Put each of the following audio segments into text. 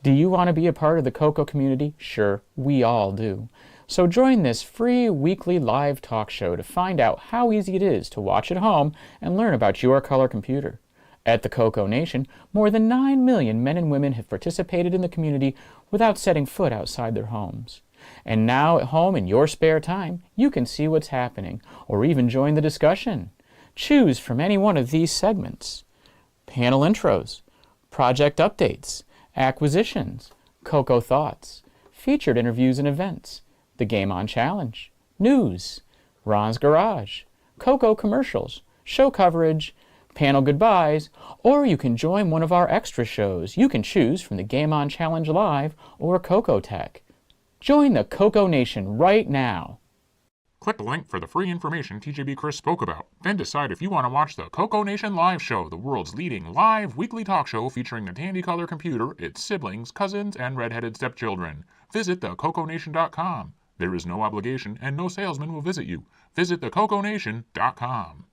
Do you want to be a part of the CoCo community? Sure, we all do. So join this free weekly live talk show to find out how easy it is to watch at home and learn about your color computer. At the CoCoNation, more than 9 million men and women have participated in the community without setting foot outside their homes. And now at home in your spare time, you can see what's happening, or even join the discussion. Choose from any one of these segments: panel intros, project updates, acquisitions, CoCo thoughts, featured interviews and events, the Game On Challenge, news, Ron's Garage, CoCo commercials, show coverage, panel goodbyes, or you can join one of our extra shows. You can choose from the Game On Challenge Live or CoCo Tech. Join the CoCoNation right now. Click the link for the free information TJB Chris spoke about. Then decide if you want to watch the CoCoNation Live Show, the world's leading live weekly talk show featuring the Tandy Color computer, its siblings, cousins, and redheaded stepchildren. Visit thecoconation.com. There is no obligation and no salesman will visit you. Visit thecoconation.com.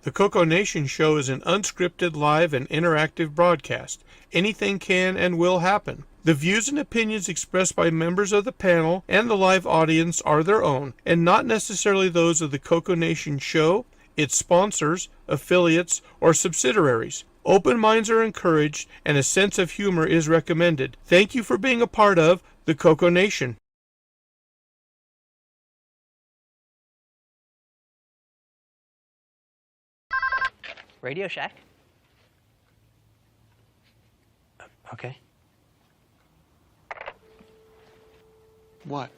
The CoCoNation show is an unscripted, live, and interactive broadcast. Anything can and will happen. The views and opinions expressed by members of the panel and the live audience are their own, and not necessarily those of the CoCoNation show, its sponsors, affiliates, or subsidiaries. Open minds are encouraged, and a sense of humor is recommended. Thank you for being a part of the CoCoNation. Radio Shack? Okay. What?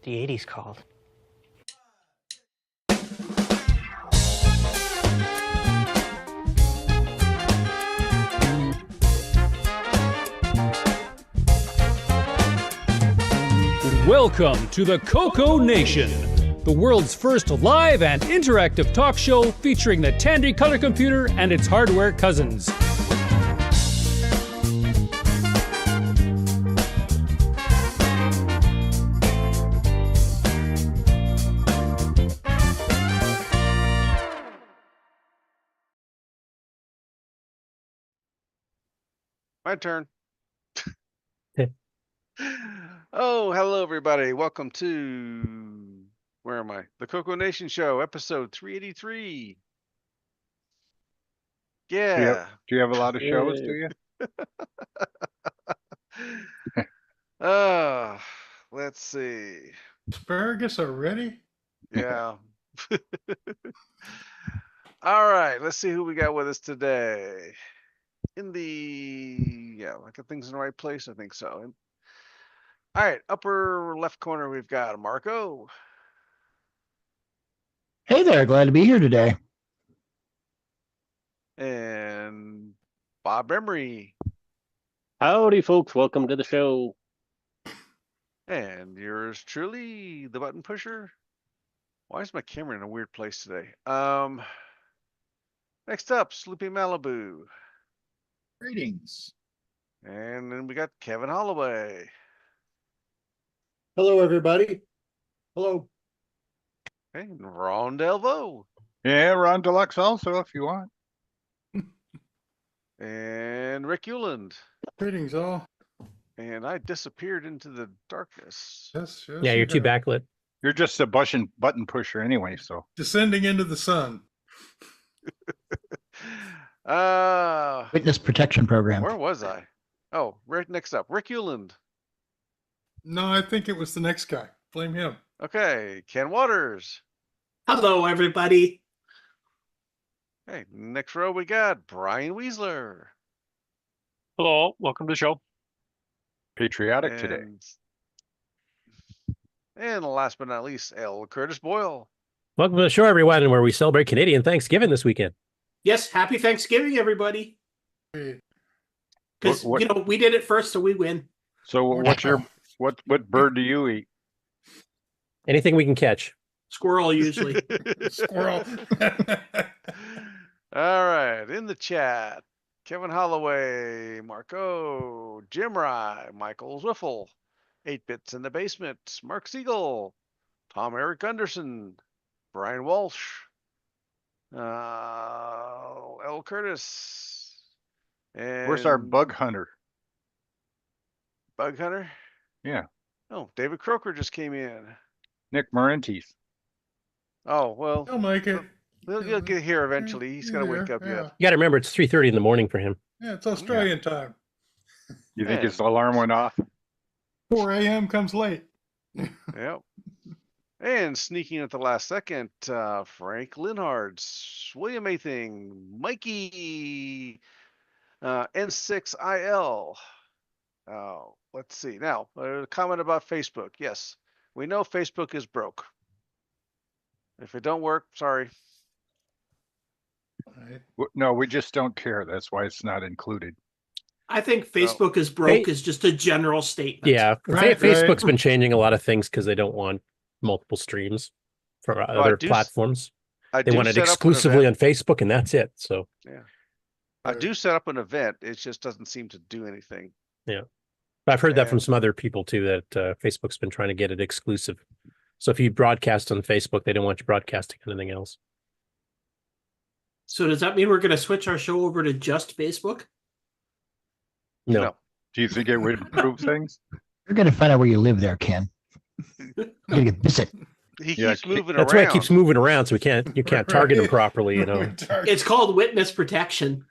The 80s called. Welcome to the CoCoNation, the world's first live and interactive talk show featuring the Tandy color computer and its hardware cousins. My turn. Oh, hello everybody. Welcome to, where am I? The CoCoNation Show, episode 383. Yeah. Do you have a lot of shows, do you? Let's see. Asparagus already? Yeah. All right, let's see who we got with us today. I got things in the right place, I think so. All right, upper left corner, we've got Marco. Hey there, glad to be here today. And Bob Emery. Howdy, folks. Welcome to the show. And yours truly, the button pusher. Why is my camera in a weird place today? Next up, Sloopy Malibu. Greetings. And then we got Kevin Holloway. Hello, everybody. Hello. Okay, and Ron Delvo. Yeah, Ron Deluxe also, if you want. And Rick Euland. Greetings, all. And I disappeared into the darkness. Yes, yes. Yeah, you're too backlit. You're just a button pusher anyway, so. Descending into the sun. Witness protection program. Where was I? Oh, right next up, Rick Euland. No, I think it was the next guy. Blame him. Okay, Ken Waters. Hello, everybody. Hey, next row we got Brian Wiesler. Hello. Welcome to the show. Patriotic today. And last but not least, L Curtis Boyle. Welcome to the show, everyone, where we celebrate Canadian Thanksgiving this weekend. Yes, happy Thanksgiving, everybody. Hey, Because, What- we did it first, so we win. So what bird do you eat? Anything we can catch. Squirrel, usually. squirrel. All right, in the chat, Kevin Holloway, Marco, Jim Rye, Michael Zwiffle, 8-Bits in the Basement, Mark Siegel, Tom Eric Gunderson, Brian Walsh, L Curtis, and Where's our bug hunter? Bug Hunter? Yeah. Oh, David Croker just came in. Nick Marentis. Oh, well, He'll make it. he'll get here eventually. He's got to wake up yet. You got to remember, it's 3:30 in the morning for him. Yeah, it's Australian time. You think Yeah. his alarm went off? 4 a.m. comes late. Yep. And sneaking at the last second, Frank Linhards, William Athing, Mikey, N6IL. Let's see. Now, a comment about Facebook. Yes, we know Facebook is broke. If it don't work, sorry. Right. No, we just don't care. That's why it's not included. I think Facebook is broke is just a general statement. Yeah. Right, Facebook's right. been changing a lot of things because they don't want multiple streams for other platforms. They want it exclusively on Facebook, and that's it. So yeah, I do set up an event. It just doesn't seem to do anything. yeah, I've heard that from some other people too. That Facebook's been trying to get it exclusive. So if you broadcast on Facebook, they don't want you broadcasting anything else. So does that mean we're going to switch our show over to just Facebook? No. Do you think it would improve things? You're going to find out where you live there, Ken. You're going to get visit. He Yeah, keeps moving That's around. why it keeps moving around, so you can't target him properly. You know. It's called witness protection.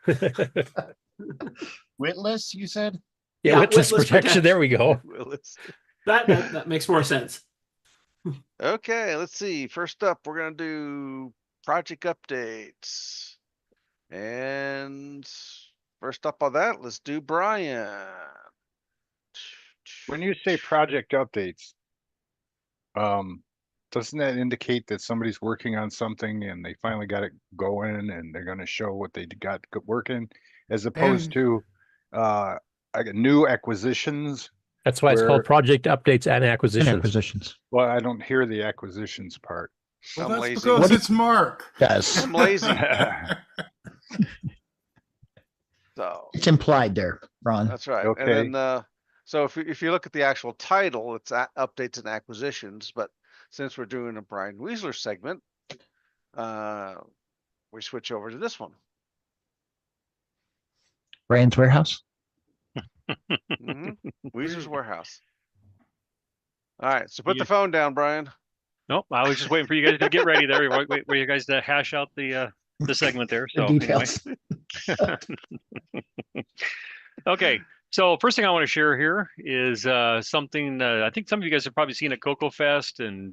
Witless, you said? Yeah, Yeah, witness witness protection. There we go. Willis. That makes more sense. Okay, let's see. First up, we're gonna do project updates. And first up on that, let's do Brian. When you say project updates, doesn't that indicate that somebody's working on something and they finally got it going and they're going to show what they got working, as opposed to new acquisitions That's why it's Where- called project updates and And acquisitions. acquisitions. Well, I don't hear the acquisitions part. I'm that's lazy. because it's Mark. Yes. I'm lazy. So It's implied there, Ron. that's right. Okay. And then, so if you look at the actual title, it's updates and acquisitions. But since we're doing a Brian Wiesler segment, we switch over to this one. Brian's Warehouse. Weezer's Warehouse. All right, so put the phone down, Brian. Nope, I was just waiting for you guys to get ready there. Wait for you guys to hash out the segment there. So The details. Okay, so first thing I want to share here is something I think some of you guys have probably seen at Coco Fest and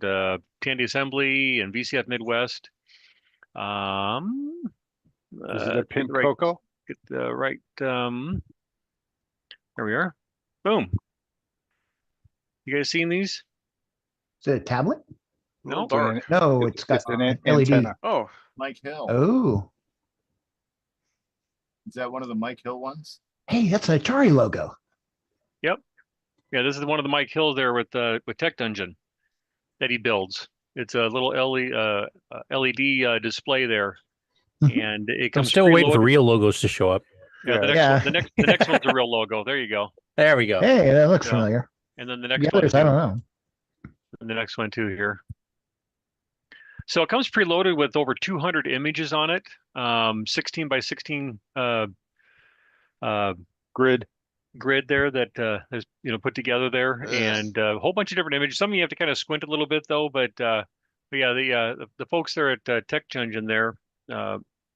Tandy Assembly and VCF Midwest. Is it a pink right, Coco? Get the right. There we are. Boom. You guys seen these? Is it a tablet? No. Dark. No, it's got an LED. antenna. Oh, Mike Hill. Oh, Is that one of the Mike Hill ones? hey, that's an Atari logo. Yep. Yeah, this is one of the Mike Hills there with Tech Dungeon that he builds. It's a little LED display there, and it I'm comes. still waiting for preloaded. real logos to show up. Yeah, the next Yeah. one, the next one's a real logo. There you go. There we go. Hey, that looks Yeah. familiar. And then the next The one. others, I don't know. And the next one too here. So it comes preloaded with over 200 images on it, 16 by 16 Grid. grid there that is put together there, and a whole bunch of different images. Some of you have to kind of squint a little bit though, but yeah, the folks there at Tech Dungeon there,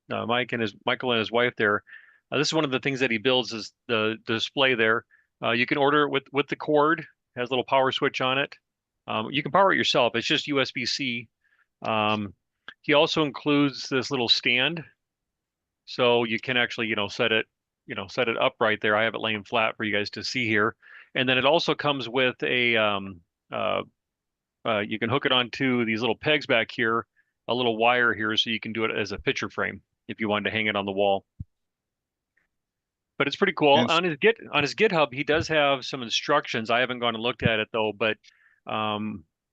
Michael and his wife there. This is one of the things that he builds is the display there. You can order it with the cord. Has a little power switch on it. You can power it yourself. It's just USB-C. He also includes this little stand, so you can actually set it upright there. I have it laying flat for you guys to see here. And then it also comes with a you can hook it onto these little pegs back here, a little wire here, so you can do it as a picture frame if you wanted to hang it on the wall. But it's pretty cool. And On his GitHub, he does have some instructions. I haven't gone and looked at it though, but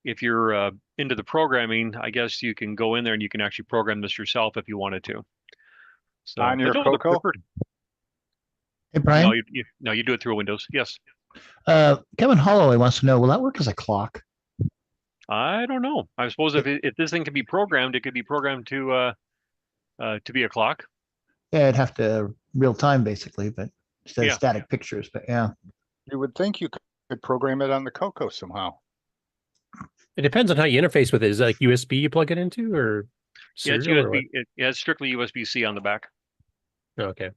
if you're into the programming, I guess you can go in there and you can actually program this yourself if you wanted to. So On your but no, they're Coco? pretty- Hey, Brian. No, you do it through Windows. Yes. Kevin Holloway wants to know, will that work as a clock? I don't know. I suppose if this thing can be programmed, it could be programmed to be a clock. Yeah, it'd have to real time basically, but instead Yeah. of static pictures, but yeah. You would think you could program it on the Coco somehow. It depends on how you interface with it. Is it like USB you plug it into, or Yeah, it's serial, or what? USB. It's strictly USB-C on the back. Okay.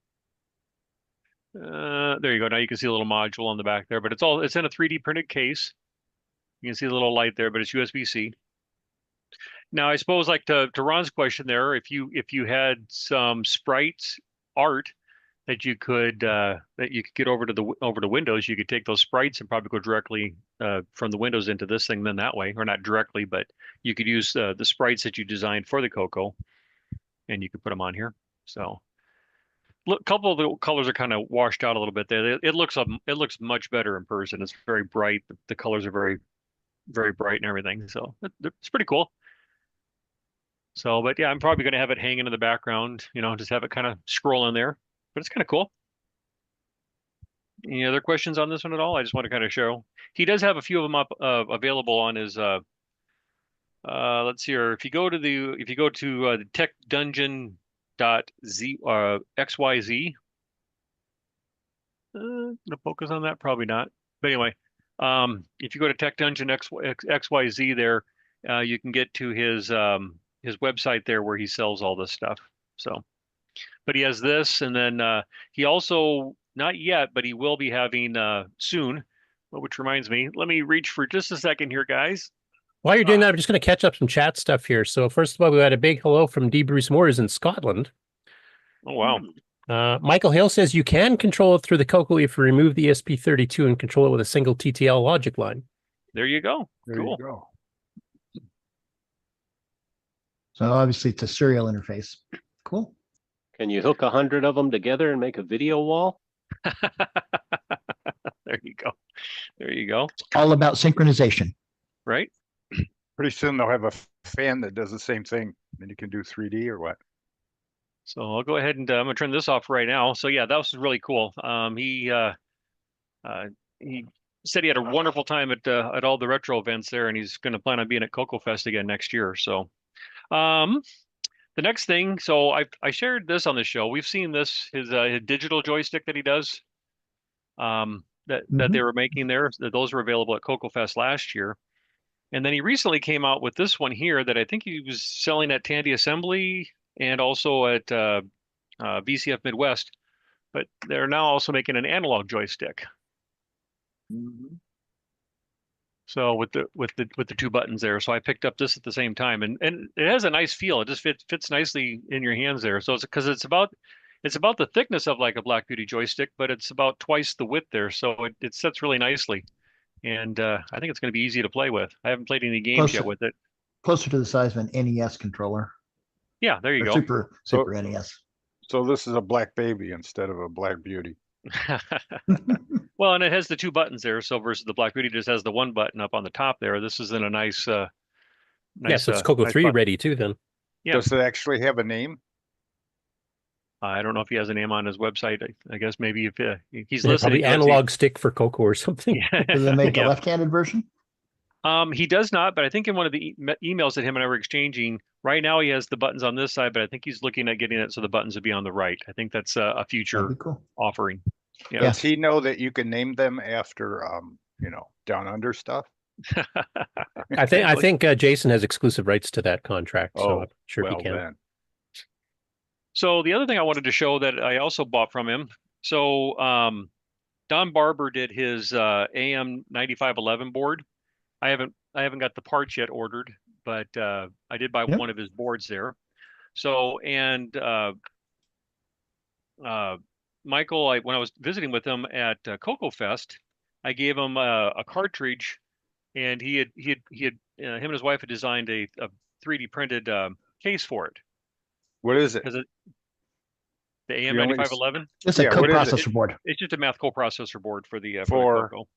There you go. Now you can see a little module on the back there, but it's in a 3D printed case. You can see the little light there, but it's USB-C. Now, I suppose, like to Ron's question there, if you had some sprites art that you could get over to Windows, you could take those sprites and probably go directly from the Windows into this thing. Then that way, or not directly, but you could use the sprites that you designed for the Coco, and you could put them on here. So, look, a couple of the colors are kind of washed out a little bit there. It looks much better in person. It's very bright. The colors are very, very bright and everything. So it's pretty cool. So, but yeah, I'm probably going to have it hanging in the background, just have it kind of scrolling there, but it's kind of cool. Any other questions on this one at all? I just want to kind of show. He does have a few of them up available on his, let's see here. If you go to the Tech Dungeon .xyz, gonna focus on that? Probably not. But anyway, if you go to Tech Dungeon XYZ there, you can get to his website there where he sells all this stuff. So, but he has this, and then he also, not yet, but he will be having soon, which reminds me, let me reach for just a second here, guys. While you're doing that, I'm just going to catch up some chat stuff here. So first of all, we had a big hello from D. Bruce Moores in Scotland. Oh, wow. Michael Hale says you can control it through the Coco if you remove the ESP32 and control it with a single TTL logic line. There you go. There Cool. you go. So obviously it's a serial interface. Cool. Can you hook 100 of them together and make a video wall? There There you go. There you go. All about synchronization. Right. Pretty soon they'll have a fan that does the same thing, and you can do 3D or what? So I'll go ahead and I'm gonna turn this off right now. So yeah, that was really cool. He said he had a wonderful time at all the retro events there, and he's going to plan on being at CoCoFest again next year. So, the next thing, so I shared this on the show. We've seen this his digital joystick that he does, that they were making there. Those were available at CoCoFest last year, and then he recently came out with this one here that I think he was selling at Tandy Assembly and also at VCF Midwest, but they're now also making an analog joystick. So with the two buttons there, so I picked up this at the same time, and it has a nice feel. It just fits nicely in your hands there. So it's because it's about the thickness of like a Black Beauty joystick, but it's about twice the width there. So it sits really nicely, and I think it's going to be easy to play with. I haven't played any games yet with it. Closer to the size of an NES controller. Yeah, there you go. Super NES. So this is a Black Baby instead of a Black Beauty. Well, and it has the two buttons there. So versus the Black Beauty just has the one button up on the top there. This is in a nice, yeah, so it's Coco 3 ready too then. Yeah. Does it actually have a name? I don't know if he has a name on his website. I guess maybe if he's listening. Probably analog stick for Coco or something. Does it make a left-handed version? He does not, but I think in one of the emails that him and I were exchanging, right now he has the buttons on this side, but I think he's looking at getting it so the buttons would be on the right. I think that's a future offering. Yeah. Does he know that you can name them after, down under stuff? I think Jason has exclusive rights to that contract, so I'm sure he can. Then. So the other thing I wanted to show that I also bought from him. So Don Barber did his AM 9511 board. I haven't got the parts yet ordered, but I did buy one of his boards there. So Michael, when I was visiting with him at CoCoFest, I gave him a cartridge, and him and his wife had designed a 3D printed case for it. What is it? The AM 9511. It's a coprocessor board. It's just a math coprocessor board for the Coco.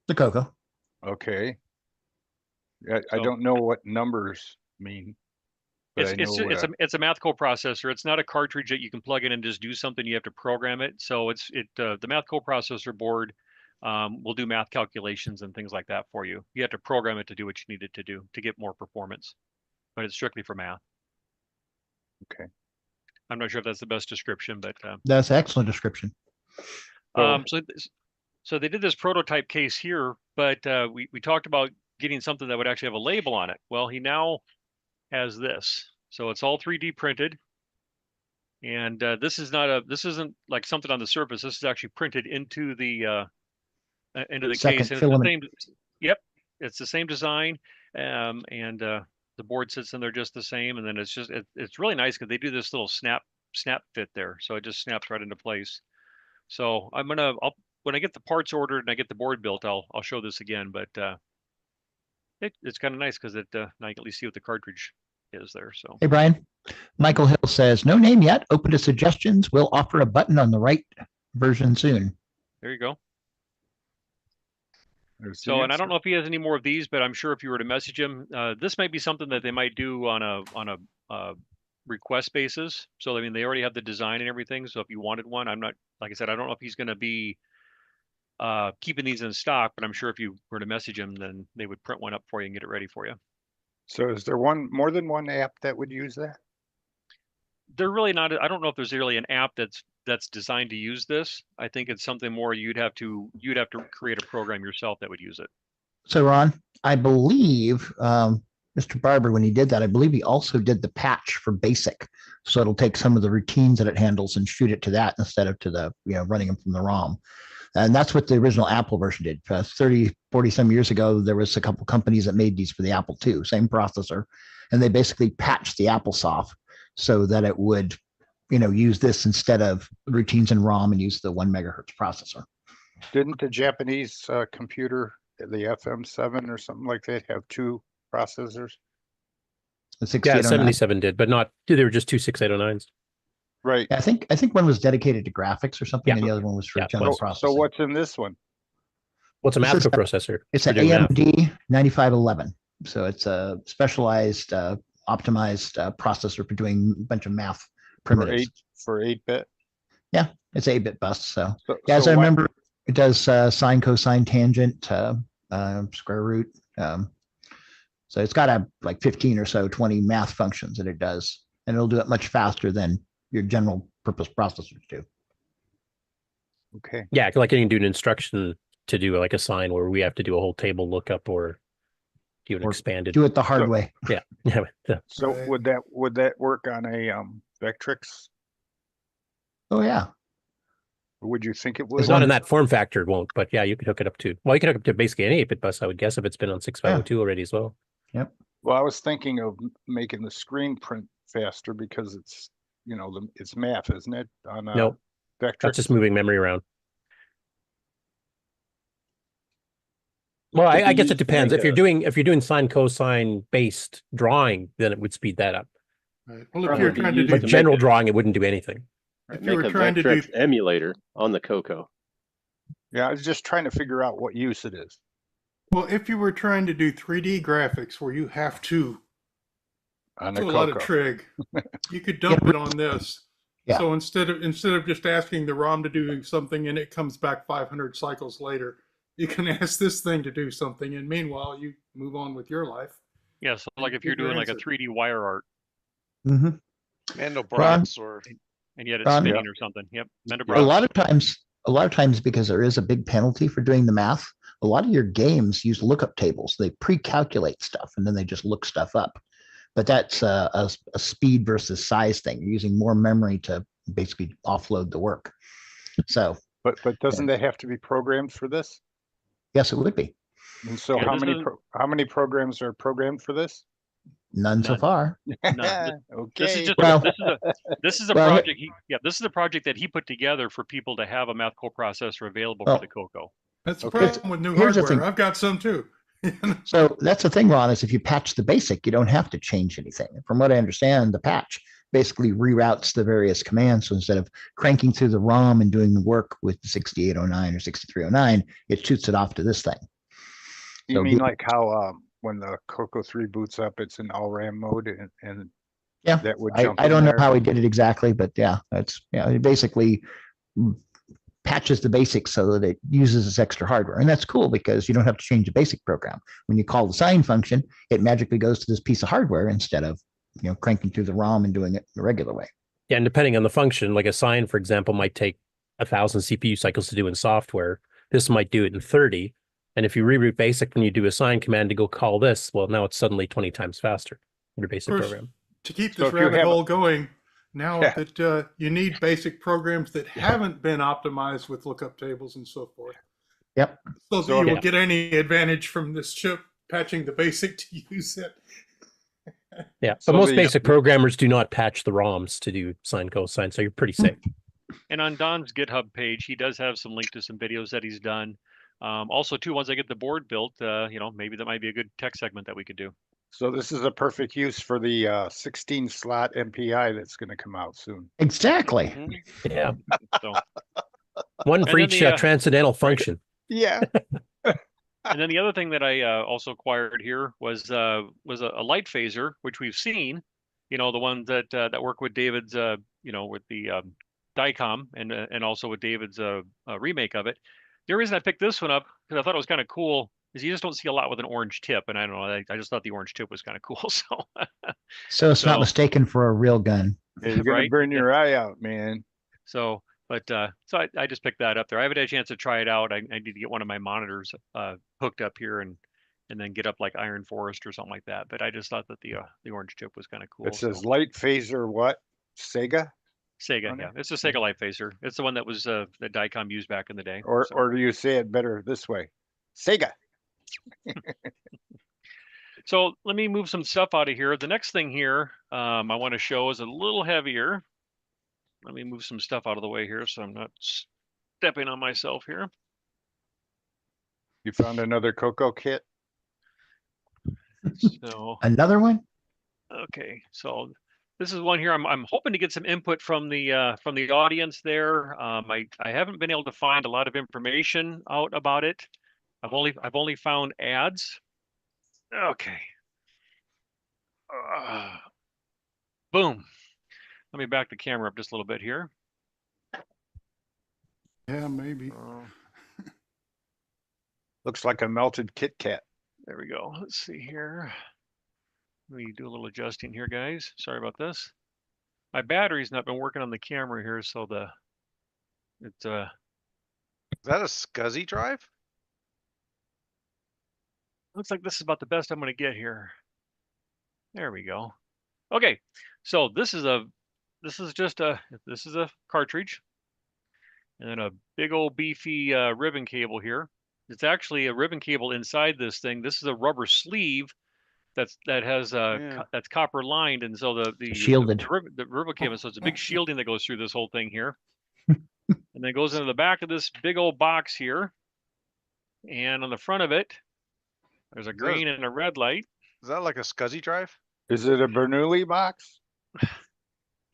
The Coco. Okay. I don't know what numbers mean. It's a math coprocessor. It's not a cartridge that you can plug in and just do something. You have to program it. So the math coprocessor board will do math calculations and things like that for you. You have to program it to do what you need it to do to get more performance, but it's strictly for math. Okay. I'm not sure if that's the best description, but that's an excellent description. So they did this prototype case here, but we talked about getting something that would actually have a label on it. Well, he now has this, so it's all 3D printed, and this isn't like something on the surface. This is actually printed into the case. And it's the same design, and the board sits in there just the same. And then it's really nice because they do this little snap fit there, so it just snaps right into place. So when I get the parts ordered and I get the board built, I'll show this again, but it's kind of nice because now you can at least see what the cartridge is there. So hey, Brian, Michael Hill says no name yet, open to suggestions. We'll offer a button on the right version soon. There you go. So, and I don't know if he has any more of these, but I'm sure if you were to message him, this might be something that they might do on a request basis. So I mean, they already have the design and everything. So if you wanted one, like I said, I don't know if he's going to be keeping these in stock, but I'm sure if you were to message them, then they would print one up for you and get it ready for you. So is there more than one app that would use that? They're really not. I don't know if there's really an app that's designed to use this. I think it's something more you'd have to create a program yourself that would use it. So Ron, I believe Mr. Barber, when he did that, I believe he also did the patch for BASIC. So it'll take some of the routines that it handles and shoot it to that instead of to the running them from the ROM. And that's what the original Apple version did. 30, 40 some years ago, there was a couple companies that made these for the Apple II, same processor. And they basically patched the AppleSoft so that it would, use this instead of routines in ROM and use the 1 megahertz processor. Didn't the Japanese computer, the FM7 or something like that, have two processors? The 6809? 77 did, but not, they were just two 6809s. Right. I think one was dedicated to graphics or something, and the other one was for general processing. So what's in this one? What's a This math is a- coprocessor? It's for an doing math? AMD 9511. So it's a specialized, optimized processor for doing a bunch of math primitives. For 8-bit. Yeah, it's 8-bit bus. So, So, yeah, as so I why- remember, it does sine, cosine, tangent, square root. So it's got like 15 or so, 20 math functions that it does, and it'll do it much faster than your general purpose processors do. Okay. Yeah, like you can do an instruction to do like a sign where we have to do a whole table lookup or do an Or expanded. Do it the hard So- way. Yeah. Yeah. So Right. would that work on a Vectrix? Oh yeah. Would you think it would? It's not in that form factor, it won't, but yeah, you could hook it up to, well, you could hook up to basically any 8-bit bus, I would guess, if it's been on 6502 already as well. Yep. Well, I was thinking of making the screen print faster because it's, it's math, isn't it? On Nope. Vectrix. That's just moving memory around. Well, I guess it depends. If you're doing sine cosine based drawing, then it would speed that up. Right. Well, if you're trying to do But general drawing, it wouldn't do anything. if you were trying to do Vectrix emulator on the Coco. Yeah, I was just trying to figure out what use it is. well, if you were trying to do 3D graphics where you have to On do a a lot of Coco. trig, you could dump it on this. Yeah. So instead of just asking the ROM to do something and it comes back 500 cycles later, you can ask this thing to do something, and meanwhile you move on with your life. Yeah, so like if you're Get your doing like a answer. 3D wire art Mm-hmm. Mandelbrot's or and yet it's Ron? spinning or something. Yep. A Mandelbrot. lot of times, because there is a big penalty for doing the math, a lot of your games use lookup tables. They pre-calculate stuff and then they just look stuff up. But that's a speed versus size thing. You're using more memory to basically offload the work. So But doesn't that have to be programmed for this? yes, it would be. And so Yeah, how many programs are programmed for this? None so None. far. None. This is Okay. just Well- this is a well, project this is a project that he put together for people to have a math coprocessor available Oh. for the Coco. That's the Okay. problem with new Here's the hardware. thing. I've got some too. So that's the thing, Ron, is if you patch the basic, you don't have to change anything. From what I understand, the patch basically reroutes the various commands. So instead of cranking through the ROM and doing the work with the 6809 or 6309, it shoots it off to this thing. You So mean the- like how when the Coco 3 boots up, it's in all RAM mode and Yeah, that would I jump don't in know there? how he did it exactly, but yeah, it basically patches the basics so that it uses this extra hardware. And that's cool because you don't have to change the basic program. When you call the sine function, it magically goes to this piece of hardware instead of cranking through the ROM and doing it the regular way. Yeah, and depending on the function, like a sign, for example, might take 1,000 CPU cycles to do in software. This might do it in 30. And if you reroute basic when you do a sign command to go call this, well, now it's suddenly 20 times faster in your basic course. program. To keep So this if you rabbit have a- hole going, now Yeah. that you need basic programs that haven't been optimized with lookup tables and so forth. Yep. So So- that you Yeah. will get any advantage from this chip patching the basic to use it. Yeah, So but most the- basic programmers do not patch the ROMs to do sine cosine, so you're pretty safe. And on Don's GitHub page, he does have some link to some videos that he's done. Also, too, once I get the board built, maybe that might be a good tech segment that we could do. So this is a perfect use for the 16 slot MPI that's going to come out soon. Exactly. Mhm. Yeah, So, one for then each the, transcendental function. Yeah. and then the other thing that I also acquired here was a light phaser, which we've seen. The ones that work with David's, with the DICOM and also with David's remake of it. The reason I picked this one up because I thought it was kind of cool is you just don't see a lot with an orange tip, and I don't know. I just thought the orange tip was kind of cool. So, So it's not mistaken for a real gun. You're going to Right? burn your eye out, man. so I just picked that up there. I haven't had a chance to try it out. I need to get one of my monitors hooked up here and then get up like Iron Forest or something like that. But I just thought that the orange tip was kind of cool. It says so. light phaser what? Sega? Sega, on yeah, it? it's a Sega light phaser. It's the one that was that DICOM used back in the day. Or so. or do you say it better this way? Sega. So let me move some stuff out of here. The next thing here I want to show is a little heavier. Let me move some stuff out of the way here so I'm not stepping on myself here. You found another Coco kit? So Another one? okay, so this is one here. I'm hoping to get some input from the audience there. I haven't been able to find a lot of information out about it. I've only found ads. Okay. Boom. Let me back the camera up just a little bit here. Yeah, maybe. Looks like a melted Kit Kat. There we go. Let's see here. Let me do a little adjusting here, guys. Sorry about this. My battery's not been working on the camera here, so Is that a SCSI drive? looks like this is about the best I'm going to get here. There we go. Okay, so this is a cartridge, and then a big old beefy ribbon cable here. It's actually a ribbon cable inside this thing. This is a rubber sleeve that's copper lined, and so the Shielded. the ribbon cable. So it's a big shielding that goes through this whole thing here, and then goes into the back of this big old box here. And on the front of it, there's a green and a red light. Is that like a SCSI drive? Is it a Bernoulli box?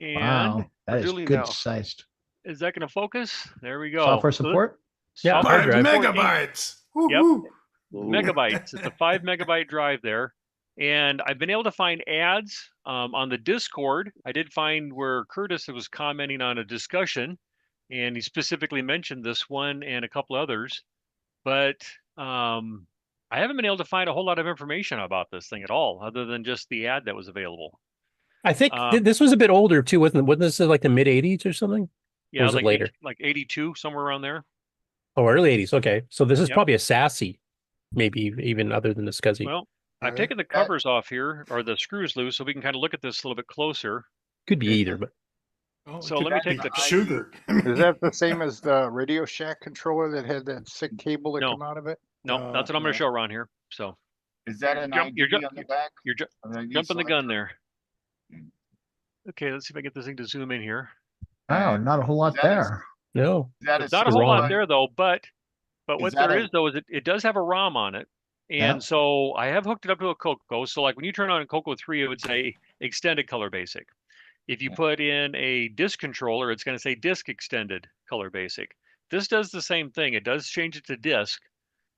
And Wow, that is Bernoulli good now. sized. is that going to focus? There we go. Software So support? Yeah, software hard drive. support, Megabytes. Yep. Woo-hoo. Megabytes. It's a 5 megabyte drive there. And I've been able to find ads on the Discord. I did find where Curtis was commenting on a discussion, and he specifically mentioned this one and a couple others. But I haven't been able to find a whole lot of information about this thing at all, other than just the ad that was available. I think this was a bit older too, wasn't this like the mid 80s or something? Yeah, Or was it later? like 82, somewhere around there. Oh, early 80s. Okay. So this is Yep. probably a SASI, maybe even other than the SCSI. Well, I've taken the covers off here, or the screws loose, so we can kind of look at this a little bit closer. Could be either, but Oh, So it let me could take be the- sugar. Is that the same as the Radio Shack controller that had that SIG cable that No. come out of it? No, that's what I'm going to show around here. So Is that an you're ID on the back? you're jumping the gun there. Okay, let's see if I get this thing to zoom in here. Wow, not a whole lot That is- there. no. There's not a whole lot wrong. there though, but Is what that there a- is though is it does have a ROM on it. And Yeah. so I have hooked it up to a CoCo. So like when you turn on a CoCo 3, it would say extended color basic. If you put in a disk controller, it's going to say disk extended color basic. This does the same thing. It does change it to disk.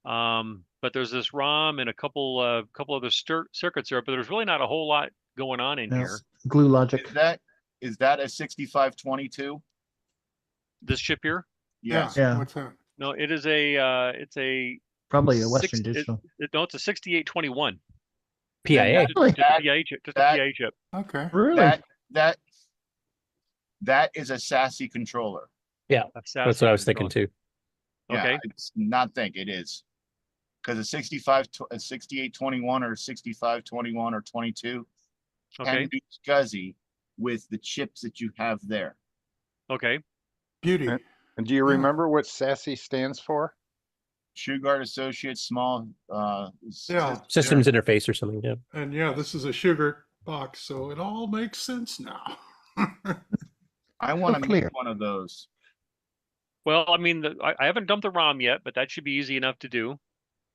But there's this ROM and a couple other circuits there, but there's really not a whole lot going on in No. here. Glue logic. Is that a 6522? This chip here? Yes. Yeah. What's that? No, it is it's a Probably a Western six- Digital. no, it's a 6821. PIA. Really? Just a PIA chip. Just a that- PIA chip. Okay. Really? That is a SASI controller. That's That's what I was thinking too. Okay. Yeah, it's not think it is. Because a 6821 or 6521 or 22 Okay. can do SCSI with the chips that you have there. Okay. Beauty. And do you Yeah. remember what SASI stands for? Shugart Associates Small. Yeah. Systems interface or something. Yeah. And yeah, this is a sugar box, so it all makes sense now. I want to clear. make one of those. Well, I mean, I haven't dumped the ROM yet, but that should be easy enough to do.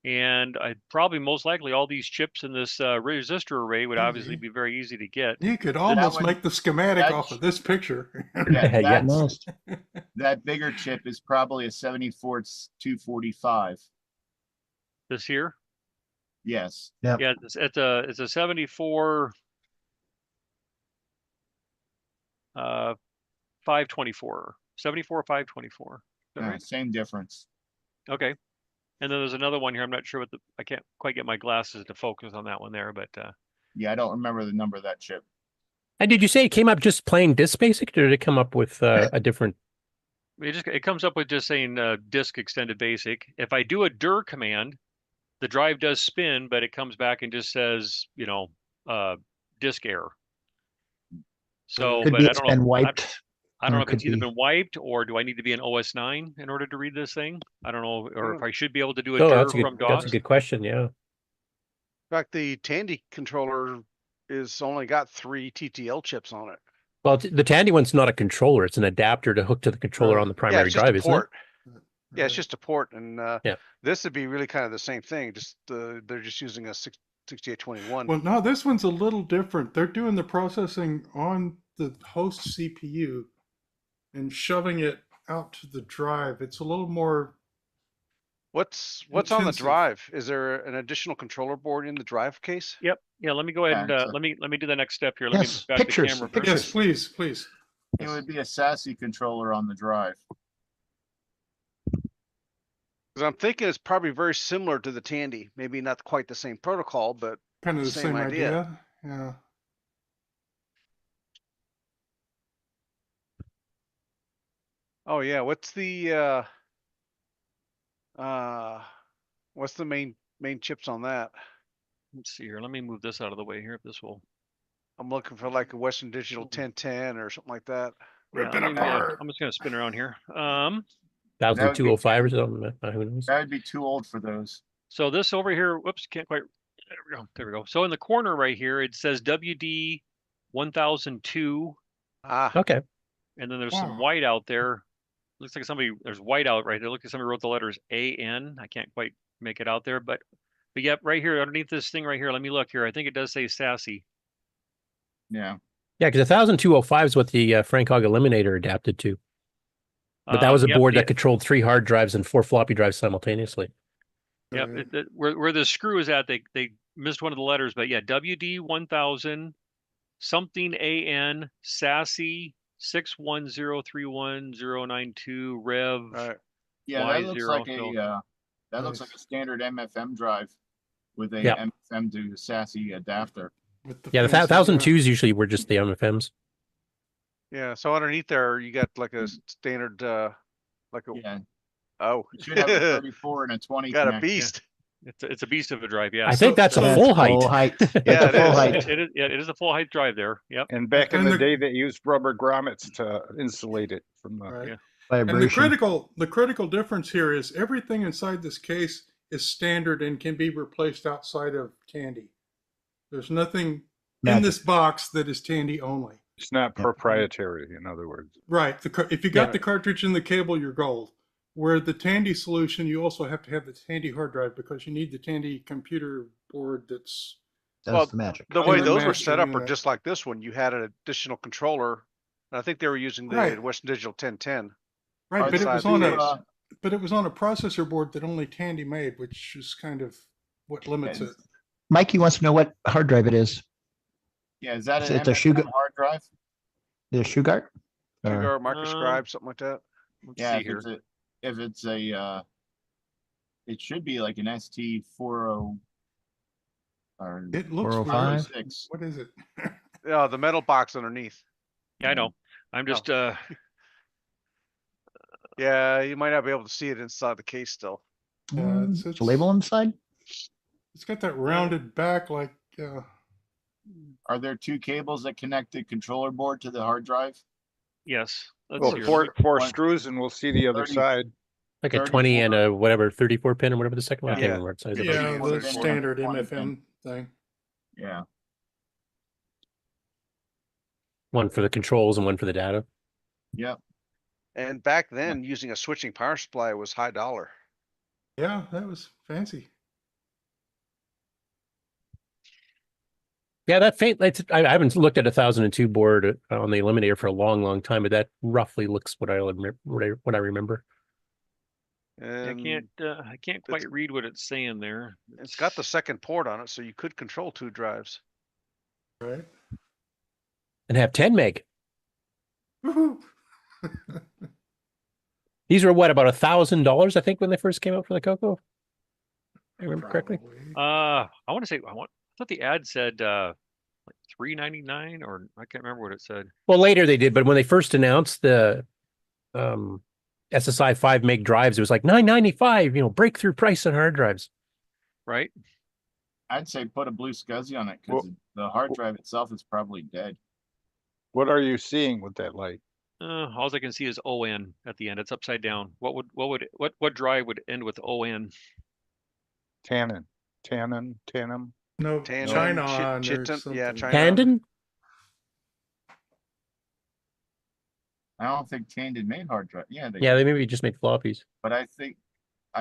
And I probably most likely all these chips in this resistor array would obviously be very easy to get. You could almost one- make the schematic that off of this picture. Yeah, Yeah. Most. that bigger chip is probably a 74-245. This here, Yes. Yep. yeah, it's a 74 524, 74 524. Is that Yeah, right? same difference. Okay. And then there's another one here. I'm not sure I can't quite get my glasses to focus on that one there, but Yeah, I don't remember the number of that chip. And did you say it came up just plain disk basic, or did it come up with a different? it comes up with just saying disk extended basic. If I do a dir command, the drive does spin, but it comes back and just says, disk error. So, Could but be I it's don't know. been wiped. I don't or know it if it's could either be- been wiped or do I need to be an OS 9 in order to read this thing? I don't know, or if I should be able to do a Oh, dir that's from that's a DOS. good question. Yeah. In fact, the Tandy controller is only got 3 TTL chips on it. Well, the Tandy one's not a controller; it's an adapter to hook to the controller on the Yeah, primary it's just drive, a isn't it? port. Yeah, it's just a port, and Yeah. this would be really kind of the same thing. Just they're just using a 6821. Well, no, this one's a little different. They're doing the processing on the host CPU and shoving it out to the drive. It's a little more What's on the Intensive. drive? Is there an additional controller board in the drive case? Yep. Yeah. Let me go ahead and Yeah, let me do the next step here. Let me Yes, back pictures, the camera. pictures. Yes, please, please. It would be a SASI controller on the drive. Because I'm thinking it's probably very similar to the Tandy. Maybe not quite the same protocol, but Kind of the Same same idea. idea. Yeah. oh yeah, what's the main chips on that? Let's see here. Let me move this out of the way here. If this will. I'm looking for like a Western Digital 1010 or something like that. Yeah, Rip it apart. I'm just gonna spin around here. 1205 or something. Who knows? That would be too old for those. So this over here, whoops, can't quite. There we go. There we go. So in the corner right here, it says WD 1002, Ah, Okay. and then there's Wow. some white out there. Looks like there's white out right there. Looks like somebody wrote the letters AN. I can't quite make it out there, but yep, right here underneath this thing right here. Let me look here. I think it does say SASI. Yeah. Yeah, because 1205 is what the Frank Hogg Eliminator adapted to. But that was a Yep, board that controlled 3 hard drives and 4 floppy drives simultaneously. Yep. Where the screw is at, they missed one of the letters, but yeah, WD 1000 something AN SASI 610310092 Rev. right. Yeah, that looks Y0, like so- that looks like a standard MFM drive with a Yeah. MFM to SASI adapter. Yeah, the fancy, 1002s usually were just the MFMs. Yeah, so underneath there you got like a standard like a Yeah, oh it should have a 34 and a 20. got a connect. beast. It's a beast of a drive. Yeah. I think that's a so- full height. Full height. Yeah, That's a it full is. height. It is a full height drive there. Yep. And back in And the the- day, they used rubber grommets to insulate it from the. Right. Yeah. And the Vibration. critical difference here is everything inside this case is standard and can be replaced outside of Tandy. There's nothing in Magic. this box that is Tandy only. It's not proprietary, in other words. Right. If you got the cartridge and the cable, you're gold. Where the Tandy solution, you also have to have the Tandy hard drive because you need the Tandy computer board that's. That's Well, the magic. The way the those were master set up are unit. just like this one. You had an additional controller. And I think they were using the Right. Western Digital 1010. Right, Are but it inside was the on case. but it was on a processor board that only Tandy made, which is kind of what limits it. Mikey wants to know what hard drive it is. Yeah, is that It's an a MFM Sugar- hard drive? The Shugart? Or- Sugar, microscribe, something like that. Let's Yeah, see here. if it's a it should be like an ST40 or It looks 405? weird. What is it? Yeah, the metal box underneath. Yeah, I know. I'm just Yeah, you might not be able to see it inside the case still. Yeah, Is the label on the side? It's got that rounded back like Are there 2 cables that connect the controller board to the hard drive? yes. Let's Well, see here. four screws, and we'll see the other 30. side. Like a 20 and a whatever, 34 pin or whatever the second one. I can't Yeah. remember what size it yeah, was. the 20 standard pin. MFM thing. Yeah. One for the controls and one for the data. Yep. And back then, using a switching power supply was high dollar. Yeah, that was fancy. Yeah, that I haven't looked at a 1002 board on the Eliminator for a long, long time, but that roughly looks what I remember. And I can't quite read what it's saying there. it's got the second port on it, so you could control 2 drives. Right. And have 10 meg. Woohoo. These were what, about $1,000, I think, when they first came out for the Coco? I remember correctly. Probably. I want to say I thought the ad said like $399 or I can't remember what it said. Well, later they did, but when they first announced the SSI 5 meg drives, it was like $995, breakthrough price on hard drives. Right? I'd say put a blue SCSI on it because the hard drive itself is probably dead. What are you seeing with that light? All I can see is ON at the end. It's upside down. What drive would end with ON? Tannin. No, Tan- China Chi- on or Chitin- something. yeah, China. Tandon? I don't think Tandon made hard drive. Yeah, They maybe just made floppies. but I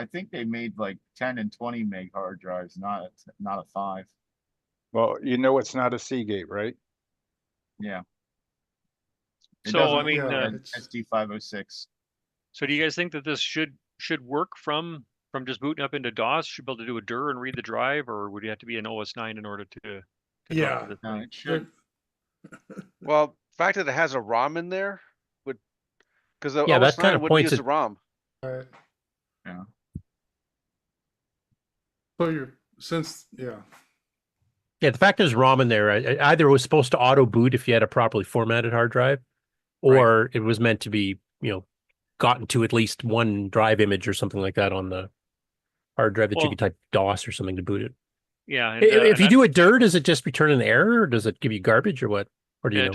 think they made like 10 and 20 meg hard drives, not a 5. Well, it's not a Seagate, right? Yeah. It So, doesn't I mean, look like Yeah, an it's- ST506. So do you guys think that this should work from from just booting up into DOS, should be able to do a dir and read the drive, or would you have to be an OS 9 in order to Yeah. talk to this No, thing? it should. Well, the fact that it has a ROM in there would, because the Yeah, OS that kind 9 of wouldn't points use at the ROM. Right. Yeah. So you're since yeah. Yeah, the fact there's ROM in there, either it was supposed to auto boot if you had a properly formatted hard drive, or it was meant to be, gotten to at least one drive image or something like that on the hard drive that you Well- could type DOS or something to boot it. Yeah. And, If you and do a dir, does it just return an error, or does it give you garbage, or what? Or do you yeah, know?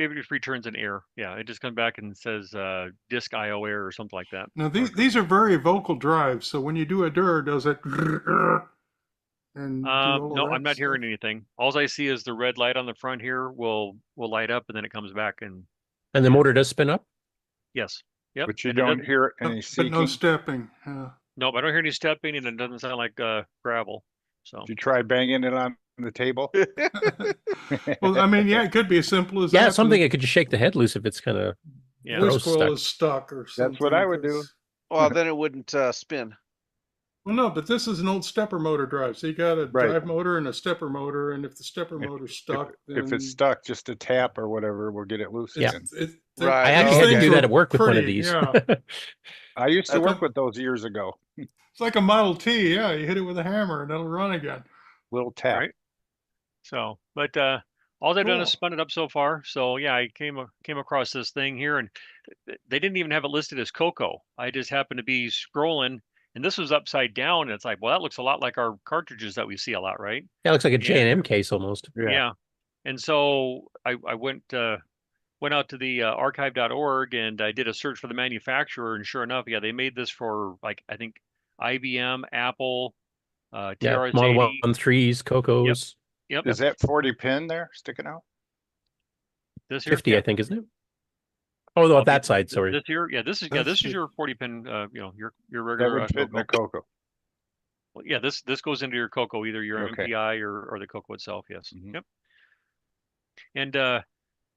it just returns an error. Yeah, it just comes back and says disk IO error or something like that. Now these are very vocal drives, so when you do a dir, does it and do all No, of I'm that not hearing stuff? anything. All I see is the red light on the front here will light up, and then it comes back, and And the motor does spin up? yes, yep. But you and it don't doesn't- hear No, any but no seeking. stepping. Nope, I don't hear any stepping, and it doesn't sound like gravel. So Did you try banging it on the table? Well, I mean, yeah, it could be as simple as Yeah, that. something that could just shake the head loose if it's kind of yeah, Voice gross coil stuck. is stuck or something. That's what I would do. 'cause- Well, then it wouldn't spin. Well, no, but this is an old stepper motor drive. So you got a Right. drive motor and a stepper motor, and if the stepper motor's stuck, If then it's stuck, just a tap or whatever will get it loose Yeah. again. Right. I actually Oh, had to okay. do that at work with one of Pretty, these. yeah. I used to That's work a- with those years ago. It's like a Model T. Yeah, you hit it with a hammer and it'll run again. Little tap. right. So, but all they've done Cool. is spun it up so far. So yeah, I came across this thing here, and they didn't even have it listed as Coco. I just happened to be scrolling, and this was upside down, and it's like, well, that looks a lot like our cartridges that we see a lot, right? Yeah, it looks like a Yeah. J&M case almost. Yeah. And so I went out to the archive.org, and I did a search for the manufacturer, and sure enough, yeah, they made this for, like, I think IBM, Apple, Yeah, TRS-80. Model 1.3s, Cocos. Yep. Is that 40 pin there sticking out? This here, 50, yeah. I think, isn't it? Oh, no, Well, that side, sorry. This here, yeah, this is That's your 40 pin, your That regular would fit in the Coco. Coco. Well, yeah, this goes into your Coco, either your Okay. MPI or the Coco itself. Yes. Mhm. Yep. And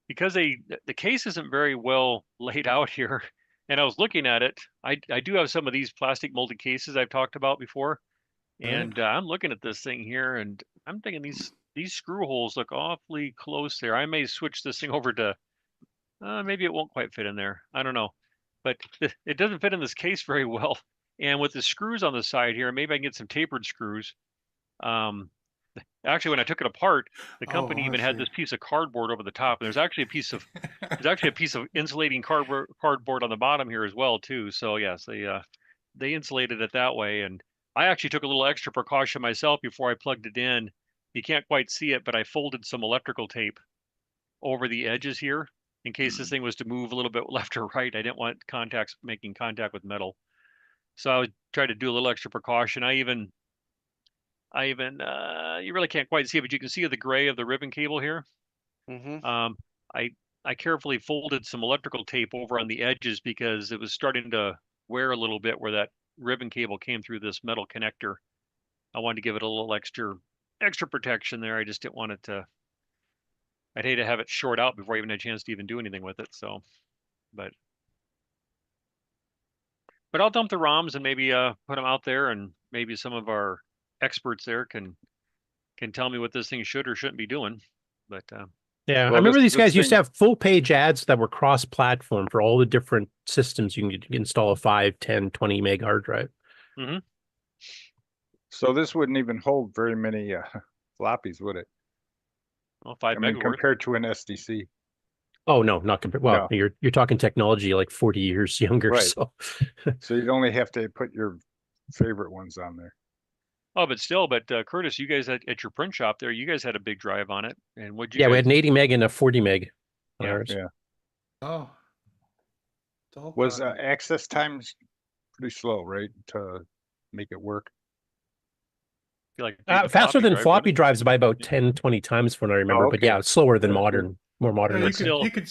because the case isn't very well laid out here, and I was looking at it, I do have some of these plastic molded cases I've talked about before, and I'm looking at this thing here, and I'm thinking these screw holes look awfully close there. I may switch this thing over to maybe it won't quite fit in there. I don't know, but it doesn't fit in this case very well. And with the screws on the side here, maybe I can get some tapered screws. Actually, when I took it apart, the company I even had see. this piece of cardboard over the top. And there's actually a piece of insulating cardboard on the bottom here as well too. So yes, they insulated it that way. And I actually took a little extra precaution myself before I plugged it in. You can't quite see it, but I folded some electrical tape over the edges here in case this thing was to move a little bit left or right. I didn't want making contact with metal. So I would try to do a little extra precaution. I even you really can't quite see it, but you can see the gray of the ribbon cable here. Mm-hmm. I carefully folded some electrical tape over on the edges because it was starting to wear a little bit where that ribbon cable came through this metal connector. I wanted to give it a little extra protection there. I just didn't want it to. I'd hate to have it short out before I even had a chance to even do anything with it. So, but I'll dump the ROMs and maybe put them out there, and maybe some of our experts there can tell me what this thing should or shouldn't be doing. But Yeah, Well, I remember this- these guys this used to thing- have full page ads that were cross-platform for all the different systems. You can install a 5, 10, 20 meg hard drive. So this wouldn't even hold very many floppies, would it? well, 5 I mean, meg worth. compared to an SDC. Oh no, not compared. Well, No. you're talking technology like 40 years younger. Right. So So you'd only have to put your favorite ones on there. Oh, but still, Curtis, you guys at your print shop there, you guys had a big drive on it, and what'd you? yeah, we guys- had an 80 meg and a 40 meg on Yeah, ours. Yeah. Oh. It's all Was time. access times pretty slow, right, to make it work? feel like Faster than drive, floppy wouldn't drives by about 10, 20 times from what I remember. But okay. yeah, slower than That's more modern. Yeah, ones. still- you could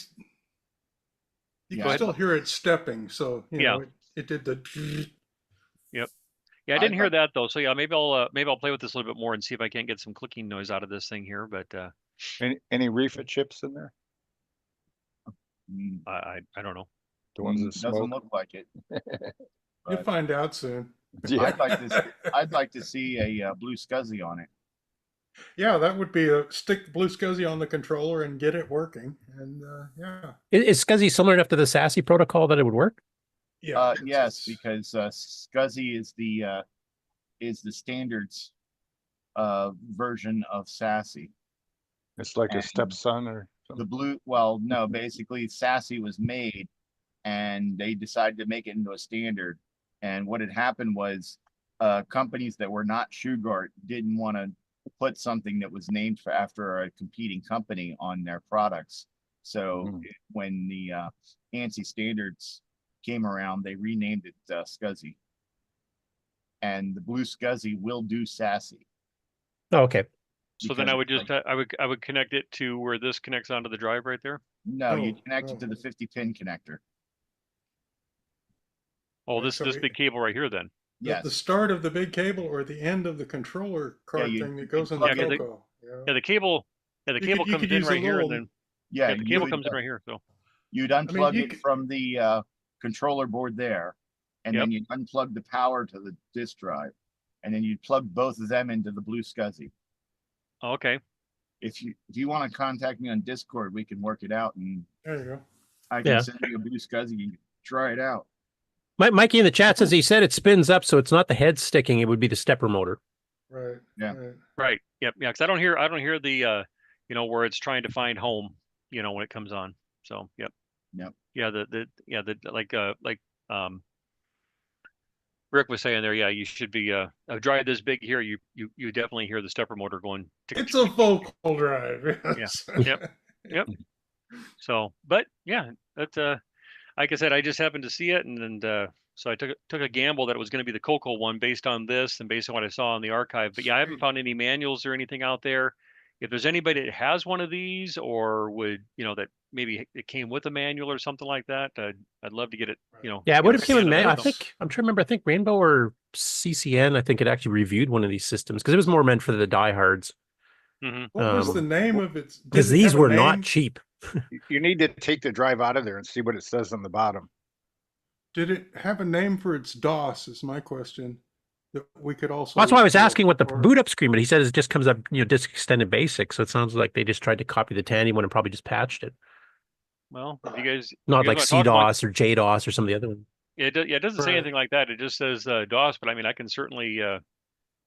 Yeah, can still hear it stepping. So you Yeah. know it did the. Yeah, I I didn't hear thought- that though. So yeah, maybe I'll play with this a little bit more and see if I can't get some clicking noise out of this thing here. But Any refit chips in there? Mm, I don't know. The ones that doesn't smoke? look like it. You'll But find out soon. Yeah. I'd like to see a blue SCSI on it. Yeah, that would be a stick the blue SCSI on the controller and get it working. And yeah. Is SCSI similar enough to the SASI protocol that it would work? Yeah. Yes, because SCSI is the standards version of SASI. It's like a And stepson or the something. blue, well, no, basically SASI was made and they decided to make it into a standard. And what had happened was companies that were not Shugart didn't want to put something that was named after a competing company on their products. So when the ANSI standards came around, they renamed it SCSI. And the blue SCSI will do SASI. Oh, okay. So then I would just I would connect it to where this connects onto the drive right there. No, you connect it to the 50-pin connector. Oh, this big cable right here then. Yes. The start of the big cable or the end of the controller card thing that goes in the CoCo. Yeah, the cable. Yeah, the cable comes in right here, and then the cable comes in right here. So you'd unplug it from the controller board there, and then you'd unplug the power to the disk drive, and then you'd plug both of them into the blue SCSI. Okay. If you want to contact me on Discord, we can work it out, and there you go. I can send you a blue SCSI. You can try it out. Mikey in the chat says he said it spins up, so it's not the head sticking; it would be the stepper motor. Right. Yeah. Right. Yep. Yeah. Because I don't hear the where it's trying to find home, when it comes on. So yep. Yep. Yeah. Like Rick was saying there. Yeah. You should be a drive this big here. You definitely hear the stepper motor going. It's a vocal drive. Yes. Yeah. Yep. So, but yeah, that's like I said, I just happened to see it, and so I took a gamble that it was going to be the CoCo one based on this and based on what I saw in the archive. But yeah, I haven't found any manuals or anything out there. If there's anybody that has one of these, or would that maybe it came with a manual or something like that, I'd love to get it. Yeah, it would have came in manual. I think I'm trying to remember. I think Rainbow or CCN. I think it actually reviewed one of these systems because it was more meant for the diehards. What was the name of it? Because these were not cheap. You need to take the drive out of there and see what it says on the bottom. Did it have a name for its DOS? Is my question. That we could also. Well, that's why I was asking what the boot up screen, but he says it just comes up, disk extended basic. So it sounds like they just tried to copy the Tandy one and probably just patched it. Well, if you guys not like CDOS or JDOS or some of the other ones. It doesn't say anything like that. It just says DOS. But I mean, I can certainly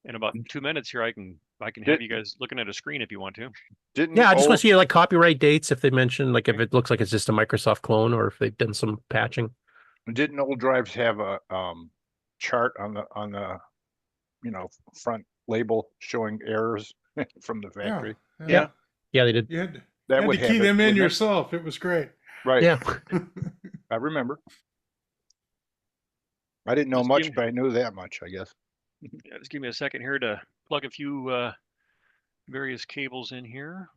in about 2 minutes here, I can have you guys looking at a screen if you want to. I just want to see like copyright dates if they mention like if it looks like it's just a Microsoft clone or if they've done some patching. Didn't old drives have a chart on the front label showing errors from the factory? Yeah, they did. You had that to would key them in yourself. It was great. Right. Yeah. I remember. I didn't know much, but I knew that much, I guess. Yeah, just give me a second here to plug a few various cables in here.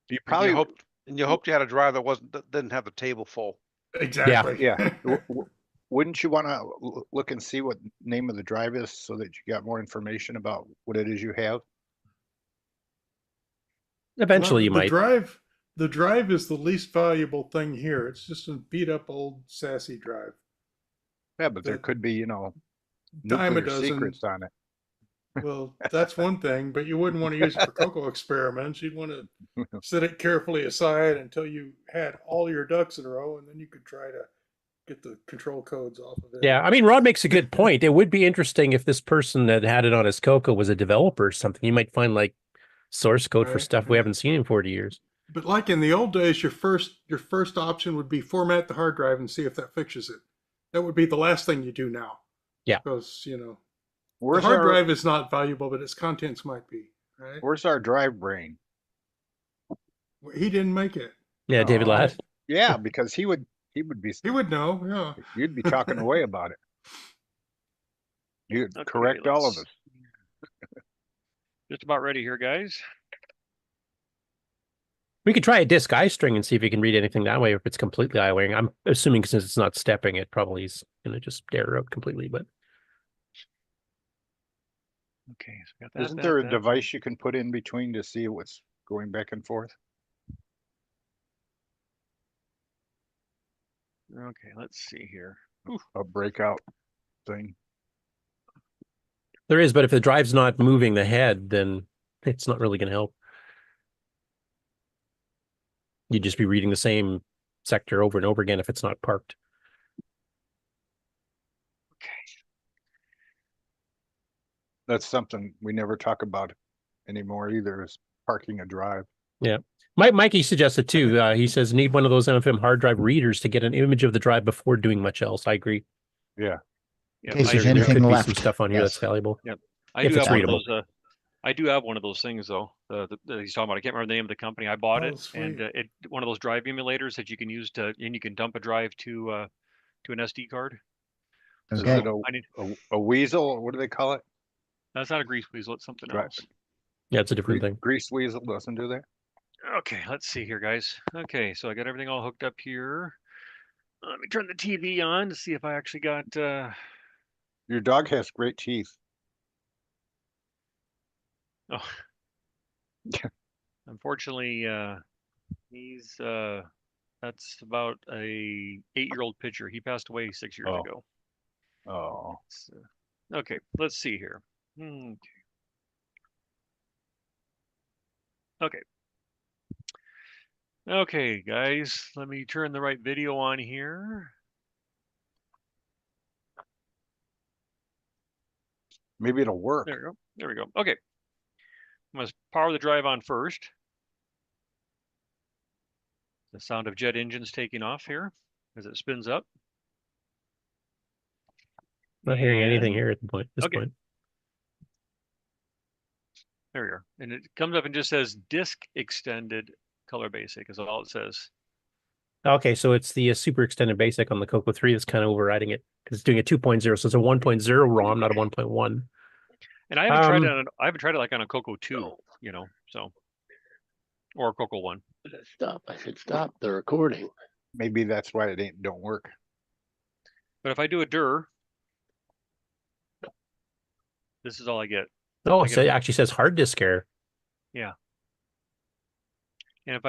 You probably hoped you had a drive that didn't have the table full. Exactly. Yeah. Wouldn't you want to look and see what name of the drive is so that you got more information about what it is you have? Eventually, you might. The drive is the least valuable thing here. It's just a beat up old SASI drive. Yeah, but there could be, nuclear secrets on it. Well, that's one thing, but you wouldn't want to use it for CoCo experiments. You'd want to set it carefully aside until you had all your ducks in a row, and then you could try to get the control codes off of it. Yeah, I mean, Rod makes a good point. It would be interesting if this person that had it on his CoCo was a developer or something. You might find like source code for stuff we haven't seen in 40 years. But like in the old days, your first option would be format the hard drive and see if that fixes it. That would be the last thing you do now. Yeah. Because, the Where's hard drive is not valuable, but its contents might be. Right? Where's our drive brain? He didn't make it. Yeah, David Ladd. Yeah, because he would be. He would know. Yeah. You'd be talking away about it. You'd correct all of us. Just about ready here, guys. We could try a disk I string and see if you can read anything that way. If it's completely I-wing, I'm assuming since it's not stepping, it probably is going to just error out completely. But okay, so got that. Isn't there a device you can put in between to see what's going back and forth? Okay, let's see here. A breakout thing. There is, but if the drive's not moving the head, then it's not really going to help. You'd just be reading the same sector over and over again if it's not parked. That's something we never talk about anymore either, is parking a drive. Yeah. Mikey suggested too. He says need one of those MFM hard drive readers to get an image of the drive before doing much else. I agree. Yeah. In case there's anything there could be some stuff on here that's valuable. Yep. If it's readable. I do have one of those things though. That he's talking about. I can't remember the name of the company. I bought it, sweet. and one of those drive emulators that you can use and you can dump a drive to an SD card. Okay. So I need A weasel? What do they call it? That's not a grease weasel. It's something else. Yeah, it's a different thing. Grease weasel doesn't do that. Okay, let's see here, guys. Okay, so I got everything all hooked up here. Let me turn the TV on to see if I actually got. Your dog has great teeth. Oh, unfortunately, he's that's about a 8-year-old pitcher. He passed away 6 years ago. Oh. So, okay, let's see here. Okay. Okay, guys, let me turn the right video on here. Maybe it'll work. There we go. There we go. Okay. I'm going to power the drive on first. The sound of jet engines taking off here as it spins up. Not hearing anything here at this point. There we are. And it comes up and just says disk extended color basic is all it says. Okay, so it's the super extended basic on the Coco 3 that's kind of overriding it because it's doing a 2.0, so it's a 1.0 ROM, not a 1.1. And I haven't tried it on I haven't tried it like on a Coco 2, you know, so or a Coco 1. Stop. I said stop the recording. Maybe that's why it don't work. But if I do a dir, this is all I get. Oh, so it actually says hard disk error. Yeah. And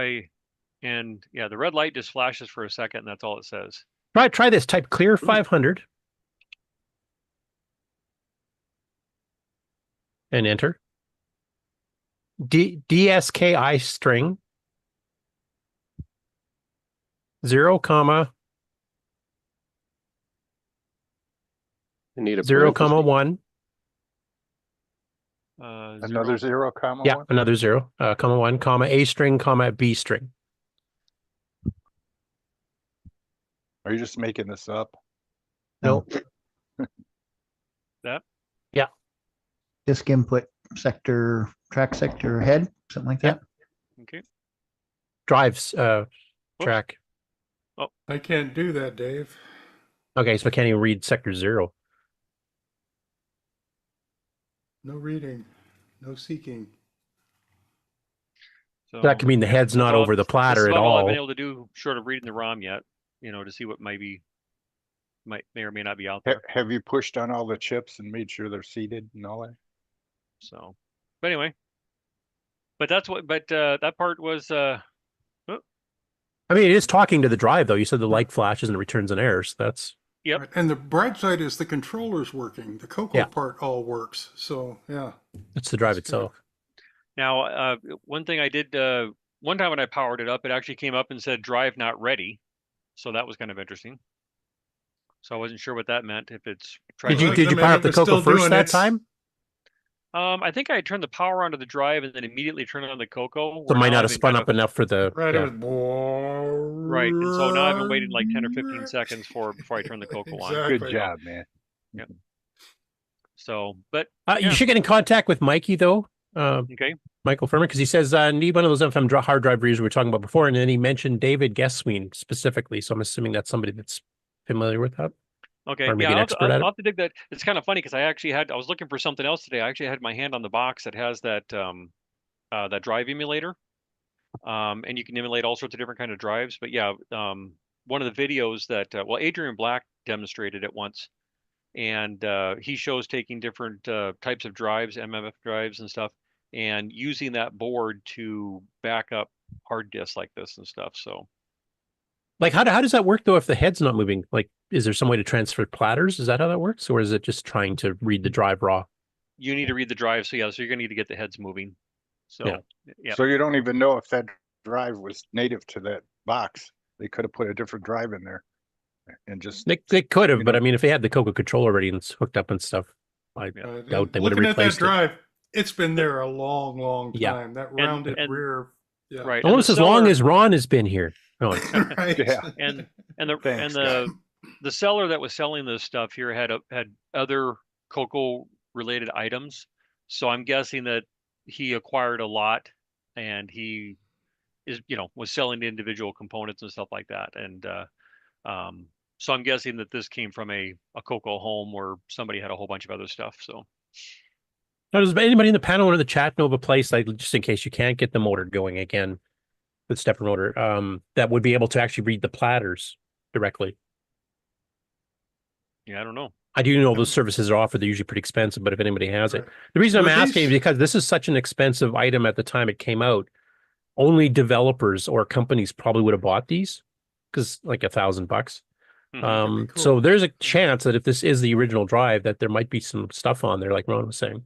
the red light just flashes for a second and that's all it says. Try this. Type clear 500 and enter. DSKI string 0, need a 0, 1. Another 0, comma yeah, 1? another 0, comma 1, comma A string, comma B string. Are you just making this up? No. That? Yeah. Disk input sector, track sector head, something like that. Okay. Drives track. Oh, I can't do that, Dave. Okay, so I can't even read sector 0. No reading, no seeking. so That could mean the head's not over the platter at all I've all. been able to do short of reading the ROM yet, you know, to see what may or may not be out there. Have you pushed on all the chips and made sure they're seated and all that? So, but anyway, that part was I mean, it is talking to the drive, though. You said the light flashes and it returns an error. So that's... Yep. Right. And the bright side is the controller's working. The Coco part all works. So, yeah. It's the drive itself. Now, one thing I did, one time when I powered it up, it actually came up and said drive not ready. So that was kind of interesting. So I wasn't sure what that meant. If it's... Did you power up the Coco first that time? I think I turned the power onto the drive and then immediately turned on the Coco. So it might not have spun up enough for the... Right. Right. And so now I've been waiting like 10 or 15 seconds before I turn the Coco on. Good job, man. Yep. So, but... You should get in contact with Mikey, though. Okay. Michael Furman, because he says, need one of those FM hard drive readers we were talking about before. And then he mentioned David Guessween specifically. So I'm assuming that's somebody that's familiar with that. Okay, or maybe yeah, an expert I'll at have to dig that. It's kind of funny because I was looking for something else today. I actually had my hand on the box that has that that drive emulator, and you can emulate all sorts of different kind of drives. But yeah, one of the videos that Adrian Black demonstrated it once, and he shows taking different types of drives, MMF drives and stuff, and using that board to back up hard disks like this and stuff. So. Like, how does that work, though, if the head's not moving? Like, is there some way to transfer platters? Is that how that works? Or is it just trying to read the drive raw? you need to read the drive. So yeah, so you're gonna need to get the heads moving. So yeah. So you don't even know if that drive was native to that box. They could have put a different drive in there and just. They could have, you but know. I mean, if they had the CoCo controller already and it's hooked up and stuff, I doubt they would have Looking at that replaced it. drive, it's been there a long, long Yeah. time. That rounded rear. Yeah. Right. Almost as long as Ron has been here. Oh, Right. Yeah. And Thanks, the seller that was selling this stuff here had other CoCo related items. So I'm guessing that he acquired a lot and he is, was selling the individual components and stuff like that. And so I'm guessing that this came from a CoCo home where somebody had a whole bunch of other stuff. So now, does anybody in the panel or in the chat know of a place, like just in case you can't get the motor going again with stepper motor, that would be able to actually read the platters directly? Yeah, I don't know. I do know those services are offered. They're usually pretty expensive, but if anybody has it. The reason I'm asking is because this is such an expensive item at the time it came out. Only developers or companies probably would have bought these because like $1,000. Cool. So there's a chance that if this is the original drive, that there might be some stuff on there, like Ron was saying.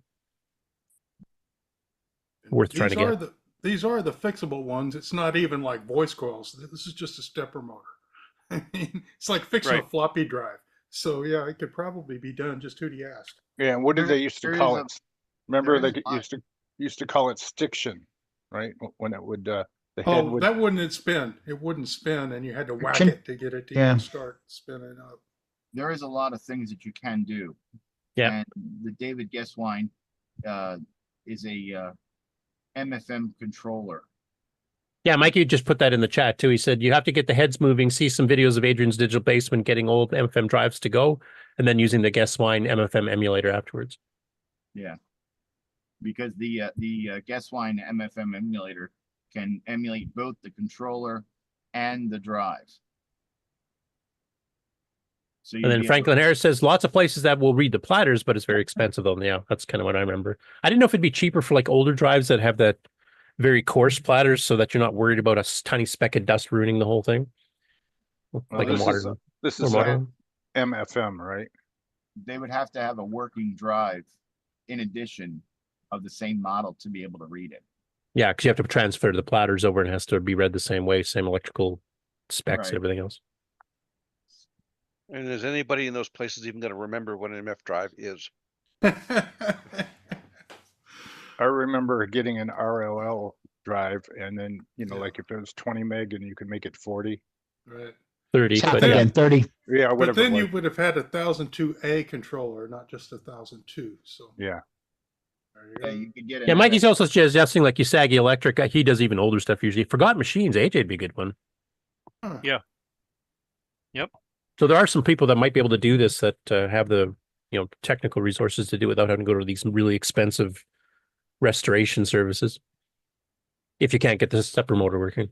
Worth trying to get. These are the fixable ones. It's not even like voice coils. This is just a stepper motor. I mean, it's like fixing a floppy drive. So yeah, it could probably be done. Just who do you ask? Yeah, and what did they used to call it? Remember they used to call it stiction, right? When it would the head would. That wouldn't spin. It wouldn't spin, and you had to whack it to get it to even start spinning up. There is a lot of things that you can do. Yeah. And the David Guesswine is a MFM controller. Yeah, Mikey just put that in the chat too. He said you have to get the heads moving, see some videos of Adrian's digital basement getting old MFM drives to go, and then using the Guesswine MFM emulator afterwards. Yeah, because the Guesswine MFM emulator can emulate both the controller and the drives. So and then Franklin Harris says lots of places that will read the platters, but it's very expensive though. Yeah, that's kind of what I remember. I didn't know if it'd be cheaper for like older drives that have that very coarse platters so that you're not worried about a tiny speck of dust ruining the whole thing. Like this is MFM, right? They would have to have a working drive in addition of the same model to be able to read it. Yeah, because you have to transfer the platters over and it has to be read the same way, same electrical specs and everything else. And is anybody in those places even going to remember what an MF drive is? I remember getting an RLL drive, and then like if it was 20 meg, and you could make it 40, right? 30, but yeah, 30. Yeah, but then you would have had a 1002A controller, not just a 1002. So yeah. You could get yeah, Mikey's also suggesting like Usagi Electric. He does even older stuff usually. Forgotten Machines, AJ'd be a good one. Yeah. Yep. So there are some people that might be able to do this that have the technical resources to do it without having to go to these really expensive restoration services. If you can't get the stepper motor working.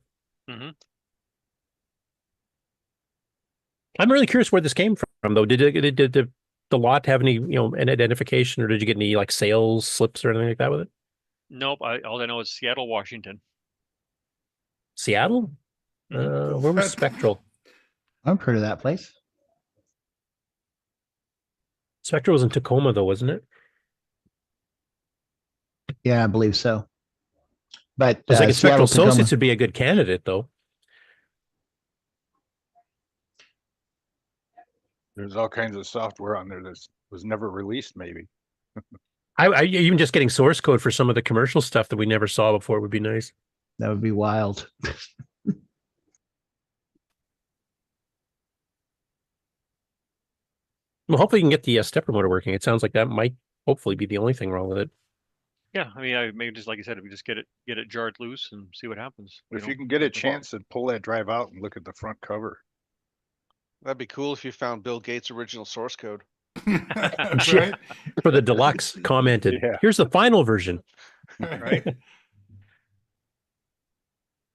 Mm-hmm. I'm really curious where this came from, though. Did the lot have any an identification, or did you get any like sales slips or anything like that with it? Nope. All I know is Seattle, Washington. Seattle? Where was Spectral? I've heard of that place. Spectral was in Tacoma, though, wasn't it? Yeah, I believe so. But it's like a Spectral Tacoma Associates would be a good candidate, though. There's all kinds of software on there that was never released, maybe. I even just getting source code for some of the commercial stuff that we never saw before would be nice. That would be wild. Well, hopefully you can get the stepper motor working. It sounds like that might hopefully be the only thing wrong with it. Yeah, I mean, maybe just like I said, if we just get it jarred loose and see what happens. If you can get a chance to pull that drive out and look at the front cover. That'd be cool if you found Bill Gates' original source code. Right? For the deluxe commented, here's the final version. Right.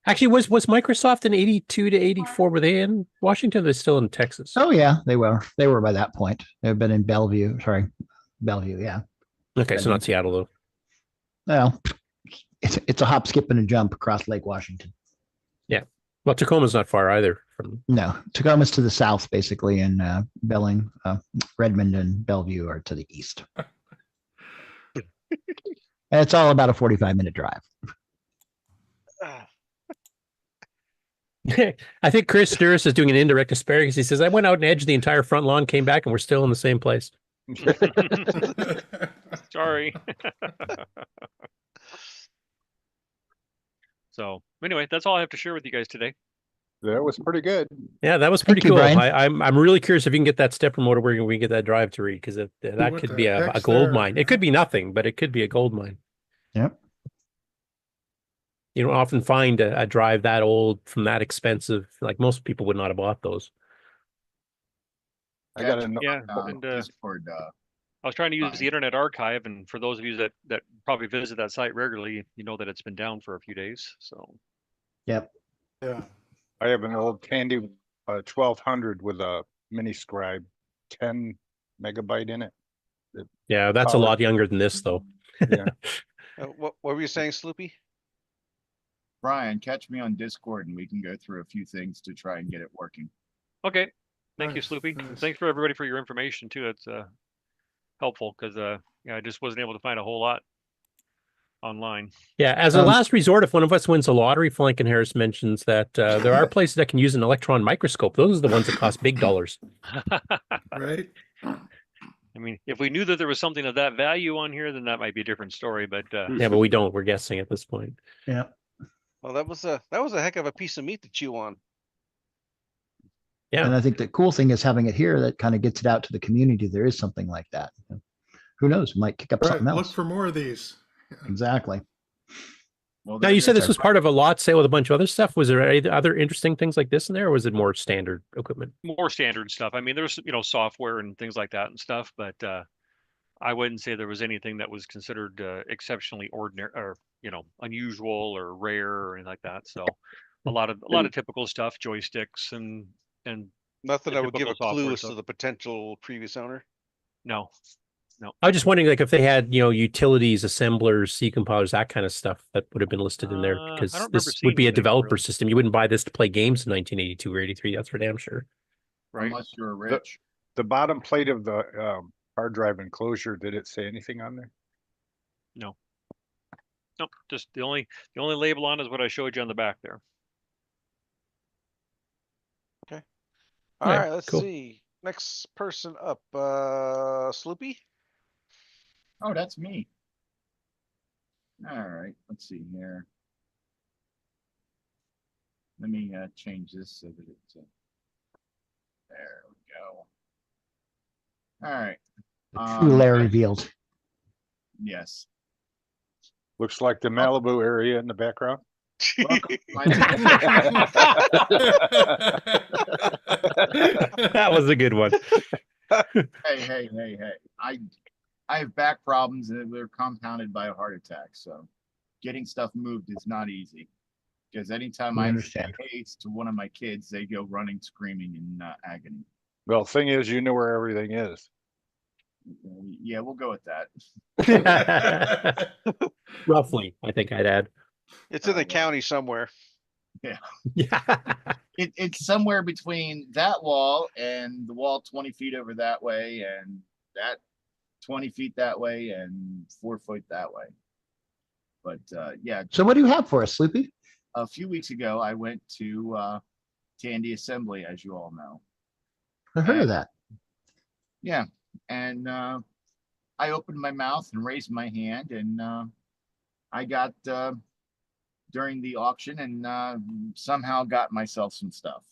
Actually, was Microsoft in 82 to 84? Were they in Washington? They're still in Texas. Oh yeah, they were. They were by that point. They've been in Bellevue. Yeah. Okay, so not Seattle though. Well, it's a hop, skip, and a jump across Lake Washington. Yeah. Well, Tacoma's not far either from. No, Tacoma's to the south, basically, and Redmond and Bellevue are to the east. And it's all about a 45-minute drive. I think Chris Sturris is doing an indirect asparagus. He says, I went out and edged the entire front lawn, came back, and we're still in the same place. Sorry. So anyway, that's all I have to share with you guys today. That was pretty good. Yeah, that was pretty Thank you, cool. Brian. I'm really curious if you can get that stepper motor where we can get that drive to read, because that What could the be a heck's gold there? mine. It could be nothing, but it could be a gold mine. Yep. You don't often find a drive that old from that expensive. Like most people would not have bought those. I got to Yeah, and Discord. I was trying to use Fine. the Internet Archive, and for those of you that probably visit that site regularly, you know that it's been down for a few days. So Yep. Yeah. I have an old Tandy 1200 with a mini scribe, 10 megabyte in it. Yeah, that's a lot younger than this, though. Yeah. What were you saying, Sloopy? Brian, catch me on Discord and we can go through a few things to try and get it working. okay, thank you, Nice, Sloopy. nice. Thanks for everybody for your information too. It's helpful because yeah, I just wasn't able to find a whole lot online. Yeah, as a last resort, if one of us wins a lottery, Flankenharris mentions that there are places that can use an electron microscope. Those are the ones that cost big dollars. Right. I mean, if we knew that there was something of that value on here, then that might be a different story. But Yeah, but we don't. We're guessing at this point. Yeah. Well, that was a heck of a piece of meat to chew on. Yeah. And I think the cool thing is having it here that kind of gets it out to the community. There is something like that. Who knows? Might kick up Right. something Look else. for more of these. Exactly. Well, Now, you said this was part of a lot sale with a bunch of other stuff. Was there any other interesting things like this in there, or was it more standard equipment? more standard stuff. I mean, there's software and things like that and stuff, but I wouldn't say there was anything that was considered exceptionally ordinary or unusual or rare or anything like that. So a lot of typical stuff, joysticks and Nothing the that would give a typical clue software as to stuff. the potential previous owner. No. I was just wondering, like, if they had, utilities, assemblers, C compilers, that kind of stuff that would have been listed in there, I because don't remember this seeing would be a anything, developer really. system. You wouldn't buy this to play games in 1982 or 83. That's for damn sure. Right. Unless you're rich. The bottom plate of the hard drive enclosure, did it say anything on there? No. Nope. Just the only label on is what I showed you on the back there. All Yeah, right, let's cool. see. Next person up, Sloopy. Oh, that's me. All right, let's see here. Let me change this so that it's there we go. All right. True layer revealed. Yes. Looks like the Malibu area in the background. That was a good one. Hey. I have back problems and they're compounded by a heart attack. So getting stuff moved is not easy. Because anytime I I understand. say AIDS to one of my kids, they go running, screaming in agony. Well, thing is, you know where everything is. Yeah, we'll go with that. Roughly, I think I'd add. It's in the county somewhere. Yeah. Yeah. It's somewhere between that wall and the wall 20 feet over that way and that 20 feet that way and 4 foot that way. But yeah. So what do you have for us, Sloopy? A few weeks ago, I went to Tandy Assembly, as you all know. I heard of that. Yeah. And I opened my mouth and raised my hand and I got during the auction and somehow got myself some stuff.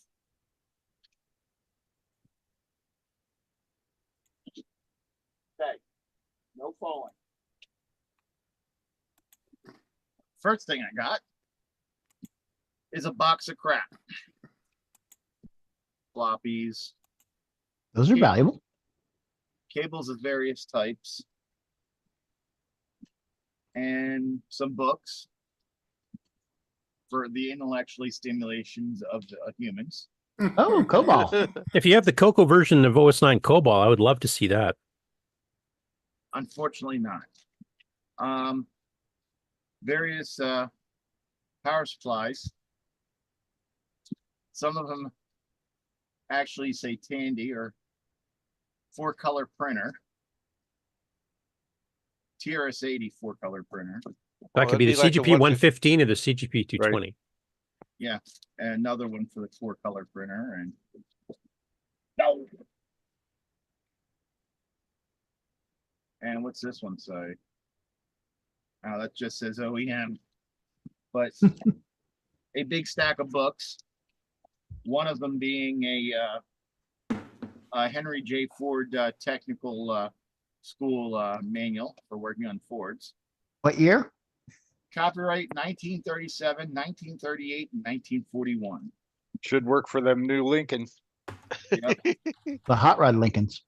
Okay, no falling. First thing I got is a box of crap. Floppies. Those are valuable. Cables of various types. And some books for the intellectually stimulations of humans. Oh, COBOL. If you have the Coco version of OS9 COBOL, I would love to see that. Unfortunately not. Various power supplies. Some of them actually say Tandy or 4-color printer. TRS-80 4-color printer. That could be the CGP 115 or the CGP 220. Yeah, and another one for the 4-color printer. And no. And what's this one say? Oh, that just says OEM. But a big stack of books. One of them being a Henry J. Ford technical school manual for working on Fords. What year? Copyright 1937, 1938, and 1941. Should work for them new Lincolns. Yep. The hot rod Lincolns.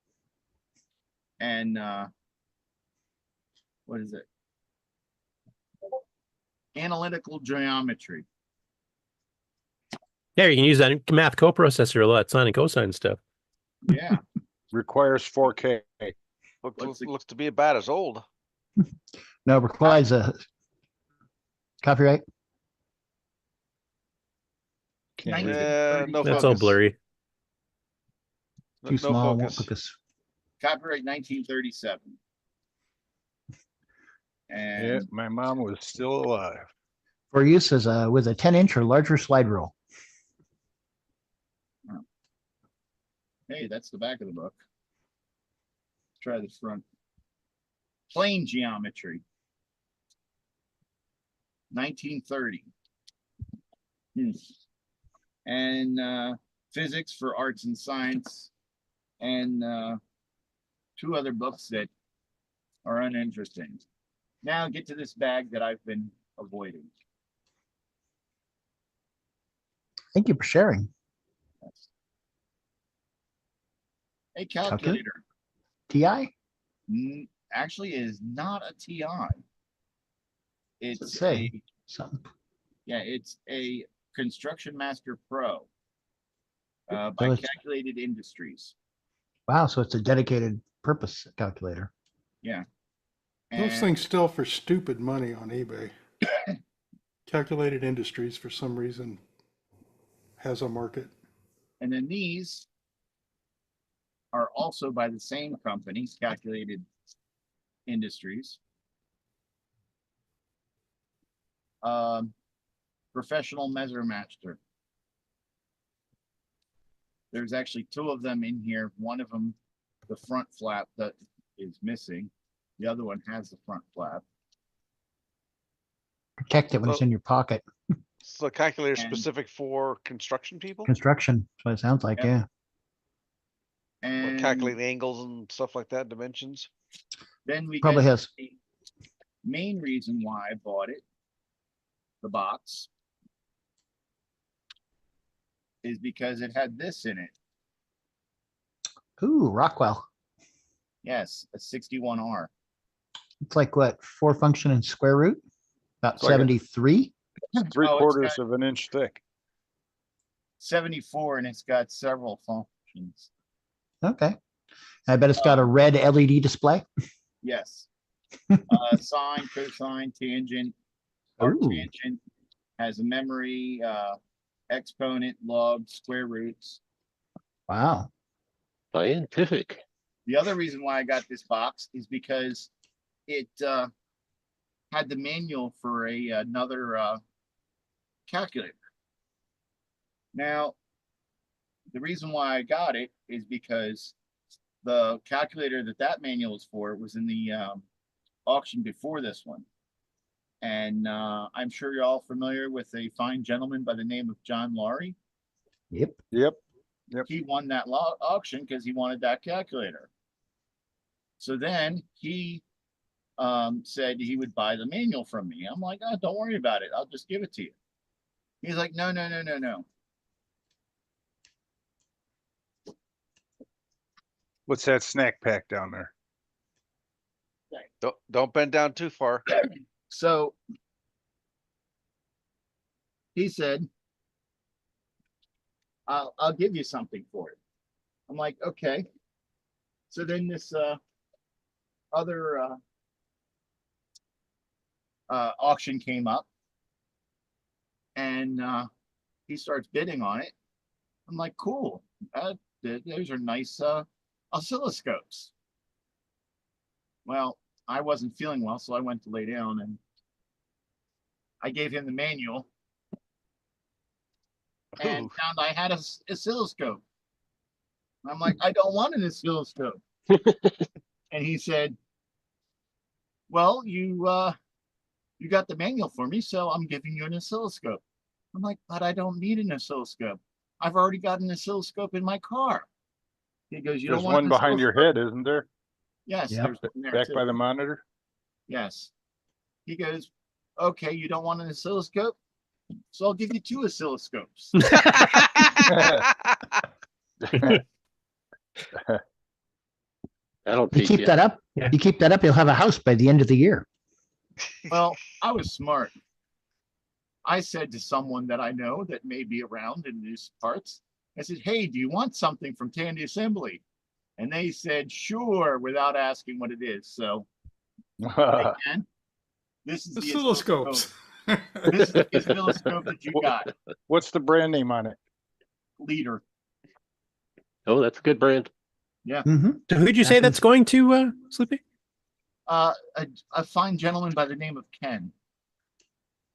And what is it? Analytical geometry. Yeah, you can use that math coprocessor a lot, sine and cosine stuff. Yeah. Requires 4K. Looks to be about as old. No, requires a copyright. Yeah, no That's focus. all blurry. Too small, won't focus. Copyright 1937. And Yeah, my mom was still alive. For use as with a 10-inch or larger slide rule. hey, that's the back of the book. Let's try this front. Plane geometry. 1930. And physics for arts and science, and two other books that are uninteresting. Now get to this bag that I've been avoiding. Thank you for sharing. Yes. A calculator. TI? Actually, is not a TI. It's something. Yeah, it's a Construction Master Pro by Calculated Industries. Wow, so it's a dedicated purpose calculator. Yeah. Those things still for stupid money on eBay. Calculated Industries, for some reason, has a market. And then these are also by the same company, Calculated Industries. Professional Measure Master. There's actually two of them in here. One of them, the front flap that is missing. The other one has the front flap. Protect it when it's in your pocket. So calculator specific for construction people? Construction, that's what it sounds like, yeah. And Like calculate angles and stuff like that, dimensions. Then we probably get has. The main reason why I bought it, the box, is because it had this in it. Ooh, Rockwell. Yes, a 61R. It's like what, 4 function and square root? About It's like 73? 3/4 of an inch thick. 74, and it's got several functions. Okay. I bet it's got a red LED display. Yes. Sine, cosine, tangent, arctangent, has a memory, exponent, log, square roots. Wow. Scientific. The other reason why I got this box is because it had the manual for another calculator. Now, the reason why I got it is because the calculator that manual is for was in the auction before this one. And I'm sure you're all familiar with a fine gentleman by the name of John Laurie. Yep. He won that auction because he wanted that calculator. So then he said he would buy the manual from me. I'm like, oh, don't worry about it. I'll just give it to you. He's like, no. What's that snack pack down there? Don't bend down too far. So he said, I'll give you something for it. I'm like, okay. So then this other auction came up, and he starts bidding on it. I'm like, cool. Those are nice oscilloscopes. Well, I wasn't feeling well, so I went to lay down and I gave him the manual and found I had a oscilloscope. I'm like, I don't want an oscilloscope. And he said, well, you got the manual for me, so I'm giving you an oscilloscope. I'm like, but I don't need an oscilloscope. I've already got an oscilloscope in my car. He goes, you There's don't want one an behind your oscilloscope? head, isn't there? Yes, Yep. there's one there Back too. by the monitor. Yes. He goes, okay, you don't want an oscilloscope? So I'll give you 2 oscilloscopes. That'll You teach keep you. that up. Yeah. You keep that up, you'll have a house by the end of the year. Well, I was smart. I said to someone that I know that may be around in these parts, I said, hey, do you want something from Tandy Assembly? And they said, sure, without asking what it is. So, again, this is the Oscilloscopes. This is the oscilloscope that you got. What's the brand name on it? Leader. Oh, that's a good brand. Yeah. So who'd you say that's going to, Sloopy? A fine gentleman by the name of Ken.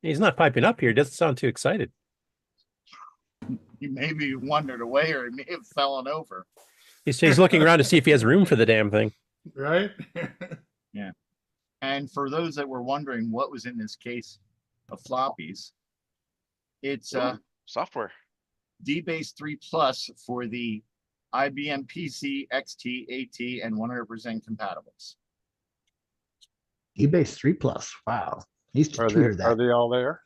He's not piping up here. Doesn't sound too excited. He maybe wandered away or he may have fallen over. He's looking around to see if he has room for the damn thing. Right? Yeah. And for those that were wondering what was in this case of floppies, it's software. dBaseIII Plus for the IBM PC, XT, AT, and 100% compatibles. dBaseIII Plus. Wow. I used to Are tutor they, that. are they all there?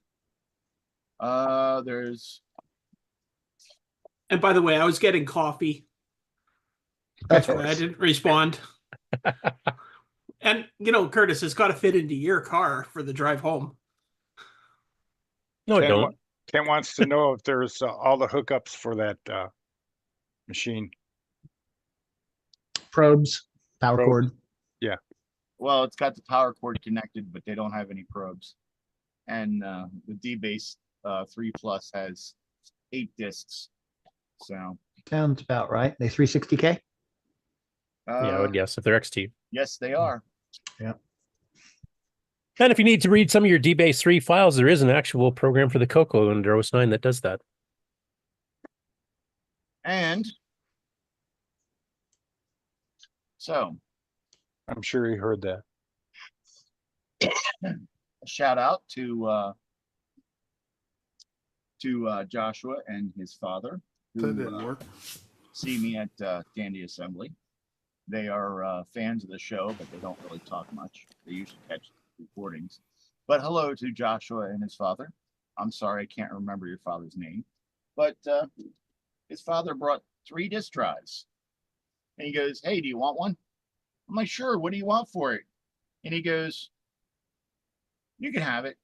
There's And by the way, I was getting coffee. That's why I didn't respond. And, Curtis, it's got to fit into your car for the drive home. No, I don't. Ken wants to know if there's all the hookups for that machine. Probes, power Probe. cord. Yeah. well, it's got the power cord connected, but they don't have any probes. And the dBaseIII Plus has 8 discs. So Sounds about right. They 360K? Yeah, I would guess if they're XT. Yes, they are. Yeah. And if you need to read some of your dBaseIII files, there is an actual program for the CoCo under OS 9 that does that. And so I'm sure he heard that. a shout out to Joshua and his father, That who didn't work. see me at Tandy Assembly. They are fans of the show, but they don't really talk much. They usually catch recordings. But hello to Joshua and his father. I'm sorry, I can't remember your father's name. But his father brought 3 disk drives. And he goes, hey, do you want one? I'm like, sure, what do you want for it? And he goes, you can have it.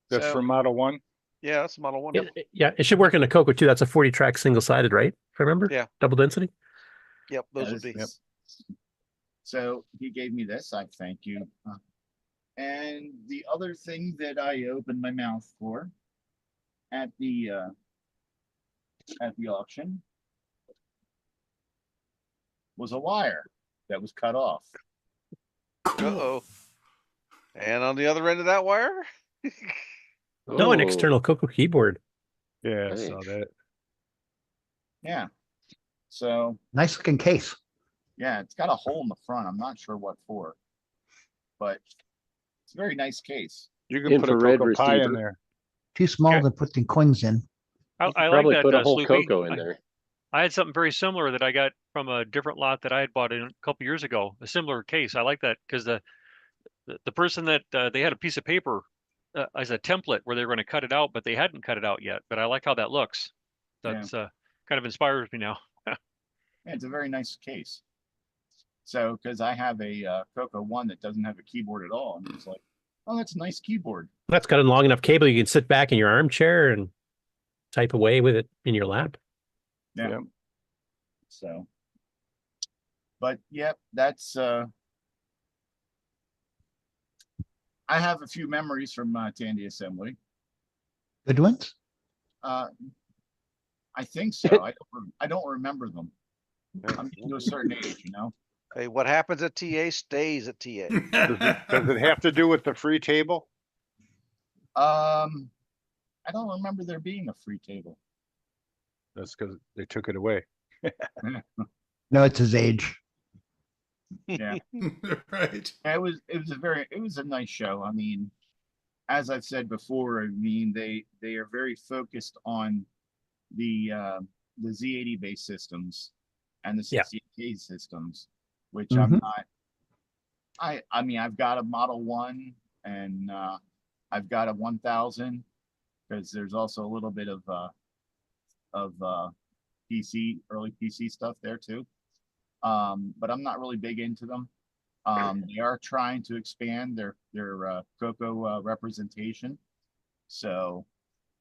That's So- for Model 1? Yeah, that's Model 1. Yeah, it should work in a CoCo too. That's a 40-track single-sided, right? If I remember? Yeah. Double density? Yep, those Yeah, would be. this is- So he gave me this. I thank you. And the other thing that I opened my mouth for at the auction was a wire that was cut off. Uh-oh. And on the other end of that wire? No, an external CoCo keyboard. Yeah, I saw that. Yeah. So Nice looking case. yeah, it's got a hole in the front. I'm not sure what for, but it's a very nice case. You can put a Infrared Cocoa Pie in receiver. there. Too small to put the coins in. I like Probably that, put a whole Sloopy. CoCo in there. I had something very similar that I got from a different lot that I had bought in a couple years ago. A similar case. I like that because the person that they had a piece of paper as a template where they were going to cut it out, but they hadn't cut it out yet. But I like how that looks. That's kind of inspires me now. Yeah, it's a very nice case. So because I have a CoCo 1 that doesn't have a keyboard at all, and it's like, oh, that's a nice keyboard. That's got a long enough cable you can sit back in your armchair and type away with it in your lap. Yeah. Yep. So, but yep, that's I have a few memories from Tandy Assembly. Good ones? I think so. I don't remember them. I'm getting to a certain age, you know. Hey, what happens at TA stays at TA. Does it have to do with the free table? I don't remember there being a free table. That's because they took it away. No, it's his age. Yeah. Right. It was a nice show. I mean, as I've said before, I mean they are very focused on the Z80 based systems and the 68K systems, which I'm not. I mean I've got a Model 1 and I've got a 1000 because there's also a little bit of PC, early PC stuff there too. But I'm not really big into them. They are trying to expand their CoCo representation, so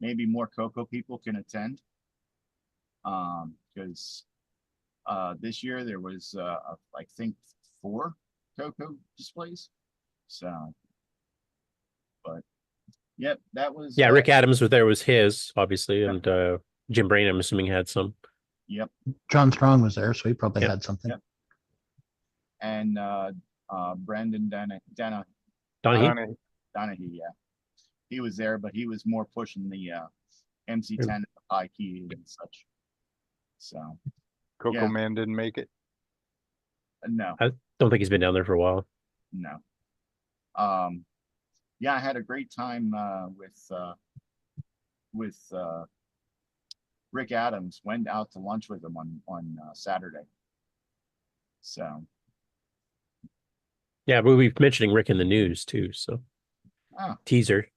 maybe more CoCo people can attend. Because this year there was I think 4 CoCo displays. So, but yep, that was Rick Adams was there, was his obviously, Yep. and Jim Brain, I'm assuming, had some. Yep. John Strong was there, so he probably Yep. had something. Yep. And Brandon Donahue, yeah, he was there, but he was more pushing the MC10 and the high key and such. So Coco Man didn't make it. No, I don't think he's been down there for a while. no. Yeah, I had a great time with Rick Adams. Went out to lunch with him on Saturday. So Yeah, but we've mentioning Rick in the news too, so teaser.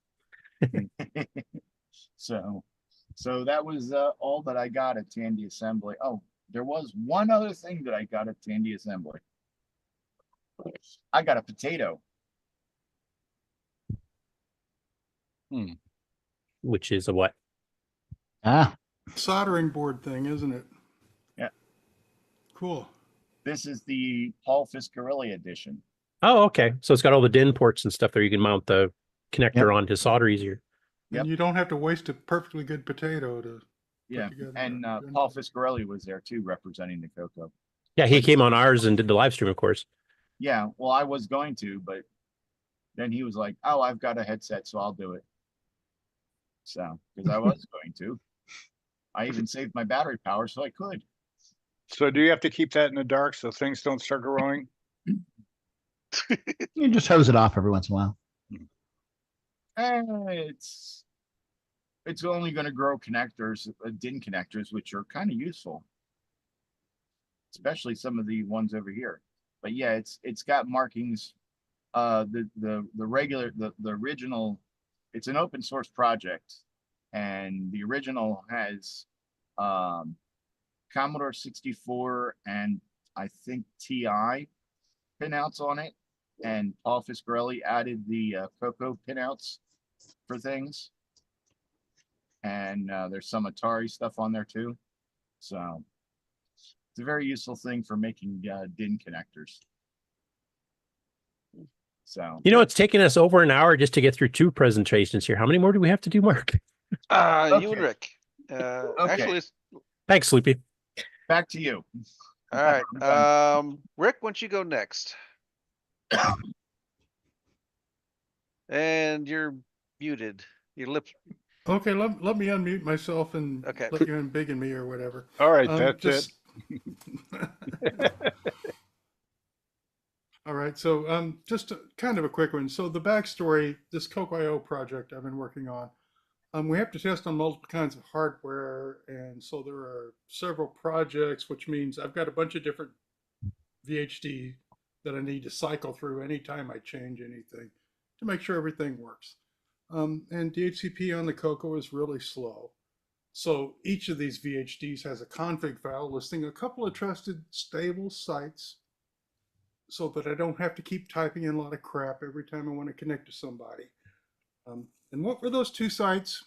So that was all that I got at Tandy Assembly. Oh, there was one other thing that I got at Tandy Assembly. I got a potato. Which is a what? Soldering board thing, isn't it? Yeah. Cool. This is the Paul Fiscarelli edition. Oh, okay. So it's got all the DIN ports and stuff there. You can mount the connector on to solder easier. And you don't have to waste a perfectly good potato to Yeah, put together. and Paul Fiscarelli was there too, representing the CoCo. Yeah, he came on ours and did the live stream, of course. Yeah, well, I was going to, but then he was like, "Oh, I've got a headset, so I'll do it." So, because I was going to, I even saved my battery power so I could. So do you have to keep that in the dark so things don't start growing? You just hose it off every once in a while. It's only going to grow connectors, DIN connectors, which are kind of useful, especially some of the ones over here. But yeah, it's got markings. The original, it's an open source project, and the original has Commodore 64 and I think TI pinouts on it, and Paul Fiscarelli added the CoCo pinouts for things, and there's some Atari stuff on there too. So it's a very useful thing for making DIN connectors. So You know, it's taken us over an hour just to get through 2 presentations here. How many more do we have to do, Mark? You and Rick. Actually, it's, Thanks, Sleepy. back to you. all right. Rick, why don't you go next? And you're muted. Your lips. Okay, let me unmute myself and Okay. let you unbiggen me or whatever. All right, that's it. All right, so just kind of a quick one. So the backstory, this CoCo project I've been working on, we have to test on multiple kinds of hardware, and so there are several projects, which means I've got a bunch of different VHD that I need to cycle through anytime I change anything to make sure everything works. And DHCP on the CoCo is really slow. So each of these VHDs has a config file listing a couple of trusted, stable sites so that I don't have to keep typing in a lot of crap every time I want to connect to somebody. And what were those 2 sites?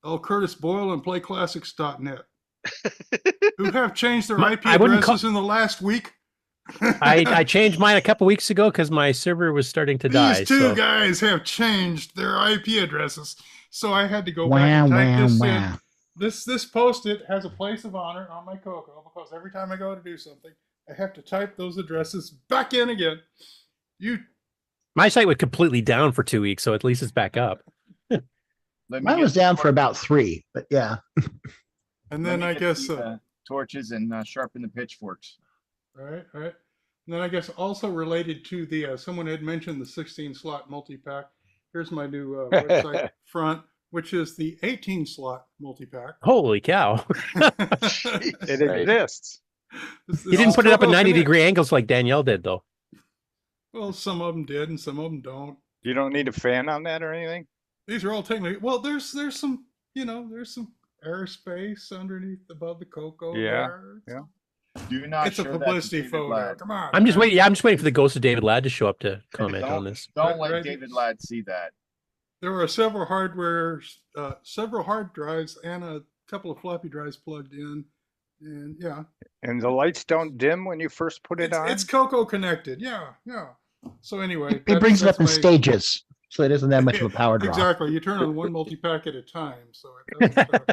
L Curtis Boyle and PlayClassics.net, who have changed their IP addresses in the last week. I changed mine a couple weeks ago because my server was starting to die. These 2 guys have changed their IP addresses, so I had to go back and type this in. This Post-it has a place of honor on my CoCo because every time I go to do something, I have to type those addresses back in again. My site was completely down for 2 weeks, so at least it's back up. Mine was down for about 3, but yeah. And then I guess torches and sharpen the pitchforks. All right. And then I guess also related to the someone had mentioned the 16-slot multi-pack. Here's my new website front, which is the 18-slot multi-pack. Holy cow! It exists. You didn't put it up at 90-degree angles like Danielle did, though. Well, some of them did, and some of them don't. You don't need a fan on that or anything. These are all technically well. There's some there's some airspace underneath above the Coco. Yeah. There. Do not. It's a publicity photo. Come on. I'm just waiting. Yeah, I'm just waiting for the ghost of David Ladd to show up to comment on this. Don't let David Ladd see that. There were several hard drives, and a couple of floppy drives plugged in, and yeah. And the lights don't dim when you first put it on. It's Coco connected. Yeah. So anyway, He brings it up in stages, so it isn't that much of a power draw. Exactly. You turn on one multi-pack at a time, so it doesn't.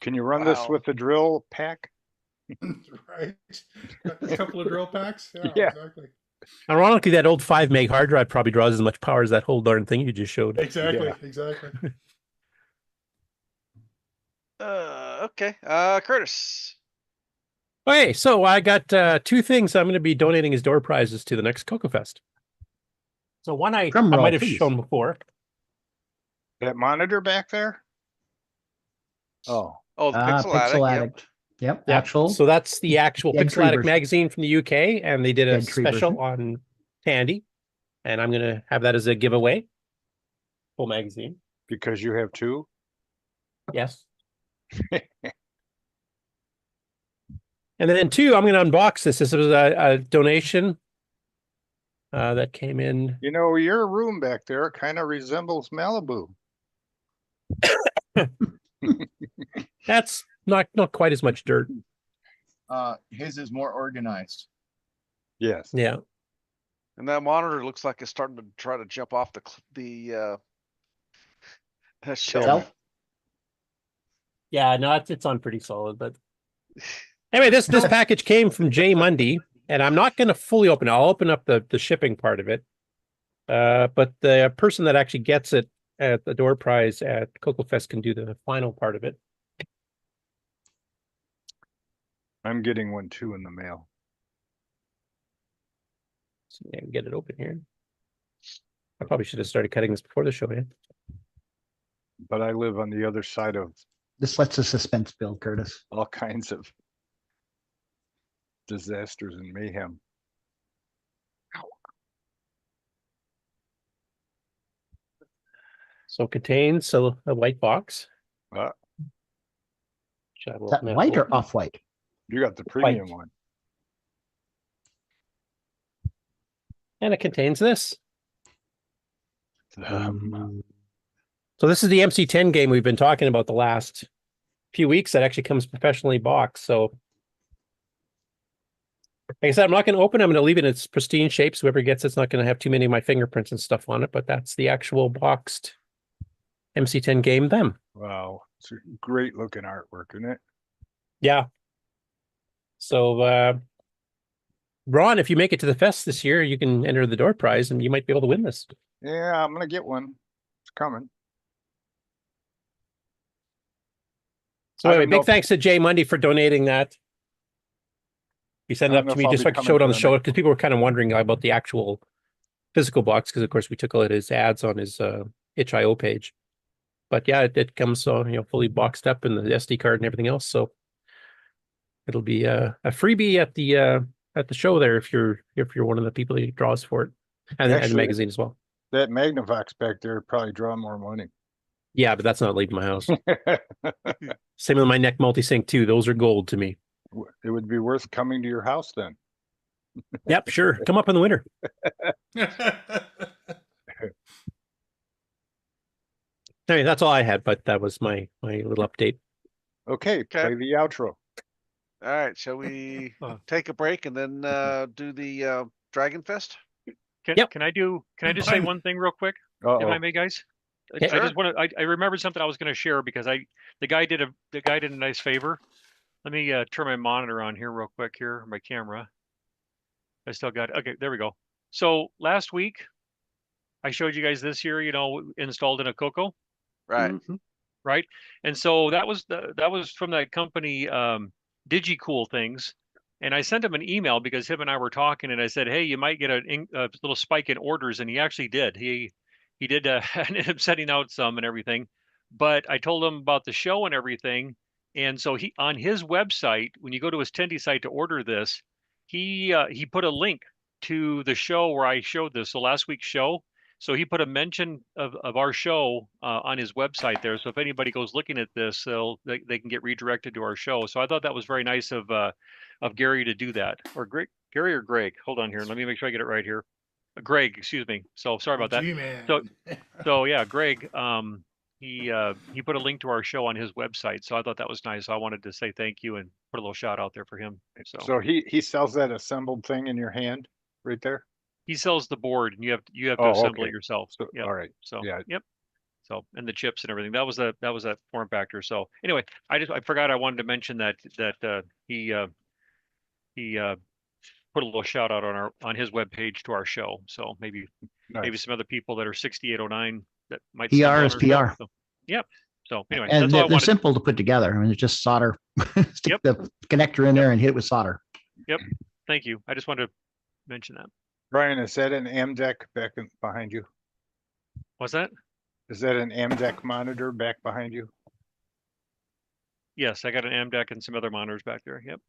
Can you run this with the drill pack? Right. A couple of drill packs. Yeah. Exactly. Ironically, that old 5 meg hard drive probably draws as much power as that whole darn thing you just showed. Exactly. Okay. Curtis. Okay, so I got 2 things I'm going to be donating as door prizes to the next CoCo Fest. So one I might have shown before. That monitor back there? Oh, the Pixel Addict. Yep. Actual. So that's the actual Dead Pixel Addict version. magazine from the UK, and they did a Dead tree special version. on Tandy, and I'm going to have that as a giveaway. Full magazine. Because you have 2? Yes. And then 2, I'm going to unbox this. This was a donation that came in. You know, your room back there kind of resembles Malibu. That's not quite as much dirt. His is more organized. Yes. Yeah. And that monitor looks like it's starting to try to jump off the shelf. Yeah, no, it's on pretty solid, but anyway, this package came from Jay Mundy, and I'm not going to fully open it. I'll open up the shipping part of it. But the person that actually gets it at the door prize at CoCo Fest can do the final part of it. I'm getting one too in the mail. So yeah, get it open here. I probably should have started cutting this before the show, yeah. But I live on the other side of This lets the suspense build, Curtis. all kinds of disasters and mayhem. So it contains a white box. Uh, Is that white or off-white? You got the premium one. And it contains this. Um, So this is the MC10 game we've been talking about the last few weeks that actually comes professionally boxed. So like I said, I'm not going to open it. I'm going to leave it in its pristine shape. So whoever gets it's not going to have too many of my fingerprints and stuff on it. But that's the actual boxed MC10 game then. Wow. It's a great looking artwork, isn't it? Yeah. So Ron, if you make it to the fest this year, you can enter the door prize and you might be able to win this. Yeah, I'm going to get one. It's coming. So anyway, big thanks to Jay Mundy for donating that. He sent it up to me just so I could show it on the show because people were kind of wondering about the actual physical box because of course we took all of his ads on his itch.io page. But yeah, it comes fully boxed up in the SD card and everything else. So it'll be a freebie at the show there if you're one of the people who draws for it, and the magazine as well. That Magnavox back there probably draw more money. Yeah, but that's not leaving my house. Same with my neck multi-sync too. Those are gold to me. It would be worth coming to your house then. Yep, sure. Come up in the winter. Anyway, that's all I had, but that was my little update. Okay, play the outro. All right, shall we take a break and then do the Dragon Fest? Can I just say one thing real quick? Uh-oh. If I may, guys? Sure. I remembered something I was going to share because the guy did a nice favor. Let me turn my monitor on here real quick here, my camera. I still got it. Okay, there we go. So last week, I showed you guys this here, installed in a CoCo. Right. Right. And so that was from that company, DigiCool Things. And I sent him an email because him and I were talking, and I said, hey, you might get a little spike in orders. And he actually did. He did ended up sending out some and everything. But I told him about the show and everything. And so he, on his website, when you go to his Tandy site to order this, he put a link to the show where I showed this. So last week's show. So he put a mention of our show on his website there. So if anybody goes looking at this, they can get redirected to our show. So I thought that was very nice of Gary to do that. Or Gary or Greg? Hold on here. Let me make sure I get it right here. Greg, excuse me. So sorry about that. So yeah, Greg. He put a link to our show on his website. So I thought that was nice. So I wanted to say thank you and put a little shout out there for him. So he sells that assembled thing in your hand right there. He sells the board, and you have to assemble it yourself. So, yep. All right. So yeah. Yep. So and the chips and everything. That was that form factor. So anyway, I forgot I wanted to mention that he put a little shout out on his webpage to our show. So maybe some other people that are 6809 that might PR is PR. So, yep. So anyway, and that's all I they're wanted. simple to put together. I mean, it's just solder. Stick Yep. the connector in there and hit it with solder. Yep. Thank you. I just wanted to mention that. Brian, is that an AMDEC behind you? What's that? Is that an AMDEC monitor back behind you? Yes, I got an AMDEC and some other monitors back there. Yep.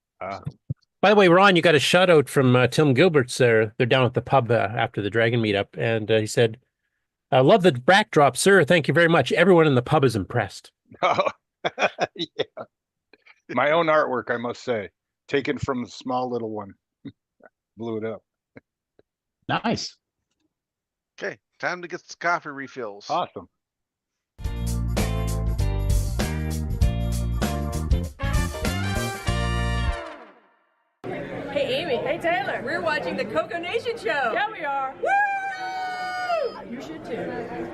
By the way, Ron, you got a shout out from Tim Gilberts there. They're down at the pub after the Dragon meetup. And he said, I love the backdrop, sir. Thank you very much. Everyone in the pub is impressed. Oh, yeah. My own artwork, I must say, taken from the small little one. Blew it up. Nice. Okay, time to get the coffee refills. Awesome. Hey, Amy. Hey, Taylor. We're watching the CoCoNation show. Yeah, we are. Woo! You should too.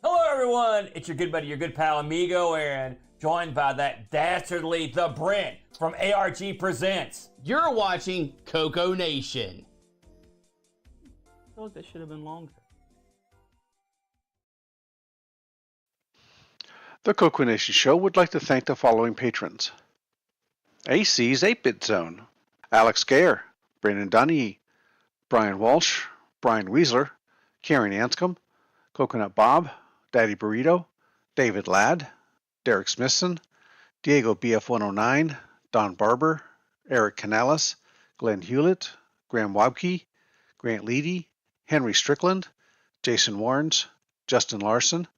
Hello everyone, it's your good buddy, your good pal Amigo, and joined by that dastardly The Brent from ARG Presents. You're watching CoCoNation. I feel like that should have been longer. The CoCoNation Show would like to thank the following patrons. AC's 8-Bit Zone, Alex Gare, Brandon Dunny, Brian Walsh, Brian Wiesler, Karen Anscombe, Coconut Bob, Daddy Burrito, David Ladd, Derek Smithson, Diego BF109, Don Barber, Eric Canales, Glenn Hewlett, Graham Wabke, Grant Leedy, Henry Strickland, Jason Warrens, Justin Larson,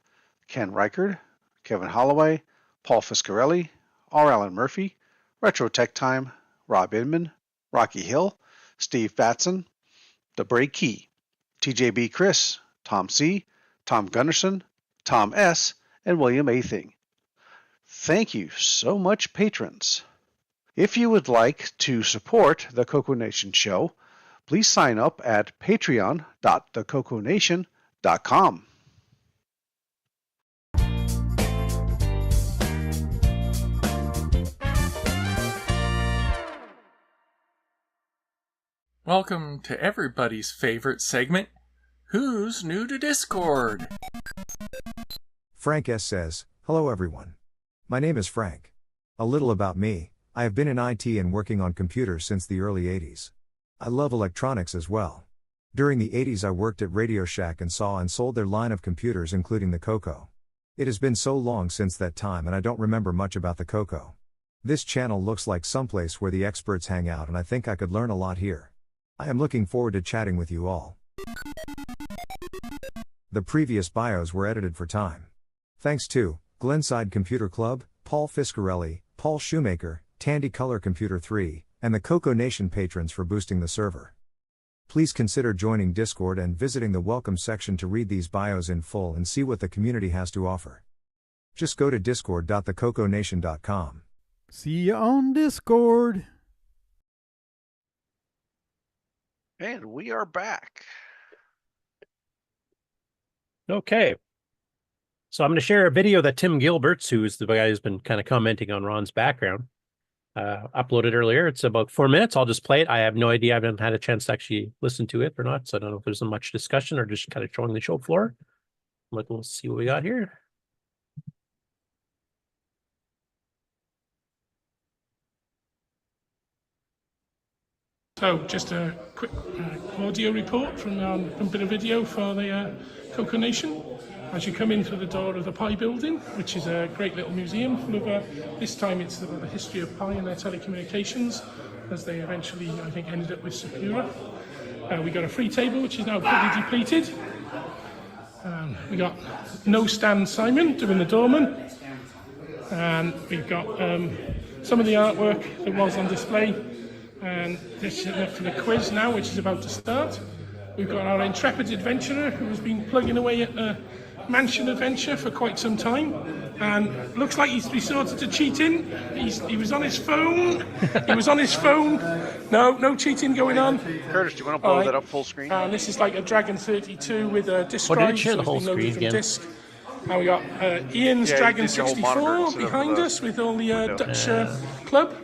Ken Reichard, Kevin Holloway, Paul Fiscarelli, R. Allen Murphy, Retro Tech Time, Rob Inman, Rocky Hill, Steve Batson, The Bray Key, TJB Chris, Tom C., Tom Gunderson, Tom S., and William A. Thing. Thank you so much, patrons. If you would like to support the CoCoNation Show, please sign up at patreon.thecoconation.com. Welcome to everybody's favorite segment, Who's New to Discord? Frank S. says, hello everyone. My name is Frank. A little about me, I have been in IT and working on computers since the early 80s. I love electronics as well. During the 80s I worked at Radio Shack and saw and sold their line of computers including the CoCo. It has been so long since that time and I don't remember much about the CoCo. This channel looks like someplace where the experts hang out and I think I could learn a lot here. I am looking forward to chatting with you all. The previous bios were edited for time. Thanks to Glenside Computer Club, Paul Fiscarelli, Paul Shoemaker, Tandy Color Computer 3, and the CoCoNation patrons for boosting the server. Please consider joining Discord and visiting the welcome section to read these bios in full and see what the community has to offer. Just go to discord.thecoconation.com. See you on Discord. And we are back. Okay. So I'm going to share a video that Tim Gilberts, who is the guy who's been kind of commenting on Ron's background, uploaded earlier. It's about 4 minutes. I'll just play it. I have no idea. I haven't had a chance to actually listen to it or not. So I don't know if there's much discussion or just kind of showing the show floor. But we'll see what we got here. So just a quick audio report from a bit of video for the CoCoNation. As you come in through the door of the Pi building, which is a great little museum full of, this time it's about the history of Pi and their telecommunications, as they eventually, I think, ended up with Supura. We got a free table, which is now pretty depleted. We got No Stand Simon doing the doorman. And we've got some of the artwork that was on display. And this is up for the quiz now, which is about to start. We've got our intrepid adventurer who has been plugging away at the mansion adventure for quite some time, and looks like he's resorted to cheating. He was on his phone. He was on his phone. No cheating going on. Curtis, do you want to blow that up full screen? And this is like a Dragon 32 with a disc drive. Did it share the whole screen again? Disc. And we got Ian's Dragon 64 behind us with all the Dutch club.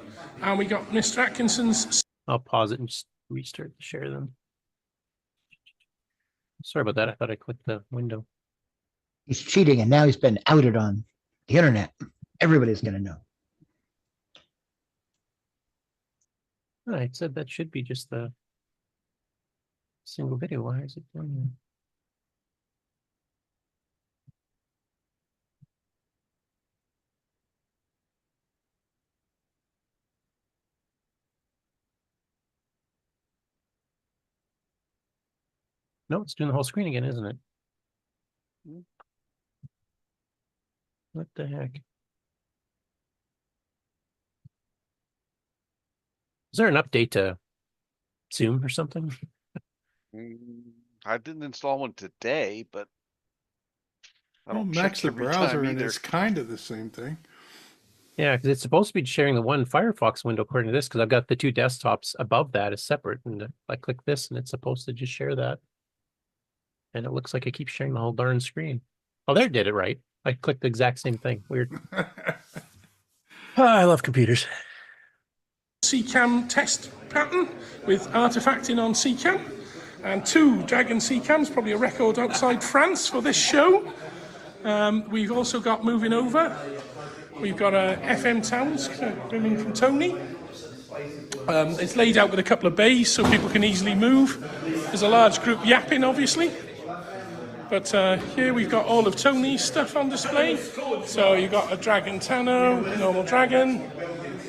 And we got Mr. Atkinson's. I'll pause it and just restart to share them. Sorry about that. I thought I clicked the window. He's cheating, and now he's been outed on the internet. Everybody's going to know. I said that should be just the single video. Why is it doing that? No, it's doing the whole screen again, isn't it? What the heck? Is there an update to Zoom or something? I didn't install one today, but I don't Max the every browser, time and either. it's kind of the same thing. Yeah, because it's supposed to be sharing the one Firefox window according to this, because I've got the two desktops above that as separate, and if I click this, and it's supposed to just share that. And it looks like it keeps sharing the whole darn screen. Oh, there it did it right. I clicked the exact same thing. Weird. I love computers. SECAM test pattern with artifacting on SECAM. And 2 Dragon SECAMs, probably a record outside France for this show. We've also got moving over. We've got FM towns coming from Tony. It's laid out with a couple of bays so people can easily move. There's a large group yapping, obviously. But here we've got all of Tony's stuff on display. So you've got a Dragon TANO, normal Dragon.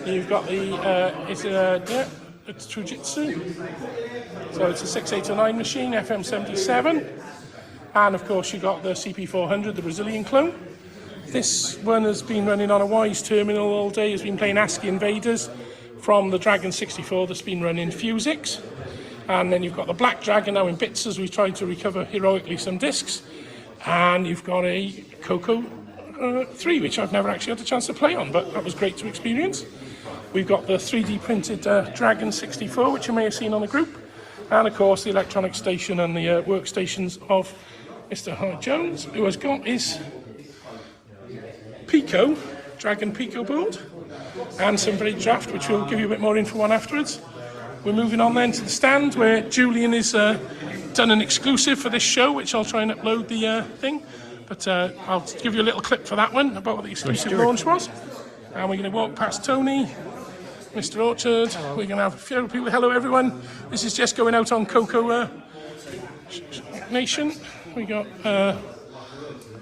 You've got the, it's Fujitsu. So it's a 6809 machine, FM77. And of course you've got the CP400, the Brazilian clone. This one has been running on a Whse terminal all day, has been playing ASCII Invaders from the Dragon 64 that's been running Fusix. And then you've got the Black Dragon now in bits as we try to recover heroically some discs. And you've got a CoCo 3, which I've never actually had a chance to play on, but that was great to experience. We've got the 3D printed Dragon 64, which you may have seen on the group. And of course the electronic station and the workstations of Mr. Howard Jones, who has got his Pico, Dragon Pico board, and some very draft, which we'll give you a bit more info on afterwards. We're moving on then to the stand where Julian has done an exclusive for this show, which I'll try and upload the thing. But I'll give you a little clip for that one about what the exclusive launch was. And we're going to walk past Tony, Mr. Orchard. Hello. We're going to have a few people. Hello, everyone. This is just going out on CoCoNation. We got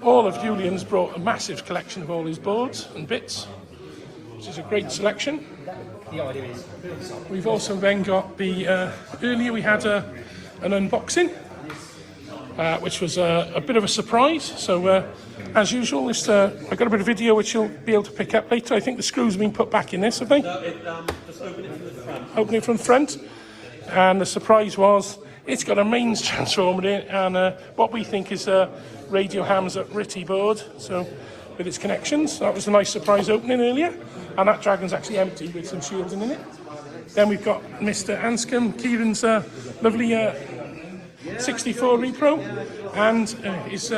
all of Julian's brought a massive collection of all his boards and bits, which is a great selection. We've also then got the, earlier we had an unboxing, which was a bit of a surprise. So as usual, I've got a bit of video which you'll be able to pick up later. I think the screws have been put back in this, have they? opening from the front. And the surprise was it's got a mains transformer in it, and what we think is a radio hams at RTTY board, so with its connections. That was a nice surprise opening earlier, and that Dragon's actually empty with some shielding in it. Then we've got Mr. Anscombe, Kieran's lovely 64 repro, and his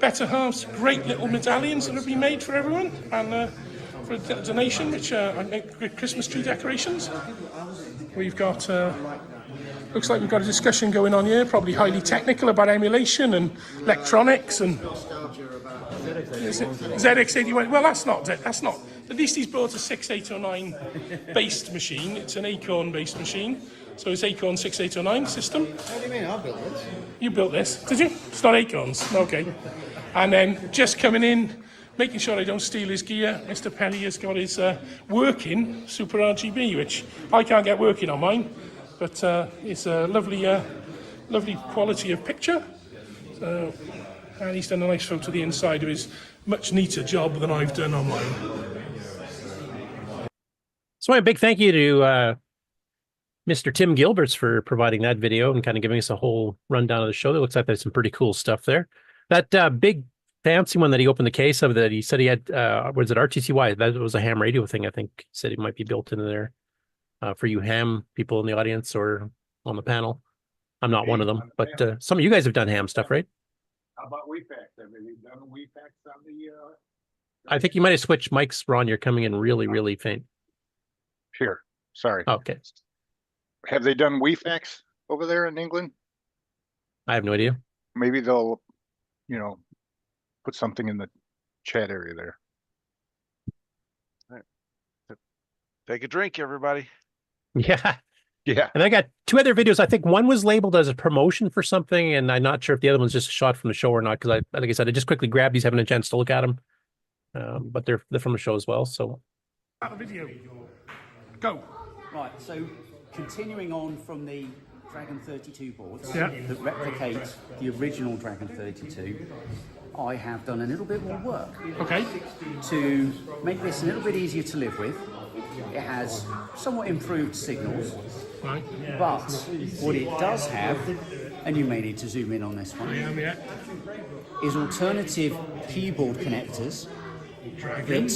better halves great little medallions that have been made for everyone, and for a donation, which I make with Christmas tree decorations. We've got, looks like we've got a discussion going on here, probably highly technical about emulation and electronics and ZX81. Well, that's not. At least he's bought a 6809 based machine. It's an Acorn based machine. So it's Acorn 6809 system. What do you mean? I built this. You built this, did you? It's not Acorns. Okay. And then just coming in, making sure I don't steal his gear, Mr. Pelly has got his working Super RGB, which I can't get working on mine, but it's a lovely, lovely quality of picture. So, and he's done a nice photo of the inside of his much neater job than I've done on mine. So a big thank you to Mr. Tim Gilberts for providing that video and kind of giving us a whole rundown of the show. It looks like there's some pretty cool stuff there. That big fancy one that he opened the case of, that he said he had, was it RTTY? That was a ham radio thing, I think. He said it might be built into there for you ham people in the audience or on the panel. I'm not one of them, but some of you guys have done ham stuff, right? How about WeFax? Have you done WeFax on the? I think you might have switched mics, Ron. You're coming in really, really faint. Here, sorry. Okay. Have they done WeFax over there in England? I have no idea. Maybe they'll, put something in the chat area there. All right. Take a drink, everybody. Yeah. Yeah. And I got two other videos. I think one was labeled as a promotion for something, and I'm not sure if the other one's just a shot from the show or not, because like I said, I just quickly grabbed these, having a chance to look at them. But they're from the show as well. So. Video. Go. Right. So continuing on from the Dragon 32 boards that replicate the original Dragon 32, I have done a little bit more work. Okay. To make this a little bit easier to live with. It has somewhat improved signals, right. But what it does have, and you may need to zoom in on this one, is alternative keyboard connectors that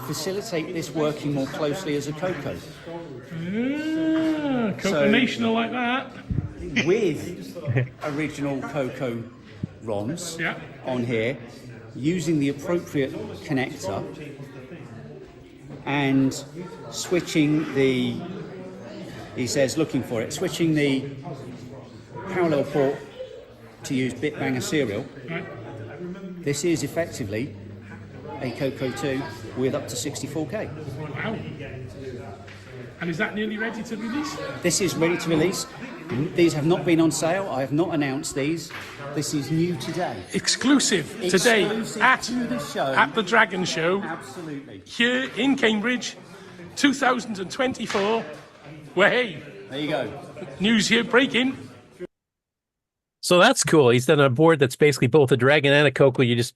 facilitate this working more closely as a CoCo. CoCoNation so, like that. With original CoCo ROMs on here, using the appropriate connector and switching the, he says looking for it, switching the parallel port to use bitbanger serial. This is effectively a CoCo 2 with up to 64K. Wow. And is that nearly ready to release? This is ready to release. These have not been on sale. I have not announced these. This is new today. Exclusive today at the Dragon Show. Absolutely. Here in Cambridge, 2024. Well, hey. There you go. News here breaking. So that's cool. He's done a board that's basically both a Dragon and a CoCo. You just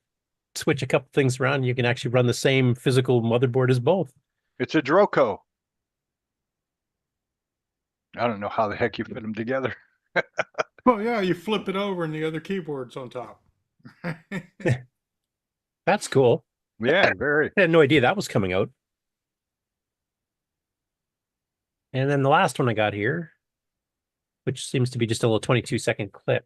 switch a couple things around and you can actually run the same physical motherboard as both. It's a Droco. I don't know how the heck you fit them together. Well, yeah, you flip it over and the other keyboard's on top. That's cool. Yeah, very. I had no idea that was coming out. And then the last one I got here, which seems to be just a little 22-second clip.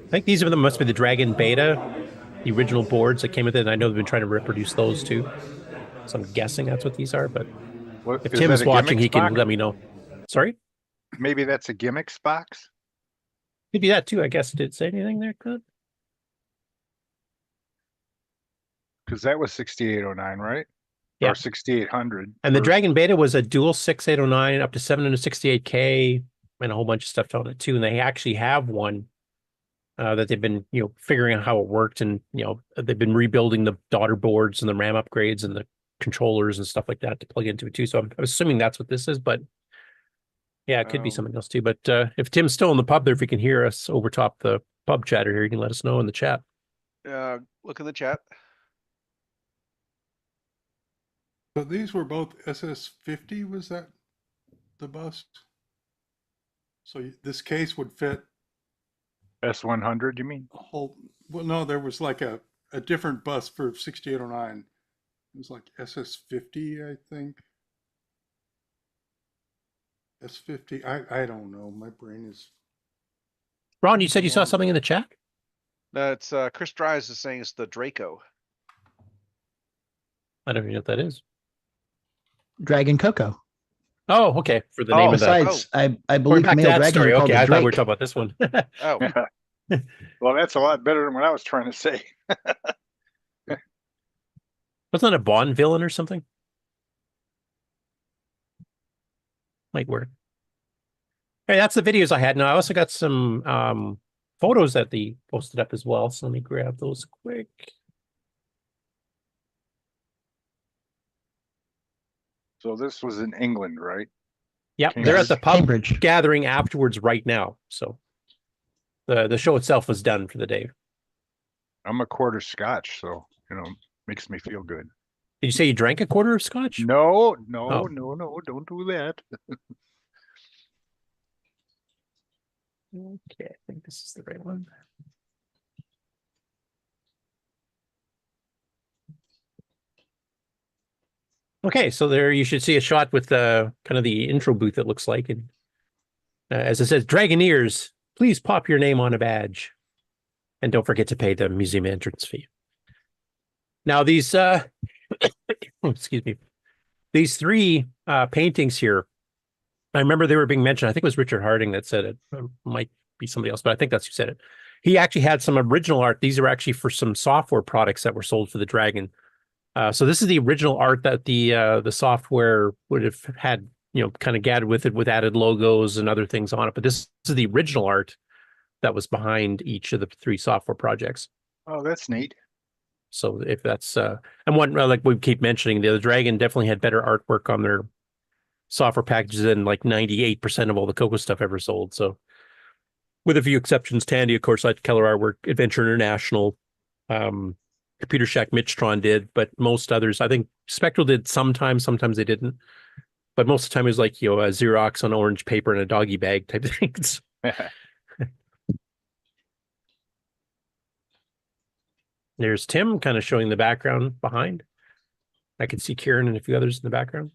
I think these are must be the Dragon Beta, the original boards that came with it. And I know they've been trying to reproduce those too. So I'm guessing that's what these are. But if Tim's watching, he can let me know. Sorry? Maybe that's a gimmicks box? Could be that too, I guess. Did it say anything there, Clint? Because that was 6809, right? Yeah. Or 6800. And the Dragon Beta was a dual 6809 up to 768K and a whole bunch of stuff on it too. And they actually have one that they've been, figuring out how it worked, and they've been rebuilding the daughter boards and the RAM upgrades and the controllers and stuff like that to plug into it too. So I'm assuming that's what this is, but Yeah, it could be something else too. But if Tim's still in the pub there, if you can hear us over top the pub chatter here, you can let us know in the chat. Look in the chat. So these were both SS50, was that the bus? So this case would fit S100, you mean? a whole, well, no, there was like a different bus for 6809. It was like SS50, I think. S50, I don't know. My brain is. Ron, you said you saw something in the chat? That's Chris Dries is saying it's the Draco. I don't even know what that is. Dragon Coco. Oh, okay. For the name of that. Besides, I believe back to male that dragons story. are called Okay, the I thought we were Drake. talking about this one. Oh. Well, that's a lot better than what I was trying to say. Wasn't that a Bond villain or something? Might work. Hey, that's the videos I had. Now I also got some photos that they posted up as well. So let me grab those quick. So this was in England, right? Yep, Cambridge. they're at the pub Cambridge. gathering afterwards right now. So the show itself was done for the day. I'm a quarter Scotch, so makes me feel good. Did you say you drank a quarter of scotch? No, Oh. no, don't do that. Okay, I think this is the right one. Okay, so there you should see a shot with the kind of the intro booth, it looks like. And as it says, Dragoneers, please pop your name on a badge. And don't forget to pay the museum entrance fee. Now these, excuse me, these three paintings here, I remember they were being mentioned. I think it was Richard Harding that said it. It might be somebody else, but I think that's who said it. He actually had some original art. These are actually for some software products that were sold for the Dragon. So this is the original art that the software would have had, kind of gathered with it with added logos and other things on it. But this is the original art that was behind each of the three software projects. Oh, that's neat. So if that's and one like we keep mentioning, the Dragon definitely had better artwork on their software packages than like 98% of all the Coco stuff ever sold. So with a few exceptions, Tandy, of course, like Keller Artwork, Adventure International, Computer Shack, Mitchtron did, but most others, I think Spectral did sometimes they didn't. But most of the time it was like, a Xerox on orange paper and a doggy bag type of things. There's Tim kind of showing the background behind. I can see Kieran and a few others in the background.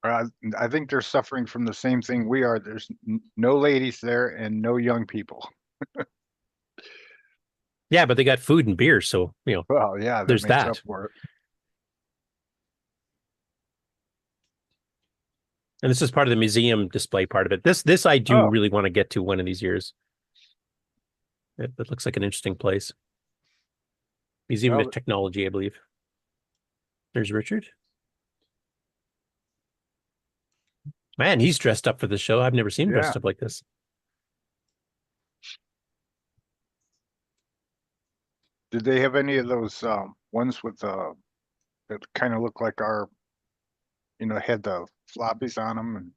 I think they're suffering from the same thing we are. There's no ladies there and no young people. Yeah, but they got food and beer, so Well, yeah, there's makes that. up for it. And this is part of the museum display part of it. This I do really want to get to one of these years. It looks like an interesting place. Museum of Technology, I believe. There's Richard. Man, he's dressed up for the show. I've never seen him dressed up like this. Did they have any of those ones with that kind of look like our, had the floppies on them and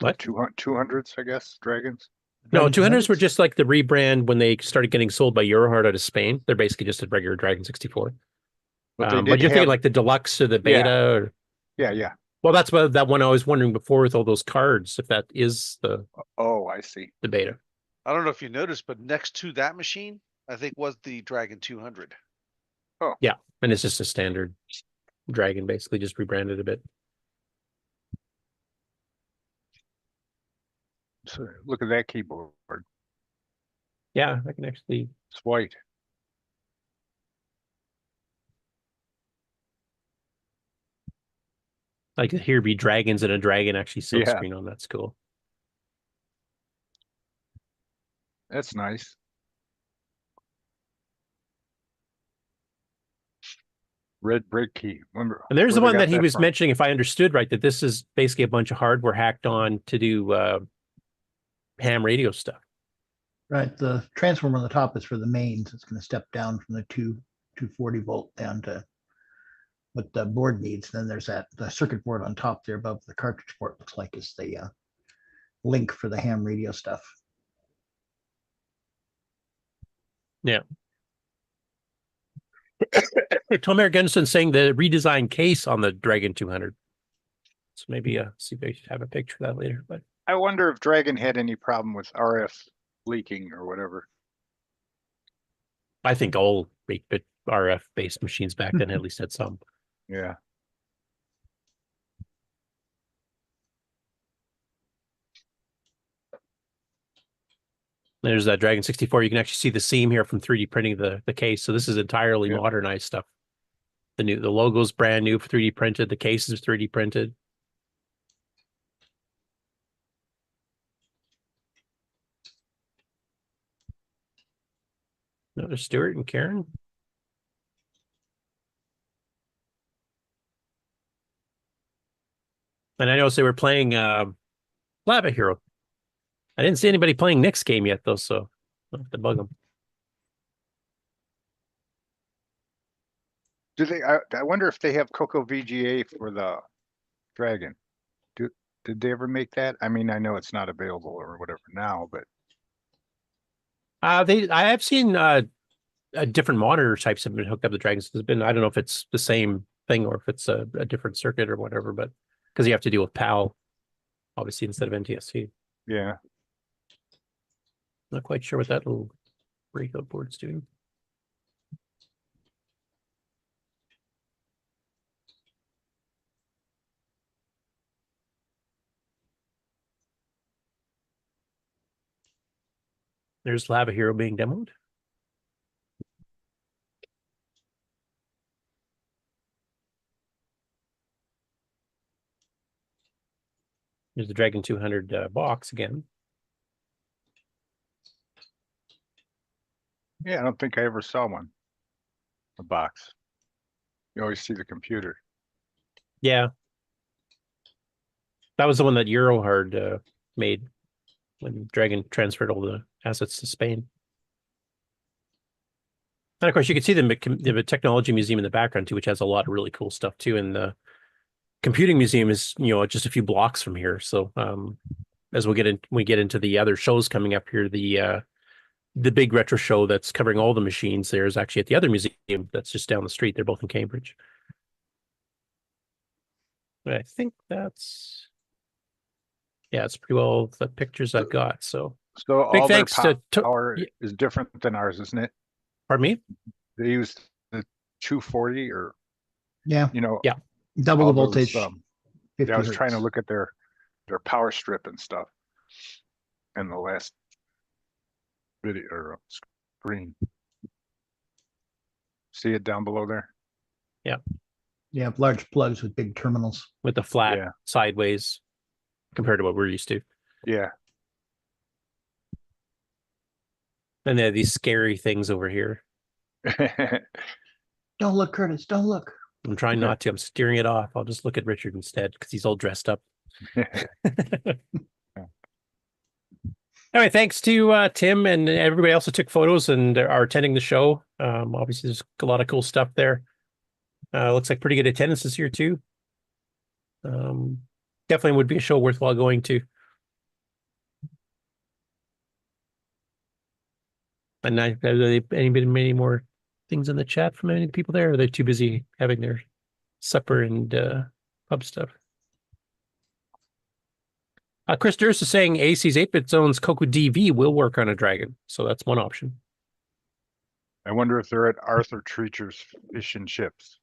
what 200s, I guess, Dragons? No, 200s were just like the rebrand when they started getting sold by Eurohard out of Spain. They're basically just a regular Dragon 64. But you're thinking like the deluxe or the beta? Or... Yeah. Well, that's what that one I was wondering before with all those cards, if that is the... Oh, I see. The beta. I don't know if you noticed, but next to that machine, I think was the Dragon 200. Oh. Yeah, and it's just a standard Dragon, basically, just rebranded a bit. So look at that keyboard. Yeah, I can actually... It's white. I could hear be dragons and a dragon actually silk screen on. That's cool. That's nice. Red brick key. Remember, and there's the one that he was mentioning, if I understood right, that this is basically a bunch of hardware hacked on to do ham radio stuff. Right. The transformer on the top is for the mains. It's going to step down from the two 240 volt down to what the board needs. Then there's the circuit board on top there above the cartridge port, looks like is the link for the ham radio stuff. Yeah. Tom Eric Gunderson saying the redesigned case on the Dragon 200. So maybe see if I should have a picture of that later. But I wonder if Dragon had any problem with RF leaking or whatever. I think all 8-bit RF based machines back then at least had some. Yeah. There's that Dragon 64. You can actually see the seam here from 3D printing the case. So this is entirely modernized stuff. The logo's brand new for 3D printed. The case is 3D printed. Another Stuart and Karen. And I noticed they were playing Lava Hero. I didn't see anybody playing Nick's game yet, though, so I'll have to bug them. Do they? I wonder if they have Coco VGA for the Dragon. Did they ever make that? I mean, I know it's not available or whatever now, but I have seen different monitor types have been hooked up to Dragons. There's been, I don't know if it's the same thing or if it's a different circuit or whatever, but because you have to deal with PAL, obviously, instead of NTSC. Yeah. Not quite sure what that little breakout board's doing. There's Lava Hero being demoed. There's the Dragon 200 box again. Yeah, I don't think I ever saw one. A box. You always see the computer. Yeah. That was the one that Eurohard made when Dragon transferred all the assets to Spain. And of course, you can see the Technology Museum in the background too, which has a lot of really cool stuff too. And the Computing Museum is, just a few blocks from here. So as we get into the other shows coming up here, the big retro show that's covering all the machines there is actually at the other museum that's just down the street. They're both in Cambridge. But I think it's pretty well the pictures I've got. So big all thanks their to power is different than ours, isn't it? Pardon me? They use the 240 or yeah, double all the voltage. those, 50 I was hertz. trying to look at their power strip and stuff in the last video or screen. See it down below there? Yeah. Yeah, large plugs with big terminals. With the flat sideways compared to what we're used to. Yeah. And they have these scary things over here. Don't look, Curtis. Don't look. I'm trying not to. I'm steering it off. I'll just look at Richard instead because he's all dressed up. Anyway, thanks to Tim and everybody else who took photos and are attending the show. Obviously, there's a lot of cool stuff there. Looks like pretty good attendance this year, too. Definitely would be a show worthwhile going to. And any more things in the chat from any people there? Or are they too busy having their supper and pub stuff? Chris Durst is saying AC's 8-bit zone's Coco DV will work on a Dragon, so that's one option. I wonder if they're at Arthur Treacher's Fish and Chips.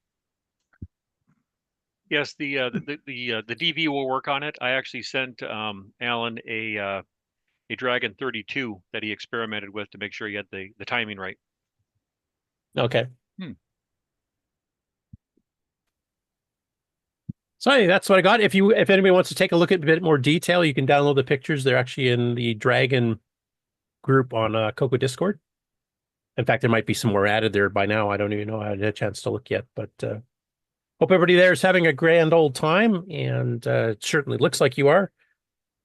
Yes, the DV will work on it. I actually sent Alan a Dragon 32 that he experimented with to make sure he had the timing right. Okay. So anyway, that's what I got. If anybody wants to take a look at a bit more detail, you can download the pictures. They're actually in the Dragon group on Coco Discord. In fact, there might be some more added there by now. I don't even know. I had a chance to look yet, but hope everybody there is having a grand old time, and it certainly looks like you are.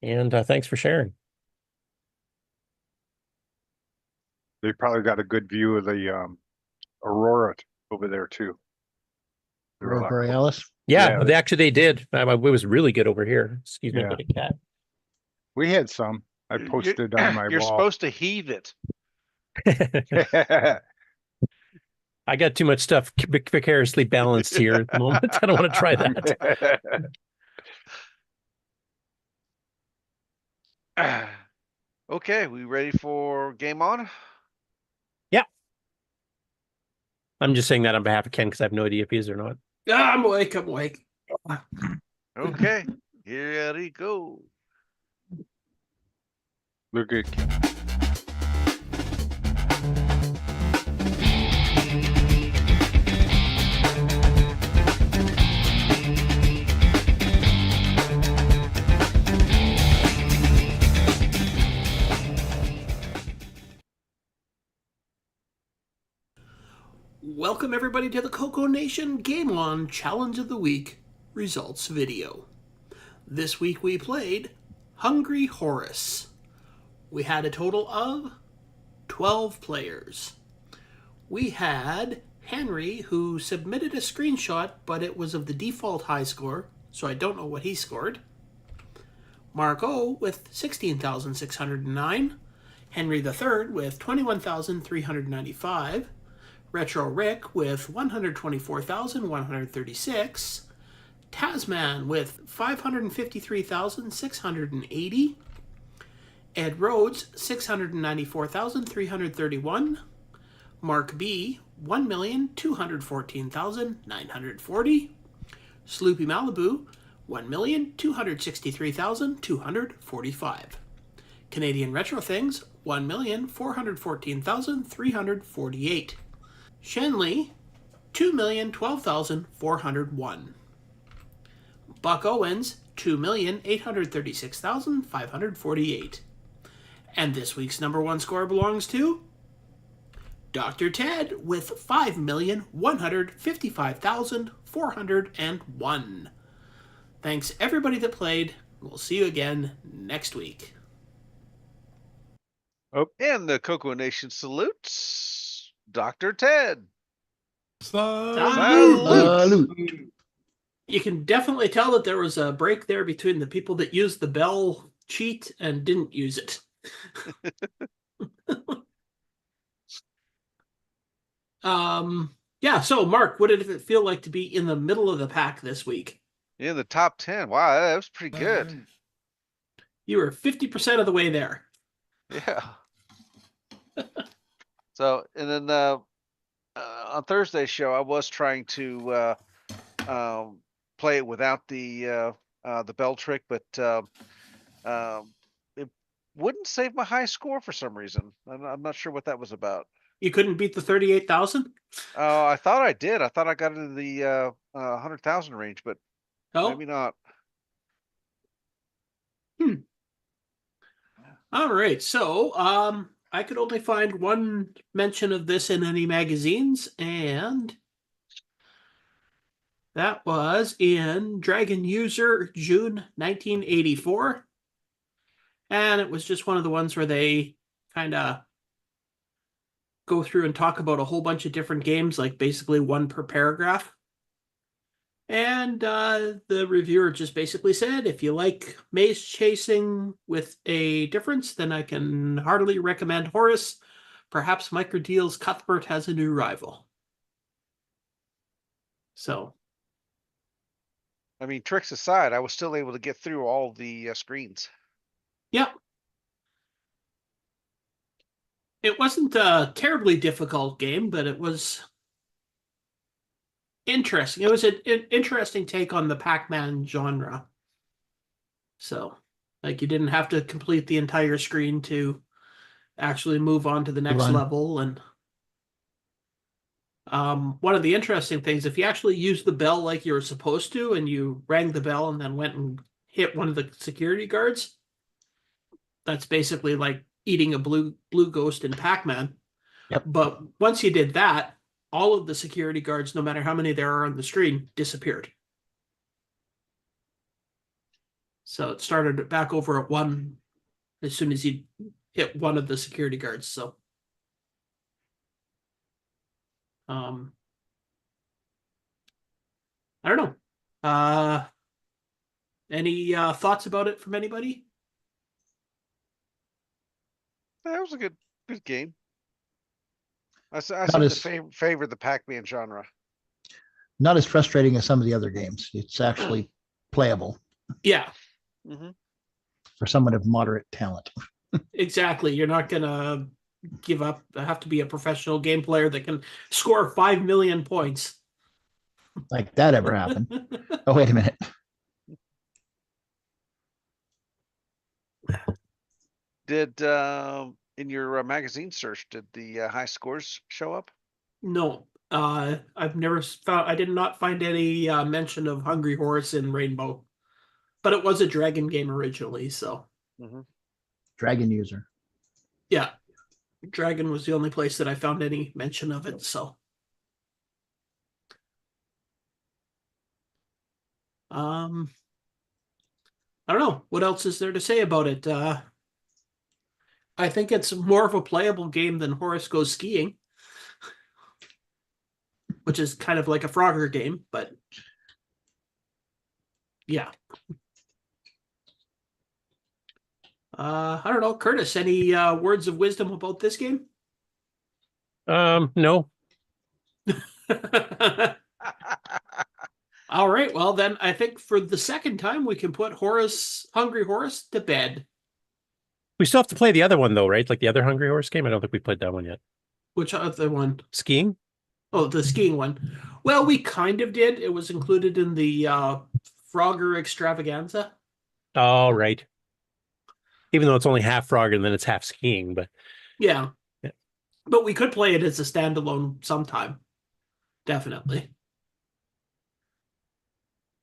And thanks for sharing. They probably got a good view of the Aurora over there too. They're a Aurora lot cooler. Borealis. Yeah, they did. It was really good over here. Excuse me Yeah. for the cat. We had some. I posted on my You're wall. supposed to heave it. I got too much stuff precariously balanced here at the moment. I don't want to try that. Okay, we ready for game on? Yeah. I'm just saying that on behalf of Ken because I have no idea if he is or not. I'm awake. I'm awake. Okay, here we go. Look at Welcome everybody to the CoCoNation Game On Challenge of the Week results video. This week we played Hungry Horse. We had a total of 12 players. We had Henry, who submitted a screenshot, but it was of the default high score, so I don't know what he scored. Marco with 16,609. Henry III with 21,395. Retro Rick with 124,136. Tasman with 553,680. Ed Rhodes 694,331. Mark B 1,214,940. Sloopy Malibu 1,263,245. Canadian Retro Things 1,414,348. Shenley, 2,012,401. Buck Owens, 2,836,548. And this week's number one score belongs to Dr. Ted with 5,155,401. Thanks everybody that played. We'll see you again next week. Oh, and the CoCoNation salutes Dr. Ted. Salute. You can definitely tell that there was a break there between the people that used the bell cheat and didn't use it. Yeah, so Mark, what did it feel like to be in the middle of the pack this week? In the top 10. Wow, that was pretty good. You were 50% of the way there. Yeah. So, and then on Thursday's show, I was trying to play it without the bell trick, but it wouldn't save my high score for some reason. I'm not sure what that was about. You couldn't beat the 38,000? I thought I did. I thought I got into the 100,000 range, but maybe not. All right, so I could only find one mention of this in any magazines, and that was in Dragon User June 1984. And it was just one of the ones where they kind of go through and talk about a whole bunch of different games, like basically one per paragraph. And the reviewer just basically said, if you like maze chasing with a difference, then I can heartily recommend Horus. Perhaps Microdeal's Cuthbert has a new rival. So. I mean, tricks aside, I was still able to get through all the screens. Yeah. It wasn't a terribly difficult game, but it was interesting. It was an interesting take on the Pac-Man genre. So, like, you didn't have to complete the entire screen to actually move on to the next level. And one of the interesting things, if you actually use the bell like you were supposed to, and you rang the bell and then went and hit one of the security guards, that's basically like eating a blue ghost in Pac-Man. Yep. But once you did that, all of the security guards, no matter how many there are on the screen, disappeared. So it started back over at one as soon as you hit one of the security guards. So I don't know. Any thoughts about it from anybody? That was a good game. I Not seem as- to favor the Pac-Man genre. Not as frustrating as some of the other games. It's actually playable Yeah, for someone of moderate talent. exactly. You're not gonna give up. Have to be a professional game player that can score 5 million points. Like that ever happened? Oh, wait a minute. Did in your magazine search, did the high scores show up? No, I've never found. I did not find any mention of Hungry Horse in Rainbow, but it was a Dragon game originally. So Dragon user. yeah, Dragon was the only place that I found any mention of it. So, I don't know what else is there to say about it. I think it's more of a playable game than Horace Goes Skiing, which is kind of like a Frogger game, but yeah. I don't know, Curtis, any words of wisdom about this game? No. All right, well then I think for the second time we can put Hungry Horse to bed. We still have to play the other one though, right? Like the other Hungry Horse game. I don't think we played that one yet. Which other one? Skiing? Oh, the skiing one. Well, we kind of did. It was included in the Frogger extravaganza. Oh, right. Even though it's only half Frogger and then it's half skiing, but Yeah. But we could play it as a standalone sometime. Definitely.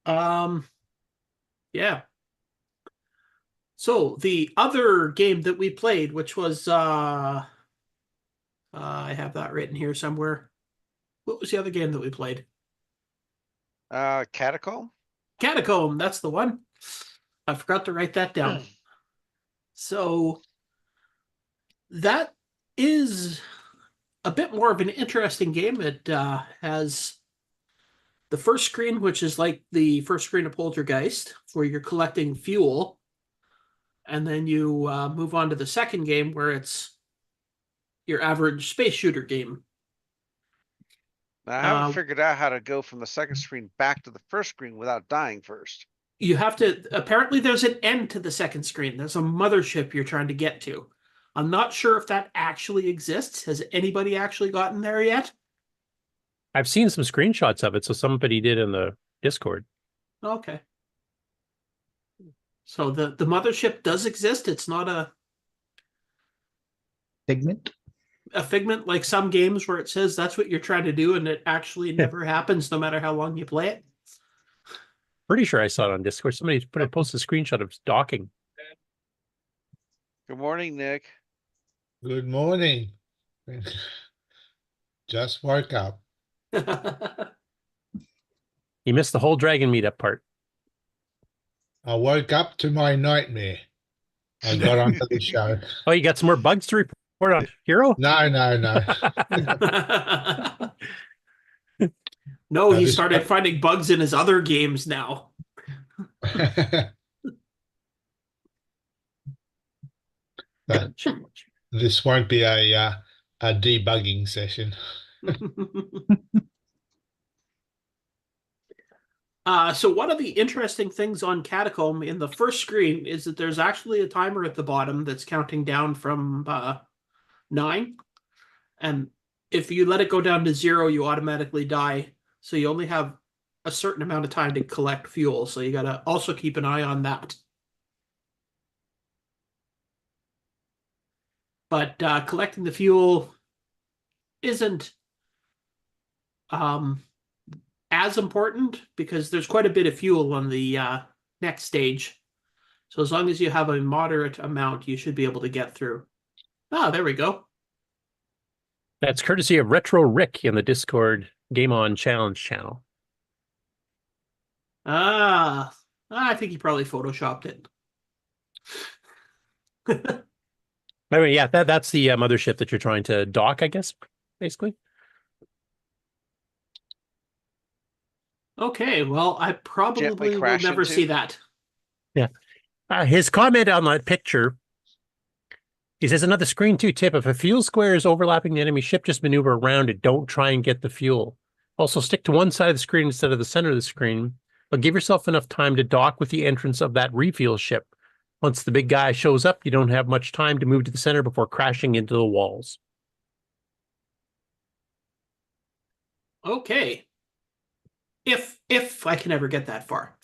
Yeah. So the other game that we played, which was I have that written here somewhere. What was the other game that we played? Catacomb? Catacomb, that's the one. I forgot to write that down. So that is a bit more of an interesting game. It has the first screen, which is like the first screen of Poltergeist, where you're collecting fuel. And then you move on to the second game, where it's your average space shooter game. Now, I haven't figured out how to go from the second screen back to the first screen without dying first. You have to, apparently there's an end to the second screen. There's a mothership you're trying to get to. I'm not sure if that actually exists. Has anybody actually gotten there yet? I've seen some screenshots of it. So somebody did in the Discord. Okay. So the mothership does exist. It's not a figment. A figment like some games where it says that's what you're trying to do and it actually never happens no matter how long you play it. Pretty sure I saw it on Discord. Somebody posted a screenshot of docking. Good morning, Nick. Good morning. Just woke up. You missed the whole Dragon meetup part. I woke up to my nightmare. I got onto the show. Oh, you got some more bugs to report on Hero? No. No, he started finding bugs in his other games now. But this won't be a debugging session. So one of the interesting things on Catacomb in the first screen is that there's actually a timer at the bottom that's counting down from 9. And if you let it go down to 0, you automatically die. So you only have a certain amount of time to collect fuel. So you got to also keep an eye on that. But collecting the fuel isn't as important because there's quite a bit of fuel on the next stage. So as long as you have a moderate amount, you should be able to get through. Ah, there we go. That's courtesy of Retro Rick in the Discord Game On Challenge channel. Ah, I think he probably photoshopped it. Anyway, yeah, that's the mothership that you're trying to dock, I guess, basically. Okay, well, I probably will crash never into? see that. Yeah. His comment on that picture, he says, another screen 2 tip, if a fuel square is overlapping the enemy ship, just maneuver around it. Don't try and get the fuel. Also, stick to one side of the screen instead of the center of the screen, but give yourself enough time to dock with the entrance of that refuel ship. Once the big guy shows up, you don't have much time to move to the center before crashing into the walls. Okay. If I can ever get that far.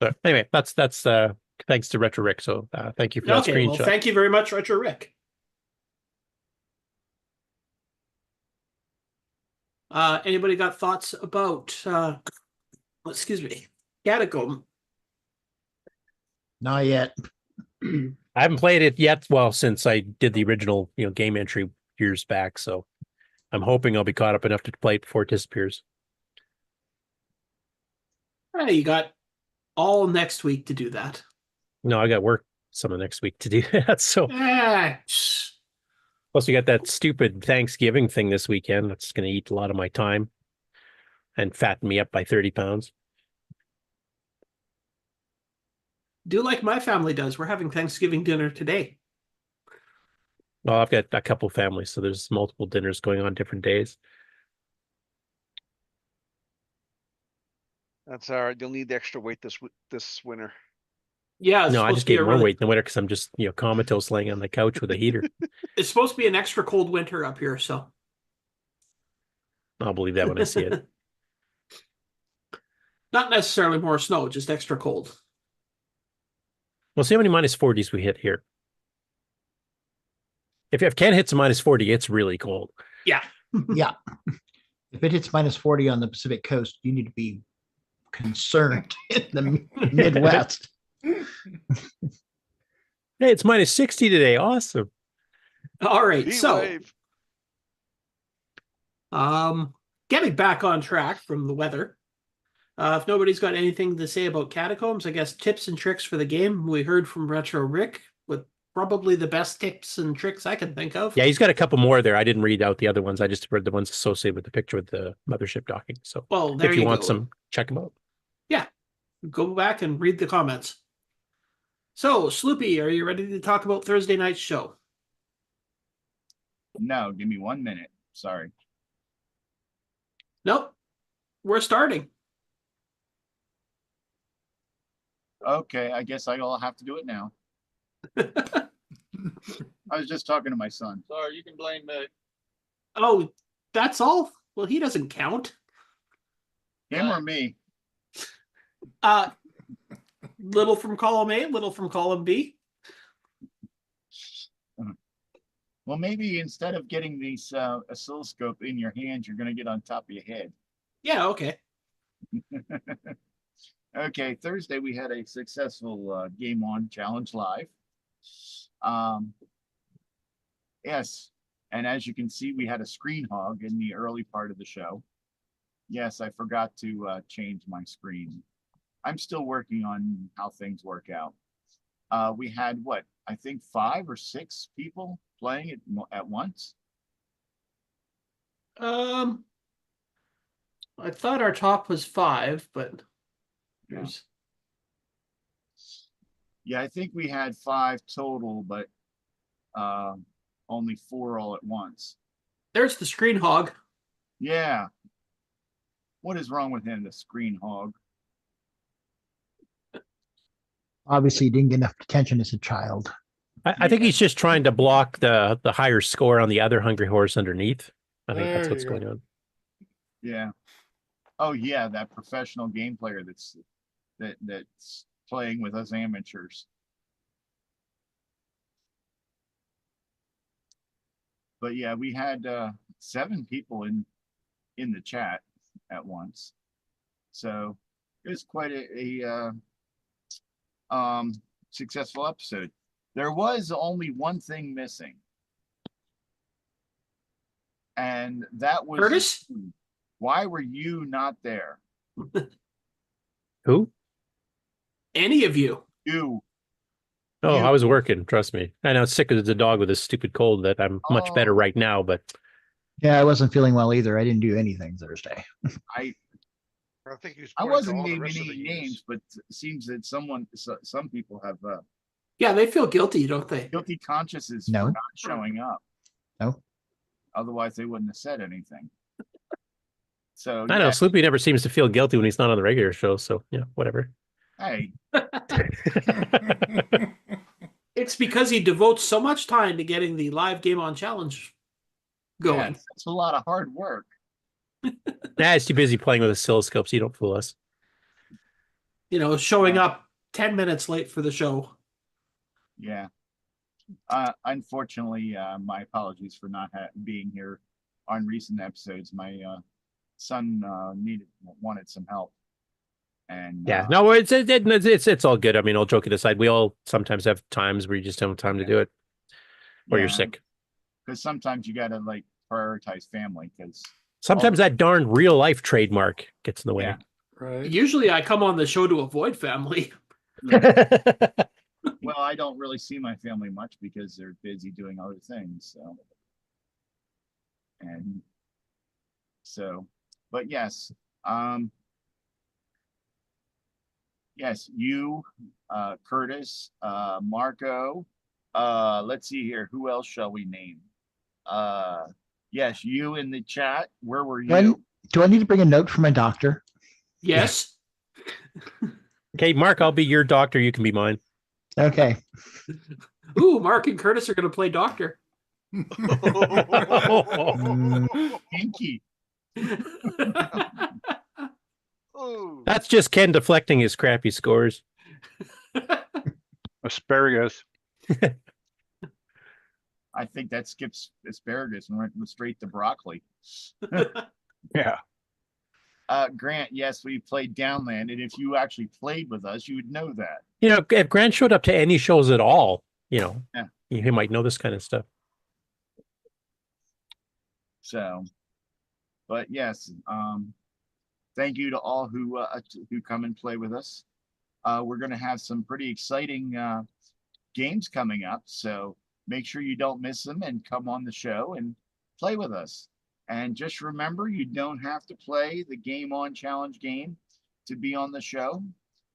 So anyway, that's thanks to Retro Rick. So thank you for that Okay, screenshot. well, thank you very much, Retro Rick. Anybody got thoughts about excuse me, Catacomb? Not yet. I haven't played it yet. Well, since I did the original, game entry years back. So I'm hoping I'll be caught up enough to play it before it disappears. You got all next week to do that. No, I got work some of next week to do that. So plus we got that stupid Thanksgiving thing this weekend. That's going to eat a lot of my time and fatten me up by 30 pounds. Do like my family does. We're having Thanksgiving dinner today. Well, I've got a couple families, so there's multiple dinners going on different days. That's all right. You'll need the extra weight this winter. Yeah, no, I just gained more weight in the winter because I'm just comatose laying on the couch with a heater. It's supposed to be an extra cold winter up here, so I'll believe that when I see it. Not necessarily more snow, just extra cold. We'll see how many minus 40s we hit here. If Ken hits a minus 40, it's really cold. Yeah. Yeah. If it hits minus 40 on the Pacific coast, you need to be concerned in the Midwest. Hey, it's minus 60 today. Awesome. All right. Heat So wave. getting back on track from the weather. If nobody's got anything to say about Catacombs, I guess tips and tricks for the game. We heard from Retro Rick with probably the best tips and tricks I can think of. Yeah, he's got a couple more there. I didn't read out the other ones. I just read the ones associated with the picture with the mothership docking. So well, there if you want go. some, check them out. Yeah, go back and read the comments. So, Sloopy, are you ready to talk about Thursday night's show? No, give me 1 minute. Sorry. Nope. We're starting. Okay, I guess I'll have to do it now. I was just talking to my son. Sorry, you can blame me. Oh, that's all? Well, he doesn't count. Him or me? Little from column A, little from column B. Well, maybe instead of getting these oscilloscope in your hands, you're going to get on top of your head. Yeah, okay. Okay, Thursday we had a successful Game On Challenge Live. Yes, and as you can see, we had a screen hog in the early part of the show. Yes, I forgot to change my screen. I'm still working on how things work out. We had, what, I think 5 or 6 people playing it at once. I thought our top was 5, but there's... Yeah, I think we had 5 total, but only 4 all at once. There's the screen hog. Yeah. What is wrong with him, the screen hog? Obviously, he didn't get enough attention as a child. I think he's just trying to block the higher score on the other hungry horse underneath. I think that's what's going on. Yeah. Oh yeah, that professional game player that's playing with us amateurs. But yeah, we had 7 people in the chat at once, so it was quite a successful episode. There was only one thing missing, and that was Curtis. Why were you not there? Who? Any of you. You. Oh, I was working. Trust me. I know, sick as a dog with a stupid cold. That I'm much better right now, but yeah, I wasn't feeling well either. I didn't do anything Thursday. I think he was I pointing to wasn't all the naming rest of any the names, but it seems that some people have Yeah, they feel guilty, don't they? guilty consciences No. for not showing up. No. Otherwise, they wouldn't have said anything. So I know yeah, Sloopy never seems to feel guilty when he's not on the regular show, so yeah, whatever. hey, It's because he devotes so much time to getting the live game on challenge going. yes, it's a lot of hard work. Nah, he's too busy playing with oscilloscopes. You don't fool us. You know, showing up 10 minutes late for the show. Yeah. Unfortunately, my apologies for not being here on recent episodes. My son wanted some help, and Yeah, no, it's all good. I mean, all joking aside, we all sometimes have times where you just don't have time to do it, or you're sick. Because sometimes you gotta like prioritize family. Because Sometimes that darn real life trademark gets in the way. Yeah. Right. Usually I come on the show to avoid family. well, I don't really see my family much because they're busy doing other things. But yes, yes, you, Curtis, Marco. Let's see here. Who else shall we name? Yes, you in the chat. Where were you? Do I need to bring a note for my doctor? Yes. Okay, Mark, I'll be your doctor. You can be mine. Okay. Ooh, Mark and Curtis are going to play doctor. Pinky. That's just Ken deflecting his crappy scores. Asparagus. I think that skips asparagus and went straight to broccoli. Yeah. Grant, yes, we played Downland, and if you actually played with us, you would know that. You know, if Grant showed up to any shows at all, you know, Yeah. he might know this kind of stuff. So, but yes, thank you to all who come and play with us. We're going to have some pretty exciting games coming up, so make sure you don't miss them and come on the show and play with us. And just remember, you don't have to play the Game On Challenge game to be on the show.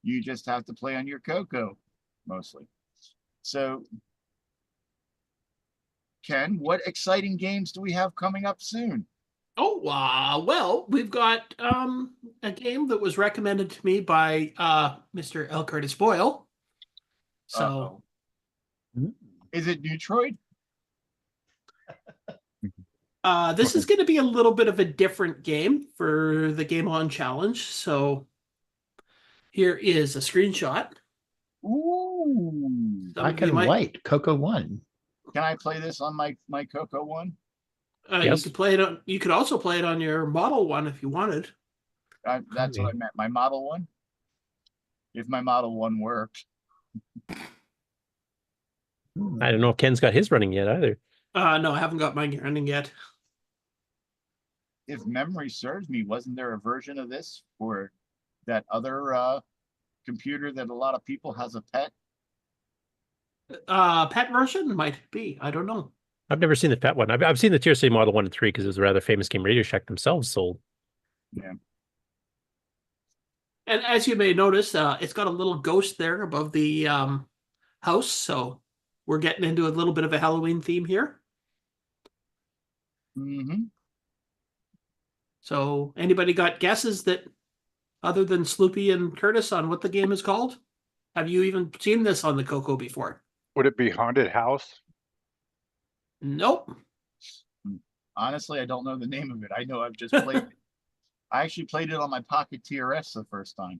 You just have to play on your CoCo, mostly. So, Ken, what exciting games do we have coming up soon? Oh, well, we've got a game that was recommended to me by Mr. L Curtis Boyle. So, is it Neutroid? This is going to be a little bit of a different game for the Game On Challenge. So here is a screenshot. Ooh. Black and white, Coco 1. Can I play this on my CoCo 1? Yes. You could play it on. You could also play it on your Model 1 if you wanted. That's what I meant. My Model 1. If my Model 1 worked. I don't know if Ken's got his running yet either. No, I haven't got mine running yet. If memory serves me, wasn't there a version of this for that other computer that a lot of people has a pet? Pet version might be. I don't know. I've never seen the pet one. I've seen the Tier C Model 1 and 3 because it was a rather famous game Radio Shack themselves sold. Yeah. And as you may notice, it's got a little ghost there above the house. So we're getting into a little bit of a Halloween theme here. Mm-hmm. So anybody got guesses that other than Sloopy and Curtis on what the game is called? Have you even seen this on the CoCo before? Would it be Haunted House? Nope. Honestly, I don't know the name of it. I know I've just played it. I actually played it on my Pocket TRS the first time.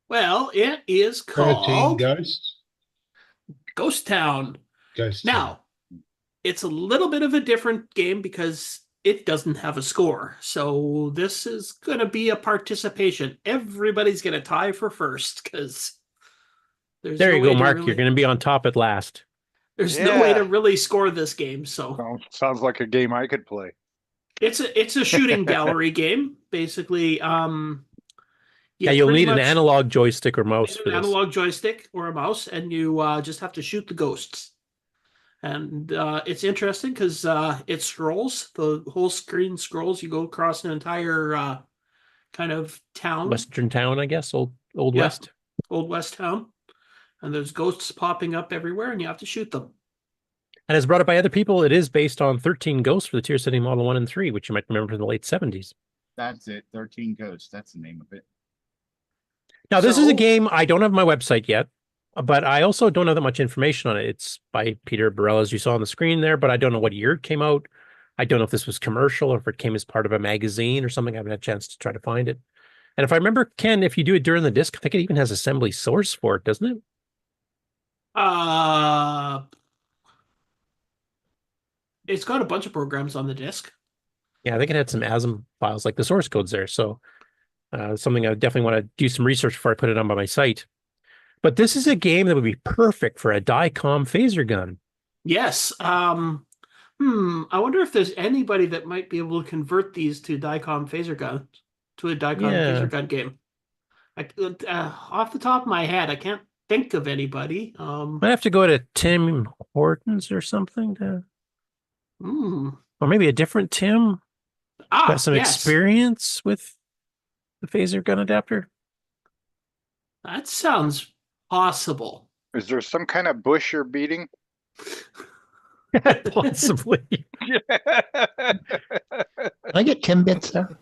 Well, it is 13 called Ghosts. Ghost Town. Ghost Now, it's a little bit of a different game because it doesn't have a score. So this is going to be a participation. Everybody's going to tie for first because there's There no you way go, to Mark. really- You're going to be on top at last. There's no way to really score this game. So Sounds like a game I could play. it's a shooting gallery game, basically. Yeah, you'll pretty need an much analog joystick or mouse an for this. analog joystick or a mouse, and you just have to shoot the ghosts. And it's interesting because it scrolls. The whole screen scrolls. You go across an entire kind of town. Western town, I guess, old Yeah. West. Old West town. And there's ghosts popping up everywhere, and you have to shoot them. And as brought up by other people, it is based on 13 Ghosts for the Tier Setting Model 1 and 3, which you might remember from the late 70s. That's it. 13 Ghosts. That's the name of it. Now, this is a game I don't have my website yet, but I also don't have that much information on it. It's by Peter Burrell, as you saw on the screen there, but I don't know what year it came out. I don't know if this was commercial or if it came as part of a magazine or something. I haven't had a chance to try to find it. And if I remember, Ken, if you do it during the disc, I think it even has assembly source for it, doesn't it? It's got a bunch of programs on the disk. Yeah, I think it had some ASM files, like the source codes there. So something I definitely want to do some research before I put it on by my site. But this is a game that would be perfect for a DICOM phaser gun. Yes. I wonder if there's anybody that might be able to convert these to DICOM phaser guns, to a DICOM phaser gun game. Off the top of my head, I can't think of anybody. Might have to go to Tim Hortons or something to... Or maybe a different Tim. Got some experience with the phaser gun adapter. That sounds possible. Is there some kind of bush you're beating? Possibly. Can I get Timbits there?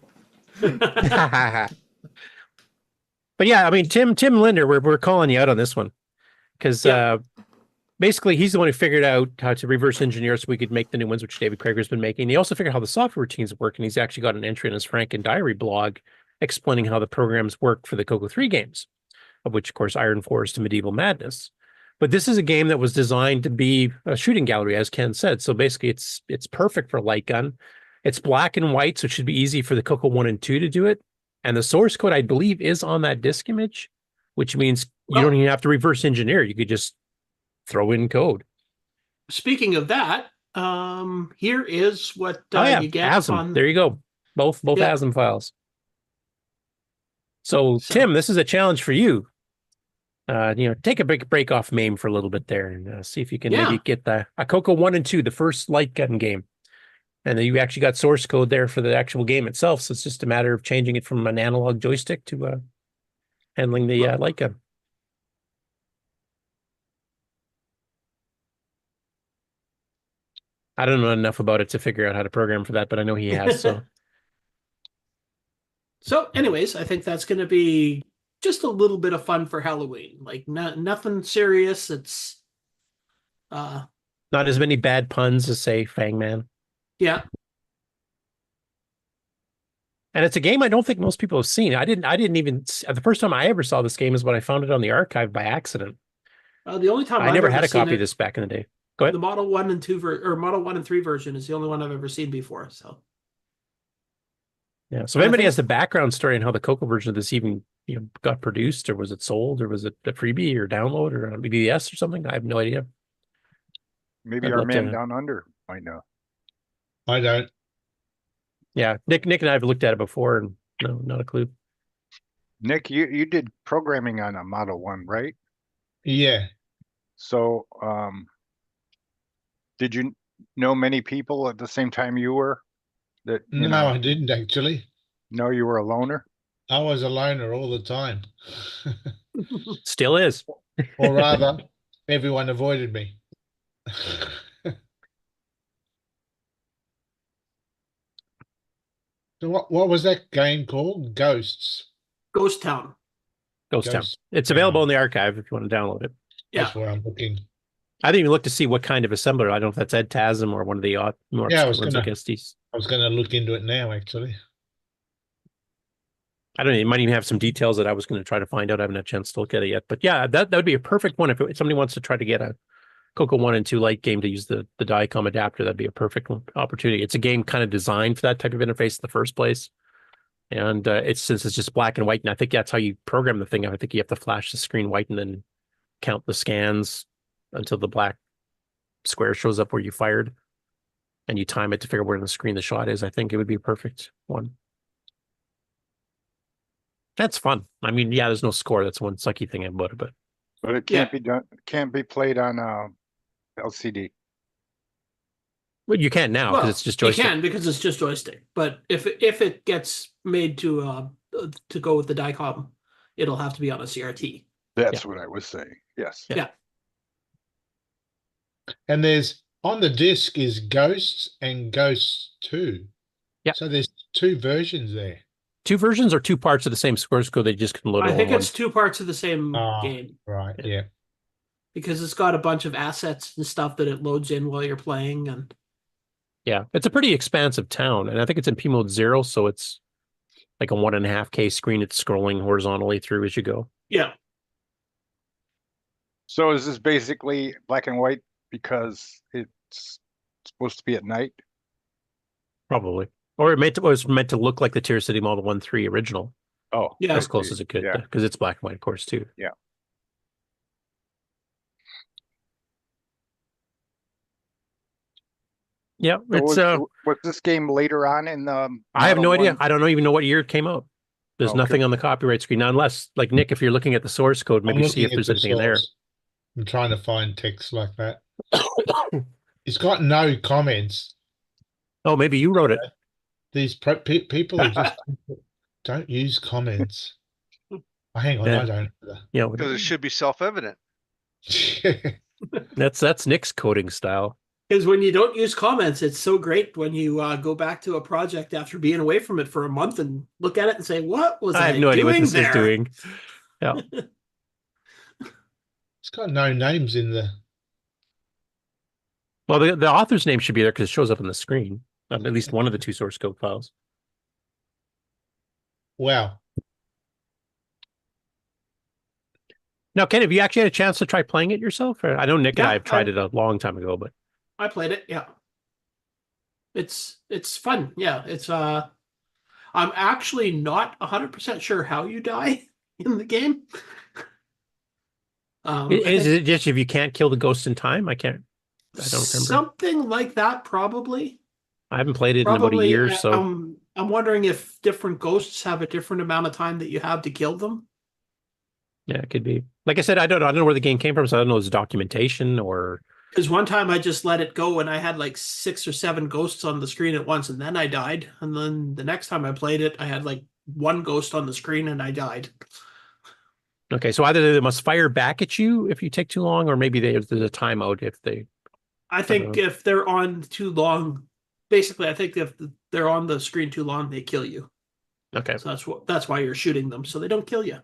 But yeah, I mean, Tim Linder, we're calling you out on this one because basically he's the one who figured out how to reverse engineer so we could make the new ones, which David Krager's been making. He also figured out how the software routines work, and he's actually got an entry in his Franken Diary blog explaining how the programs work for the CoCo 3 games, of which, of course, Iron Forest and Medieval Madness. But this is a game that was designed to be a shooting gallery, as Ken said. So basically, it's perfect for light gun. It's black and white, so it should be easy for the CoCo 1 and 2 to do it. And the source code, I believe, is on that disk image, which means you don't even have to reverse engineer. You could just throw in code. Speaking of that, here is what you get ASM. There you go. Both ASM files. So, Tim, this is a challenge for you. Take a break off MAME for a little bit there and see if you can maybe get a CoCo 1 and 2, the first light gun game. And then you actually got source code there for the actual game itself. So it's just a matter of changing it from an analog joystick to handling the light gun. I don't know enough about it to figure out how to program for that, but I know he has. So, so anyways, I think that's going to be just a little bit of fun for Halloween. Like nothing serious. It's not as many bad puns as, say, Fangman. Yeah. And it's a game I don't think most people have seen. I didn't even the first time I ever saw this game is when I found it on the archive by accident. The only time I never had a copy of this back in the day. Go ahead. The Model 1 and 2 or Model 1 and 3 version is the only one I've ever seen before. So yeah. So if anybody has the background story on how the CoCo version of this even got produced, or was it sold, or was it a freebie or download or a BBS or something, I have no idea. Maybe our man down under might know. I don't. Yeah, Nick and I have looked at it before, and no, not a clue. Nick, you did programming on a Model 1, right? Yeah. So, did you know many people at the same time you were? No, I didn't actually. No, you were a loner? I was a loner all the time. Still is. Or rather, everyone avoided me. So what was that game called? Ghosts. Ghost Town. Ghost Town. It's available in the archive if you want to download it. That's where I'm looking. I didn't even look to see what kind of assembler. I don't know if that's Ed Tasm or one of the more I ones was against these. I was going to look into it now, actually. I don't know. It might even have some details that I was going to try to find out. I haven't had a chance to look at it yet. But yeah, that would be a perfect one. If somebody wants to try to get a CoCo 1 and 2 light game to use the DICOM adapter, that'd be a perfect opportunity. It's a game kind of designed for that type of interface in the first place. And since it's just black and white, and I think that's how you program the thing. I think you have to flash the screen white and then count the scans until the black square shows up where you fired. And you time it to figure out where on the screen the shot is. I think it would be a perfect one. That's fun. I mean, yeah, there's no score. That's one sucky thing about it, but it can't be done. Can't be played on LCD. Well, you can now because it's just joystick. You can because it's just joystick. But if it gets made to to go with the DICOM, it'll have to be on a CRT. That's what I was saying. Yes. Yeah. And there's on the disc is Ghosts and Ghosts 2. Yeah. So there's 2 versions there. 2 versions or 2 parts of the same source code. They just can load it I all think in it's 2 parts of the same game. Right. Yeah. Because it's got a bunch of assets and stuff that it loads in while you're playing. And yeah, it's a pretty expansive town. And I think it's in P mode 0. So it's like a 1.5K screen. It's scrolling horizontally through as you go. Yeah. So is this basically black and white because it's supposed to be at night? Probably. Or it was meant to look like the Tier City Model 1.3 original. Oh, yeah, as close as it could, because it's black and white, of course, too. Yeah. Yeah, it's was this game later on in the? I have no idea. I don't even know what year it came out. There's nothing on the copyright screen now, unless, like Nick, if you're looking at the source code, maybe see if there's anything in there. I'm trying to find text like that. It's got no comments. Oh, maybe you wrote it. These people are just don't use comments. Oh, hang on, I don't. Yeah, because it should be self-evident. That's Nick's coding style. Because when you don't use comments, it's so great when you go back to a project after being away from it for a month and look at it and say, "What was I have no idea what this is doing?" Yeah, it's got no names in the. Well, the author's name should be there because it shows up on the screen on at least one of the 2 source code files. Wow. Now, Ken, have you actually had a chance to try playing it yourself? Or, I know Nick and I have tried it a long time ago, but I played it. Yeah, it's fun. Yeah, it's I'm actually not 100% sure how you die in the game. Is it just if you can't kill the ghost in time? I don't remember. Something like that, probably. I haven't played it in about a year, so I'm wondering if different ghosts have a different amount of time that you have to kill them. Yeah, it could be. Like I said, I don't know where the game came from, so I don't know if it's documentation or. Because one time I just let it go and I had like 6 or 7 ghosts on the screen at once, and then I died. And then the next time I played it, I had like 1 ghost on the screen and I died. Okay, so either they must fire back at you if you take too long, or maybe there's a timeout if they. I think if they're on too long, basically, I think if they're on the screen too long, they kill you. Okay, so that's why you're shooting them, so they don't kill you.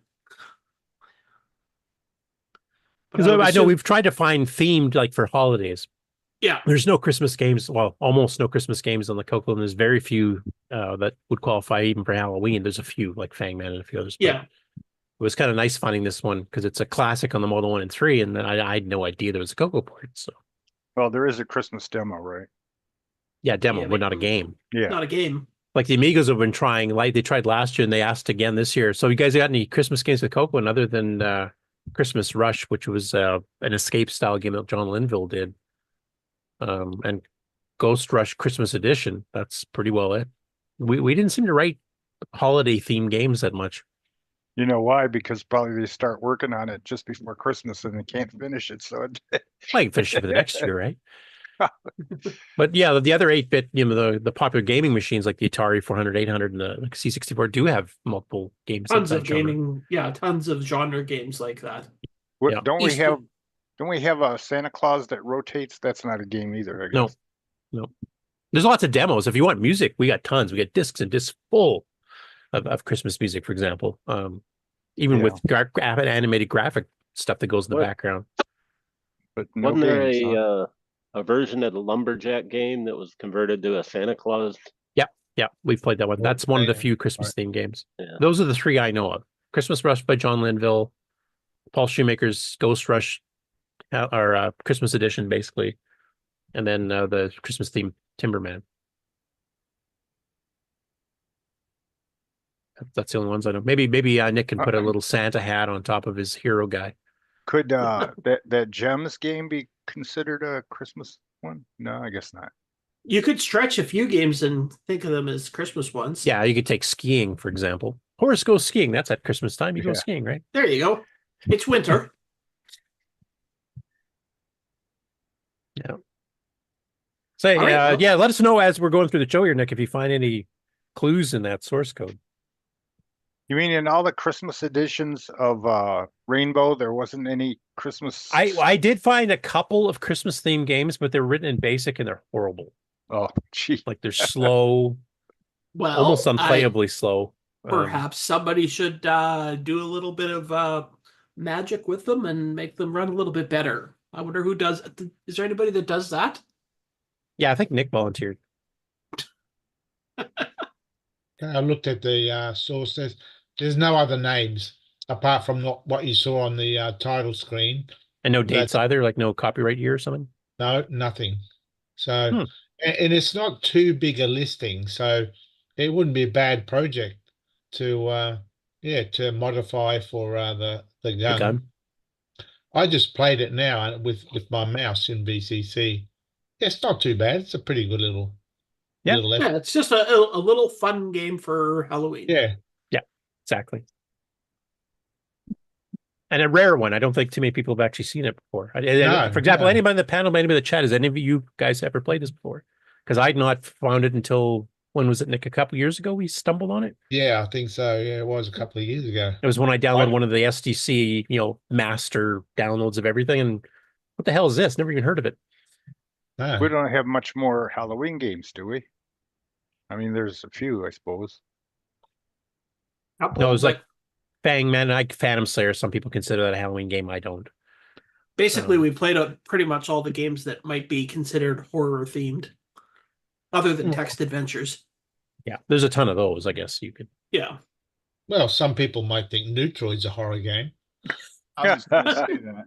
Because I know we've tried to find themed like for holidays. Yeah, there's no Christmas games. Well, almost no Christmas games on the Coco, and there's very few that would qualify even for Halloween. There's a few like Fangman and a few others. Yeah. It was kind of nice finding this one because it's a classic on the Model 1 and 3, and then I had no idea there was a Coco port. So, well, there is a Christmas demo, right? Yeah, demo, but not a game. Yeah, not a game. Like the Amigos have been trying, like they tried last year, and they asked again this year. So, you guys got any Christmas games with Coco, and other than Christmas Rush, which was an escape style game that John Linville did, and Ghost Rush Christmas Edition? That's pretty well it. We didn't seem to write holiday themed games that much. You know why? Because probably they start working on it just before Christmas and they can't finish it. So I can finish it for the next year, right? But yeah, the other 8-bit, the popular gaming machines like the Atari 400, 800, and the C64 do have multiple games. Tons of gaming, tons of genre games like that. What, don't we have a Santa Claus that rotates? That's not a game either, I guess. No. There's lots of demos. If you want music, we got tons. We got discs and discs full of Christmas music, for example. Even with animated graphic stuff that goes in the background. But no wasn't there games, a version of the Lumberjack game that was converted to a Santa Claus? Yeah, we've played that one. That's one of the few Christmas themed games. Yeah. Those are the 3 I know of: Christmas Rush by John Linville, Paul Shoemaker's Ghost Rush, or Christmas Edition, basically, and then the Christmas themed Timberman. That's the only ones I know. Maybe Nick can put a little Santa hat on top of his hero guy. Could that Gems game be considered a Christmas one? No, I guess not. You could stretch a few games and think of them as Christmas ones. Yeah, you could take skiing, for example. Horace goes skiing. That's at Christmas time. You go skiing, right? There you go. It's winter. Yeah. Say, let us know as we're going through the show here, Nick, if you find any clues in that source code. You mean in all the Christmas editions of Rainbow, there wasn't any Christmas? I did find a couple of Christmas themed games, but they're written in BASIC and they're horrible. Oh, gee. Like they're slow, Well, almost unplayably slow. Perhaps somebody should do a little bit of magic with them and make them run a little bit better. I wonder who does. Is there anybody that does that? Yeah, I think Nick volunteered. I looked at the source. There's no other names apart from what you saw on the title screen. And no dates either, like no copyright year or something? No, nothing. So, and it's not too big a listing, so it wouldn't be a bad project to modify for the gun. I just played it now with my mouse in VCC. Yeah, it's not too bad. It's a pretty good little little effort. Yeah, it's just a little fun game for Halloween. Yeah. Yeah, exactly. And a rare one. I don't think too many people have actually seen it before. For example, anybody in the panel, anybody in the chat, has any of you guys ever played this before? Because I'd not found it until, when was it, Nick? A couple years ago we stumbled on it? Yeah, I think so. Yeah, it was a couple of years ago. It was when I downloaded one of the SDC, master downloads of everything. And what the hell is this? Never even heard of it. We don't have much more Halloween games, do we? I mean, there's a few, I suppose. No, it was like Fang Man, like Phantom Slayer. Some people consider that a Halloween game. I don't. Basically, we played pretty much all the games that might be considered horror themed, other than text adventures. Yeah, there's a ton of those, I guess you could. Yeah. Well, some people might think Neutroid's a horror game. I was going to say that.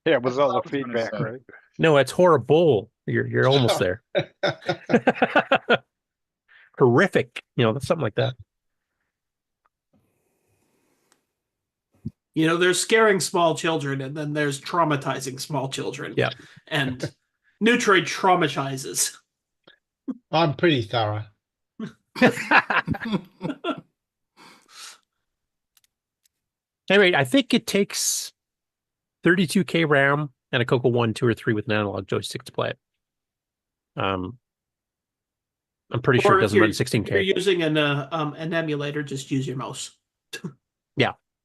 Yeah, with all the feedback, right? No, it's horrible. You're almost there. Horrific, something like that. There's scaring small children, and then there's traumatizing small children. Yeah. And Neutroid traumatizes. I'm pretty thorough. Anyway, I think it takes 32K RAM and a CoCo 1, 2, or 3 with an analog joystick to play it. I'm pretty sure it doesn't run 16K. If you're using an emulator, just use your mouse.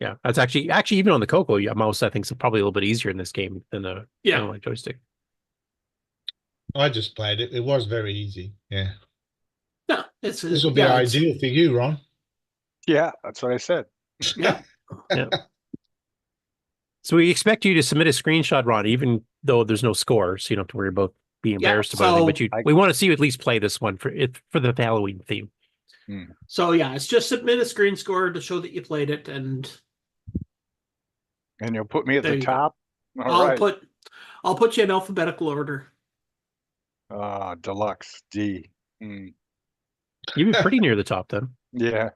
Yeah, that's actually even on the CoCo, mouse I think is probably a little bit easier in this game than the analog joystick. I just played it. It was very easy. Yeah. No, this will be ideal for you, Ron. Yeah, that's what I said. Yeah. Yeah. So we expect you to submit a screenshot, Ron, even though there's no score, so you don't have to worry about being embarrassed about it. But we want to see you at least play this one for the Halloween theme. So yeah, it's just submit a screen score to show that you played it, and you'll put me at the top. I'll put you in alphabetical order. Deluxe D. You'd be pretty near the top then. Yeah.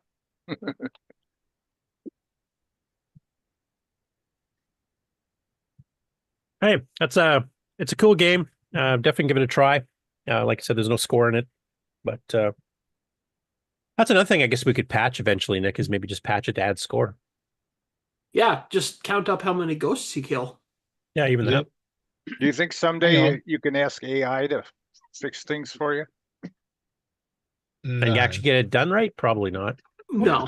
Hey, it's a cool game. Definitely give it a try. Like I said, there's no score in it, but that's another thing I guess we could patch eventually, Nick, is maybe just patch it to add score. Yeah, just count up how many ghosts you kill. Yeah, even that. Do you think someday you can ask AI to fix things for you? And actually get it done right? Probably not. No,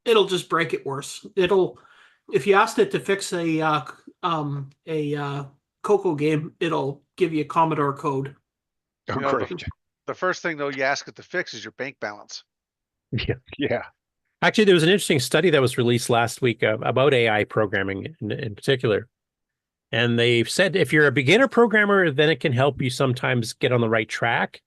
it'll just break it worse. If you asked it to fix a CoCo game, it'll give you a Commodore code. The first thing though you ask it to fix is your bank balance. Yeah. Actually, there was an interesting study that was released last week about AI programming in particular. And they've said if you're a beginner programmer, then it can help you sometimes get on the right track.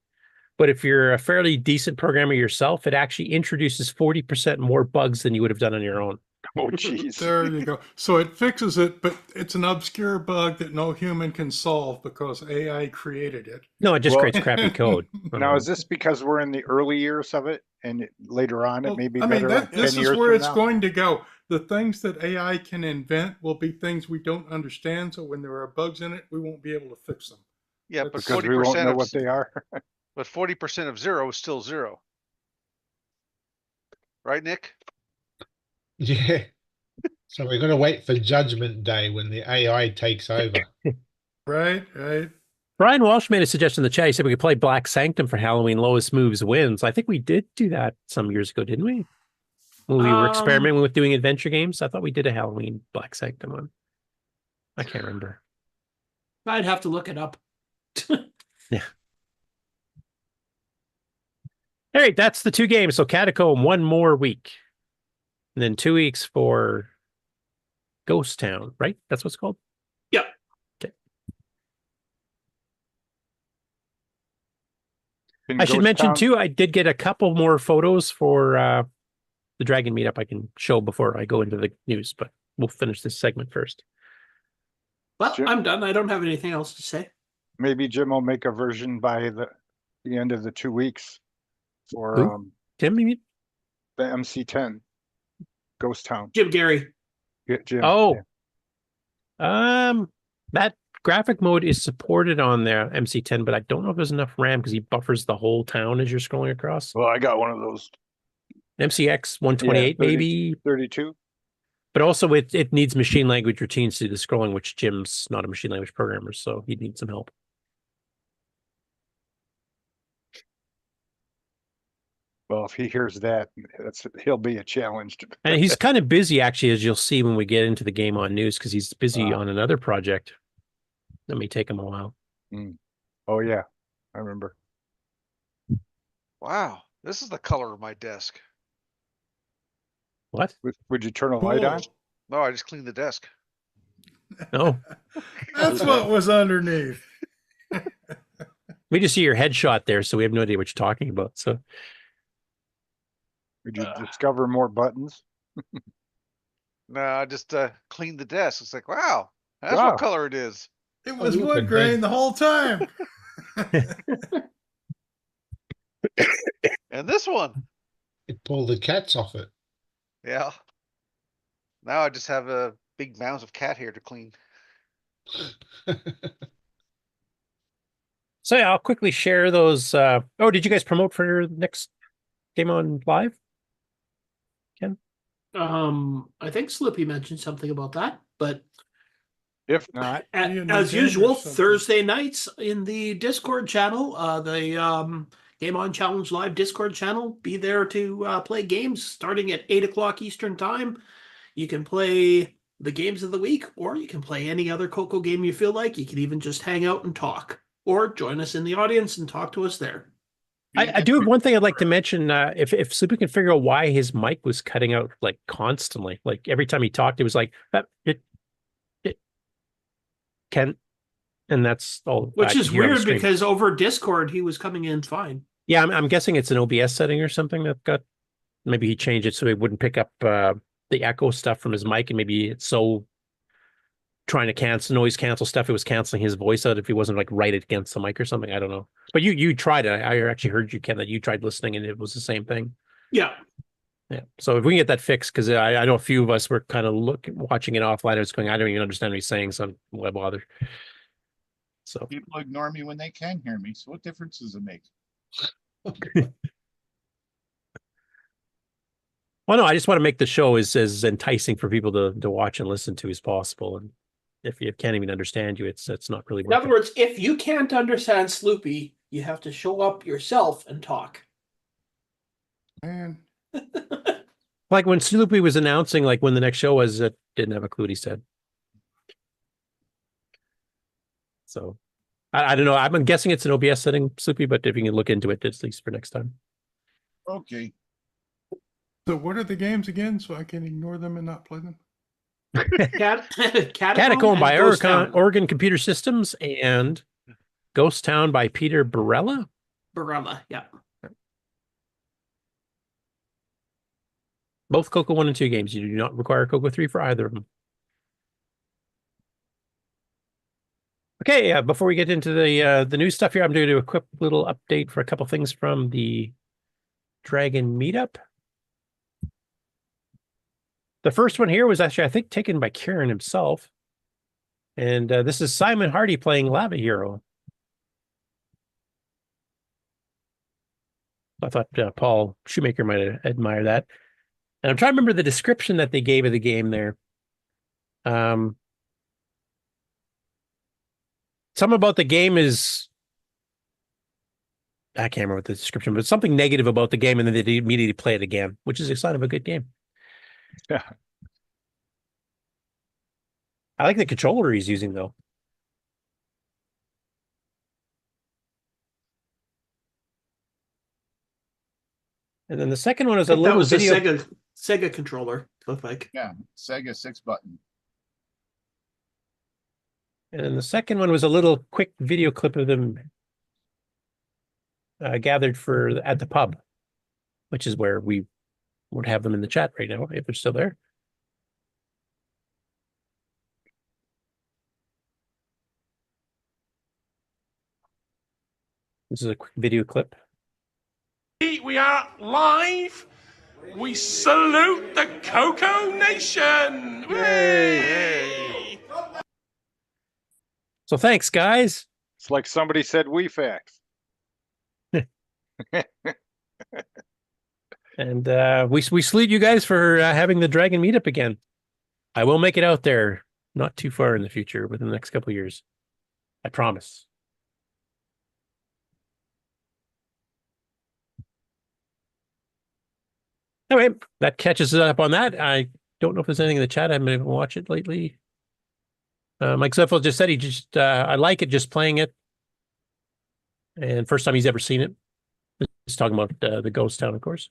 But if you're a fairly decent programmer yourself, it actually introduces 40% more bugs than you would have done on your own. Oh, jeez. There you go. So it fixes it, but it's an obscure bug that no human can solve because AI created it. No, it just creates crappy code. Now, is this because we're in the early years of it, and later on it may be better? This is where it's going to go. The things that AI can invent will be things we don't understand. So when there are bugs in it, we won't be able to fix them. Yeah, but because we won't know what they are. But 40% of 0 is still 0. Right, Nick? Yeah. So we're going to wait for Judgment Day when the AI takes over. Right. Brian Walsh made a suggestion in the chat. He said we could play Black Sanctum for Halloween. Lowest moves wins. I think we did do that some years ago, didn't we? when we were experimenting with doing adventure games? I thought we did a Halloween Black Sanctum one. I can't remember. I'd have to look it up. Yeah. All right, that's the 2 games. So Catacomb, 1 more week. And then 2 weeks for Ghost Town, right? That's what it's called? Yep. Okay. I should mention, too, I did get a couple more photos for the Dragon Meetup I can show before I go into the news, but we'll finish this segment first. Well, I'm done. I don't have anything else to say. Maybe Jim will make a version by the end of the 2 weeks for Jim, you mean? The MC10 Ghost Town. Jim Gary. Yeah, Jim. Oh, that graphic mode is supported on their MC10, but I don't know if there's enough RAM because he buffers the whole town as you're scrolling across. Well, I got one of those. MCX 128, maybe 32. But also it needs machine language routines to do the scrolling, which Jim's not a machine language programmer, so he needs some help. Well, if he hears that, he'll be a challenge. And he's kind of busy, actually, as you'll see when we get into the Game On News, because he's busy on another project that may take him a while. Oh, yeah. I remember. Wow. This is the color of my desk. What? Would you turn a light on? No, I just cleaned the desk. No. That's what was underneath. We just see your headshot there, so we have no idea what you're talking about. So, would you discover more buttons? No, I just cleaned the desk. It's like, wow, that's what color it is. It was wood grain the whole time. And this one. It pulled the cats off it. Yeah. Now I just have a big mounds of cat hair to clean. So yeah, I'll quickly share those. Oh, did you guys promote for your next Game On Live? Ken? I think Sloopy mentioned something about that, but if not, as usual, Thursday nights in the Discord channel, the Game On Challenge Live Discord channel. Be there to play games starting at 8 o'clock Eastern Time. You can play the games of the week, or you can play any other Coco game you feel like. You can even just hang out and talk, or join us in the audience and talk to us there. I do have one thing I'd like to mention. If Sloopy can figure out why his mic was cutting out like constantly, like every time he talked, it was like it Ken. And that's all. Which is weird because over Discord, he was coming in fine. Yeah, I'm guessing it's an OBS setting or something that got, maybe he changed it so he wouldn't pick up the echo stuff from his mic, and maybe it's so trying to noise cancel stuff, it was canceling his voice out if he wasn't like right against the mic or something. I don't know. But you tried it. I actually heard you, Ken, that you tried listening and it was the same thing. Yeah. Yeah. So if we can get that fixed, because I know a few of us were kind of watching it offline. I was going, I don't even understand what he's saying, so why bother? So people ignore me when they can hear me. So what difference does it make? Well, no, I just want to make the show as enticing for people to watch and listen to as possible. And if you can't even understand you, it's not really worth it. In other words, if you can't understand Sloopy, you have to show up yourself and talk. Man. Like when Sloopy was announcing like when the next show was, it didn't have a clue what he said. So I don't know. I'm guessing it's an OBS setting, Sloopy, but if you can look into it, at least for next time. Okay. So what are the games again, so I can ignore them and not play them? Catacomb by Oregon Computer Systems and Ghost Town by Peter Barella. Barella, yeah. Both Coco 1 and 2 games. You do not require Coco 3 for either of them. Okay, before we get into the new stuff here, I'm going to do a quick little update for a couple things from the Dragon Meetup. The first one here was actually, I think, taken by Kieran himself. And this is Simon Hardy playing Lava Hero. I thought Paul Shoemaker might admire that. And I'm trying to remember the description that they gave of the game there. Something about the game is, I can't remember what the description, but something negative about the game, and then they immediately play it again, which is a sign of a good game. Yeah. I like the controller he's using though. And then the second one is I a think that little was video. a Sega controller. Looked like. Yeah, Sega 6-button. And then the second one was a little quick video clip of them gathered for at the pub, which is where we would have them in the chat right now if they're still there. This is a quick video clip. We are live. We salute the CoCoNation. Yay! So thanks, guys. It's like somebody said we facts. And we salute you guys for having the Dragon meetup again. I will make it out there not too far in the future, within the next couple of years. I promise. Anyway, that catches us up on that. I don't know if there's anything in the chat. I haven't been able to watch it lately. Mike Zeffel just said he just, I like it, just playing it. And first time he's ever seen it. He's talking about the Ghost Town, of course.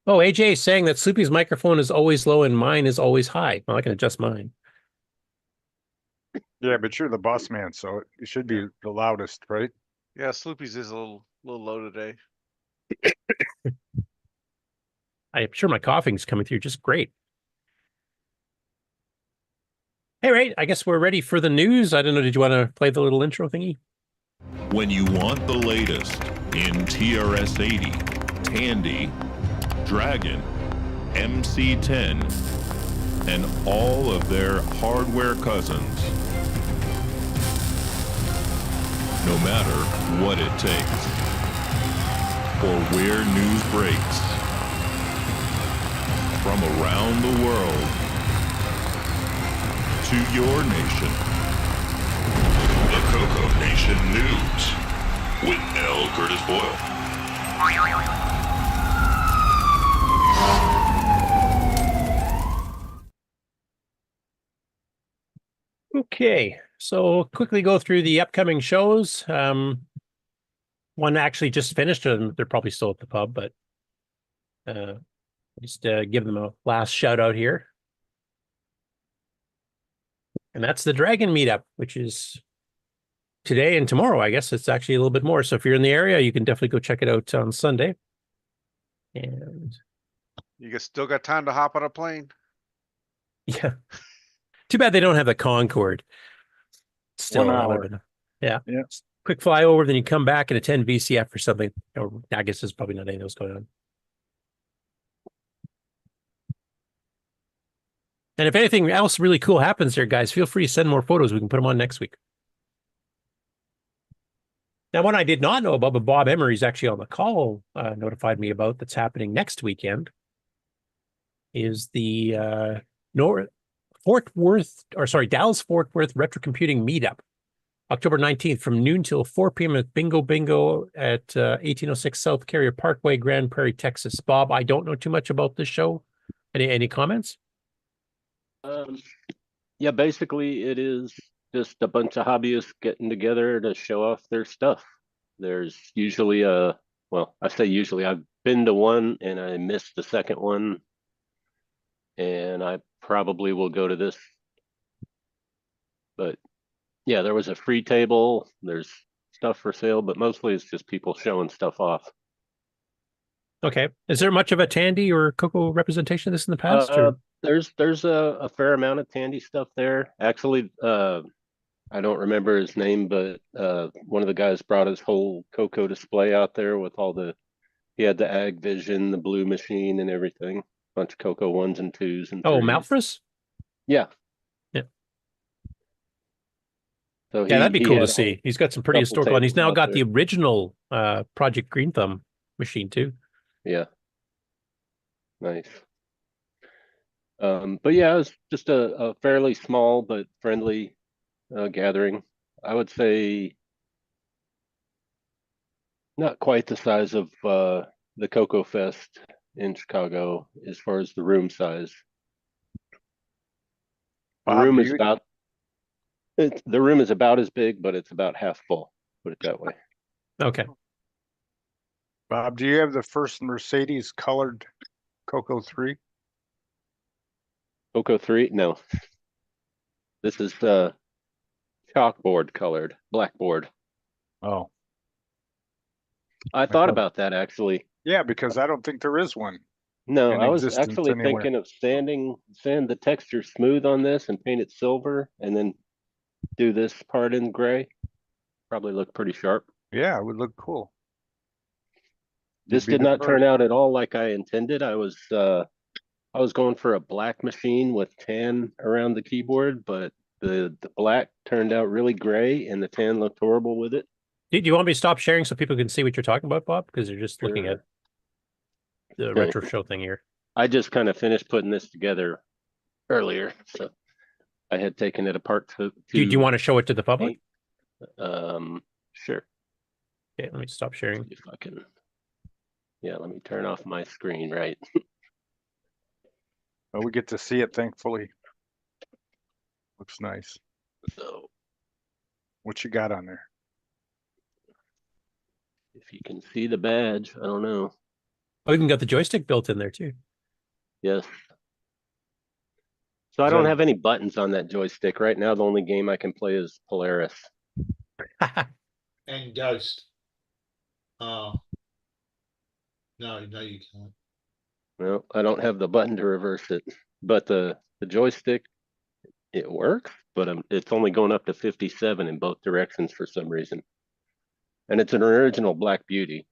Oh, AJ is saying that Sloopy's microphone is always low and mine is always high. Well, I can adjust mine. Yeah, but you're the boss man, so it should be the loudest, right? Yeah, Sloopy's is a little low today. I'm sure my coughing's coming through just great. Hey, right, I guess we're ready for the news. I don't know, did you want to play the little intro thingy? When you want the latest in TRS-80, Tandy, Dragon, MC-10, and all of their hardware cousins, no matter what it takes, or where news breaks, from around the world to your nation, the CoCoNation News with L Curtis Boyle. Okay, so quickly go through the upcoming shows. One actually just finished, and they're probably still at the pub, but just give them a last shout out here. And that's the Dragon meetup, which is today and tomorrow. I guess it's actually a little bit more. So if you're in the area, you can definitely go check it out on Sunday. And you still got time to hop on a plane? Yeah. Too bad they don't have the Concorde. Still, 1 hour. Yeah. Yeah. Quick fly over, then you come back and attend VCF or something. Or I guess there's probably not any of those going on. And if anything else really cool happens there, guys, feel free to send more photos. We can put them on next week. Now, one I did not know about, but Bob Emery's actually on the call, notified me about that's happening next weekend, is the Dallas-Fort Worth Retro Computing Meetup, October 19th from noon till 4 p.m. at Bingo Bingo at 1806 South Carrier Parkway, Grand Prairie, Texas. Bob, I don't know too much about this show. Any comments? Yeah, basically it is just a bunch of hobbyists getting together to show off their stuff. There's usually I say usually, I've been to one and I missed the second one, and I probably will go to this. But yeah, there was a free table, there's stuff for sale, but mostly it's just people showing stuff off. Okay. Is there much of a Tandy or Coco representation of this in the past? There's a fair amount of Tandy stuff there. Actually, I don't remember his name, but one of the guys brought his whole Coco display out there with he had the Ag Vision, the Blue Machine, and everything. Bunch of Coco 1s and 2s and 3s. Oh, Malfris? Yeah. Yeah. So yeah, that'd be cool to see. He's got some pretty historical, and he's now got the original Project Green Thumb machine too. Yeah. Nice. But yeah, it was just a fairly small but friendly gathering. I would say Not quite the size of the Coco Fest in Chicago as far as the room size. The Bob, room do is you- about the room is about as big, but it's about half full. Put it that way. Okay. Bob, do you have the first Mercedes colored Coco 3? Coco 3? No. This is chalkboard colored, blackboard. Oh. I thought about that actually. Yeah, because I don't think there is one. No, in I was existence actually anywhere. thinking of sand the texture smooth on this and paint it silver and then do this part in gray. Probably look pretty sharp. Yeah, it would look cool. This be did the not turn first. out at all like I intended. I was going for a black machine with tan around the keyboard, but the black turned out really gray and the tan looked horrible with it. Do you want me to stop sharing so people can see what you're talking about, Bob? Because they're just looking at the Okay. retro show thing here. I just kind of finished putting this together earlier, so I had taken it apart to Do you want to show it to the public? Sure. Okay, let me stop sharing. If I can. Yeah, let me turn off my screen, right? Well, we get to see it, thankfully. Looks nice. So, what you got on there? if you can see the badge, I don't know. Oh, you can get the joystick built in there too. Yes. So I don't have any buttons on that joystick. Right now, the only game I can play is Polaris. And Ghost. Oh. No, you can't. Well, I don't have the button to reverse it, but the joystick, it works, but it's only going up to 57 in both directions for some reason. And it's an original Black Beauty.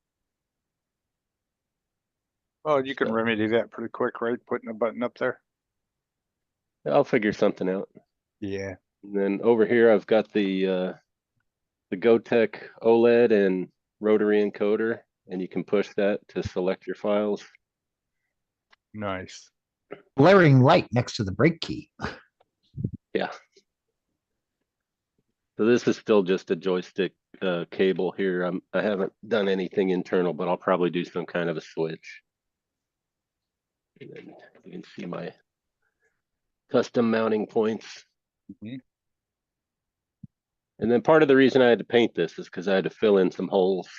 Oh, you can remedy that pretty quick, right? Putting a button up there. I'll figure something out. Yeah. And then over here, I've got the GoTech OLED and rotary encoder, and you can push that to select your files. Nice. Blaring light next to the brake key. Yeah. So this is still just a joystick cable here. I haven't done anything internal, but I'll probably do some kind of a switch. And then you can see my custom mounting points. Mm-hmm. And then part of the reason I had to paint this is because I had to fill in some holes.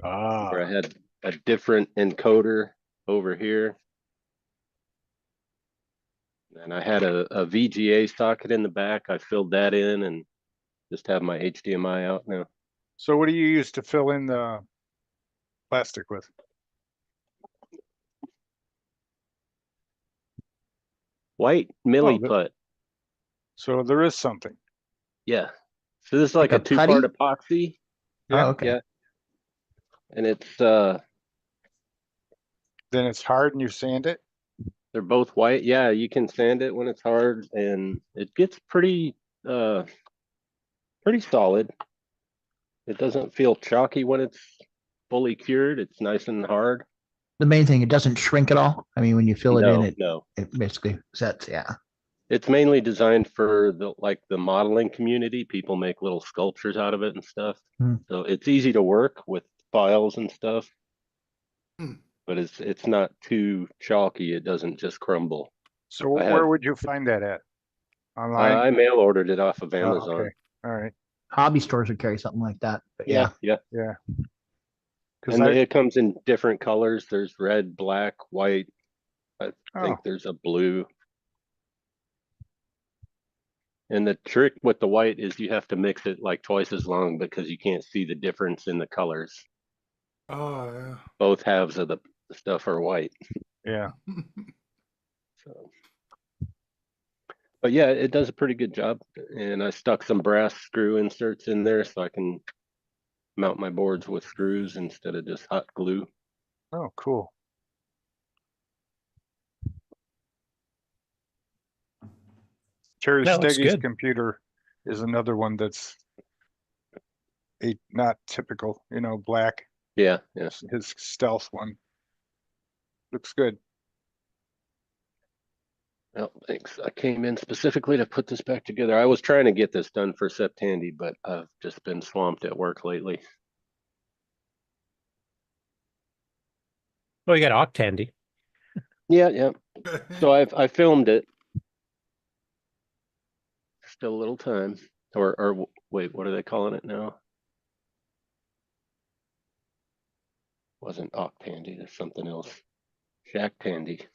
Ah. Where I had a different encoder over here. And I had a VGA socket in the back. I filled that in and just have my HDMI out now. So what do you use to fill in the plastic with? White milliput. So there is something. Yeah. So this is like a two-part epoxy. Yeah. Oh, okay. Yeah. And it's then it's hard and you sand it? They're both white. Yeah, you can sand it when it's hard and it gets pretty solid. It doesn't feel chalky when it's fully cured. It's nice and hard. The main thing, it doesn't shrink at all. I mean, when you fill it in, it basically sets. Yeah. It's mainly designed for the modeling community. People make little sculptures out of it and stuff. So it's easy to work with files and stuff. But it's not too chalky. It doesn't just crumble. So where would you find that at? Online? I mail ordered it off of Amazon. Oh, okay. All right. Hobby stores would carry something like that. But yeah. Yeah. And it comes in different colors. There's red, black, white. I think there's a blue. And the trick with the white is you have to mix it like twice as long because you can't see the difference in the colors. Oh, yeah. Both halves of the stuff are white. Yeah. So, but yeah, it does a pretty good job. And I stuck some brass screw inserts in there so I can mount my boards with screws instead of just hot glue. Oh, cool. Terry Steggy's computer is another one that's not typical, black. Yeah. His stealth one. Looks good. Well, thanks. I came in specifically to put this back together. I was trying to get this done for Septandy, but I've just been swamped at work lately. Oh, you got Octandy. Yeah, yeah. So I filmed it. Still a little time. Or wait, what are they calling it now? Wasn't Octandy, there's something else. Shack Tandy.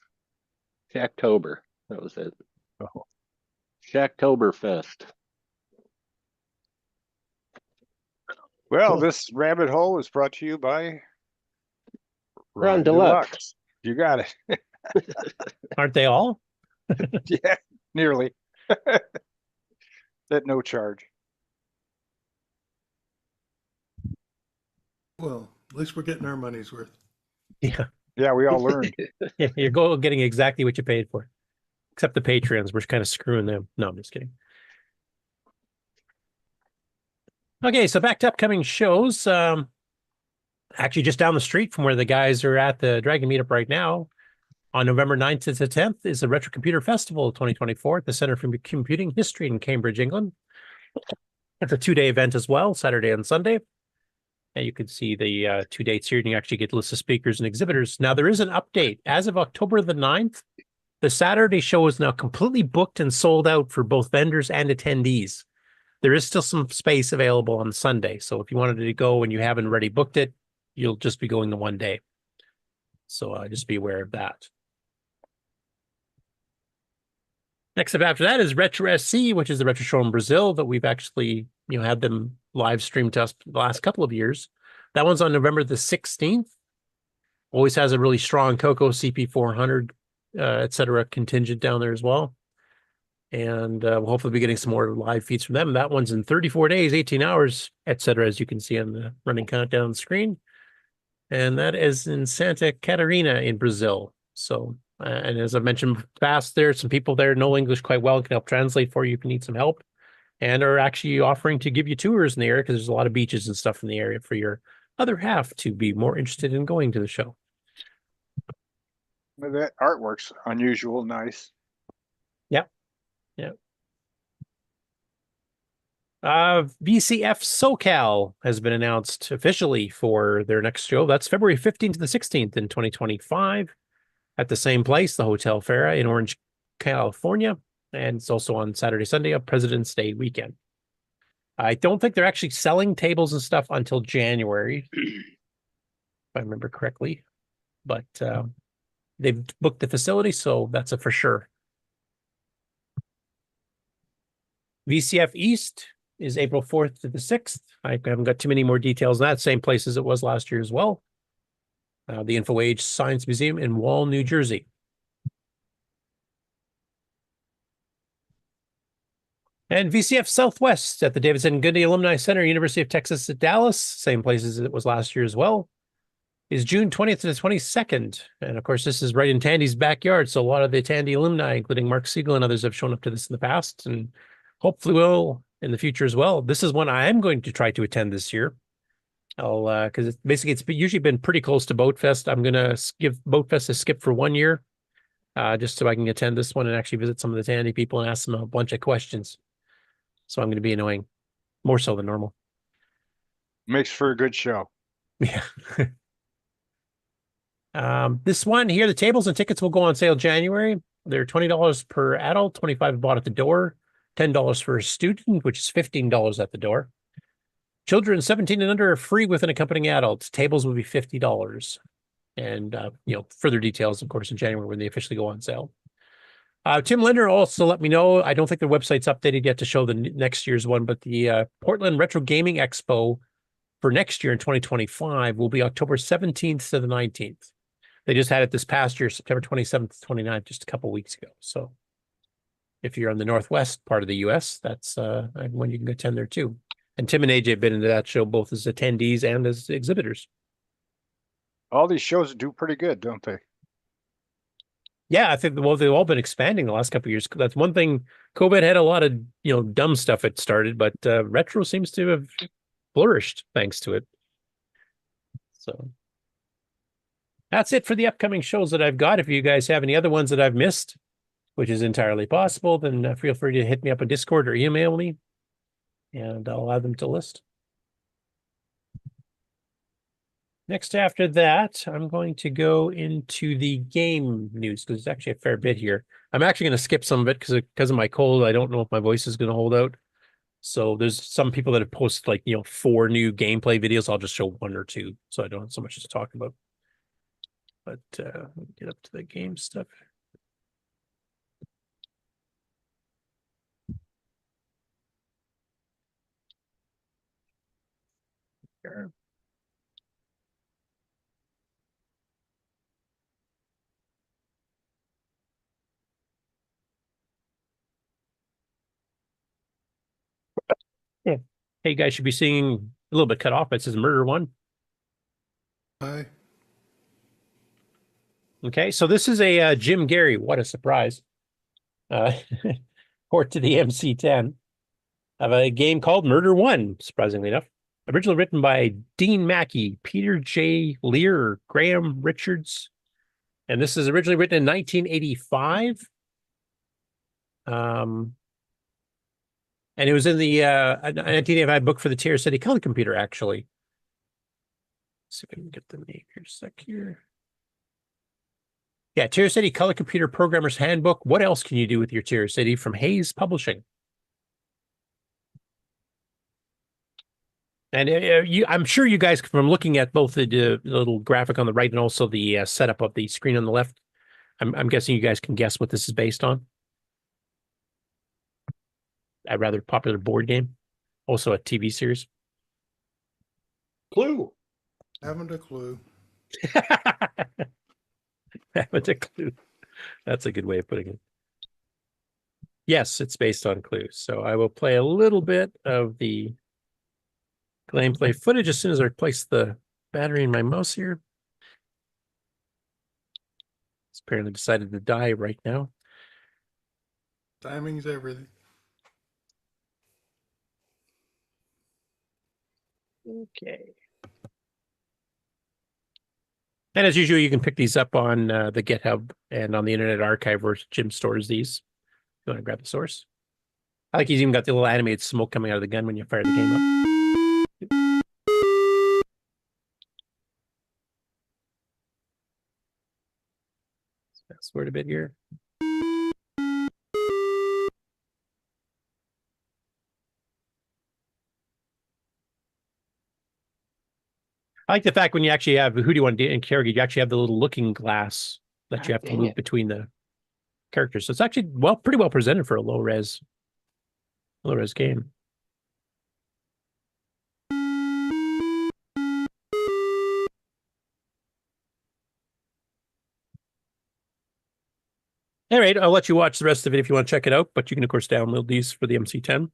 Shacktober. That was it. Oh. Shacktoberfest. Well, this rabbit hole is brought to you by Ron Deluxe. You got it. Aren't they all? Yeah, nearly. At no charge. Well, at least we're getting our money's worth. Yeah. Yeah, we all learned. Yeah, you're getting exactly what you paid for. Except the Patreons, we're kind of screwing them. No, I'm just kidding. Okay, so back to upcoming shows. Actually, just down the street from where the guys are at the Dragon Meetup right now, on November 9th to the 10th is the Retro Computer Festival 2024 at the Center for Computing History in Cambridge, England. It's a 2-day event as well, Saturday and Sunday. And you can see the 2 dates here, and you actually get a list of speakers and exhibitors. Now, there is an update. As of October the 9th, the Saturday show is now completely booked and sold out for both vendors and attendees. There is still some space available on Sunday. So if you wanted to go and you haven't already booked it, you'll just be going the 1 day. So just be aware of that. Next up after that is Retro SC, which is the retro show in Brazil that we've actually had them live stream to us the last couple of years. That one's on November the 16th. Always has a really strong Coco CP400, etc. contingent down there as well. And we'll hopefully be getting some more live feeds from them. That one's in 34 days, 18 hours, etc., as you can see on the running countdown screen. And that is in Santa Catarina in Brazil. So, and as I mentioned fast, there's some people there know English quite well, can help translate for you if you need some help, and are actually offering to give you tours in the area because there's a lot of beaches and stuff in the area for your other half to be more interested in going to the show. Well, that artwork's unusual, nice. Yeah. Yeah. VCF SoCal has been announced officially for their next show. That's February 15th to the 16th in 2025 at the same place, the Hotel Farah in Orange, California. And it's also on Saturday, Sunday, a President's Day weekend. I don't think they're actually selling tables and stuff until January, if I remember correctly. But they've booked the facility, so that's a for sure. VCF East is April 4th to the 6th. I haven't got too many more details on that. Same place as it was last year as well. The Info Age Science Museum in Wall, New Jersey. And VCF Southwest at the Davidson Goody Alumni Center, University of Texas at Dallas. Same place as it was last year as well. Is June 20th to the 22nd. And of course, this is right in Tandy's backyard. So a lot of the Tandy alumni, including Mark Siegel and others, have shown up to this in the past and hopefully will in the future as well. This is one I am going to try to attend this year. Because it's usually been pretty close to Boat Fest. I'm going to give Boat Fest a skip for 1 year, just so I can attend this one and actually visit some of the Tandy people and ask them a bunch of questions. So I'm going to be annoying, more so than normal. Makes for a good show. Yeah. This one here, the tables and tickets will go on sale January. They're $20 per adult, $25 bought at the door, $10 for a student, which is $15 at the door. Children 17 and under are free with an accompanying adult. Tables will be $50. And, further details, of course, in January when they officially go on sale. Tim Linder also let me know, I don't think their website's updated yet to show the next year's one, but the Portland Retro Gaming Expo for next year in 2025 will be October 17th to the 19th. They just had it this past year, September 27th to 29th, just a couple weeks ago. So if you're on the northwest part of the U.S., that's when you can attend there too. And Tim and AJ have been into that show both as attendees and as exhibitors. All these shows do pretty good, don't they? Yeah, I think, well, they've all been expanding the last couple of years. That's one thing. COVID had a lot of, dumb stuff it started, but retro seems to have flourished thanks to it. So that's it for the upcoming shows that I've got. If you guys have any other ones that I've missed, which is entirely possible, then feel free to hit me up on Discord or email me, and I'll add them to the list. Next after that, I'm going to go into the game news because there's actually a fair bit here. I'm actually going to skip some of it because of my cold. I don't know if my voice is going to hold out. So there's some people that have posted like, 4 new gameplay videos. I'll just show 1 or 2, so I don't have so much to talk about. But let me get up to the game stuff. Here. Yeah. Hey, you guys should be seeing a little bit cut off. It says Murder 1. Hi. Okay, so this is a Jim Gary. What a surprise. Port to the MC10 of a game called Murder 1, surprisingly enough. Originally written by Dean Mackey, Peter J. Lear, Graham Richards. And this is originally written in 1985. And it was in the 1985 book for the Tier City Color Computer, actually. Let's see if I can get the name here a sec here. Yeah, Tier City Color Computer Programmer's Handbook. What else can you do with your Tier City from Whse Publishing? And I'm sure you guys, from looking at both the little graphic on the right and also the setup of the screen on the left, I'm guessing you guys can guess what this is based on. A rather popular board game, also a TV series. Clue. Haven't a clue. Haven't a clue. That's a good way of putting it. Yes, it's based on Clue. So I will play a little bit of the gameplay footage as soon as I replace the battery in my mouse here. It's apparently decided to die right now. Timing's everything. Okay. And as usual, you can pick these up on the GitHub and on the Internet Archive where Jim stores these. If you want to grab the source. I like he's even got the little animated smoke coming out of the gun when you fire the game up. Fast forward a bit here. I like the fact when you actually have who do you want to interrogate, you actually have the little looking glass that you have to move between the characters. So it's actually pretty well presented for a low res game. All right, I'll let you watch the rest of it if you want to check it out, but you can of course download these for the MC10.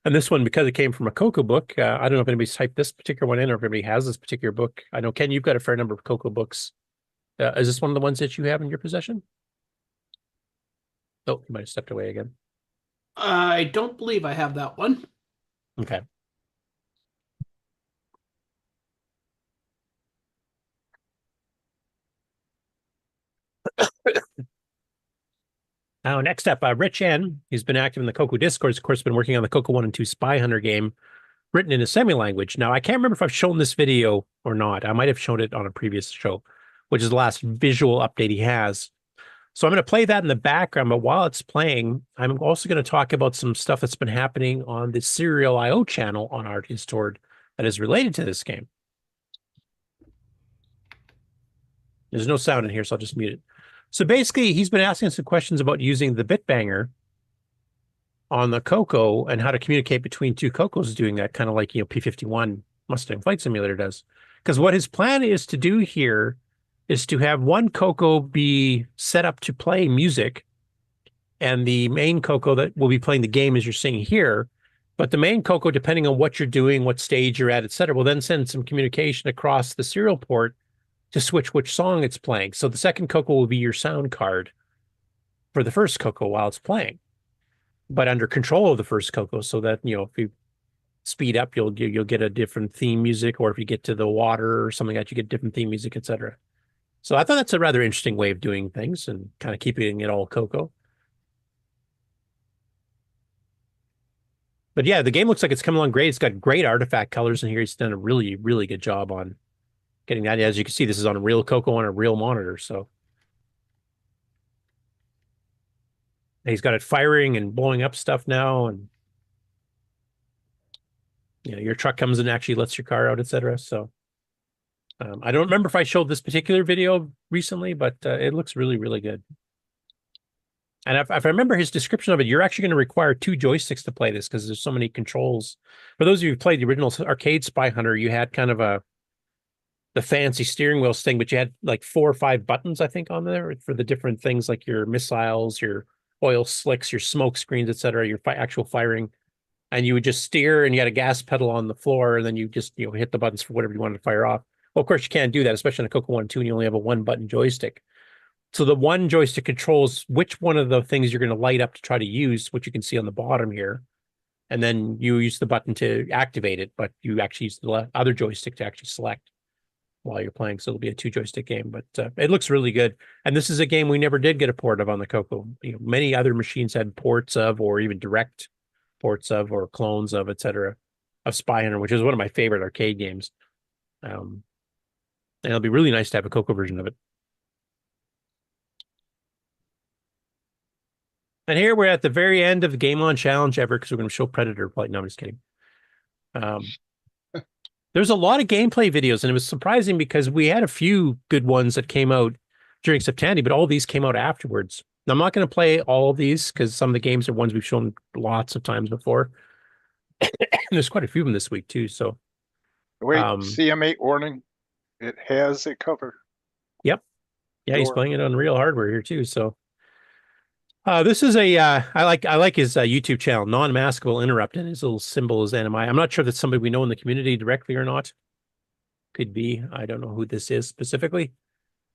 And this one, because it came from a CoCo book, I don't know if anybody's typed this particular one in or if anybody has this particular book. I know, Ken, you've got a fair number of CoCo books. Is this one of the ones that you have in your possession? Oh, you might have stepped away again. I don't believe I have that one. Okay. Now, next up, Rich N. He's been active in the CoCo Discord. Of course, been working on the CoCo 1 and 2 Spy Hunter game, written in a semi-language. Now, I can't remember if I've shown this video or not. I might have shown it on a previous show, which is the last visual update he has. So I'm going to play that in the background, but while it's playing, I'm also going to talk about some stuff that's been happening on the Serial IO channel on our Discord that is related to this game. There's no sound in here, so I'll just mute it. So basically, he's been asking some questions about using the bitbanger on the CoCo and how to communicate between two CoCos doing that, kind of like, P-51 Mustang Flight Simulator does. Because what his plan is to do here is to have one CoCo be set up to play music, and the main CoCo that will be playing the game as you're seeing here. But the main CoCo, depending on what you're doing, what stage you're at, etc., will then send some communication across the serial port to switch which song it's playing. So the second CoCo will be your sound card for the first CoCo while it's playing, but under control of the first CoCo, so that, if you speed up, you'll get a different theme music, or if you get to the water or something like that, you get different theme music, etc. So I thought that's a rather interesting way of doing things and kind of keeping it all CoCo. But yeah, the game looks like it's coming along great. It's got great artifact colors in here. He's done a really, really good job on getting that. As you can see, this is on a real Coco on a real monitor. So he's got it firing and blowing up stuff now, and your truck comes and actually lets your car out, etc. So I don't remember if I showed this particular video recently, but it looks really, really good. And if I remember his description of it, you're actually going to require 2 joysticks to play this because there's so many controls. For those of you who played the original arcade Spy Hunter, you had kind of the fancy steering wheel thing, but you had like 4 or 5 buttons, I think, on there for the different things like your missiles, your oil slicks, your smoke screens, etc., your actual firing. And you would just steer, and you had a gas pedal on the floor, and then you just hit the buttons for whatever you wanted to fire off. Well, of course, you can't do that, especially on a Coco 1 2, and you only have a 1-button joystick. So the one joystick controls which one of the things you're going to light up to try to use, which you can see on the bottom here. And then you use the button to activate it, but you actually use the other joystick to actually select while you're playing. So it'll be a 2-joystick game, but it looks really good. And this is a game we never did get a port of on the Coco. Many other machines had ports of, or even direct ports of, or clones of, etc., of Spy Hunter, which is one of my favorite arcade games. And it'll be really nice to have a Coco version of it. And here we're at the very end of the Game On Challenge ever, because we're going to show Predator play. No, I'm just kidding. There's a lot of gameplay videos, and it was surprising because we had a few good ones that came out during September, but all these came out afterwards. Now, I'm not going to play all of these because some of the games are ones we've shown lots of times before. There's quite a few of them this week, too. So, wait, CM8 warning. It has a cover. Yep. Yeah, he's playing it on real hardware here, too. So, this is a I like his YouTube channel, Non-Maskable Interrupt, and his little symbol is NMI. I'm not sure that's somebody we know in the community directly or not. Could be. I don't know who this is specifically.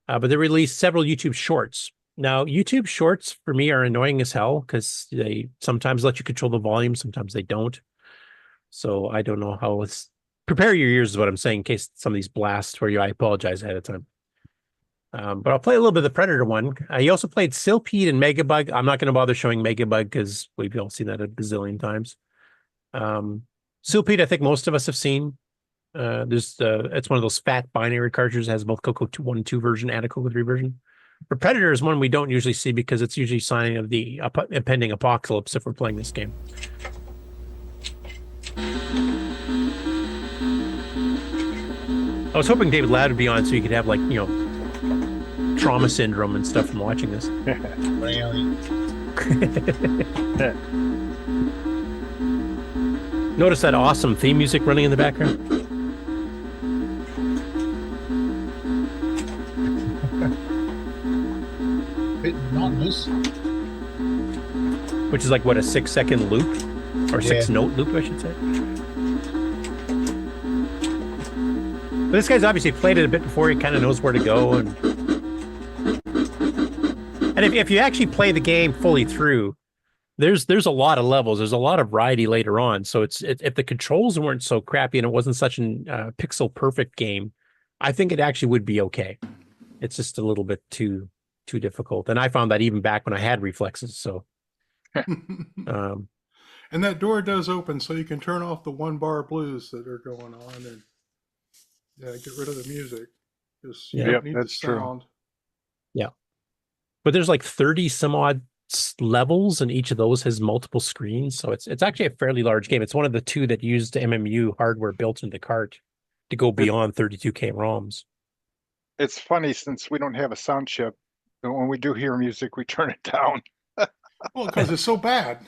But they released several YouTube shorts. Now, YouTube shorts for me are annoying as hell because they sometimes let you control the volume, sometimes they don't. So I don't know how it's prepare your ears is what I'm saying in case some of these blasts for you. I apologize ahead of time. But I'll play a little bit of the Predator one. He also played Silpede and Megabug. I'm not going to bother showing Megabug because we've all seen that a bazillion times. Silpede, I think most of us have seen. It's one of those fat binary cartridges that has both Coco 1 and 2 version and a Coco 3 version. But Predator is one we don't usually see because it's usually a sign of the impending apocalypse if we're playing this game. I was hoping David Ladd would be on so you could have trauma syndrome and stuff from watching this. Notice that awesome theme music running in the background? Bit monotonous. Which is like, what, a 6-second loop? Or 6-note loop, I should say. But this guy's obviously played it a bit before. He kind of knows where to go. And if you actually play the game fully through, there's a lot of levels. There's a lot of variety later on. So if the controls weren't so crappy and it wasn't such an pixel perfect game, I think it actually would be okay. It's just a little bit too difficult. And I found that even back when I had reflexes. So, and that door does open, so you can turn off the 1-bar blues that are going on, and get rid of the music. Just you don't need the sound. Yeah. But there's like 30 some odd levels, and each of those has multiple screens. So it's actually a fairly large game. It's one of the 2 that used MMU hardware built into the cart to go beyond 32K ROMs. It's funny since we don't have a sound chip. And when we do hear music, we turn it down. Well, because it's so bad.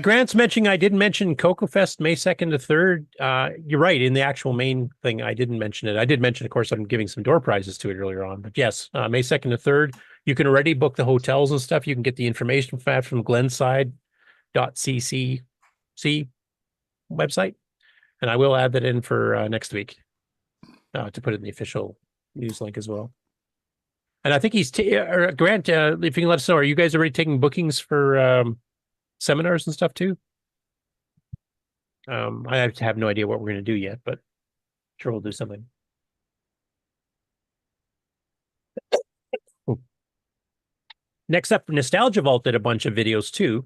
Grant's mentioning I didn't mention Coco Fest May 2nd to 3rd. You're right. In the actual main thing, I didn't mention it. I did mention, of course, I'm giving some door prizes to it earlier on. But yes, May 2nd to 3rd. You can already book the hotels and stuff. You can get the information from glenside.cc website. And I will add that in for next week to put it in the official news link as well. And I think Grant, if you can let us know, are you guys already taking bookings for seminars and stuff too? I have no idea what we're going to do yet, but sure we'll do something. Next up, Nostalgia Vault did a bunch of videos too.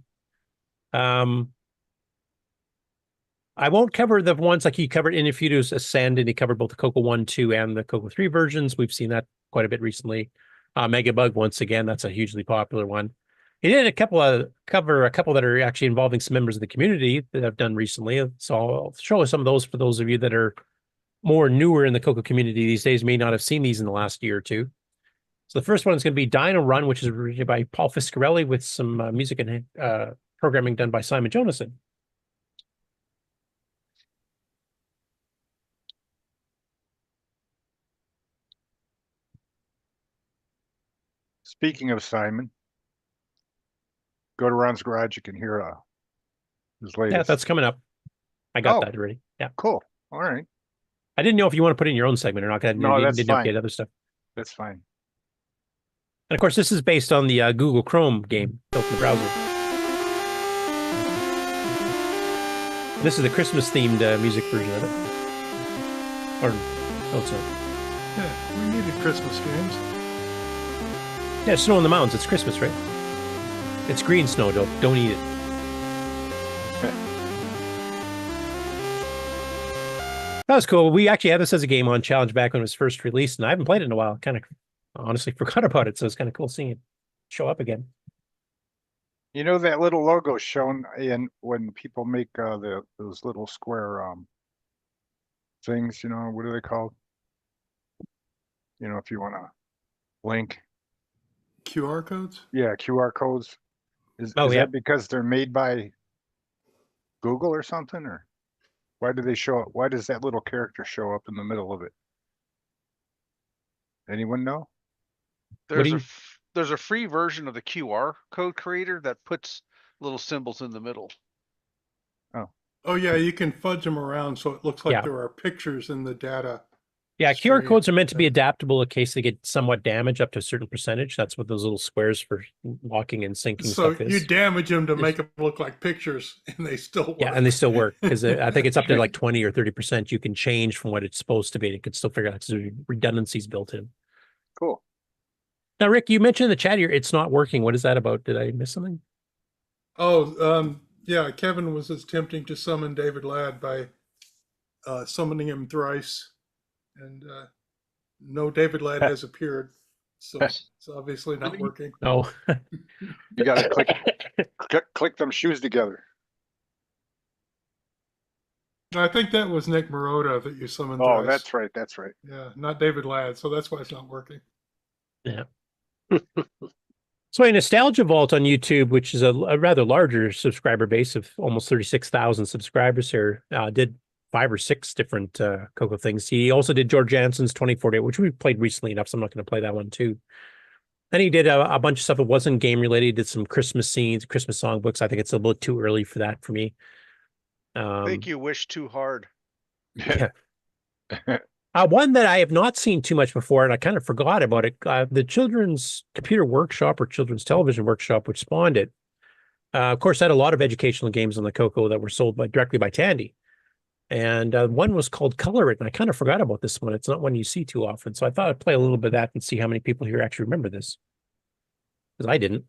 I won't cover the ones like he covered in Infudo's Ascend, and he covered both the Coco 1, 2, and the Coco 3 versions. We've seen that quite a bit recently. Megabug, once again, that's a hugely popular one. He did cover a couple that are actually involving some members of the community that I've done recently. So I'll show some of those for those of you that are more newer in the Coco community these days, may not have seen these in the last year or two. So the first one is going to be Dino Run, which is written by Paul Fiscarelli with some music and programming done by Simon Jonason. Speaking of Simon, go to Ron's Garage. You can hear his latest. Yeah, that's coming up. I got that already. Yeah. Cool. All right. I didn't know if you want to put it in your own segment or not. No, that's didn't fine. Update other stuff. That's fine. And of course, this is based on the Google Chrome game built in the browser. This is the Christmas-themed music version of it. Or, oh, sorry. Yeah, we needed Christmas games. Yeah, Snow on the Mountains. It's Christmas, right? It's green snow, though. Don't eat it. That was cool. We actually had this as a game on Challenge back when it was first released, and I haven't played it in a while. Kind of honestly forgot about it, so it's kind of cool seeing it show up again. You know that little logo shown in when people make those little square things. You know, what are they called? You know, if you want to link QR codes. Yeah, QR codes. Is yeah. that because they're made by Google or something, or why do they show up? Why does that little character show up in the middle of it? Anyone know? There's a free version of the QR code creator that puts little symbols in the middle. Oh yeah, you can fudge them around so it looks like Yeah. there are pictures in the data. Yeah, QR stream. codes are meant to be adaptable in case they get somewhat damaged up to a certain percentage. That's what those little squares for locking and syncing So stuff is. you damage them to make them look like pictures, and they still work. Yeah, and they still work because I think it's up to like 20 or 30%. You can change from what it's supposed to be. It could still figure out because redundancies built in. Cool. Now, Rick, you mentioned in the chat here it's not working. What is that about? Did I miss something? Oh, yeah. Kevin was attempting to summon David Ladd by summoning him thrice, and no David Ladd has appeared, so it's obviously not working. Oh, You gotta click them shoes together. I think that was Nick Marotta that you summoned. Oh, thrice. that's right. That's right. Yeah, not David Ladd, so that's why it's not working. yeah. So a Nostalgia Vault on YouTube, which is a rather larger subscriber base of almost 36,000 subscribers here, did 5 or 6 different Coco things. He also did George Jansen's 2048, which we played recently enough, so I'm not going to play that one too. Then he did a bunch of stuff that wasn't game related. He did some Christmas scenes, Christmas songbooks. I think it's a little too early for that for me. I think you wish too hard. Yeah. One that I have not seen too much before, and I kind of forgot about it, the Children's Computer Workshop or Children's Television Workshop, which spawned it, of course, had a lot of educational games on the Coco that were sold directly by Tandy. And one was called Color It, and I kind of forgot about this one. It's not one you see too often. So I thought I'd play a little bit of that and see how many people here actually remember this. Because I didn't.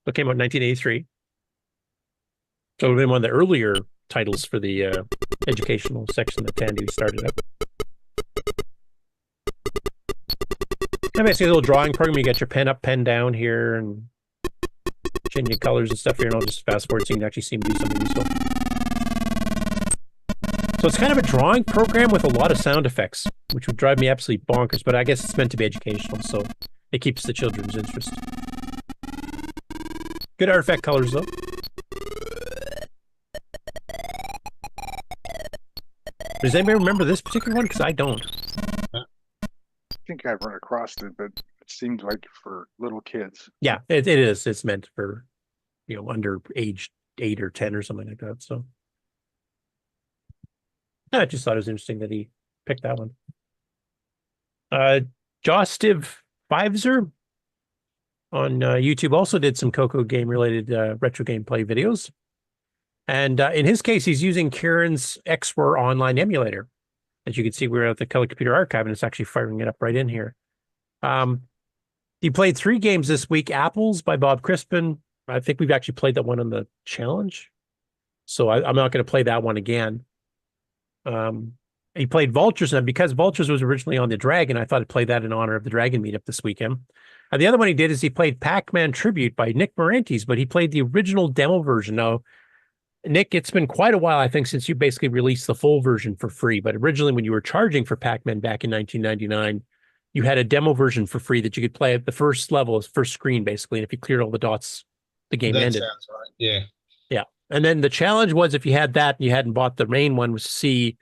It came out in 1983. So it would have been one of the earlier titles for the educational section that Tandy started up. And basically a little drawing program. You get your pen up, pen down here, and changing colors and stuff here. And I'll just fast forward so you can actually see him do something useful. So it's kind of a drawing program with a lot of sound effects, which would drive me absolutely bonkers. But I guess it's meant to be educational, so it keeps the children's interest. Good artifact colors, though. Does anybody remember this particular one? Because I don't. I think I've run across it, but it seemed like for little kids. Yeah, it is. It's meant for, under age 8 or 10 or something like that. So I just thought it was interesting that he picked that one. Jostiv Phazer on YouTube also did some Coco game related retro gameplay videos. And in his case, he's using Kieran's XWAR online emulator. As you can see, we're at the Color Computer Archive, and it's actually firing it up right in here. He played 3 games this week. Apples by Bob Crispin. I think we've actually played that one on the challenge. So I'm not going to play that one again. He played Vultures, and because Vultures was originally on the Dragon, I thought I'd play that in honor of the Dragon meetup this weekend. And the other one he did is he played Pac-Man Tribute by Nick Morantes, but he played the original demo version. Now, Nick, it's been quite a while, I think, since you basically released the full version for free. But originally, when you were charging for Pac-Man back in 1999, you had a demo version for free that you could play at the first level, first screen, basically. And if you cleared all the dots, the game That ended. sounds right. Yeah. Yeah. And then the challenge was, if you had that and you hadn't bought the main one, was to see,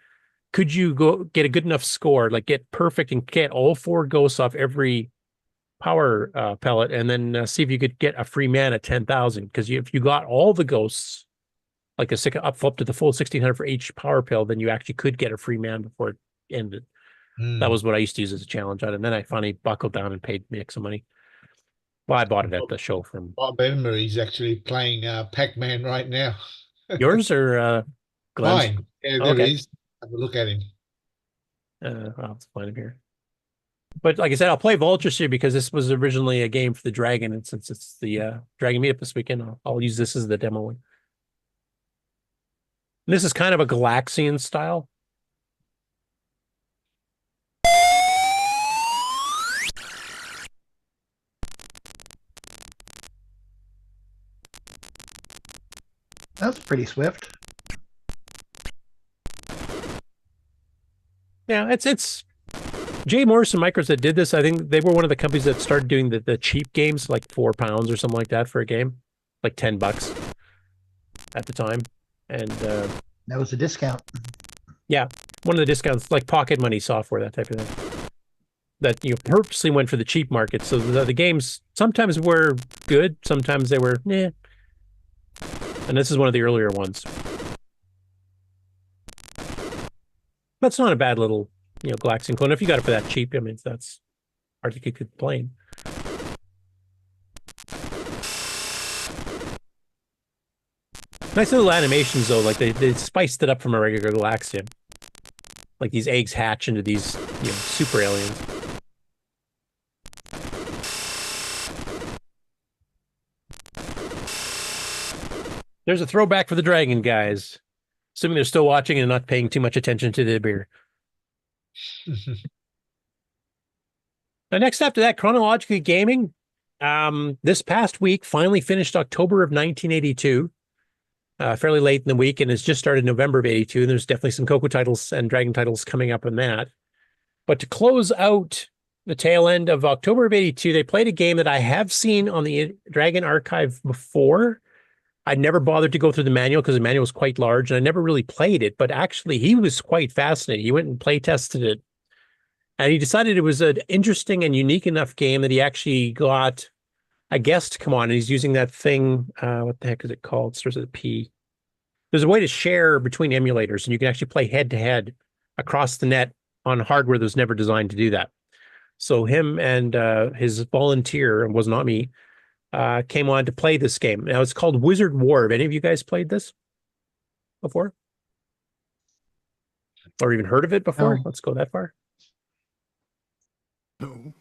could you go get a good enough score, like get perfect and get all 4 ghosts off every power pellet, and then see if you could get a free man at 10,000. Because if you got all the ghosts, like up to the full 1,600 for each power pill, then you actually could get a free man before it ended. That was what I used to use as a challenge on it. And then I finally buckled down and paid Nick some money. Well, I bought it at the show from Bob Emery's actually playing Pac-Man right now. yours or Glenn's? Mine. Yeah, there Okay. he is. Have a look at him. I'll find him here. But like I said, I'll play Vultures here because this was originally a game for the Dragon, and since it's the Dragon meetup this weekend, I'll use this as the demo one. And this is kind of a Galaxian style. That's pretty swift. Yeah, it's Jay Morrison Micros that did this. I think they were one of the companies that started doing the cheap games, like £4 or something like that for a game, like $10 at the time. And that was a discount. Yeah, one of the discounts, like pocket money software, that type of thing. That purposely went for the cheap market. So the games sometimes were good, sometimes they were nah. And this is one of the earlier ones. That's not a bad little, Galaxian clone. If you got it for that cheap, I mean, that's hard to complain. Nice little animations, though. Like they spiced it up from a regular Galaxian. Like these eggs hatch into these, super aliens. There's a throwback for the Dragon guys. Assuming they're still watching and not paying too much attention to the beer. Now, next after that, Chronologically Gaming. This past week finally finished October of 1982. Fairly late in the week, and it's just started November of 82. And there's definitely some Coco titles and Dragon titles coming up in that. But to close out the tail end of October of 82, they played a game that I have seen on the Dragon archive before. I never bothered to go through the manual because the manual was quite large, and I never really played it. But actually, he was quite fascinated. He went and play tested it, and he decided it was an interesting and unique enough game that he actually got a guest to come on. And he's using that thing. What the heck is it called? It starts with a P. There's a way to share between emulators, and you can actually play head to head across the net on hardware that was never designed to do that. So him and his volunteer, it was not me, came on to play this game. Now it's called Wizard War. Have any of you guys played this before? Or even heard of it before? No. Let's go that far. No.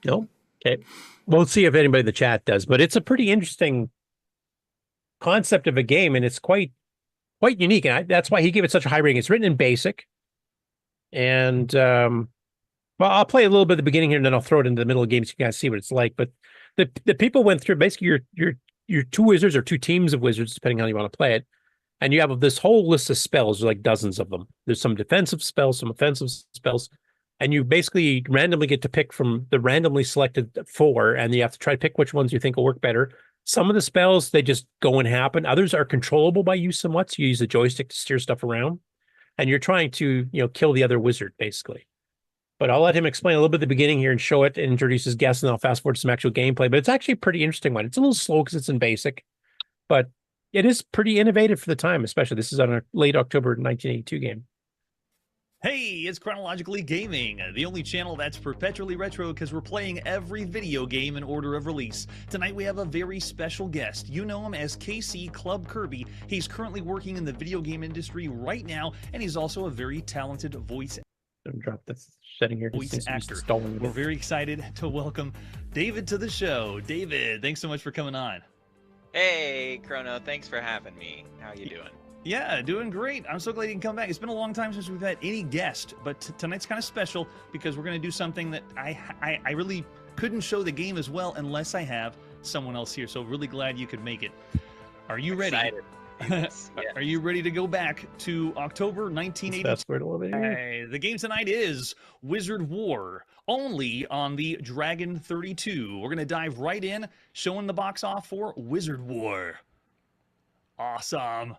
No? Okay. We'll see if anybody in the chat does, but it's a pretty interesting concept of a game, and it's quite unique. And that's why he gave it such a high rating. It's written in BASIC. And well, I'll play a little bit at the beginning here, and then I'll throw it into the middle of the game so you guys see what it's like. But the people went through basically your 2 wizards or 2 teams of wizards, depending on how you want to play it. And you have this whole list of spells. There's like dozens of them. There's some defensive spells, some offensive spells. And you basically randomly get to pick from the randomly selected 4, and you have to try to pick which ones you think will work better. Some of the spells, they just go and happen. Others are controllable by you somewhat. So you use the joystick to steer stuff around. And you're trying to, kill the other wizard, basically. But I'll let him explain a little bit at the beginning here and show it and introduce his guests, and I'll fast forward to some actual gameplay. But it's actually a pretty interesting one. It's a little slow because it's in BASIC, but it is pretty innovative for the time, especially. This is on a late October 1982 game. Hey, it's Chronologically Gaming, the only channel that's perpetually retro because we're playing every video game in order of release. Tonight we have a very special guest. You know him as KC Club Kirby. He's currently working in the video game industry right now, and he's also a very talented voice Don't drop this setting here. voice actor. We're very excited to welcome David to the show. David, thanks so much for coming on. Hey, Chrono, thanks for having me. How you doing? Yeah, doing great. I'm so glad you can come back. It's been a long time since we've had any guest, but tonight's kind of special because we're going to do something that I really couldn't show the game as well unless I have someone else here. So really glad you could make it. Are you ready? Yes. Are you ready to go back to October 1980? Fast forward a little bit here. The game tonight is Wizard War, only on the Dragon 32. We're going to dive right in, showing the box off for Wizard War. Awesome.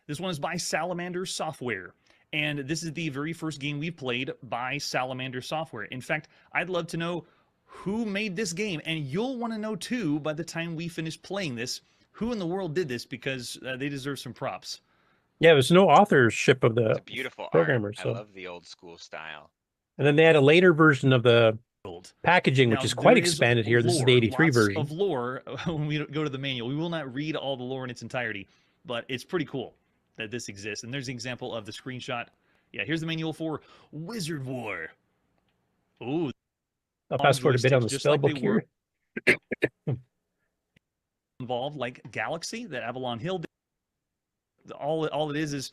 This one is by Salamander Software, and this is the very first game we've played by Salamander Software. In fact, I'd love to know who made this game, and you'll want to know too by the time we finish playing this, who in the world did this, because they deserve some props. Yeah, there's no authorship of the Beautiful programmer. art. So. I love the old school style. And then they had a later version of the packaging, which Now, is quite there is expanded here. This is lore, the 83 lots version. of lore when we go to the manual. We will not read all the lore in its entirety, but it's pretty cool that this exists. And there's an example of the screenshot. Yeah, here's the manual for Wizard War. Ooh. I'll fast forward a bit on the just spell like book they here. were involved, like Galaxy that Avalon Hill did. All it is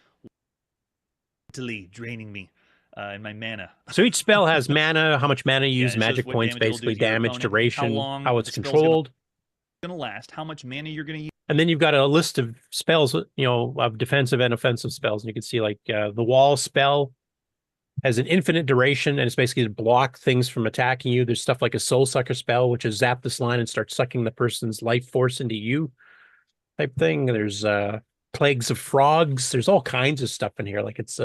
mentally draining me and my mana. So each spell has mana, how much mana you use, it shows magic what points, damage it'll do basically to your damage, opponent, duration, long how it's the spell's controlled. Gonna last, how much mana you're gonna use. And then you've got a list of spells, you know, of defensive and offensive spells. And you can see like the wall spell has an infinite duration, and it's basically to block things from attacking you. There's stuff like a soul sucker spell, which is zap this line and start sucking the person's life force into you type thing. There's plagues of frogs. There's all kinds of stuff in here. Like it's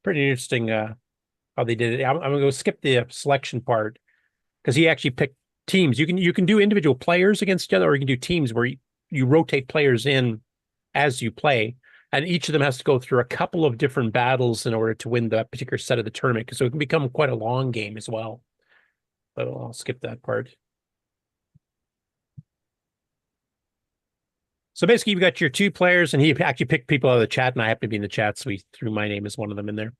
pretty interesting how they did it. I'm gonna go skip the selection part because he actually picked teams. You can do individual players against each other, or you can do teams where you rotate players in as you play, and each of them has to go through a couple of different battles in order to win that particular set of the tournament. So it can become quite a long game as well. But I'll skip that part. So basically, you've got your two players, and he actually picked people out of the chat, and I happen to be in the chat, so he threw my name as one of them in there.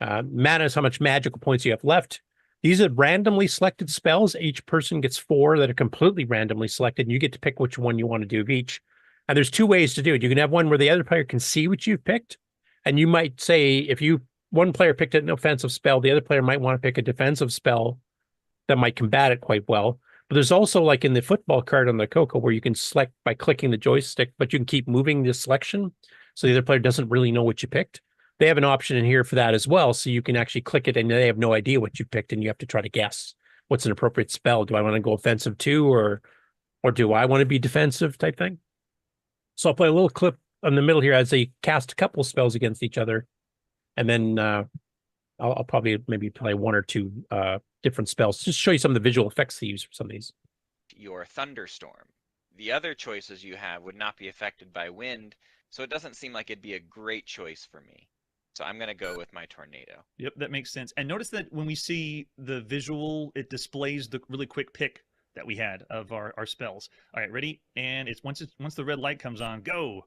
Mana is how much magical points you have left. These are randomly selected spells. Each person gets 4 that are completely randomly selected, and you get to pick which one you want to do of each. And there's 2 ways to do it. You can have one where the other player can see what you've picked, and you might say, if one player picked an offensive spell, the other player might want to pick a defensive spell that might combat it quite well. But there's also, like in the football card on the Coco, where you can select by clicking the joystick, but you can keep moving the selection, so the other player doesn't really know what you picked. They have an option in here for that as well, so you can actually click it and they have no idea what you picked, and you have to try to guess what's an appropriate spell. Do I want to go offensive too, or do I want to be defensive type thing? So I'll play a little clip in the middle here as they cast a couple spells against each other, and then I'll probably maybe play 1 or 2 different spells. Just show you some of the visual effects they use for some of these. Your thunderstorm. The other choices you have would not be affected by wind, so it doesn't seem like it'd be a great choice for me. So I'm going to go with my tornado. Yep, that makes sense. And notice that when we see the visual, it displays the really quick pick that we had of our spells. All right, ready? And it's once the red light comes on, go.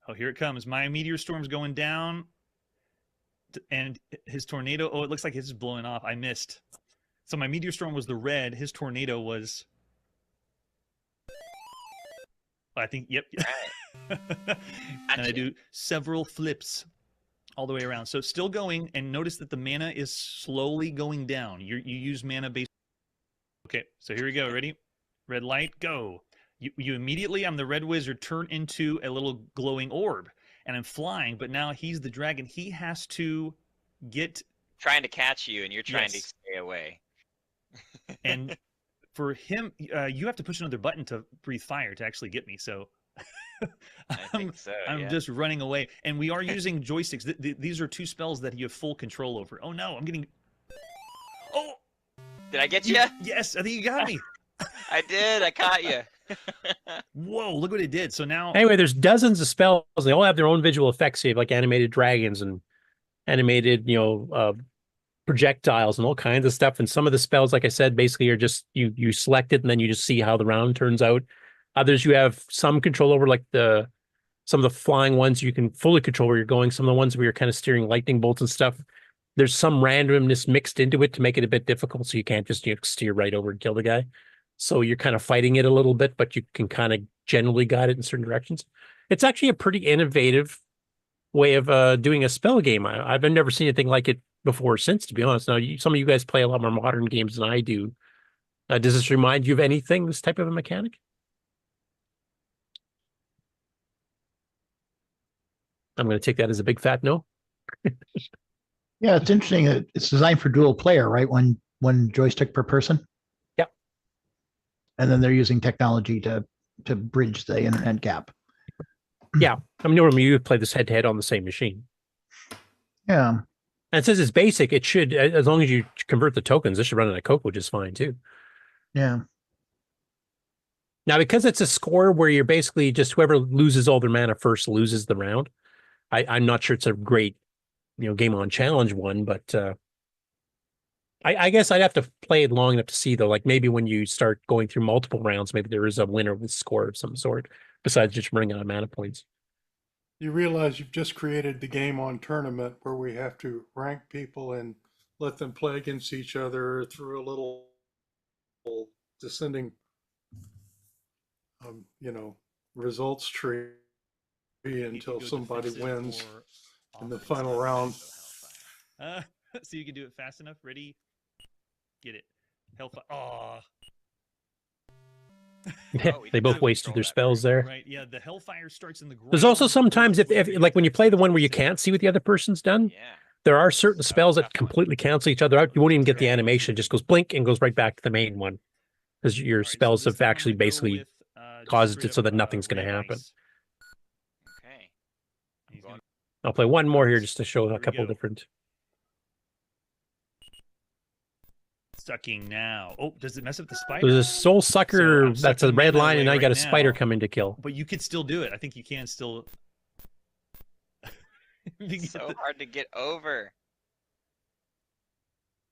Oh, here it comes. My meteor storm's going down. And his tornado, oh, it looks like his is blowing off. I missed. So my meteor storm was the red. His tornado was... I think, yep. And I do several flips all the way around. So still going, and notice that the mana is slowly going down. You use mana based. Okay, so here we go. Ready? Red light, go. You immediately, I'm the red wizard, turn into a little glowing orb. And I'm flying, but now he's the dragon. He has to get... Trying to catch you, and you're trying to stay away. And for him, you have to push another button to breathe fire to actually get me. So I'm just running away. And we are using joysticks. These are 2 spells that you have full control over. Oh no, I'm getting... Oh! Did I get you? Yes, I think you got me. I did. I caught you. Whoa, look what it did. So now Anyway, there's dozens of spells. They all have their own visual effects. You have like animated dragons and animated, projectiles and all kinds of stuff. And some of the spells, like I said, basically are just you select it and then you just see how the round turns out. Others you have some control over, like some of the flying ones you can fully control where you're going. Some of the ones where you're kind of steering lightning bolts and stuff. There's some randomness mixed into it to make it a bit difficult, so you can't just steer right over and kill the guy. So you're kind of fighting it a little bit, but you can kind of generally guide it in certain directions. It's actually a pretty innovative way of doing a spell game. I've never seen anything like it before or since, to be honest. Now, some of you guys play a lot more modern games than I do. Does this remind you of anything, this type of a mechanic? I'm going to take that as a big fat no. Yeah, it's interesting. It's designed for dual player, right? One joystick per person. Yeah. And then they're using technology to bridge the internet gap. Yeah. I mean, normally you would play this head-to-head on the same machine. Yeah. And since it's basic, it should, as long as you convert the tokens, this should run on a Coco just fine, too. Yeah. Now, because it's a score where you're basically just whoever loses all their mana first loses the round, I'm not sure it's a great game on challenge one, but I guess I'd have to play it long enough to see, though, like maybe when you start going through multiple rounds, maybe there is a winner with score of some sort besides just running out of mana points. You realize you've just created the game on tournament where we have to rank people and let them play against each other through a little descending, results tree until somebody wins in the final round. So you can do it fast enough. Ready? Get it. Hellfire. Oh. They both wasted their spells there. Right. Yeah. The Hellfire starts in the ground. There's also sometimes if like when you play the one where you can't see what the other person's done, there are certain spells that completely cancel each other out. You won't even get the animation. It just goes blink and goes right back to the main one because your spells have actually basically caused it so that nothing's going to happen. I'll play one more here just to show a couple different. Sucking now. Oh, does it mess up the spider? There's a soul sucker that's a red line, and now you got a spider coming to kill. But you could still do it. I think you can still. So hard to get over.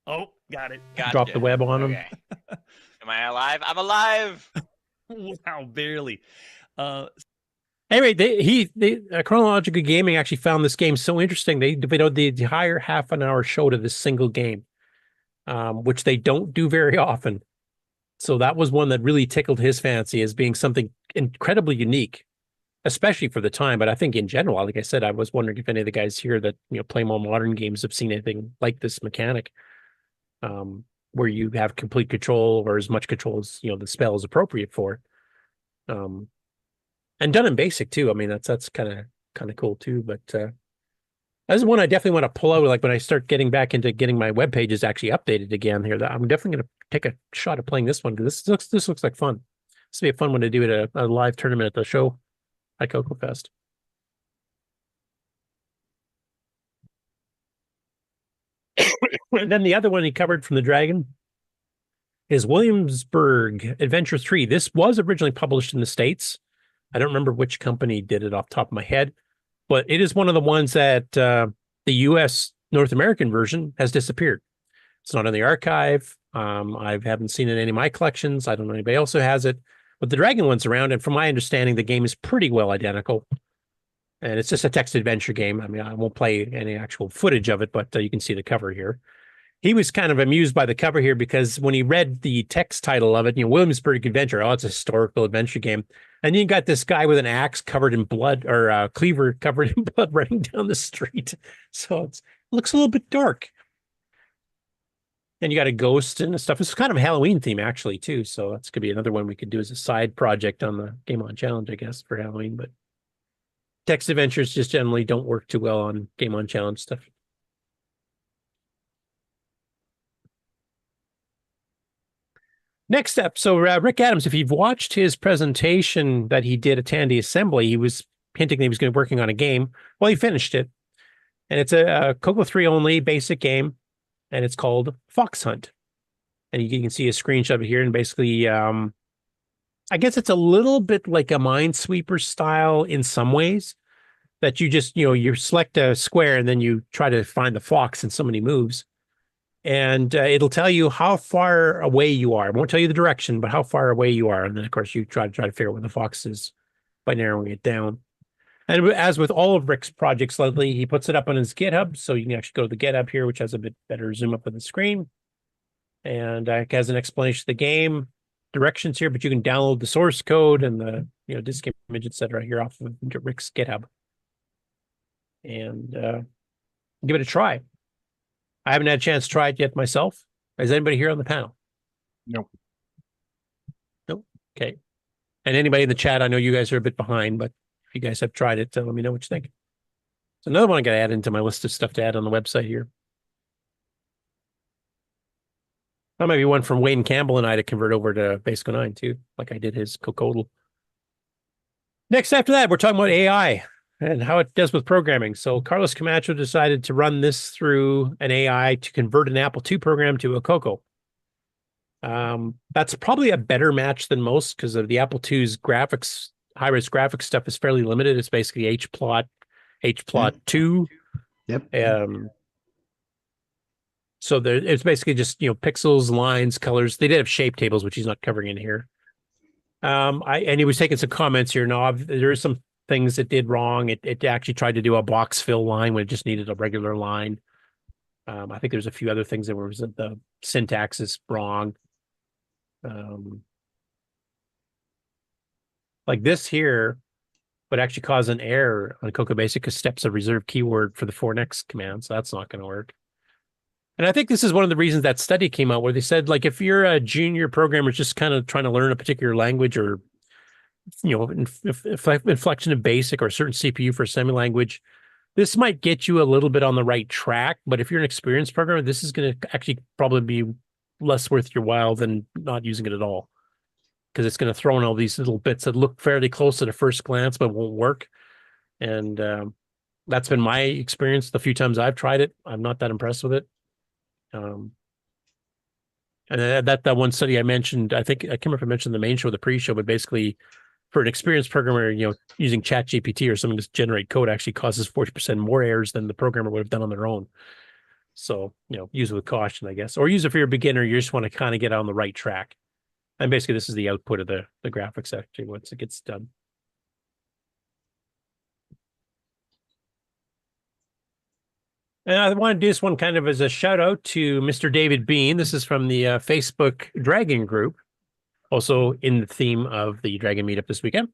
Oh, got it. Drop the web on him. Am I alive? I'm alive. Wow, barely. Anyway, Chronologically Gaming actually found this game so interesting. They devoted the entire half-an-hour show to this single game, which they don't do very often. So that was one that really tickled his fancy as being something incredibly unique, especially for the time. But I think in general, like I said, I was wondering if any of the guys here that play more modern games have seen anything like this mechanic, where you have complete control or as much control as the spell is appropriate for. And done in basic too. I mean, that's kind of cool too. But that's one I definitely want to pull out. Like when I start getting back into getting my web pages actually updated again here, that I'm definitely going to take a shot at playing this one because this looks like fun. This will be a fun one to do at a live tournament at the show at CoCoFest. And then the other one he covered from the Dragon is Williamsburg Adventure 3. This was originally published in the States. I don't remember which company did it off the top of my head, but it is one of the ones that the U.S. North American version has disappeared. It's not in the archive. I haven't seen it in any of my collections. I don't know if anybody else who has it, but the Dragon one's around. And from my understanding, the game is pretty well identical. And it's just a text adventure game. I mean, I won't play any actual footage of it, but you can see the cover here. He was kind of amused by the cover here because when he read the text title of it, Williamsburg Adventure, it's a historical adventure game. And you got this guy with an axe covered in blood or a cleaver covered in blood running down the street. So it looks a little bit dark. And you got a ghost and stuff. It's kind of a Halloween theme actually too. So that's could be another one we could do as a side project on the Game On Challenge, I guess, for Halloween. But text adventures just generally don't work too well on Game On Challenge stuff. Next up, so Rick Adams, if you've watched his presentation that he did at Tandy Assembly, he was hinting that he was going to be working on a game. Well, he finished it. And it's a Coco 3 only basic game, and it's called Fox Hunt. And you can see a screenshot of it here, and basically I guess it's a little bit like a Minesweeper style in some ways, that you just, you select a square and then you try to find the fox in so many moves. And it'll tell you how far away you are. It won't tell you the direction, but how far away you are. And then, of course, you try to figure out where the fox is by narrowing it down. And as with all of Rick's projects lately, he puts it up on his GitHub. So you can actually go to the GitHub here, which has a bit better zoom up on the screen. And it has an explanation of the game, directions here, but you can download the source code and the disk image, etc. here off of Rick's GitHub. And give it a try. I haven't had a chance to try it yet myself. Is anybody here on the panel? Nope. Nope. Okay. And anybody in the chat, I know you guys are a bit behind, but if you guys have tried it, let me know what you think. So another one I got to add into my list of stuff to add on the website here. That might be one from Wayne Campbell and I to convert over to BaseIII too, like I did his CoCoDal. Next, after that, we're talking about AI and how it does with programming. So Carlos Camacho decided to run this through an AI to convert an Apple II program to a CoCo. That's probably a better match than most because of the Apple II's graphics, high-res graphics stuff is fairly limited. It's basically Hplot2. Yep. So it's basically just, pixels, lines, colors. They did have shape tables, which he's not covering in here. And he was taking some comments here. Now, there are some things it did wrong. It actually tried to do a box fill line when it just needed a regular line. I think there's a few other things that were the syntax is wrong. Like this here would actually cause an error on Cocoa Basic because steps a reserved keyword for the for next command. So that's not going to work. And I think this is one of the reasons that study came out where they said, like, if you're a junior programmer just kind of trying to learn a particular language or, inflection of BASIC or a certain CPU for a semi-language, this might get you a little bit on the right track. But if you're an experienced programmer, this is going to actually probably be less worth your while than not using it at all. Because it's going to throw in all these little bits that look fairly close at a first glance, but won't work. And that's been my experience the few times I've tried it. I'm not that impressed with it. And that one study I mentioned, I think I can't remember if I mentioned the main show, the pre-show, but basically for an experienced programmer, using ChatGPT or something to generate code actually causes 40% more errors than the programmer would have done on their own. So, use it with caution, I guess, or use it for your beginner. You just want to kind of get on the right track. And basically this is the output of the graphics actually once it gets done. And I want to do this one kind of as a shout out to Mr. David Bean. This is from the Facebook Dragon group, also in the theme of the Dragon Meetup this weekend.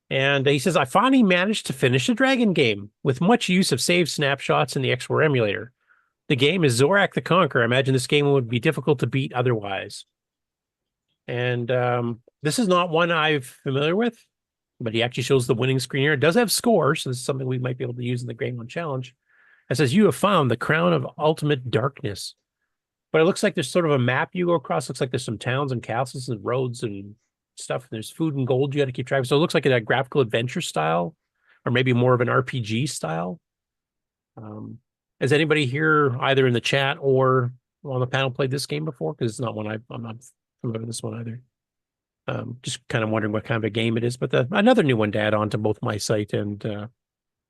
And he says, I finally managed to finish the Dragon game with much use of save snapshots in the X4 emulator. The game is Zorak the Conqueror. I imagine this game would be difficult to beat otherwise. And this is not one I'm familiar with, but he actually shows the winning screen here. It does have scores, so this is something we might be able to use in the Game 1 Challenge. It says, you have found the crown of ultimate darkness. But it looks like there's sort of a map you go across. Looks like there's some towns and castles and roads and stuff. And there's food and gold you got to keep track of. So it looks like a graphical adventure style, or maybe more of an RPG style. Has anybody here, either in the chat or on the panel, played this game before? Because it's not one I'm not familiar with this one either. Just kind of wondering what kind of a game it is. But another new one to add on to both my site and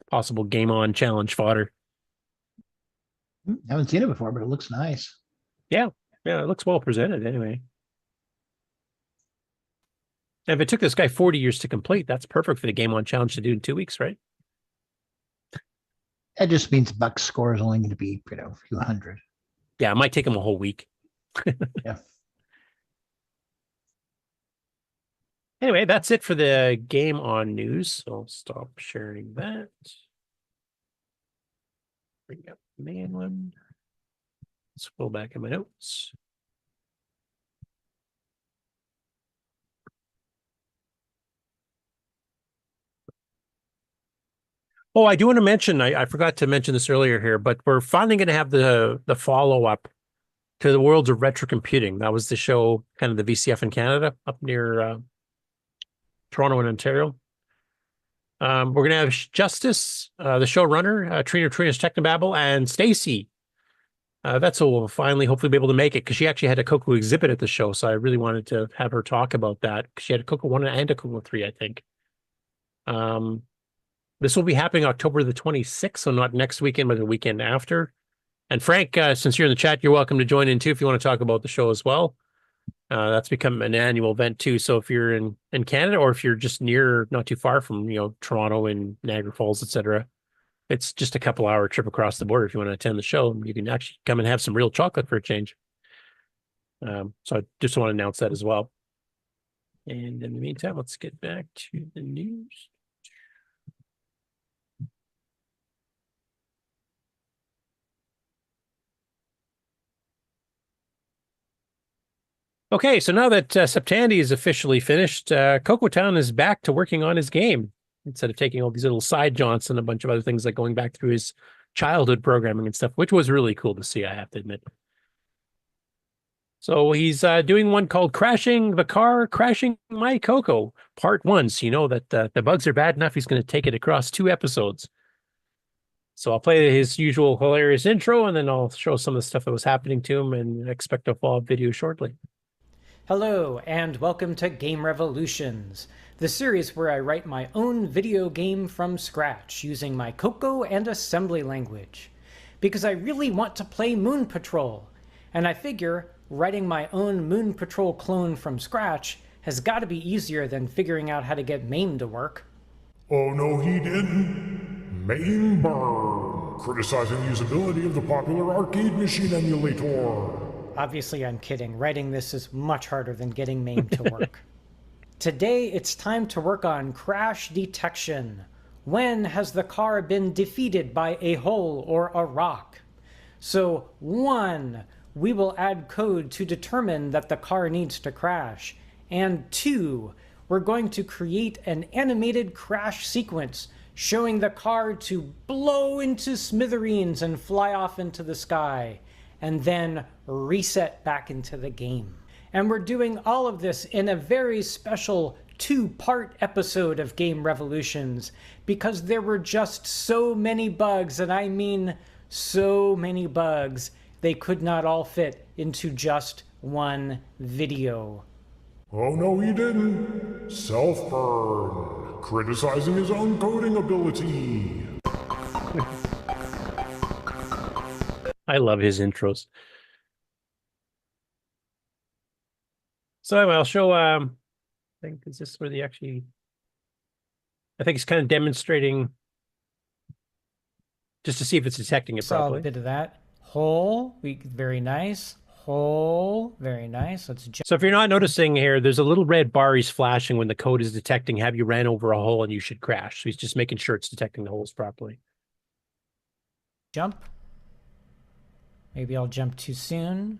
possible Game On Challenge fodder. Haven't seen it before, but it looks nice. Yeah, it looks well presented anyway. And if it took this guy 40 years to complete, that's perfect for the Game On Challenge to do in 2 weeks, right? That just means Buck's score is only going to be, a few hundred. Yeah, it might take him a whole week. Yeah. Anyway, that's it for the Game On news. So I'll stop sharing that. Bring up the main one. Scroll back in my notes. Oh, I do want to mention, I forgot to mention this earlier here, but we're finally going to have the follow-up to the Worlds of Retro Computing. That was the show, kind of the VCF in Canada, up near Toronto and Ontario. We're going to have Justice, the showrunner, Trina's Technobabble, and Stacy That's what we'll finally hopefully be able to make it, because she actually had a CoCo exhibit at the show, so I really wanted to have her talk about that. She had a CoCo 1 and a CoCo 3, I think. This will be happening October the 26th, so not next weekend, but the weekend after. And Frank, since you're in the chat, you're welcome to join in too if you want to talk about the show as well. That's become an annual event too. So if you're in Canada, or if you're just near, not too far from, Toronto and Niagara Falls, etc., it's just a couple hour trip across the border. If you want to attend the show, you can actually come and have some real chocolate for a change. So I just want to announce that as well. And in the meantime, let's get back to the news. Okay, so now that Septandy is officially finished, Coco Town is back to working on his game, instead of taking all these little side jaunts and a bunch of other things, like going back through his childhood programming and stuff, which was really cool to see, I have to admit. So he's doing one called Crashing the Car, Crashing My Coco, Part 1. So you know that the bugs are bad enough, he's going to take it across 2 episodes. So I'll play his usual hilarious intro, and then I'll show some of the stuff that was happening to him, and expect a follow-up video shortly. Hello, and welcome to Game Revolutions, the series where I write my own video game from scratch using my CoCo and assembly language. Because I really want to play Moon Patrol, and I figure writing my own Moon Patrol clone from scratch has got to be easier than figuring out how to get MAME to work. Oh no he didn't. MAME burn, criticizing the usability of the popular arcade machine emulator. Obviously, I'm kidding. Writing this is much harder than getting MAME to work. Today, it's time to work on crash detection. When has the car been defeated by a hole or a rock? So, 1, we will add code to determine that the car needs to crash. And 2, we're going to create an animated crash sequence showing the car to blow into smithereens and fly off into the sky, and then reset back into the game. And we're doing all of this in a very special 2-part episode of Game Revolutions, because there were just so many bugs, and I mean so many bugs, they could not all fit into just one video. Oh no he didn't. Self-burn, criticizing his own coding ability. I love his intros. So anyway, I'll show, I think, is this where they actually, I think it's kind of demonstrating, just to see if it's detecting it Saw properly. a bit of that. Hole, very nice. Hole, very nice. Let's jump. So if you're not noticing here, there's a little red bar he's flashing when the code is detecting, have you ran over a hole and you should crash. So he's just making sure it's detecting the holes properly. Jump. Maybe I'll jump too soon.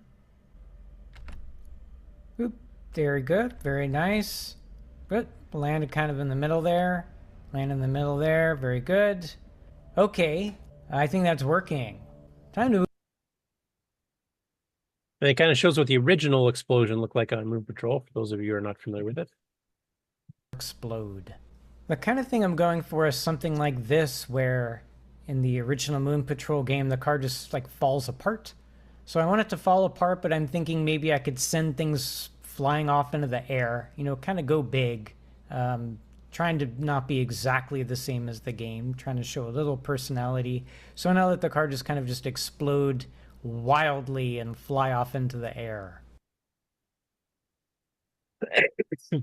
Oop, very good, very nice. Good, landed kind of in the middle there. Land in the middle there, very good. Okay, I think that's working. Time to... And it kind of shows what the original explosion looked like on Moon Patrol, for those of you who are not familiar with it. Explode. The kind of thing I'm going for is something like this, where in the original Moon Patrol game, the car just like falls apart. So I want it to fall apart, but I'm thinking maybe I could send things flying off into the air, you know, kind of go big. Trying to not be exactly the same as the game, trying to show a little personality. So now let the car just kind of just explode wildly and fly off into the air. So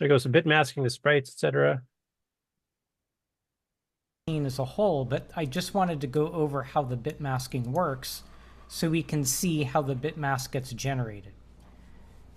it goes to bit masking the sprites, etc. As a whole, but I just wanted to go over how the bit masking works so we can see how the bit mask gets generated.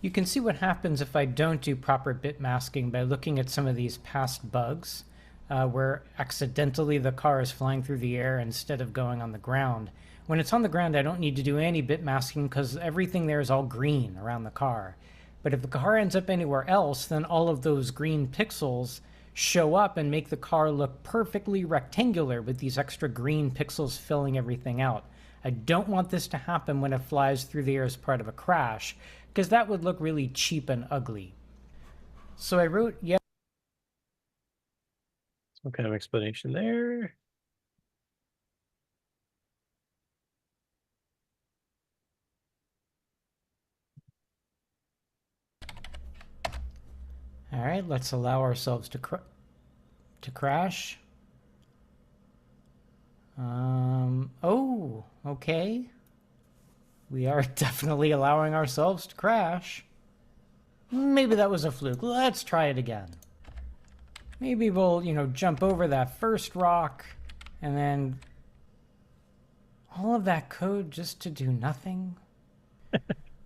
You can see what happens if I don't do proper bit masking by looking at some of these past bugs where accidentally the car is flying through the air instead of going on the ground. When it's on the ground, I don't need to do any bit masking because everything there is all green around the car. But if the car ends up anywhere else, then all of those green pixels show up and make the car look perfectly rectangular with these extra green pixels filling everything out. I don't want this to happen when it flies through the air as part of a crash, because that would look really cheap and ugly. So I wrote, yeah. Some kind of explanation there. All right, let's allow ourselves to crash. Oh, okay. We are definitely allowing ourselves to crash. Maybe that was a fluke. Let's try it again. Maybe we'll, jump over that first rock and then all of that code just to do nothing.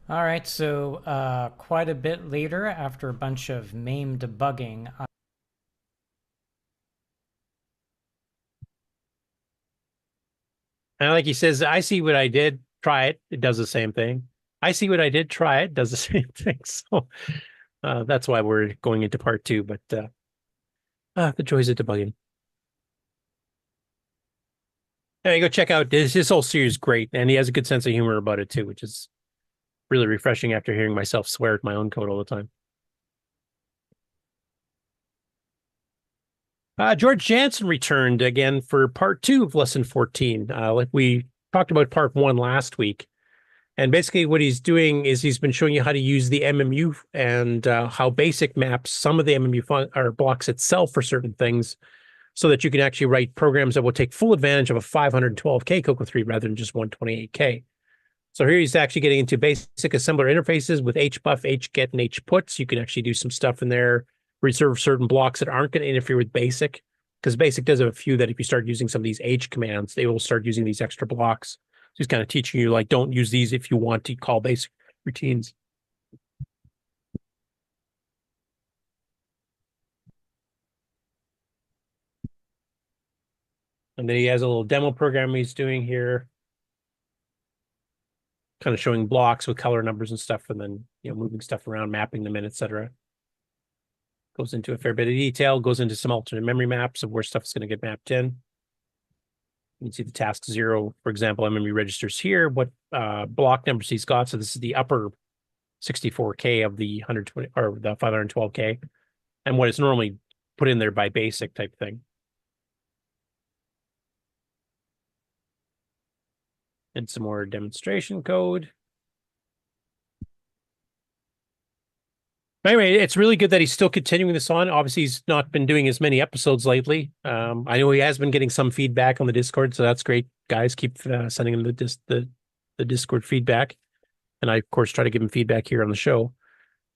All right, so quite a bit later, after a bunch of MAME debugging, And like he says, I see what I did, try it, it does the same thing. I see what I did, try it, does the same thing. So that's why we're going into part 2, but the joys of debugging. Anyway, go check out this whole series is great, and he has a good sense of humor about it too, which is really refreshing after hearing myself swear at my own code all the time. George Jansen returned again for part 2 of lesson 14. Like we talked about part 1 last week. And basically what he's doing is he's been showing you how to use the MMU and how BASIC maps some of the MMU or blocks itself for certain things so that you can actually write programs that will take full advantage of a 512K CoCo3 rather than just 128K. So here he's actually getting into basic assembler interfaces with HBuff, HGet, and HPut. So you can actually do some stuff in there, reserve certain blocks that aren't going to interfere with BASIC, because BASIC does have a few that if you start using some of these H commands, they will start using these extra blocks. So he's kind of teaching you, like, don't use these if you want to call BASIC routines. And then he has a little demo program he's doing here, kind of showing blocks with color numbers and stuff, and then moving stuff around, mapping them in, etc. Goes into a fair bit of detail, goes into some alternate memory maps of where stuff is going to get mapped in. You can see the task 0, for example, MMU registers here, what block numbers he's got. So this is the upper 64K of the 120 or the 512K, and what is normally put in there by BASIC type thing. And some more demonstration code. Anyway, it's really good that he's still continuing this on. Obviously, he's not been doing as many episodes lately. I know he has been getting some feedback on the Discord, so that's great. Guys, keep sending him the Discord feedback. And I, of course, try to give him feedback here on the show.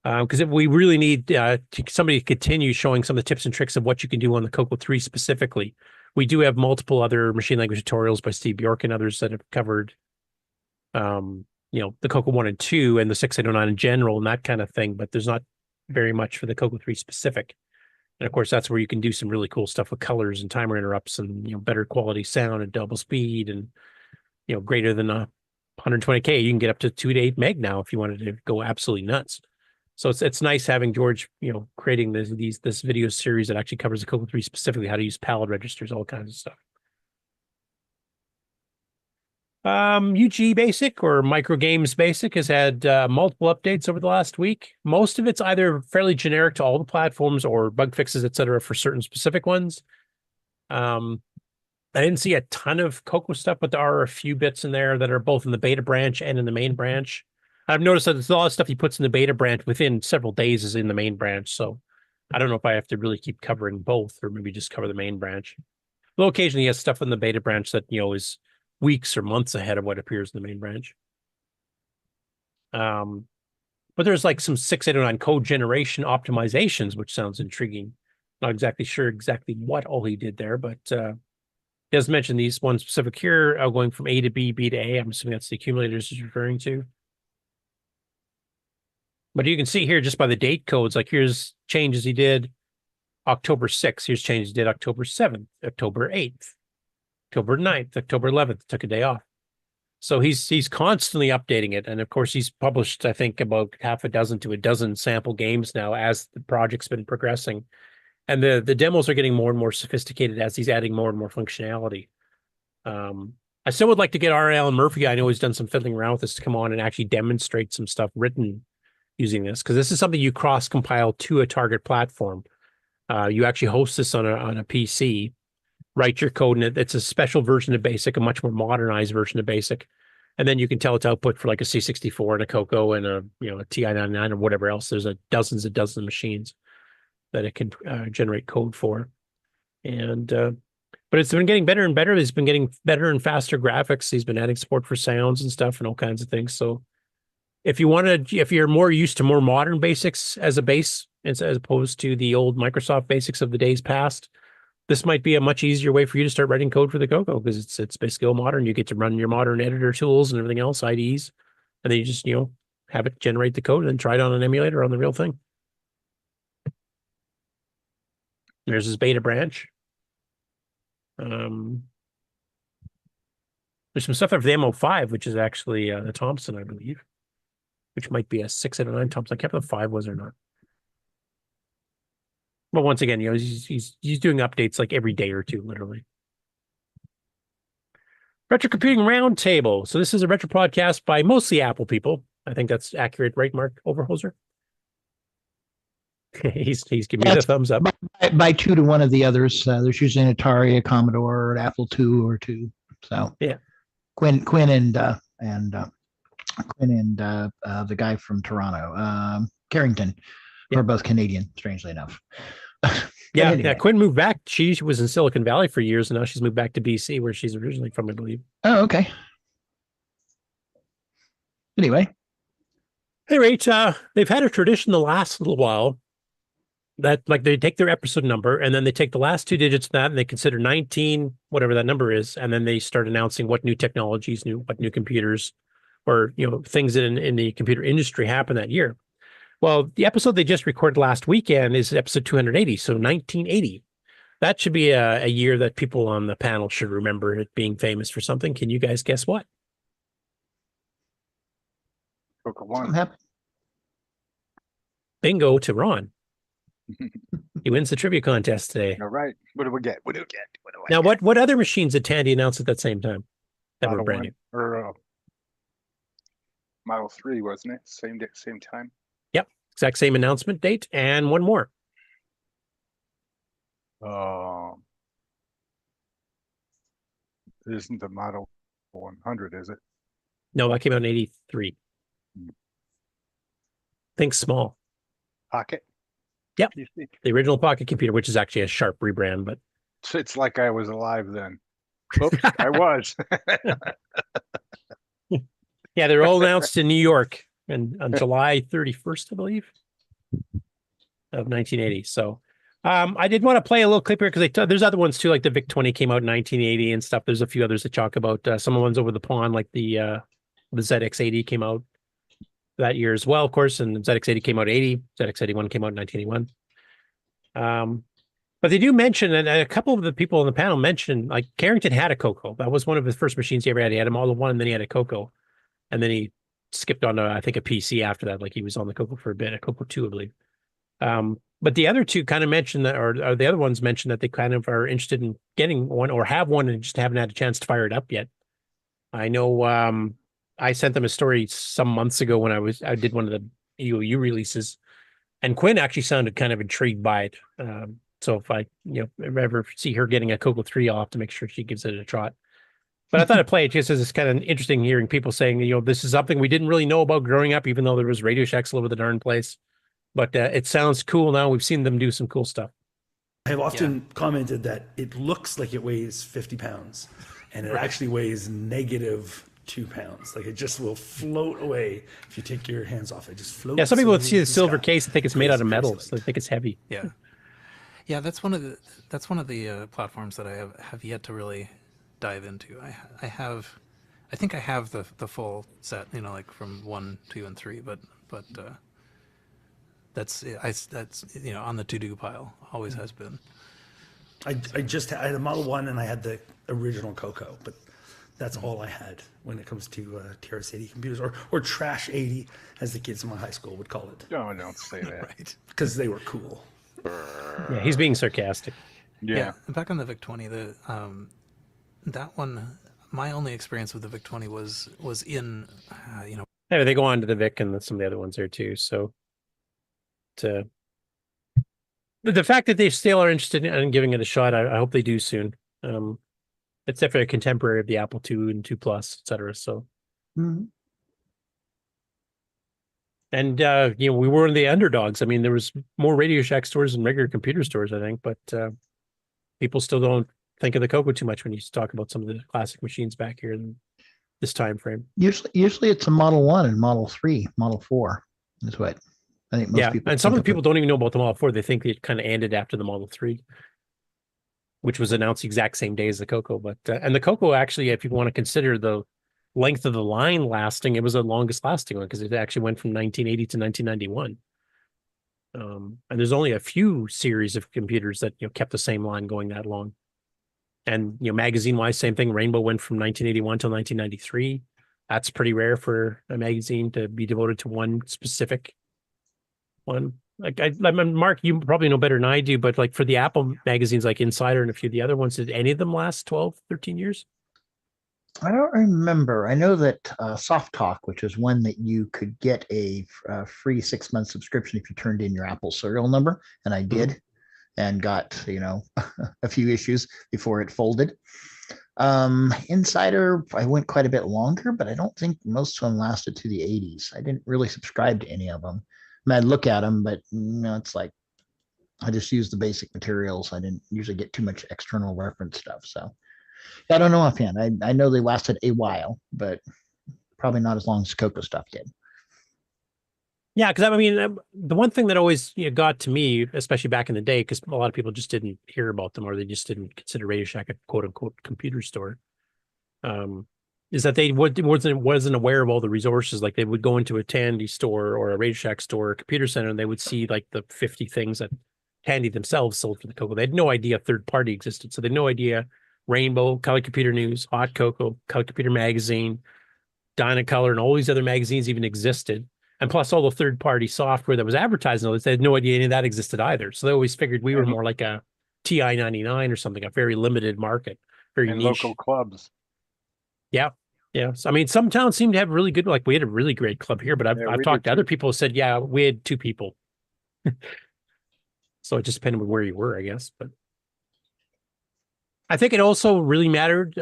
Because if we really need somebody to continue showing some of the tips and tricks of what you can do on the CoCo3 specifically. We do have multiple other machine language tutorials by Steve Bjork and others that have covered, the CoCo 1 and 2 and the 6809 in general and that kind of thing, but there's not very much for the CoCo3 specific. And of course, that's where you can do some really cool stuff with colors and timer interrupts and, better quality sound and double speed and, greater than 120K. You can get up to 2 to 8 meg now if you wanted to go absolutely nuts. So it's nice having George, creating this video series that actually covers the CoCo3 specifically, how to use palette registers, all kinds of stuff. UG Basic or Micro Games Basic has had multiple updates over the last week. Most of it's either fairly generic to all the platforms or bug fixes, etc., for certain specific ones. I didn't see a ton of CoCo stuff, but there are a few bits in there that are both in the beta branch and in the main branch. I've noticed that there's a lot of stuff he puts in the beta branch within several days is in the main branch. So I don't know if I have to really keep covering both or maybe just cover the main branch. Though occasionally he has stuff in the beta branch that, is weeks or months ahead of what appears in the main branch. But there's like some 6809 code generation optimizations, which sounds intriguing. Not exactly sure what all he did there, but he does mention these one specific here, going from A to B, B to A. I'm assuming that's the accumulators he's referring to. But you can see here just by the date codes, like here's changes he did October 6th. Here's changes he did October 7th, October 8th, October 9th, October 11th, took a day off. So he's constantly updating it. And of course, he's published, I think, about half a dozen to a dozen sample games now as the project's been progressing. And the demos are getting more and more sophisticated as he's adding more and more functionality. I still would like to get Alan Murphy, I know he's done some fiddling around with this, to come on and actually demonstrate some stuff written using this, because this is something you cross-compile to a target platform. You actually host this on a PC, write your code, and it's a special version of BASIC, a much more modernized version of BASIC, and then you can tell it to output for like a C64 and a CoCo and a TI-99 or whatever else. There's dozens of machines. that it can generate code for. And but it's been getting better and better. He's been getting better and faster graphics. He's been adding support for sounds and stuff and all kinds of things. So if you're more used to more modern basics as a base, as opposed to the old Microsoft basics of the days past, this might be a much easier way for you to start writing code for the Coco, because it's basically all modern. You get to run your modern editor tools and everything else, IDEs, and then you just, have it generate the code and then try it on an emulator on the real thing. There's his beta branch. There's some stuff there for the M05, which is actually the Thompson, I believe, which might be a 6 out of 9 Thompson. I can't remember if 5 was or not. But once again, he's doing updates like every day or two, literally. Retro Computing Roundtable. So this is a retro podcast by mostly Apple people. I think that's accurate, right, Mark Overhoser? he's giving me the thumbs up. By 2 to 1 of the others. There's usually an Atari, a Commodore, an Apple II or 2. So yeah, Quinn and the guy from Toronto, Carrington, are both Canadian, strangely enough. Yeah, anyway. yeah. Quinn moved back. She was in Silicon Valley for years, and now she's moved back to BC, where she's originally from, I believe. Oh, okay. Anyway, they've had a tradition the last little while that, like, they take their episode number and then they take the last 2 digits of that and they consider 19, whatever that number is, and then they start announcing what new technologies, what new computers, or things in the computer industry happen that year. Well, the episode they just recorded last weekend is episode 280, so 1980. That should be a year that people on the panel should remember it being famous for something. Can you guys guess what? Coco 1. Bingo to Ron. He wins the trivia contest today. All right. What do we get? What do we get? Now, what other machines did Tandy announce at that same time that were brand new? Or Model 3, wasn't it? Same day, same time. Yep, exact same announcement date, and one more. Isn't the Model 100, is it? No, that came out in 83. Think small. Pocket? Yep. The original Pocket computer, which is actually a Sharp rebrand, but it's like I was alive then. Oops, I was. Yeah, they were all announced in New York and on July 31st, I believe, of 1980. So I did want to play a little clip here because there's other ones too, like the VIC-20 came out in 1980 and stuff. There's a few others that talk about some of the ones over the pond, like the ZX80 came out that year as well, of course, and ZX80 came out 80, ZX81 came out in 1981. But they do mention, and a couple of the people on the panel mentioned, like Carrington had a Coco. That was one of his first machines he ever had. He had them all in one, and then he had a Coco. And then he skipped on to, I think, a PC after that. Like he was on the Coco for a bit, a Coco 2, I believe. But the other two kind of mentioned that, or the other ones mentioned that they kind of are interested in getting one or have one and just haven't had a chance to fire it up yet. I know I sent them a story some months ago when I did one of the EOU releases, and Quinn actually sounded kind of intrigued by it. So if I ever see her getting a Coco 3, I'll have to make sure she gives it a trot. But I thought I'd play it just as it's kind of interesting hearing people saying, this is something we didn't really know about growing up, even though there was Radio Shacks all over the darn place. But it sounds cool now. We've seen them do some cool stuff. I've often commented that it looks like it weighs 50 pounds, and it actually weighs -2 pounds. Like it just will float away if you take your hands off it. Just floats. Yeah, some people would see away the in silver sky. case and think it's made out of metal. So they think it's heavy. Yeah. Yeah, that's one of the platforms that I have yet to really dive into. I think I have the full set, like from 1, 2, and 3, but that's on the to-do pile. Always has been. I had a Model 1 and I had the original Coco, but that's all I had when it comes to TRS-80 computers, or Trash 80, as the kids in my high school would call it. No, don't say that. Right. Because they were cool. Yeah, he's being sarcastic. Yeah. Back on the VIC-20, that one, my only experience with the VIC-20 was in, Yeah, they go on to the VIC and some of the other ones there too. So the fact that they still are interested in giving it a shot, I hope they do soon. It's definitely a contemporary of the Apple II and II Plus, et cetera. So, And we were one of the underdogs. I mean, there was more Radio Shack stores than regular computer stores, I think, but people still don't think of the Coco too much when you talk about some of the classic machines back here in this time frame. Usually it's a Model 1 and Model 3, Model 4 is what I think most people. And some of the people don't even know about the Model 4. They think it kind of ended after the Model 3, which was announced the exact same day as the Coco. But and the Coco, actually, if you want to consider the length of the line lasting, it was the longest lasting one because it actually went from 1980 to 1991. And there's only a few series of computers that kept the same line going that long. And magazine wise, same thing. Rainbow went from 1981 till 1993. That's pretty rare for a magazine to be devoted to one specific one. Like I mean, Mark, you probably know better than I do, but like for the Apple magazines like Insider and a few of the other ones, did any of them last 12, 13 years? I don't remember. I know that Soft Talk, which is one that you could get a free 6-month subscription if you turned in your Apple serial number, and I did, and got a few issues before it folded. Insider, I went quite a bit longer, but I don't think most of them lasted to the 80s. I didn't really subscribe to any of them. I mean, I'd look at them, but it's like I just used the basic materials. I didn't usually get too much external reference stuff, so. I don't know offhand. I know they lasted a while, but probably not as long as Coco stuff did. Yeah, because I mean, the one thing that always got to me, especially back in the day, because a lot of people just didn't hear about them or they just didn't consider Radio Shack a quote unquote computer store, is that they wasn't aware of all the resources. Like they would go into a Tandy store or a Radio Shack store or a computer center, and they would see like the 50 things that Tandy themselves sold for the Coco. They had no idea third party existed, so they had no idea. Rainbow, Color Computer News, Hot Coco, Color Computer Magazine, Dynacolor, and all these other magazines even existed. And plus all the third-party software that was advertising all this, they had no idea any of that existed either. So they always figured we were more like a TI-99 or something, a very limited market, very niche. Local clubs. Yeah. Yeah. So, I mean, some towns seem to have really good, like we had a really great club here, but I've talked to other people who said, yeah, we had 2 people. So it just depended on where you were, I guess. But I think it also really mattered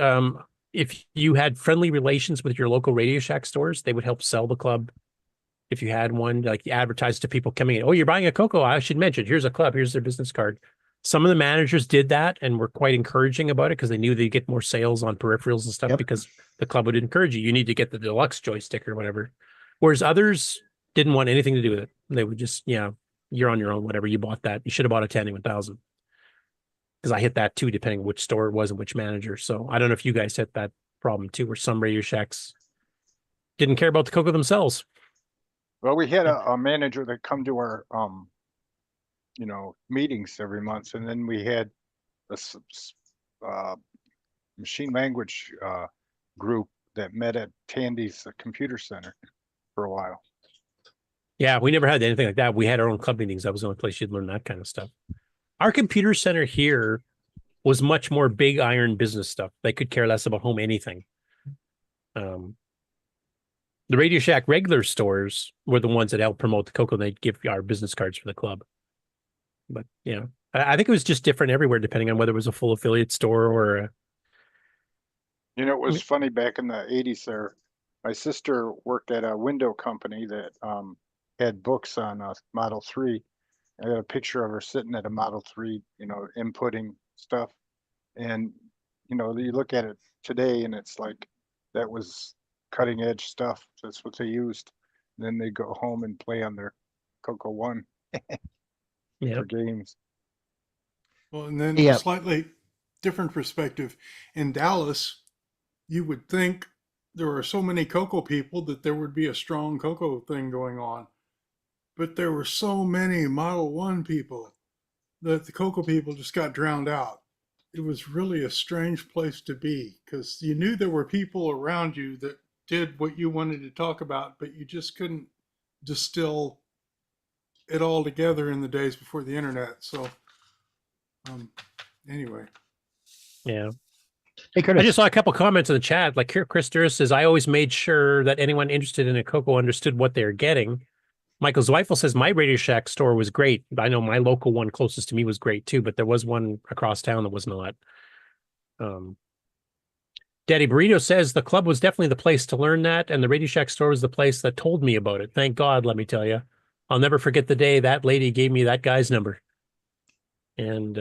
if you had friendly relations with your local Radio Shack stores, they would help sell the club. If you had one, like you advertise to people coming in, oh, you're buying a Coco, I should mention, here's a club, here's their business card. Some of the managers did that and were quite encouraging about it because they knew they'd get more sales on peripherals and stuff because the club would encourage you. You need to get the deluxe joystick or whatever. Whereas others didn't want anything to do with it. They would just, you're on your own, whatever. You bought that. You should have bought a Tandy 1000. Because I hit that too, depending on which store it was and which manager. So I don't know if you guys hit that problem too, where some Radio Shacks didn't care about the Coco themselves. Well, we had a manager that come to our, meetings every month, and then we had a machine language group that met at Tandy's computer center for a while. Yeah, we never had anything like that. We had our own club meetings. That was the only place you'd learn that kind of stuff. Our computer center here was much more big iron business stuff. They could care less about home anything. The Radio Shack regular stores were the ones that helped promote the Coco. They'd give our business cards for the club. But I think it was just different everywhere, depending on whether it was a full affiliate store or a... It was funny back in the 80s there. My sister worked at a window company that had books on Model 3. I got a picture of her sitting at a Model 3, inputting stuff. And, you look at it today and it's like, that was cutting edge stuff. That's what they used. And then they go home and play on their Coco 1 for games. Well, and then a slightly different perspective. In Dallas, you would think there are so many Coco people that there would be a strong Coco thing going on. But there were so many Model 1 people that the Coco people just got drowned out. It was really a strange place to be because you knew there were people around you that did what you wanted to talk about, but you just couldn't distill it all together in the days before the internet. So anyway. Yeah. Hey, Curtis. I just saw a couple comments in the chat. Like here, Chris Durst says, I always made sure that anyone interested in a Coco understood what they're getting. Michael Zweifel says, my Radio Shack store was great. I know my local one closest to me was great too, but there was one across town that was not. Daddy Burrito says the club was definitely the place to learn that, and the Radio Shack store was the place that told me about it. Thank God, let me tell you. I'll never forget the day that lady gave me that guy's number. And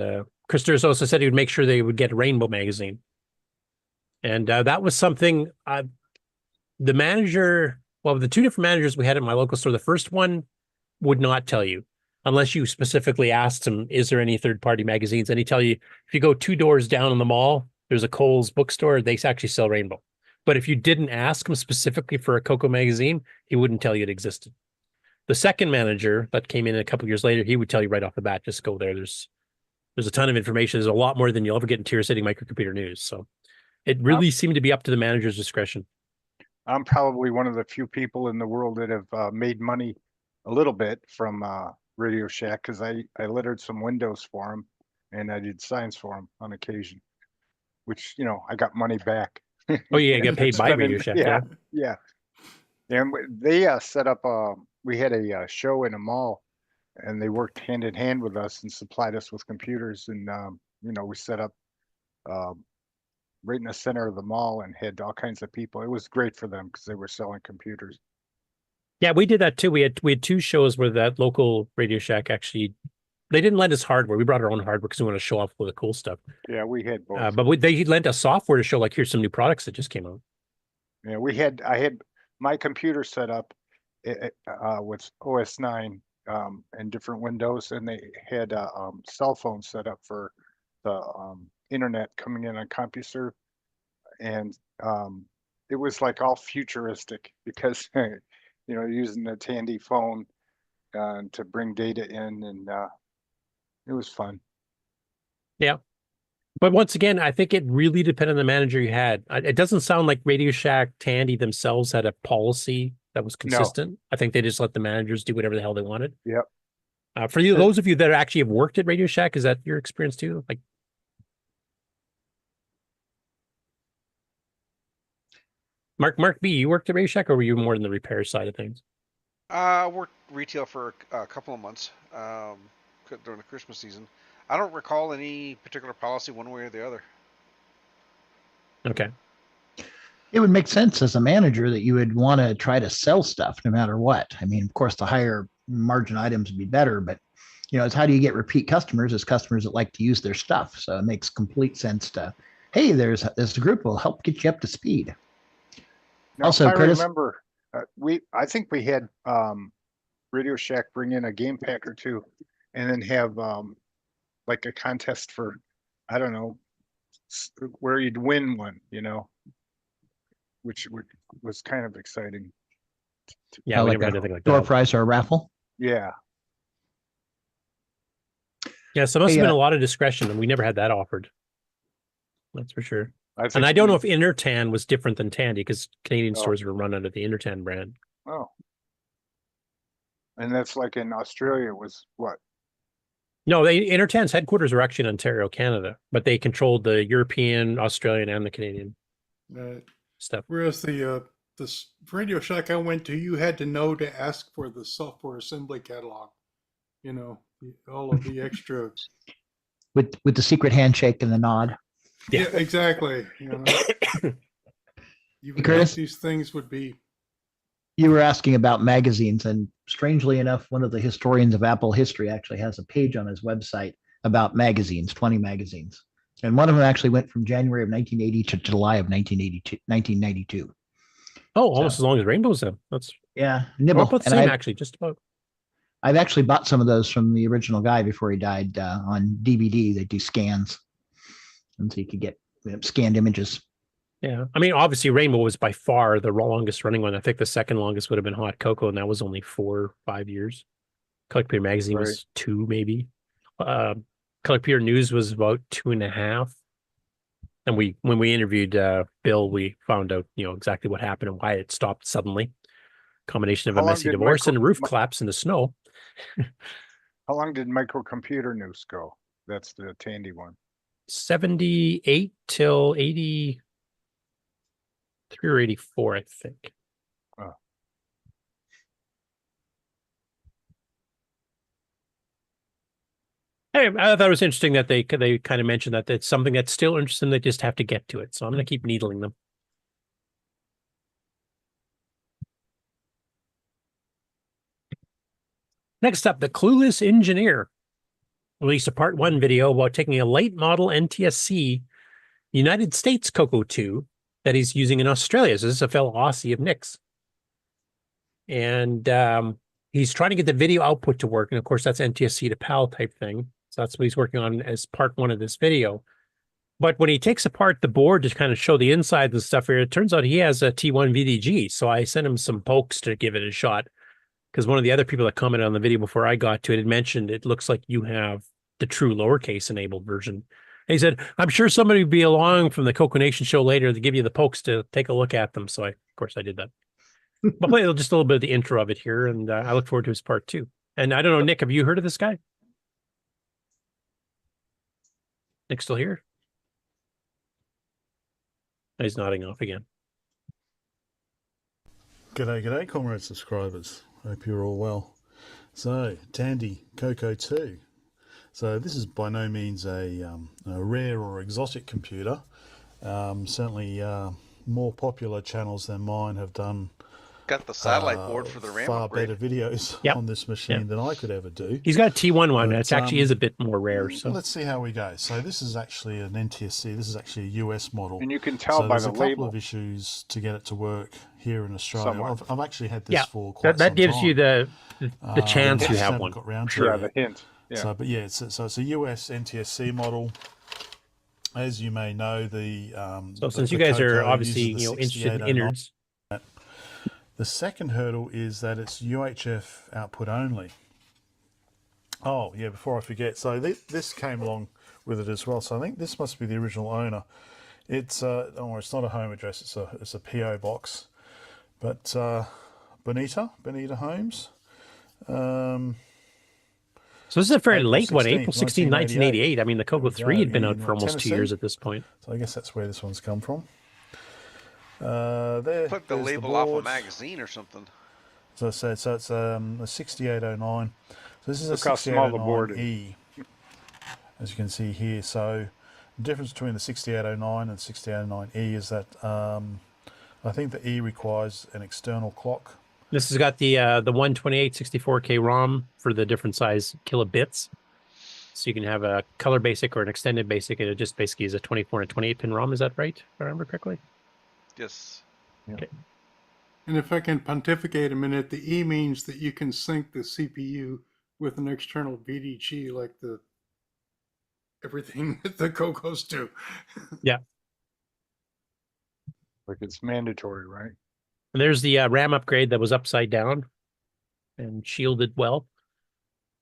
Chris Durst also said he would make sure they would get Rainbow magazine. And that was something the manager, well, the two different managers we had at my local store, the first one would not tell you unless you specifically asked him, is there any third-party magazines? And he'd tell you, if you go 2 doors down in the mall, there's a Kohl's bookstore, they actually sell Rainbow. But if you didn't ask him specifically for a CoCo magazine, he wouldn't tell you it existed. The second manager that came in a couple of years later, he would tell you right off the bat, just go there. There's a ton of information. There's a lot more than you'll ever get in Tier City Microcomputer News. So it really seemed to be up to the manager's discretion. I'm probably one of the few people in the world that have made money a little bit from Radio Shack, because I lettered some windows for him and I did signs for him on occasion, which, you know, I got money back. Oh, yeah, you got paid by Radio Shack. Yeah. And they set up, we had a show in a mall, and they worked hand in hand with us and supplied us with computers. And, you know, we set up right in the center of the mall and had all kinds of people. It was great for them because they were selling computers. Yeah, we did that too. We had 2 shows where that local Radio Shack actually, they didn't lend us hardware. We brought our own hardware because we want to show off all the cool stuff. Yeah, we had both. But they lent us software to show, like, here's some new products that just came out. Yeah, I had my computer set up with OS 9 and different windows, and they had a cell phone set up for the internet coming in on CompuServe, and it was like all futuristic because you know, using the Tandy phone to bring data in, and it was fun. Yeah. But once again, I think it really depended on the manager you had. It doesn't sound like Radio Shack Tandy themselves had a policy that was consistent. No. I think they just let the managers do whatever the hell they wanted. Yep. For you, those of you that actually have worked at Radio Shack, is that your experience too? Like, Mark B, you worked at Radio Shack, or were you more in the repair side of things? I worked retail for a couple of months during the Christmas season. I don't recall any particular policy one way or the other. Okay. It would make sense as a manager that you would want to try to sell stuff no matter what. I mean, of course, the higher margin items would be better, but, you know, it's how do you get repeat customers as customers that like to use their stuff. So it makes complete sense to, hey, there's a group will help get you up to speed. Now, also, I Curtis, remember, I think we had Radio Shack bring in a game pack or two, and then have like a contest for, I don't know, where you'd win one, you know, which was kind of exciting. Yeah, like a door prize or a raffle. Yeah. Yeah, so it must have been a lot of discretion, and we never had that offered. That's for sure. And I don't know if Intertan was different than Tandy, because Canadian stores were run under the Intertan brand. Oh. And that's like in Australia was what? No, Intertan's headquarters were actually in Ontario, Canada, but they controlled the European, Australian, and the Canadian stuff. Whereas the Radio Shack I went to, you had to know to ask for the software assembly catalog. You know, all of the extra. With the secret handshake and the nod. Yeah, exactly. You know, you would Chris, think these things would be. You were asking about magazines, and strangely enough, one of the historians of Apple history actually has a page on his website about magazines, 20 magazines. And one of them actually went from January of 1980 to July of 1992. Oh, almost as long as Rainbow's then. That's nibble. About the same, actually, just about. I've actually bought some of those from the original guy before he died on DVD. They do scans. And so you could get scanned images. Yeah. I mean, obviously, Rainbow was by far the longest running one. I think the second longest would have been Hot Cocoa, and that was only 4 or 5 years. Color Computer Magazine was 2, maybe. Color Computer News was about 2.5. And when we interviewed Bill, we found out, you know, exactly what happened and why it stopped suddenly. Combination of a messy divorce and a roof collapse in the snow. How long did Microcomputer News go? That's the Tandy one. 78 till 83 or 84, I think. Oh. Hey, I thought it was interesting that they kind of mentioned that it's something that's still interesting. They just have to get to it. So I'm going to keep needling them. Next up, the Clueless Engineer released a part 1 video about taking a late model NTSC United States CoCo 2 that he's using in Australia. So this is a fellow Aussie of Nick's. And he's trying to get the video output to work. And of course, that's NTSC to PAL type thing. So that's what he's working on as part 1 of this video. But when he takes apart the board to kind of show the inside and stuff here, it turns out he has a T1 VDG. So I sent him some pokes to give it a shot. Because one of the other people that commented on the video before I got to it had mentioned it looks like you have the true lowercase enabled version. And he said, I'm sure somebody would be along from the CoCoNation show later to give you the pokes to take a look at them. So of course I did that. I'll play just a little bit of the intro of it here, and I look forward to his part 2. And I don't know, Nick, have you heard of this guy? Nick still here? He's nodding off again. G'day, comrade subscribers. Hope you're all well. So, Tandy CoCo 2. So this is by no means a rare or exotic computer. Certainly more popular channels than mine have done got the satellite board for the RAM far upgrade. better videos on this machine than I could ever do. He's got a T1 one. It actually is a bit more rare. So let's see how we go. So this is actually an NTSC. This is actually a US model. And you can tell by the label. There's a couple of issues to get it to work here in Australia. I've actually had this for quite that some gives time. you the chance you have one. Got round to Yeah, it. the hint. Yeah. So, but yeah, so it's a US NTSC model. As you may know, so since you guys are obviously interested in innards. The second hurdle is that it's UHF output only. Oh, yeah, before I forget. So this came along with it as well. So I think this must be the original owner. It's it's not a home address. It's a PO box. But Bonita Homes. So this is a very late one, April 16, 1988. I mean, the CoCo 3 had been out for almost 2 years at this point. So I guess that's where this one's come from. Put the label off a magazine or something. So it's a 6809. So this is a Look how small the board is. 6809E, as you can see here. So the difference between the 6809 and 6809E is that I think the E requires an external clock. This has got the 128 64K ROM for the different size kilobits. So you can have a color basic or an extended basic, and it just basically is a 24 and 28 pin ROM. Is that right, if I remember correctly? Yes. Okay. And if I can pontificate a minute, the E means that you can sync the CPU with an external VDG like everything that the CoCos do. Yeah. Like it's mandatory, right? And there's the RAM upgrade that was upside down and shielded well.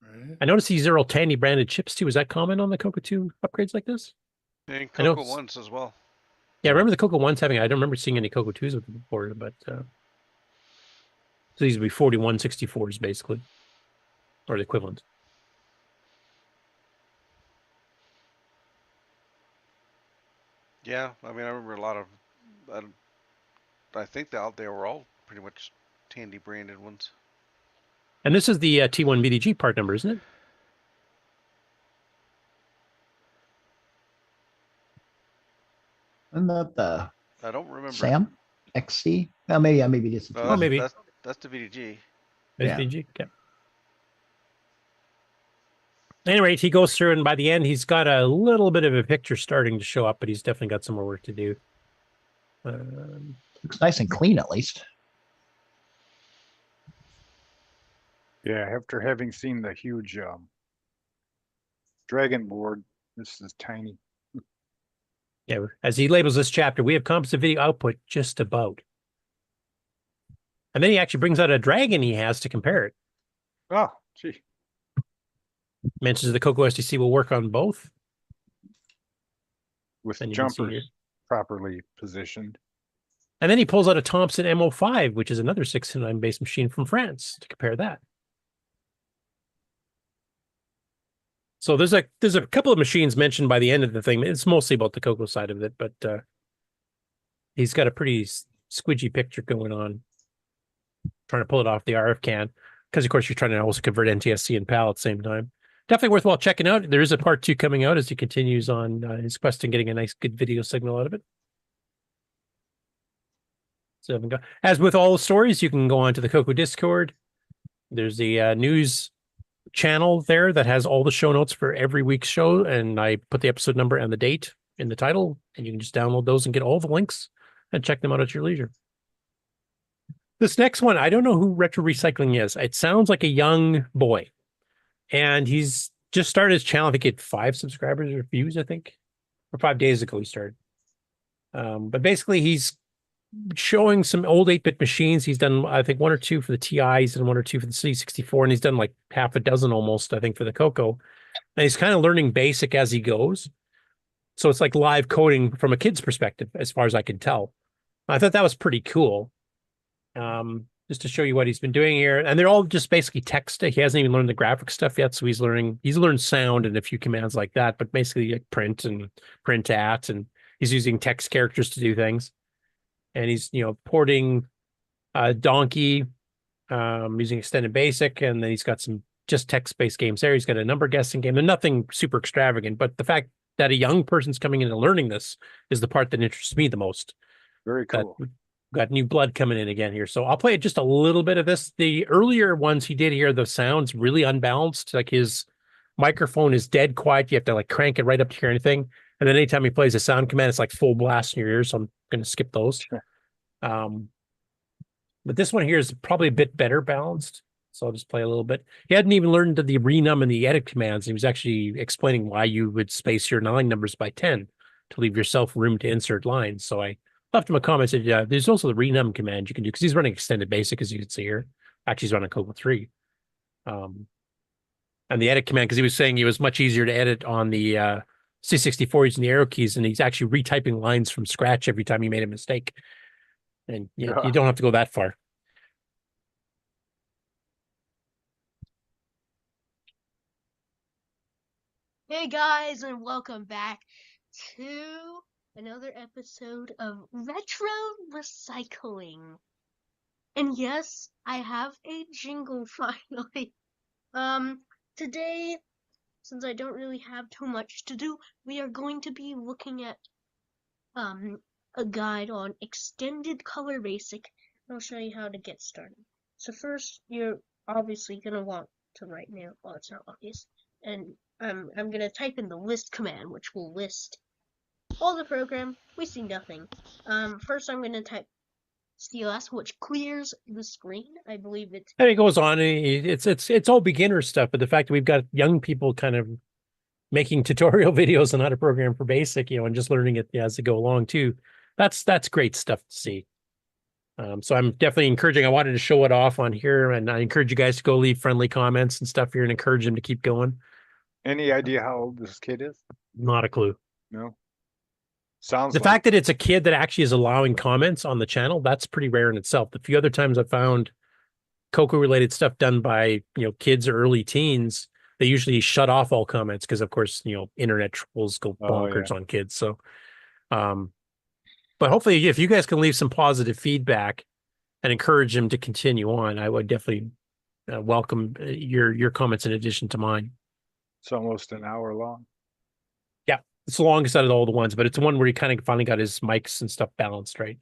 Right. I noticed these are all Tandy branded chips too. Is that common on the CoCo 2 upgrades like this? And I know CoCo ones as well. Yeah, I remember the CoCo 1s having it. I don't remember seeing any CoCo 2s with them before, but so these would be 4164s basically, or the equivalent. Yeah, I mean, I remember a lot of. I think they were all pretty much Tandy branded ones. And this is the T1 VDG part number, isn't it? Isn't that the I don't remember. Sam XC? Oh, maybe it is. No, maybe that's the VDG. Yeah. VDG. Okay. At any rate, he goes through, and by the end, he's got a little bit of a picture starting to show up, but he's definitely got some more work to do. Looks nice and clean, at least. Yeah, after having seen the huge Dragon board, this is tiny. Yeah, as he labels this chapter, we have composite video output just about. And then he actually brings out a Dragon he has to compare it. Oh, gee. Mentions the CoCo SDC will work on both. With And you can see here. jumpers properly positioned. And then he pulls out a Thompson MO5, which is another 609 based machine from France, to compare that. So there's a couple of machines mentioned by the end of the thing. It's mostly about the CoCo side of it, but he's got a pretty squidgy picture going on, trying to pull it off the RF can, because of course you're trying to also convert NTSC and PAL at the same time definitely worthwhile checking out. There is a part 2 coming out as he continues on his quest and getting a nice, good video signal out of it. So as with all the stories, you can go onto the Coco Discord. There's the news channel there that has all the show notes for every week's show, and I put the episode number and the date in the title, and you can just download those and get all the links and check them out at your leisure. This next one, I don't know who Retro Recycling is. It sounds like a young boy, and he's just started his channel. I think he had 5 subscribers or views, I think, or 5 days ago he started. But basically, he's showing some old 8-bit machines. He's done, I think, 1 or 2 for the TI. He's done 1 or 2 for the C64, and he's done like half a dozen almost, I think, for the Coco. And he's kind of learning basic as he goes. So it's like live coding from a kid's perspective, as far as I can tell. I thought that was pretty cool. Just to show you what he's been doing here. And they're all just basically text. He hasn't even learned the graphic stuff yet. So he's learned sound and a few commands like that, but basically like print and print at, and he's using text characters to do things. And he's, porting Donkey, using extended basic, and then he's got some just text-based games there. He's got a number guessing game, and nothing super extravagant, but the fact that a young person's coming in and learning this is the part that interests me the most. Very cool. Got new blood coming in again here. So I'll play just a little bit of this. The earlier ones he did here, the sound's really unbalanced. Like his microphone is dead quiet. You have to like crank it right up to hear anything. And then anytime he plays a sound command, it's like full blast in your ears. So I'm going to skip those. Sure. But this one here is probably a bit better balanced. So I'll just play a little bit. He hadn't even learned the renum and the edit commands. He was actually explaining why you would space your line numbers by 10 to leave yourself room to insert lines. So I left him a comment, said, yeah, there's also the renum command you can do, because he's running extended basic, as you can see here. Actually, he's running Coco 3. And the edit command, because he was saying it was much easier to edit on the C64 using the arrow keys, and he's actually retyping lines from scratch every time he made a mistake. And you don't have to go that far. Hey guys, and welcome back to another episode of Retro Recycling. And yes, I have a jingle finally. Today, since I don't really have too much to do, we are going to be looking at a guide on extended color basic. I'll show you how to get started. So first, you're obviously gonna want to write now. Well, it's not obvious. And I'm gonna type in the list command, which will list all the program. We see nothing. First I'm gonna type CLS, which clears the screen. I believe it's. And it goes on. It's all beginner stuff, but the fact that we've got young people kind of making tutorial videos on how to program for basic, and just learning it as they go along too. That's great stuff to see. So I'm definitely encouraging. I wanted to show it off on here, and I encourage you guys to go leave friendly comments and stuff here and encourage them to keep going. Any idea how old this kid is? Not a clue. No. Sounds the fact that it's a kid that actually is allowing comments on the channel, that's pretty rare in itself. The few other times I've found Coco related stuff done by, kids or early teens, they usually shut off all comments because, of course, internet trolls go bonkers on kids. So, but hopefully if you guys can leave some positive feedback and encourage them to continue on, I would definitely welcome your comments in addition to mine. It's almost an hour long. Yeah, it's the longest out of all the ones, but it's the one where he kind of finally got his mics and stuff balanced right.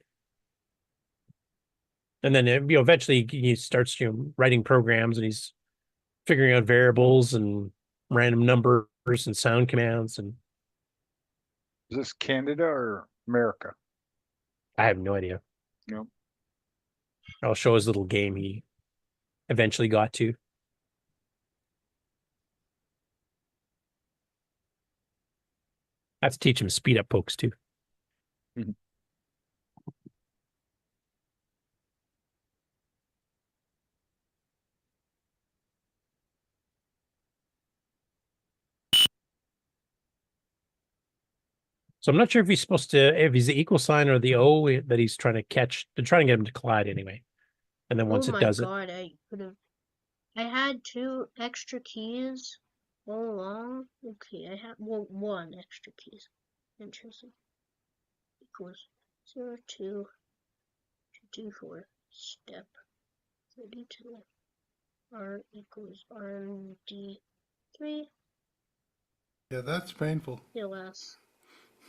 And then eventually he starts writing programs, and he's figuring out variables and random numbers and sound commands. And is this Canada or America? I have no idea. No. I'll show his little game he eventually got to. I have to teach him speed up pokes too. Mm-hmm. So I'm not sure if he's supposed to, if he's the equal sign or the O that he's trying to catch. They're trying to get him to collide anyway. And then once it does God, I had 2 extra keys all along. Okay, I have 1 extra keys. Interesting. Equals 0, 2, 2, 4, step 32. R equals RD3, Yeah, that's painful. TLS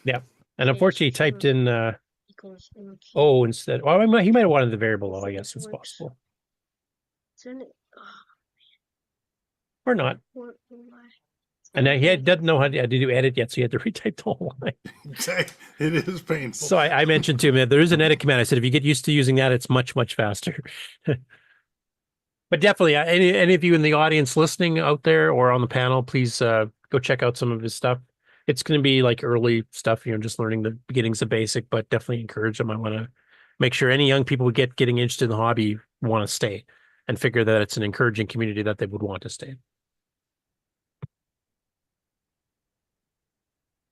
Yeah. And unfortunately, he typed in equals MQ. O instead. Well, he might have wanted the variable O, I guess it's possible. Turn it. Or not. What? And doesn't know how to do edit yet, so he had to retype the whole line. It is painful. So I mentioned to him that there is an edit command. I said, if you get used to using that, it's much, much faster. But definitely, any of you in the audience listening out there or on the panel, please go check out some of his stuff. It's going to be like early stuff, just learning the beginnings of BASIC, but definitely encourage them. I want to make sure any young people getting interested in the hobby want to stay and figure that it's an encouraging community that they would want to stay.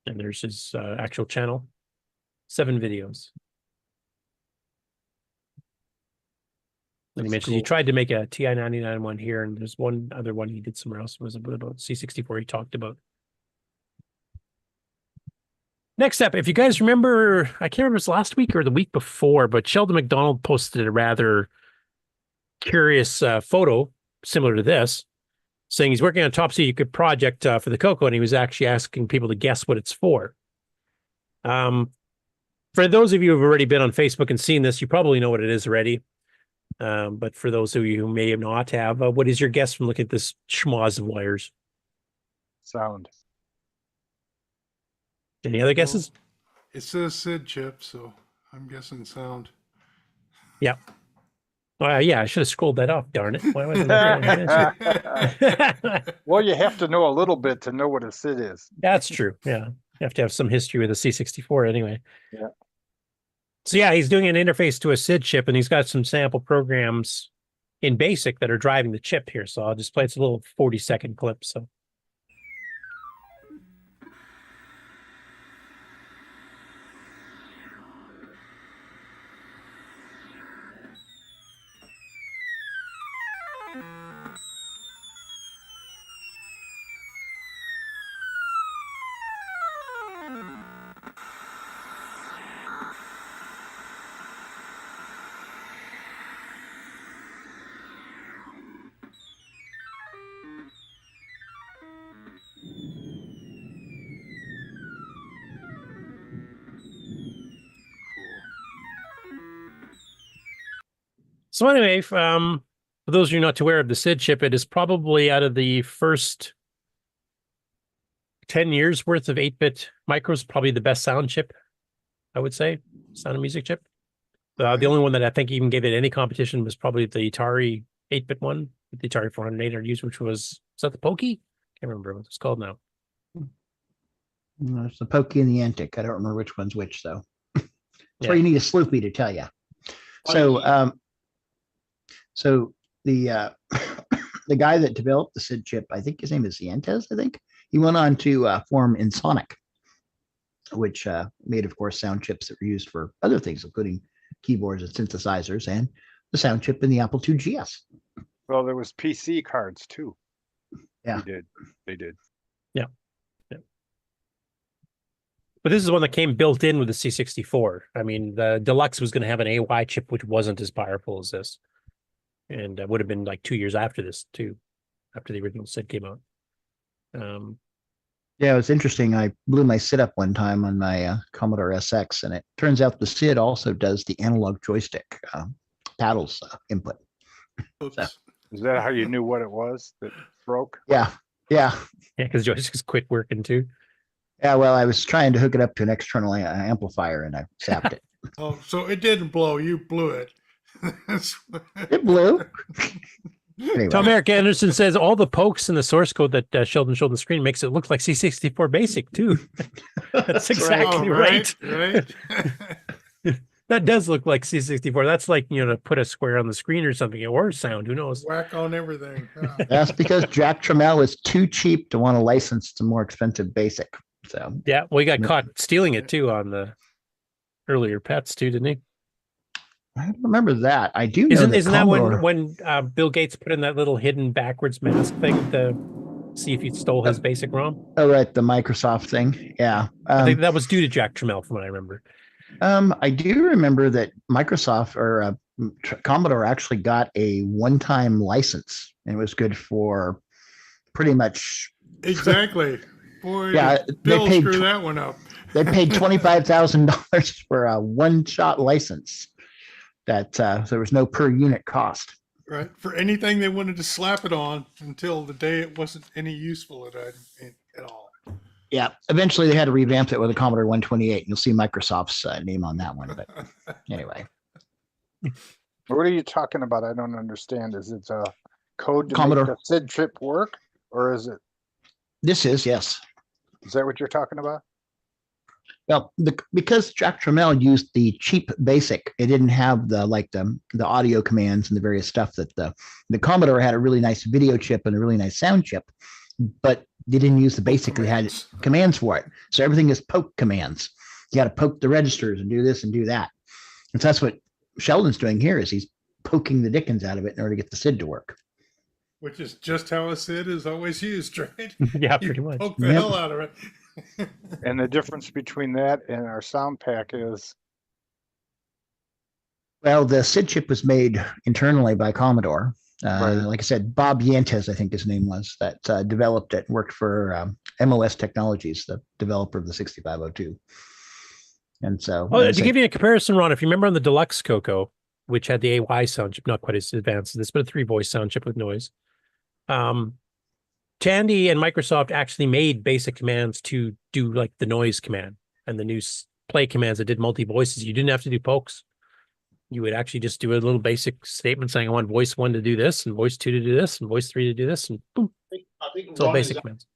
And there's his actual channel, 7 videos. And he mentioned he tried to make a TI-99 one here, and there's one other one he did somewhere else. It was a bit about C64 he talked about. Next up, if you guys remember, I can't remember if it was last week or the week before, but Sheldon McDonald posted a rather curious photo similar to this, saying he's working on a top secret project for the CoCo, and he was actually asking people to guess what it's for. For those of you who have already been on Facebook and seen this, you probably know what it is already. But for those of you who may not have, what is your guess from looking at this schmoz of wires? Sound. Any other guesses? It says SID chip, so I'm guessing sound. Yeah. Yeah, I should have scrolled that up, darn it. Why wasn't I Well, you have to know a little bit to know what a SID is. That's true. Yeah. You have to have some history with a C64 anyway. Yeah. So yeah, he's doing an interface to a SID chip, and he's got some sample programs in BASIC that are driving the chip here. So I'll just play. It's a little 40-second clip. So. So anyway, for those of you not aware of the SID chip, it is probably out of the first 10 years worth of 8-bit micros, probably the best sound chip, I would say, sound and music chip. The only one that I think even gave it any competition was probably the Atari 8-bit one, the Atari 400 used, which was that the Pokey? Can't remember what it's called now. No, it's the Pokey and the Antic. I don't remember which one's which, though. That's Yeah. why you need a Sloopy to tell you. So, so the the guy that developed the SID chip, I think his name is Cientes, I think. He went on to form Insonic, which made, of course, sound chips that were used for other things, including keyboards and synthesizers, and the sound chip in the Apple II GS. Well, there was PC cards too. Yeah. They did. Yeah. But this is one that came built in with the C64. I mean, the Deluxe was going to have an AY chip, which wasn't as powerful as this. And would have been like 2 years after this, too, after the original SID came out. Yeah, it was interesting. I blew my SID up one time on my Commodore SX, and it turns out the SID also does the analog joystick paddles input. So, Is that how you knew what it was that broke? yeah. Yeah, because joysticks quit working, too. Yeah, well, I was trying to hook it up to an external amplifier, and I zapped it. Oh, so it didn't blow. You blew it. It blew. Anyway. Tom Eric Anderson says all the pokes in the source code that Sheldon showed on the screen makes it look like C64 BASIC, too. That's exactly right. That does look like C64. That's like, to put a square on the screen or something, or sound. Who knows? Whack on everything. Yeah. That's because Jack Trammell was too cheap to want to license to more expensive BASIC. So yeah, well, he got caught stealing it too on the earlier pets too, didn't he? I don't remember that. I do. Isn't know that when Bill Gates put in that little hidden backwards mask thing to see if he stole his BASIC ROM? Oh, right, the Microsoft thing. Yeah, I think that was due to Jack Trammell, from what I remember. I do remember that Microsoft or Commodore actually got a one-time license, and it was good for pretty much. Exactly. Boy, Yeah, did they Bill paid screw that one up. they paid $25,000 for a one-shot license. That so there was no per unit cost. Right. For anything they wanted to slap it on until the day it wasn't any useful at all. Yeah, eventually they had to revamp it with a Commodore 128. You'll see Microsoft's name on that one. But anyway, What are you talking about? I don't understand. Is it code to Commodore. make the SID chip work, or is it? This is, yes. Is that what you're talking about? Well, because Jack Trammell used the cheap BASIC, it didn't have the audio commands and the various stuff that the Commodore had. A really nice video chip and a really nice sound chip, but they didn't use the BASIC. It had commands for it, so everything is poke commands. You got to poke the registers and do this and do that. And so that's what Sheldon's doing here. Is he's poking the dickens out of it in order to get the SID to work. Which is just how a SID is always used, right? Yeah, pretty much. Poke the hell out of it. And the difference between that and our sound pack is? Well, the SID chip was made internally by Commodore. Right. Like I said, Bob Yantes, I think his name was, that developed it, worked for MOS Technologies, the developer of the 6502. And so, to give you a comparison, Ron, if you remember on the Deluxe CoCo, which had the AY sound chip, not quite as advanced as this, but a 3-voice sound chip with noise. Tandy and Microsoft actually made basic commands to do like the noise command and the new play commands that did multi-voices. You didn't have to do pokes. You would actually just do a little basic statement saying, I want voice 1 to do this, and voice 2 to do this, and voice 3 to do this, and boom. I think It's all basic commands.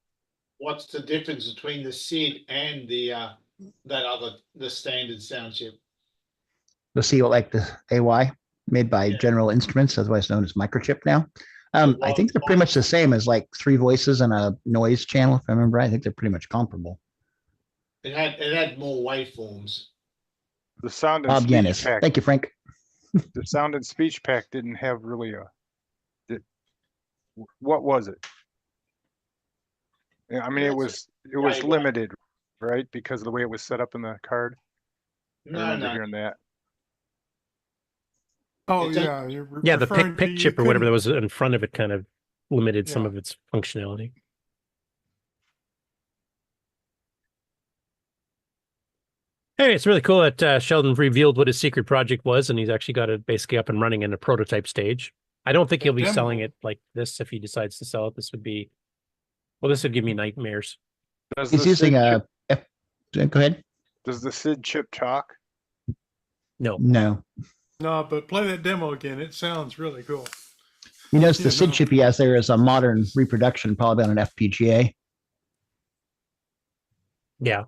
What's the difference between the SID and the standard sound chip? The C, like the AY, made by General Instruments, otherwise known as Microchip now. I think they're pretty much the same as like 3 voices and a noise channel, if I remember right. I think they're pretty much comparable. It had more waveforms. The sound and Bob speech Yannis. pack. Thank you, Frank. The sound and speech pack didn't have really what was it? Yeah, I mean, it was limited, right? Because of the way it was set up in the card. I remember hearing that. Oh, yeah. The pick chip or whatever that was in front of it kind of limited some of its functionality. Hey, it's really cool that Sheldon revealed what his secret project was, and he's actually got it basically up and running in a prototype stage. I don't think he'll be selling it like this if he decides to sell it. This would give me nightmares. He's using a... Go ahead. Does the SID chip talk? No. No. No, but play that demo again. It sounds really cool. You notice the SID chip he has there is a modern reproduction, probably on an FPGA. Yeah.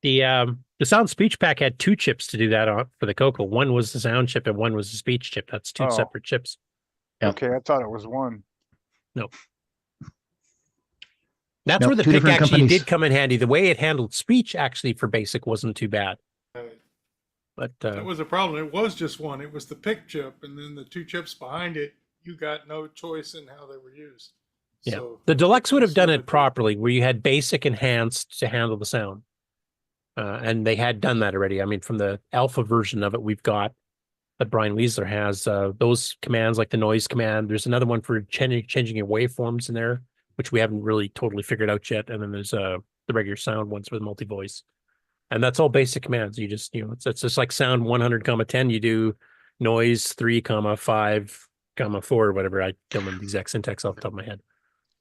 The sound speech pack had 2 chips to do that on for the CoCo. One was the sound chip and one was the speech chip. That's 2 separate chips. Yep. Okay, I thought it was one. No. That's where the pick actually did come in handy. The way it handled speech actually for BASIC wasn't too bad. But that was a problem. It was just one. It was the pick chip, and then the 2 chips behind it, you got no choice in how they were used. Yeah. So, the Deluxe would have done it properly, where you had BASIC enhanced to handle the sound. And they had done that already. I mean, from the alpha version of it, we've got that Brian Wiesler has those commands like the noise command. There's another one for changing your waveforms in there, which we haven't really totally figured out yet. And then there's the regular sound ones with multi-voice. And that's all basic commands. You just, it's just like sound 100, 10. You do noise 3, 5, 4, or whatever. I don't remember the exact syntax off the top of my head.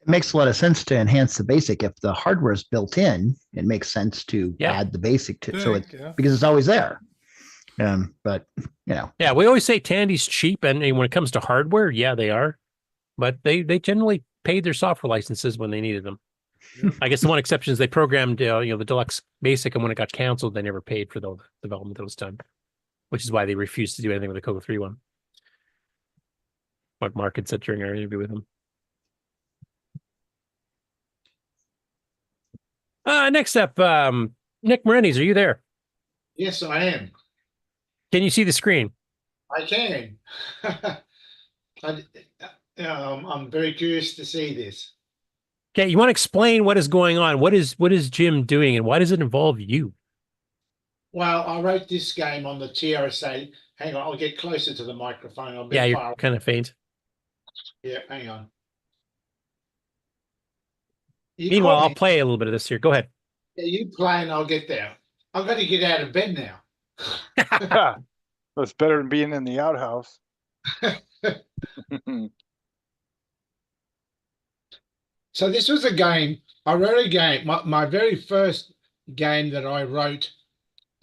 It makes a lot of sense to enhance the BASIC. If the hardware is built in, it makes sense to add the BASIC to because it's always there. But yeah, we always say Tandy's cheap, and when it comes to hardware, yeah, they are, but they generally paid their software licenses when they needed them. Yeah. I guess the one exception is they programmed the Deluxe BASIC, and when it got canceled, they never paid for the development that was done, which is why they refused to do anything with the CoCo 3 one. What Mark had said during our interview with him. Next up, Nick Morennes, are you there? Yes, I am. Can you see the screen? I can. I'm very curious to see this. Okay, you want to explain what is going on? What is Jim doing, and why does it involve you? Well, I wrote this game on the TRS-8. Hang on, I'll get closer to the microphone. Yeah, you're kind of faint. Yeah, hang on. You Meanwhile, caught I'll me. play a little bit of this here. Go ahead. Yeah, you play and I'll get there. I've got to get out of bed now. That's better than being in the outhouse. So this was a game. I wrote a game. My very first game that I wrote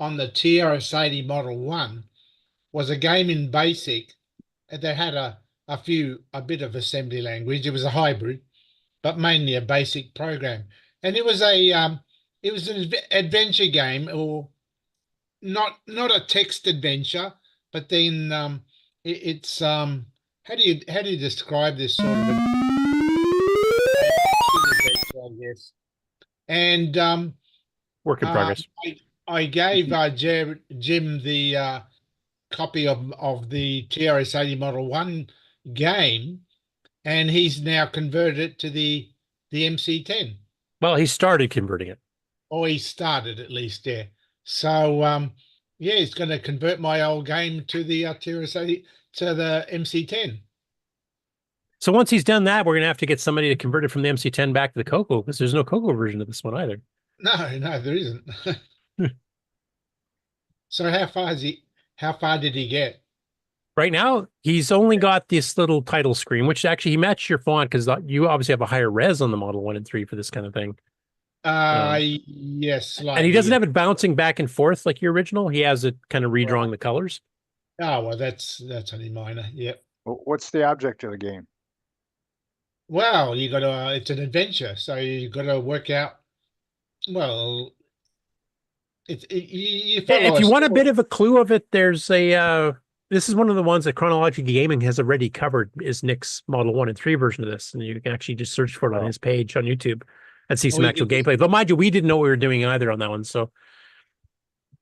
on the TRS-80 Model 1 was a game in BASIC that had a bit of assembly language. It was a hybrid, but mainly a basic program. And it was an adventure game, or not a text adventure, but then it's how do you describe this sort of adventure, I guess. And work in progress. I gave Jim the copy of the TRS-80 Model 1 game, and he's now converted it to the MC10. Well, he started converting it. Or he started at least, yeah. So yeah, he's going to convert my old game to the TRS-80 to the MC10. So once he's done that, we're going to have to get somebody to convert it from the MC10 back to the CoCo, because there's no CoCo version of this one either. No, there isn't. So how far did he get? Right now, he's only got this little title screen, which actually he matched your font because you obviously have a higher res on the Model 1 and 3 for this kind of thing. Yes. And he doesn't have it bouncing back and forth like your original. He has it kind of redrawing the colors. Oh, well, that's only minor. Yep. What's the object of the game? Well, it's an adventure, so you got to work out. Well, you follow if you want a bit of a clue of it, there's this is one of the ones that Chronologically Gaming has already covered, is Nick's Model 1 and 3 version of this. And you can actually just search for it on his page on YouTube and see some actual gameplay. But mind you, we didn't know what we were doing either on that one. So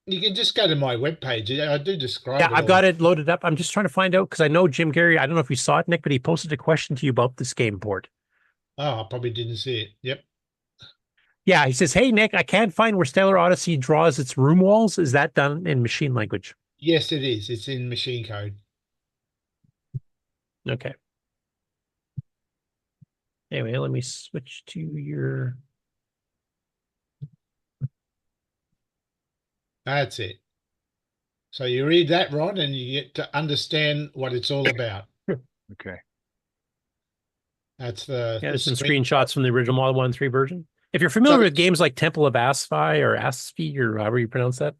you can just go to my webpage. I do describe it. Yeah, I've got it loaded up. I'm just trying to find out, because I know Jim Gary, I don't know if you saw it, Nick, but he posted a question to you about this game port. Oh, I probably didn't see it. Yep. Yeah, he says, hey, Nick, I can't find where Stellar Odyssey draws its room walls. Is that done in machine language? Yes, it is. It's in machine code. Okay. Anyway, let me switch to your... That's it. So you read that, Rod, and you get to understand what it's all about. Okay. That's the... Yeah, there's some screenshots from the original Model 1 and 3 version. If you're familiar with games like Temple of Aspi or Aspi, or however you pronounce that,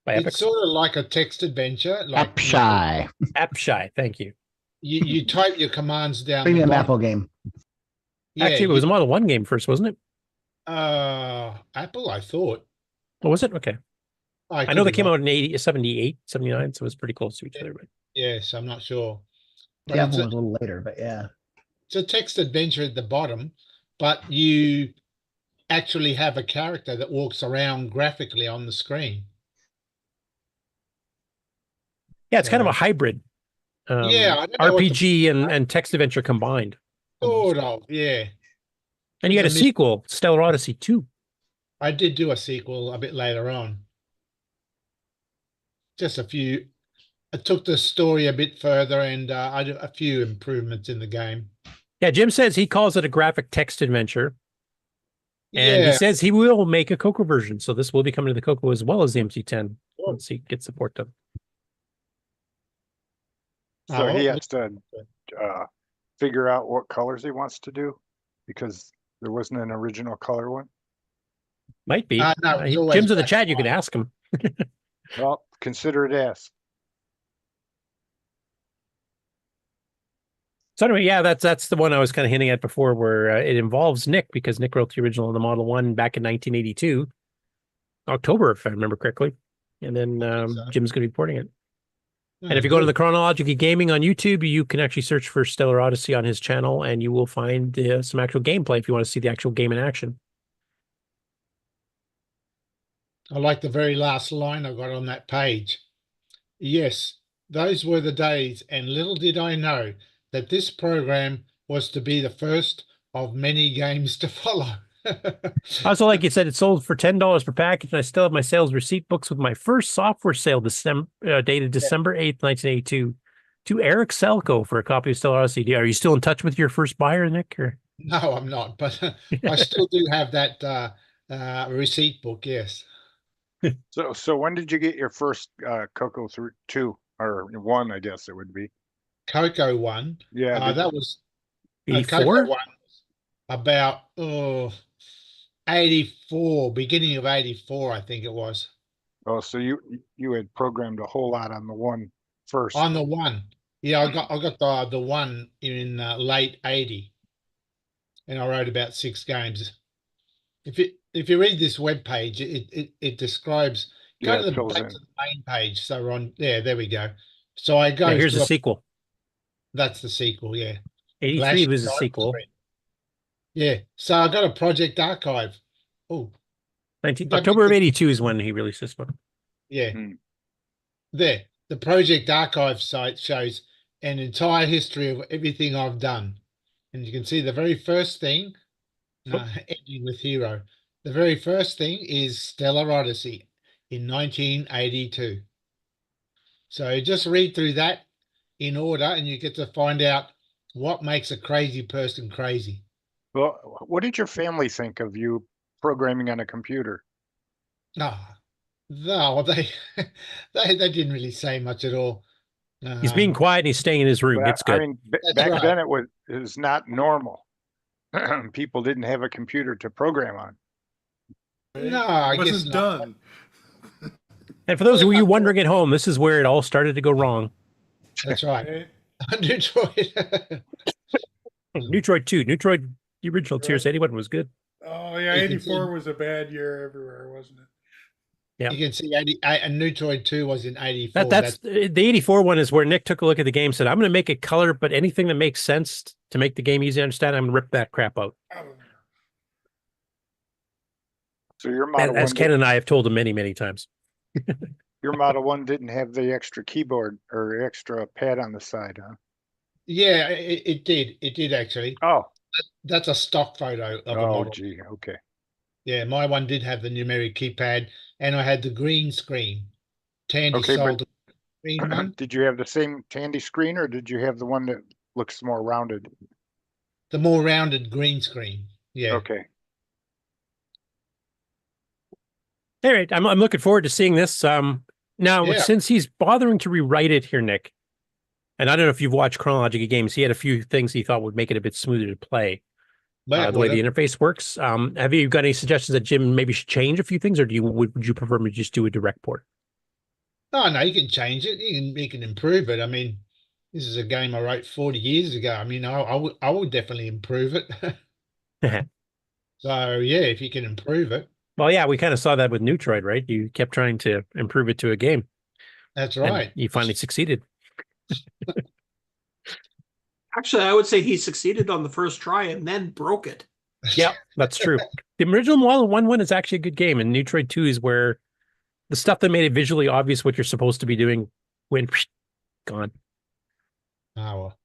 by Epic. It's sort of like a text adventure. Like Apshai. Apshai, thank you. You type your commands down. Premium Apple game. Yeah, actually, it was a Model 1 game first, wasn't it? Apple, I thought. Oh, was it? Okay. I know they came out in 78, 79, so it was pretty close to each other. But... Yes, I'm not sure. But Yeah, a little later, but yeah. It's a text adventure at the bottom, but you actually have a character that walks around graphically on the screen. Yeah, it's kind of a hybrid. Yeah, RPG and text adventure combined. Sort of, yeah. And you had a sequel, Stellar Odyssey 2. I did do a sequel a bit later on. Just a few. I took the story a bit further, and I did a few improvements in the game. Yeah, Jim says he calls it a graphic text adventure. And Yeah. he says he will make a CoCo version. So this will be coming to the CoCo as well as the MC10 once he gets support done. So he has to figure out what colors he wants to do, because there wasn't an original color one. Might be. No, it's always Jim's in the black chat. You can ask him. Well, consider it asked. So anyway, yeah, that's the one I was kind of hinting at before, where it involves Nick, because Nick wrote the original on the Model 1 back in 1982, October, if I remember correctly. And then Jim's going to be porting it. And if you go to the Chronologically Gaming on YouTube, you can actually search for Stellar Odyssey on his channel, and you will find some actual gameplay if you want to see the actual game in action. I like the very last line I got on that page. Yes, those were the days, and little did I know that this program was to be the first of many games to follow. Also, like you said, it sold for $10 per package, and I still have my sales receipt books with my first software sale dated December 8th, 1982, to Eric Selko for a copy of Stellar Odyssey. Are you still in touch with your first buyer, Nick? Or? No, I'm not, but I still do have that receipt book. Yes. So when did you get your first Coco 2 or 1? I guess it would be. Coco 1. Yeah, That was Coco 84? 1 about 84, beginning of 84, I think it was. Oh, so you had programmed a whole lot on the 1 first. On the 1. Yeah, I got the 1 in late 80, and I wrote about 6 games. If you read this web page, it describes, go to the back to the main page. So we're on there we go. So I go here's the sequel. That's the sequel, yeah. 83 was the sequel. Yeah. So I got a project archive. Oh. October of 82 is when he released this one. Yeah. There. The project archive site shows an entire history of everything I've done. And you can see the very first thing, ending with Hero. The very first thing is Stellar Odyssey in 1982. So just read through that in order and you get to find out what makes a crazy person crazy. Well, what did your family think of you programming on a computer? No, they didn't really say much at all. He's being quiet and he's staying in his room. It's good. I mean, back then it was not normal. People didn't have a computer to program on. No, I guess wasn't done. And for those of you wondering at home, this is where it all started to go wrong. That's right. Neutroid. Neutroid 2. Neutroid, the original Tiers 81 was good. Oh, yeah, 84 was a bad year everywhere, wasn't it? Yeah. You can see 88, and Neutroid 2 was in 84. That's the 84 one is where Nick took a look at the game and said, I'm going to make it color, but anything that makes sense to make the game easy to understand, I'm going to rip that crap out. So your Model 1, as Ken and I have told him many, many times. Your Model 1 didn't have the extra keyboard or extra pad on the side, huh? Yeah, it did. It did actually. Oh. That's a stock photo of a Oh, model. gee, okay. Yeah, my one did have the numeric keypad, and I had the green screen. Tandy Okay, sold the green one. Did you have the same Tandy screen, or did you have the one that looks more rounded? The more rounded green screen. Yeah. Okay. All right, I'm looking forward to seeing this. Now, Yeah. since he's bothering to rewrite it here, Nick, and I don't know if you've watched Chronologically Games, he had a few things he thought would make it a bit smoother to play. The way the interface works. Have you got any suggestions that Jim maybe should change a few things, or would you prefer me to just do a direct port? Oh no, you can change it. You can improve it. I mean, this is a game I wrote 40 years ago. I mean, I would definitely improve it. So yeah, if you can improve it. Well, yeah, we kind of saw that with Neutroid, right? You kept trying to improve it to a game. That's right. You finally succeeded. Actually, I would say he succeeded on the first try and then broke it. Yeah, that's true. The original Model 1 is actually a good game, and Neutroid 2 is where the stuff that made it visually obvious what you're supposed to be doing went gone. Oh, well.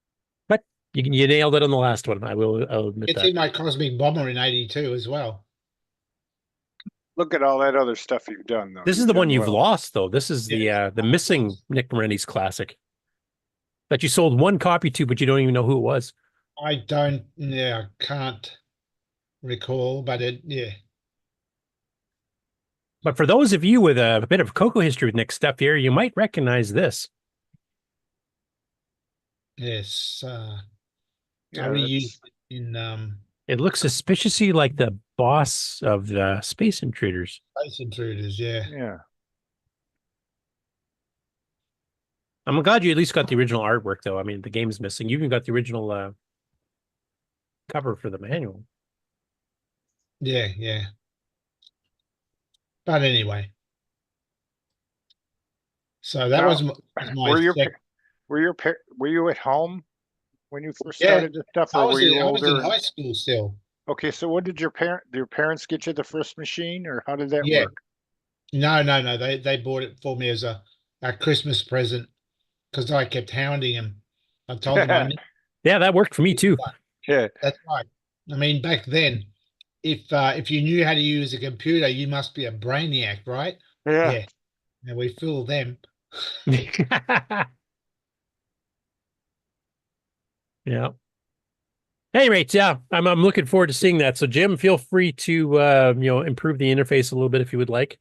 But you nailed it on the last one. I'll admit It's that. in my Cosmic Bomber in 82 as well. Look at all that other stuff you've done, though. This is the one you've lost, though. This is the missing Nick Moretti's classic that you sold one copy to, but you don't even know who it was. I can't recall, but yeah. But for those of you with a bit of Coco history with Nick's stuff here, you might recognize this. Yes. I Yeah, reused it in It looks suspiciously like the boss of the Space Intruders. Space Intruders, yeah. Yeah. I'm glad you at least got the original artwork, though. I mean, the game's missing. You even got the original cover for the manual. Yeah, yeah. But anyway. So that Now, was my were you at home when you first started this stuff, or were you I was in older? high school still. Okay, so what did your parents get you the first machine, or how did that Yeah. work? No. They bought it for me as a Christmas present because I kept hounding him. I told them I need Yeah, that worked for me too. Yeah. That's right. I mean, back then, if you knew how to use a computer, you must be a brainiac, right? Yeah. And we fooled them. Yeah. Any rate, yeah, I'm looking forward to seeing that. So, Jim, feel free to improve the interface a little bit if you would like,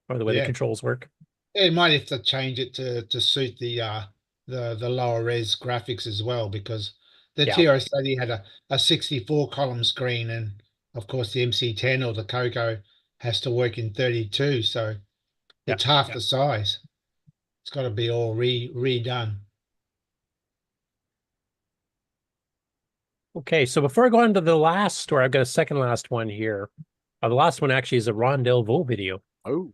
or the way the controls work. Yeah, you might have to change it to suit the lower res graphics as well, because the TRS-80 had a 64 column screen, and of course the MC10 or the CoCo has to work in 32, so it's half the size. It's got to be all redone. Okay, so before I go on to the last story, I've got a second last one here. The last one actually is a Ron Delvaux video. Oh.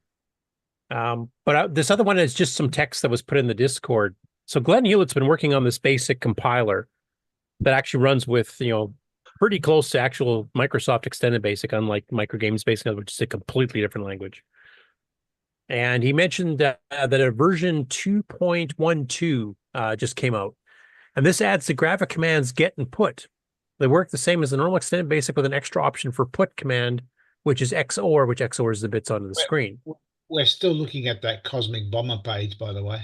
But this other one is just some text that was put in the Discord. So Glenn Hewlett's been working on this basic compiler that actually runs with, pretty close to actual Microsoft Extended Basic, unlike Microgames Basic, which is a completely different language. And he mentioned that a version 2.12 just came out. And this adds the graphic commands get and put. They work the same as the normal Extended Basic with an extra option for put command, which is XOR, which XORs the bits onto the screen. We're still looking at that Cosmic Bomber page, by the way.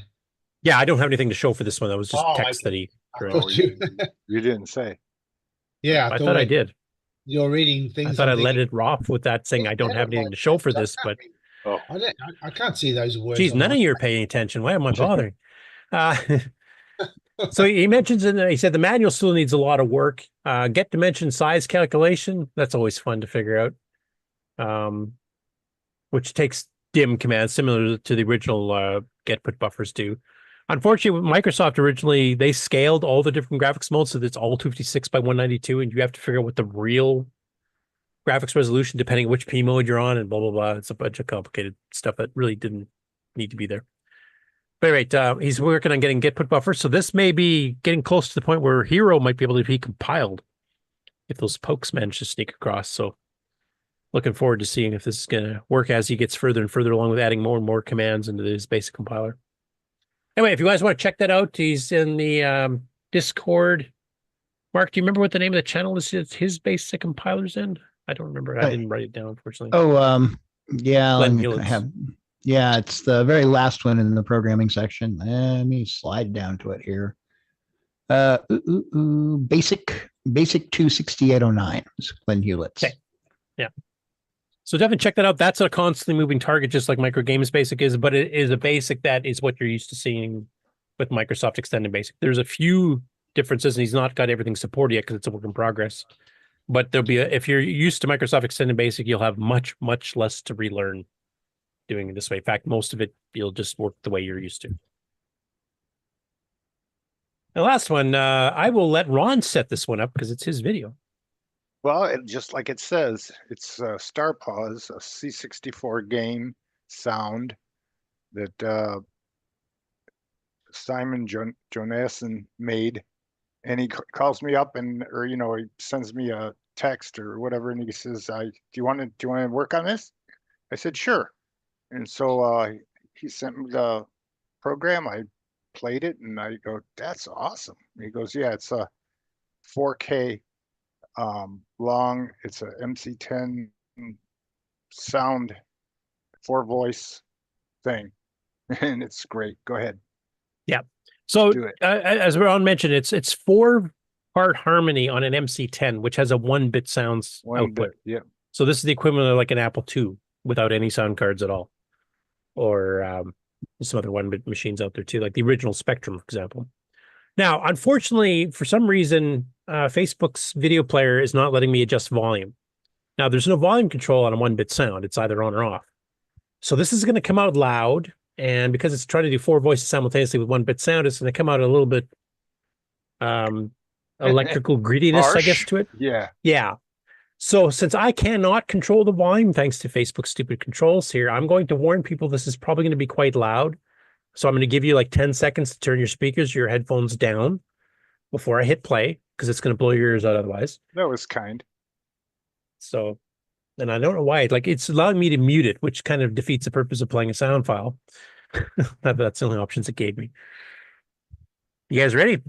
Yeah, I don't have anything to show for this one. That was just text that he created. You didn't say. Yeah, I thought I did. You're reading things. I thought I let it off with that saying I don't have anything to show for this, but I can't see those words. Geez, none of you are paying attention. Why am I bothering? So he mentions he said the manual still needs a lot of work. Get dimension size calculation, that's always fun to figure out. Which takes dim commands similar to the original get put buffers do. Unfortunately, with Microsoft originally, they scaled all the different graphics modes so that it's all 256 by 192, and you have to figure out what the real graphics resolution, depending on which P mode you're on, and blah, blah, blah. It's a bunch of complicated stuff that really didn't need to be there. But anyway, he's working on getting get put buffers, so this may be getting close to the point where Hero might be able to be compiled if those pokes manage to sneak across. So looking forward to seeing if this is going to work as he gets further and further along with adding more and more commands into his basic compiler. Anyway, if you guys want to check that out, he's in the Discord. Mark, do you remember what the name of the channel is? His basic compilers in? I don't remember. I didn't write it down, unfortunately. Oh, yeah. Glenn Yeah, it's the very last one in the programming section. Let me slide down to it here. Basic 26809 is Glenn Hewlett's. Okay. Yeah. So definitely check that out. That's a constantly moving target, just like Microgames Basic is, but it is a basic that is what you're used to seeing with Microsoft Extended Basic. There's a few differences, and he's not got everything supported yet because it's a work in progress. But there'll be if you're used to Microsoft Extended Basic, you'll have much, much less to relearn doing it this way. In fact, most of it, you'll just work the way you're used to. The last one, I will let Ron set this one up because it's his video. Well, just like it says, it's Star Paws, a C64 game sound that Simon Jonassen made, and he calls me up or he sends me a text or whatever, and he says, "Do you want to work on this?" I said, "Sure." And so he sent me the program. I played it, and I go, "That's awesome." And he goes, "Yeah, it's a 4K long. It's a MC10 sound 4-voice thing, and it's great. Go ahead." Yeah. So as Ron mentioned, it's 4-part harmony on an MC10, which has a 1-bit sounds output. Yeah. So this is the equivalent of like an Apple II without any sound cards at all, or some other 1-bit machines out there too, like the original Spectrum, for example. Now, unfortunately, for some reason, Facebook's video player is not letting me adjust volume. Now, there's no volume control on a 1-bit sound. It's either on or off. So this is going to come out loud, and because it's trying to do 4 voices simultaneously with 1-bit sound, it's going to come out a little bit electrical greediness, I guess, to it. Yeah. Yeah. So since I cannot control the volume, thanks to Facebook's stupid controls here, I'm going to warn people this is probably going to be quite loud. So I'm going to give you like 10 seconds to turn your speakers, your headphones down before I hit play, because it's going to blow your ears out otherwise. That was kind. So, and I don't know why. Like, it's allowing me to mute it, which kind of defeats the purpose of playing a sound file. That's the only options it gave me. You guys ready?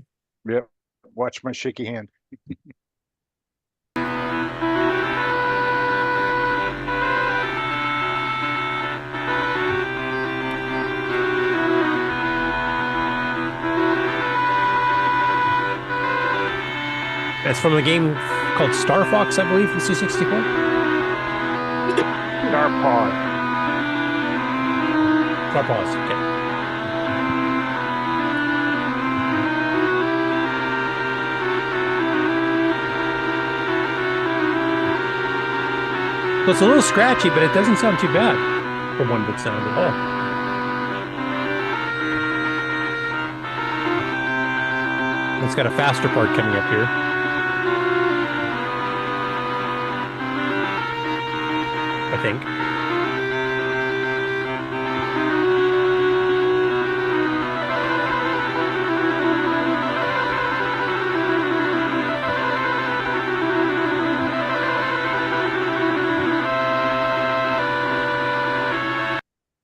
Yep. Watch my shaky hand. It's from a game called Star Fox, I believe, for C64. Star Paws. Star Paws, okay. So it's a little scratchy, but it doesn't sound too bad for 1-bit sound at all. It's got a faster part coming up here. I think.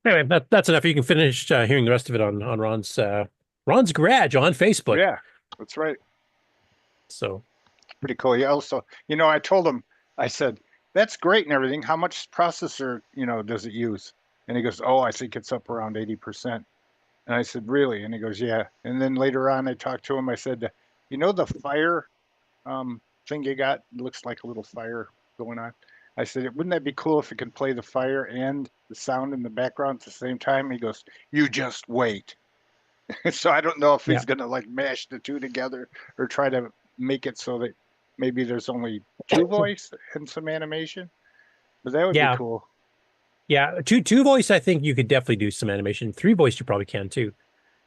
Anyway, that's enough. You can finish hearing the rest of it on Ron's Garage on Facebook. Yeah, that's right. So pretty cool. Yeah. Also, I told him, I said, that's great and everything. How much processor, does it use? And he goes, oh, I think it's up around 80%. And I said, really? And he goes, yeah. And then later on, I talked to him. I said, the fire thing you got looks like a little fire going on. I said, wouldn't that be cool if it could play the fire and the sound in the background at the same time? He goes, you just wait. So I don't know if he's going to mash the two together or try to make it so that maybe there's only 2 voice and some animation. But that would be cool. Yeah, two voice, I think you could definitely do some animation. 3 voice, you probably can too.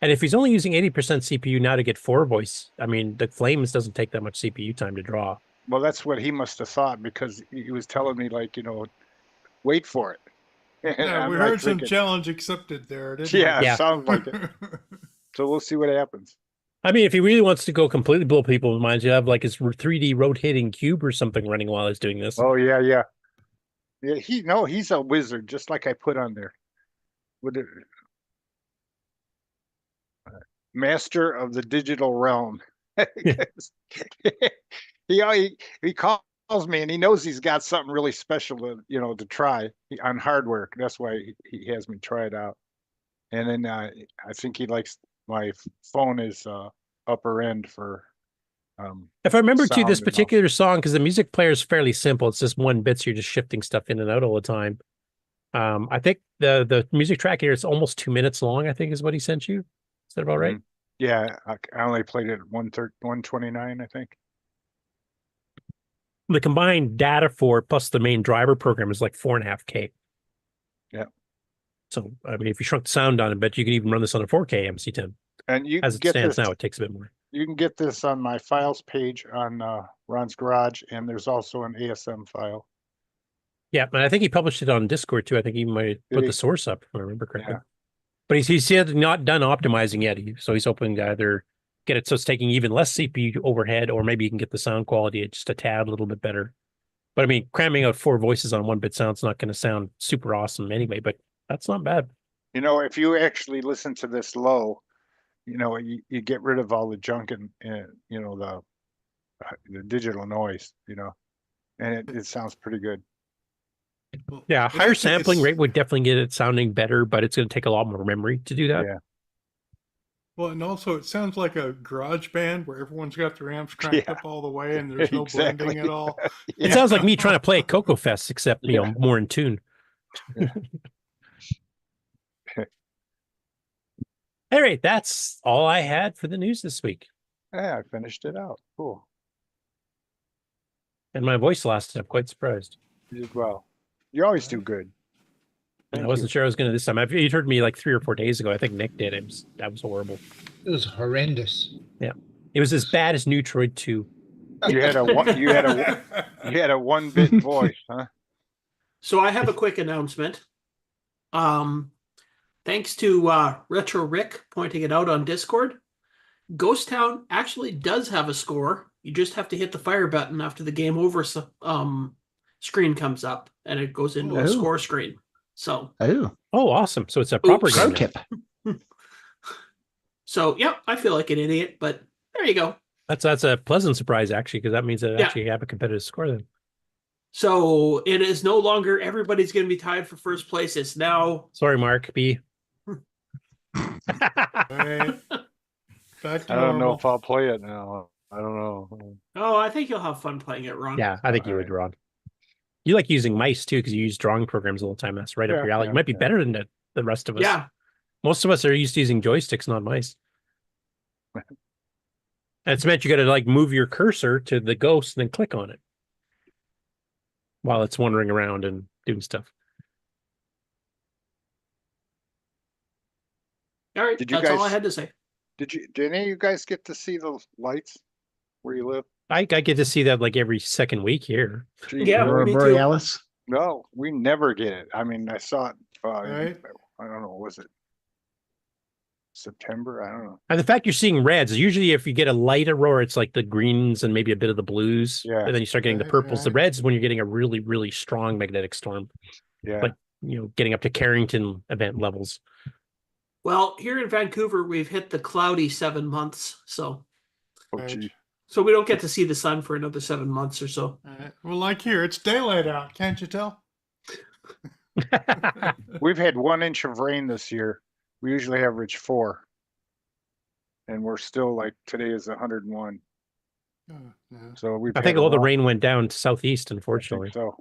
And if he's only using 80% CPU now to get 4 voice, I mean, the Flames doesn't take that much CPU time to draw. Well, that's what he must have thought, because he was telling me, wait for it. Yeah, we heard some challenge accepted there, didn't we? Yeah, sounds like it. So we'll see what happens. I mean, if he really wants to go completely blow people's minds, you have his 3D rotating cube or something running while he's doing this. Oh, yeah. Yeah, he's a wizard, just like I put on there. Master of the digital realm. He calls me and he knows he's got something really special to try on hardware. That's why he has me try it out. And then I think he likes my phone is upper end for if I remember to this sound particular song, because the music player is fairly simple, it's just 1 bit, so you're just shifting stuff in and out all the time. I think the music track here is almost 2 minutes long, I think is what he sent you. Is that about right? Yeah, I only played it at 129, I think. The combined data for it plus the main driver program is like 4.5K. Yeah. So I mean, if you shrunk the sound down a bit, you can even run this on a 4K MC10. And you as it stands now, it takes a bit more. You can get this on my files page on Ron's Garage, and there's also an ASM file. Yeah, and I think he published it on Discord too. I think he might put the source up, if I remember correctly. Yeah. But he's not done optimizing yet, so he's hoping to either get it so it's taking even less CPU overhead, or maybe you can get the sound quality just a tad a little bit better. But I mean, cramming out 4 voices on 1-bit sound's not going to sound super awesome anyway, but that's not bad. If you actually listen to this low, you get rid of all the junk and the digital noise, and it sounds pretty good. Yeah, higher sampling rate would definitely get it sounding better, but it's going to take a lot more memory to do that. Yeah. Well, and also it sounds like a garage band where everyone's got their amps cranked up all the way and there's no blending at all. It sounds like me trying to play at Coco Fest, except more in tune. All right, that's all I had for the news this week. Yeah, I finished it out. Cool. And my voice lasted. I'm quite surprised. You did well. You always do good. I wasn't sure I was going to this time. You'd heard me like 3 or 4 days ago. I think Nick did. That was horrible. It was horrendous. Yeah, it was as bad as Neutroid 2. You had a 1-bit voice, huh? So I have a quick announcement. Thanks to Retro Rick pointing it out on Discord, Ghost Town actually does have a score. You just have to hit the fire button after the game over screen comes up, and it goes into a score screen. So awesome! So it's a proper game. Pro tip. So yeah, I feel like an idiot, but there you go. That's a pleasant surprise actually, because that means that actually have a competitive score then. So it is no longer everybody's going to be tied for first place. It's now. Sorry, Mark B. Right. Back to I don't know if I'll play it now. I don't know. Oh, I think you'll have fun playing it, Ron. Yeah, I think you would, Ron. You like using mice too, because you use drawing programs all the time. That's right up your alley. You might be better than the rest of us. Yeah. Most of us are used to using joysticks, not mice. And it's meant you got to like move your cursor to the ghost and then click on it while it's wandering around and doing stuff. All right, that's all I had to say. Did any of you guys get to see the lights where you live? I get to see that like every second week here. Yeah, me too. Borealis? No, we never get it. I mean, I saw it. Right. I don't know. Was it September? I don't know. And the fact you're seeing reds, usually if you get a light aurora, it's like the greens and maybe a bit of the blues. Yeah. And then you start getting the purples. The reds is when you're getting a really, really strong magnetic storm. Yeah. Like, getting up to Carrington event levels. Well, here in Vancouver, we've hit the cloudy 7 months, so gee. So we don't get to see the sun for another 7 months or so. Well, like here, it's daylight out. Can't you tell? We've had 1 inch of rain this year. We usually average 4. And we're still like today is 101. So I think all the rain went down to southeast, unfortunately. So.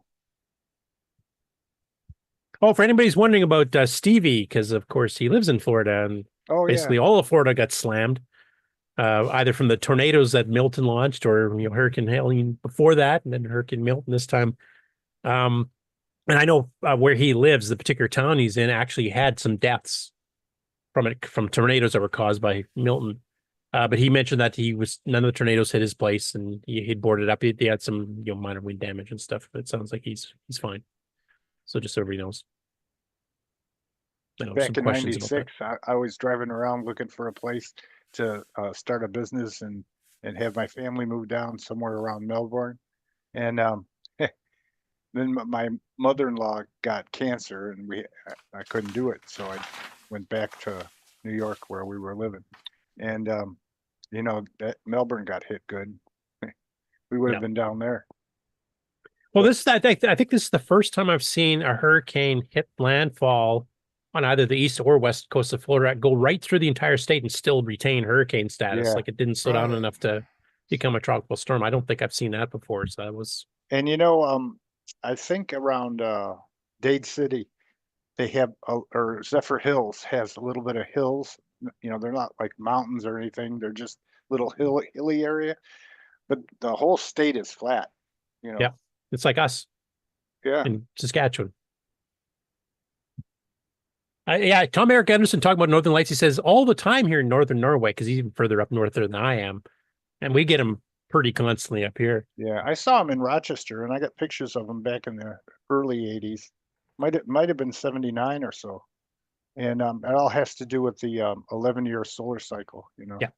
Oh, for anybody's wondering about Stevie, because of course he lives in Florida, and basically all of Florida got slammed, either from the tornadoes that Milton launched, or Hurricane Helene before that, and then Hurricane Milton this time. And I know where he lives, the particular town he's in, actually had some deaths from tornadoes that were caused by Milton. But he mentioned that none of the tornadoes hit his place, and he'd boarded up. He had some minor wind damage and stuff, but it sounds like he's fine. So just so everybody knows. Back in '96, I was driving around looking for a place to start a business and have my family move down somewhere around Melbourne. And then my mother-in-law got cancer, and I couldn't do it, so I went back to New York where we were living. And that Melbourne got hit good. We would have been down there. Well, I think this is the first time I've seen a hurricane hit landfall on either the east or west coast of Florida, go right through the entire state and still retain hurricane status. Yeah. Like it didn't slow down enough to become a tropical storm. I don't think I've seen that before. So that was. And I think around Dade City, they have or Zephyr Hills has a little bit of hills. They're not like mountains or anything. They're just little hilly area, but the whole state is flat. Yeah, it's like us. Yeah, in Saskatchewan. Tom Eric Anderson talking about Northern Lights. He says all the time here in Northern Norway, because he's even further up north than I am, and we get them pretty constantly up here. Yeah, I saw him in Rochester, and I got pictures of him back in the early '80s. Might have been '79 or so, and it all has to do with the 11-year solar cycle. Yeah,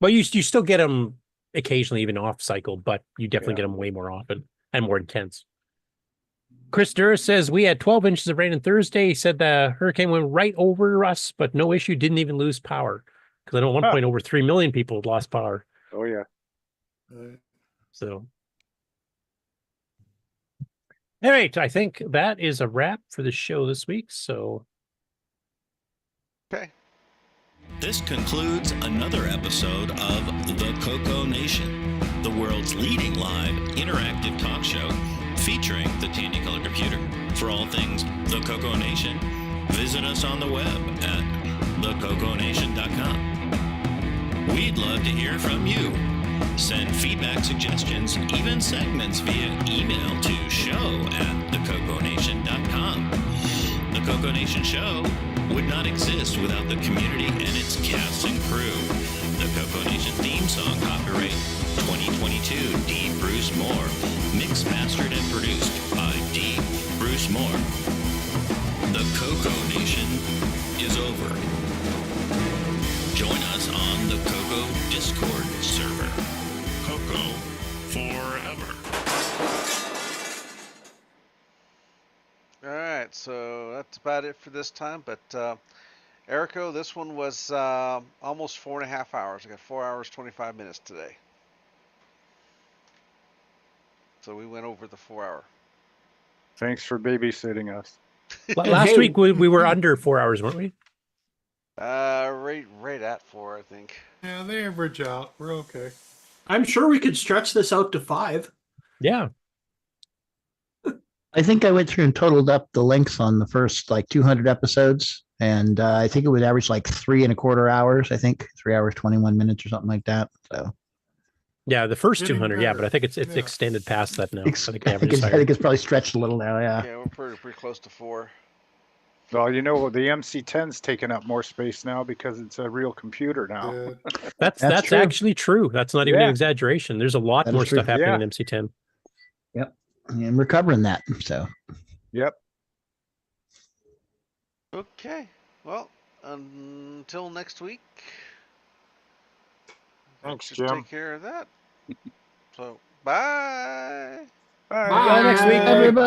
well, you still get them occasionally, even off cycle, but you definitely get them way more often and more intense. Chris Durr says we had 12 inches of rain on Thursday. He said the hurricane went right over us, but no issue. Didn't even lose power, because I know at one point over 3 million people had lost power. Oh yeah. So, all right, I think that is a wrap for the show this week. So, okay. This concludes another episode of the CoCoNation, the world's leading live interactive talk show featuring the Tandy Color Computer. For all things the CoCoNation, visit us on the web at thecoconation.com. We'd love to hear from you. Send feedback, suggestions, even segments via email to show@thecoconation.com. The CoCoNation show would not exist without the community and its cast and crew. The CoCoNation theme song, copyright 2022, D. Bruce Moore. Mixed, mastered, and produced by D. Bruce Moore. The CoCoNation is over. Join us on the Coco Discord server. Coco forever. All right, so that's about it for this time. But Erico, this one was almost 4.5 hours. I got 4 hours, 25 minutes today. So we went over the 4 hour. Thanks for babysitting us. Last week we were under 4 hours, weren't we? Right at 4, I think. Yeah, they average out. We're okay. I'm sure we could stretch this out to 5. Yeah. I think I went through and totaled up the lengths on the first like 200 episodes, and I think it would average like 3.25 hours. I think 3 hours 21 minutes or something like that. So yeah, the first Getting 200, yeah, better. but I think it's Yeah. extended past that now. I I think think, average is I higher. think it's probably stretched a little now. Yeah. Yeah, we're pretty close to 4. Well, you know, the MC10's taking up more space now because it's a real computer now. Yeah. That's true. actually true. That's not even an Yeah. exaggeration. There's a lot That is more true. stuff happening Yeah. in MC10. Yep. And we're covering that. So Yep. Okay. Well, until next week. Thanks, Should Jim. take care of that. So, bye. Bye. Bye. next week, everybody.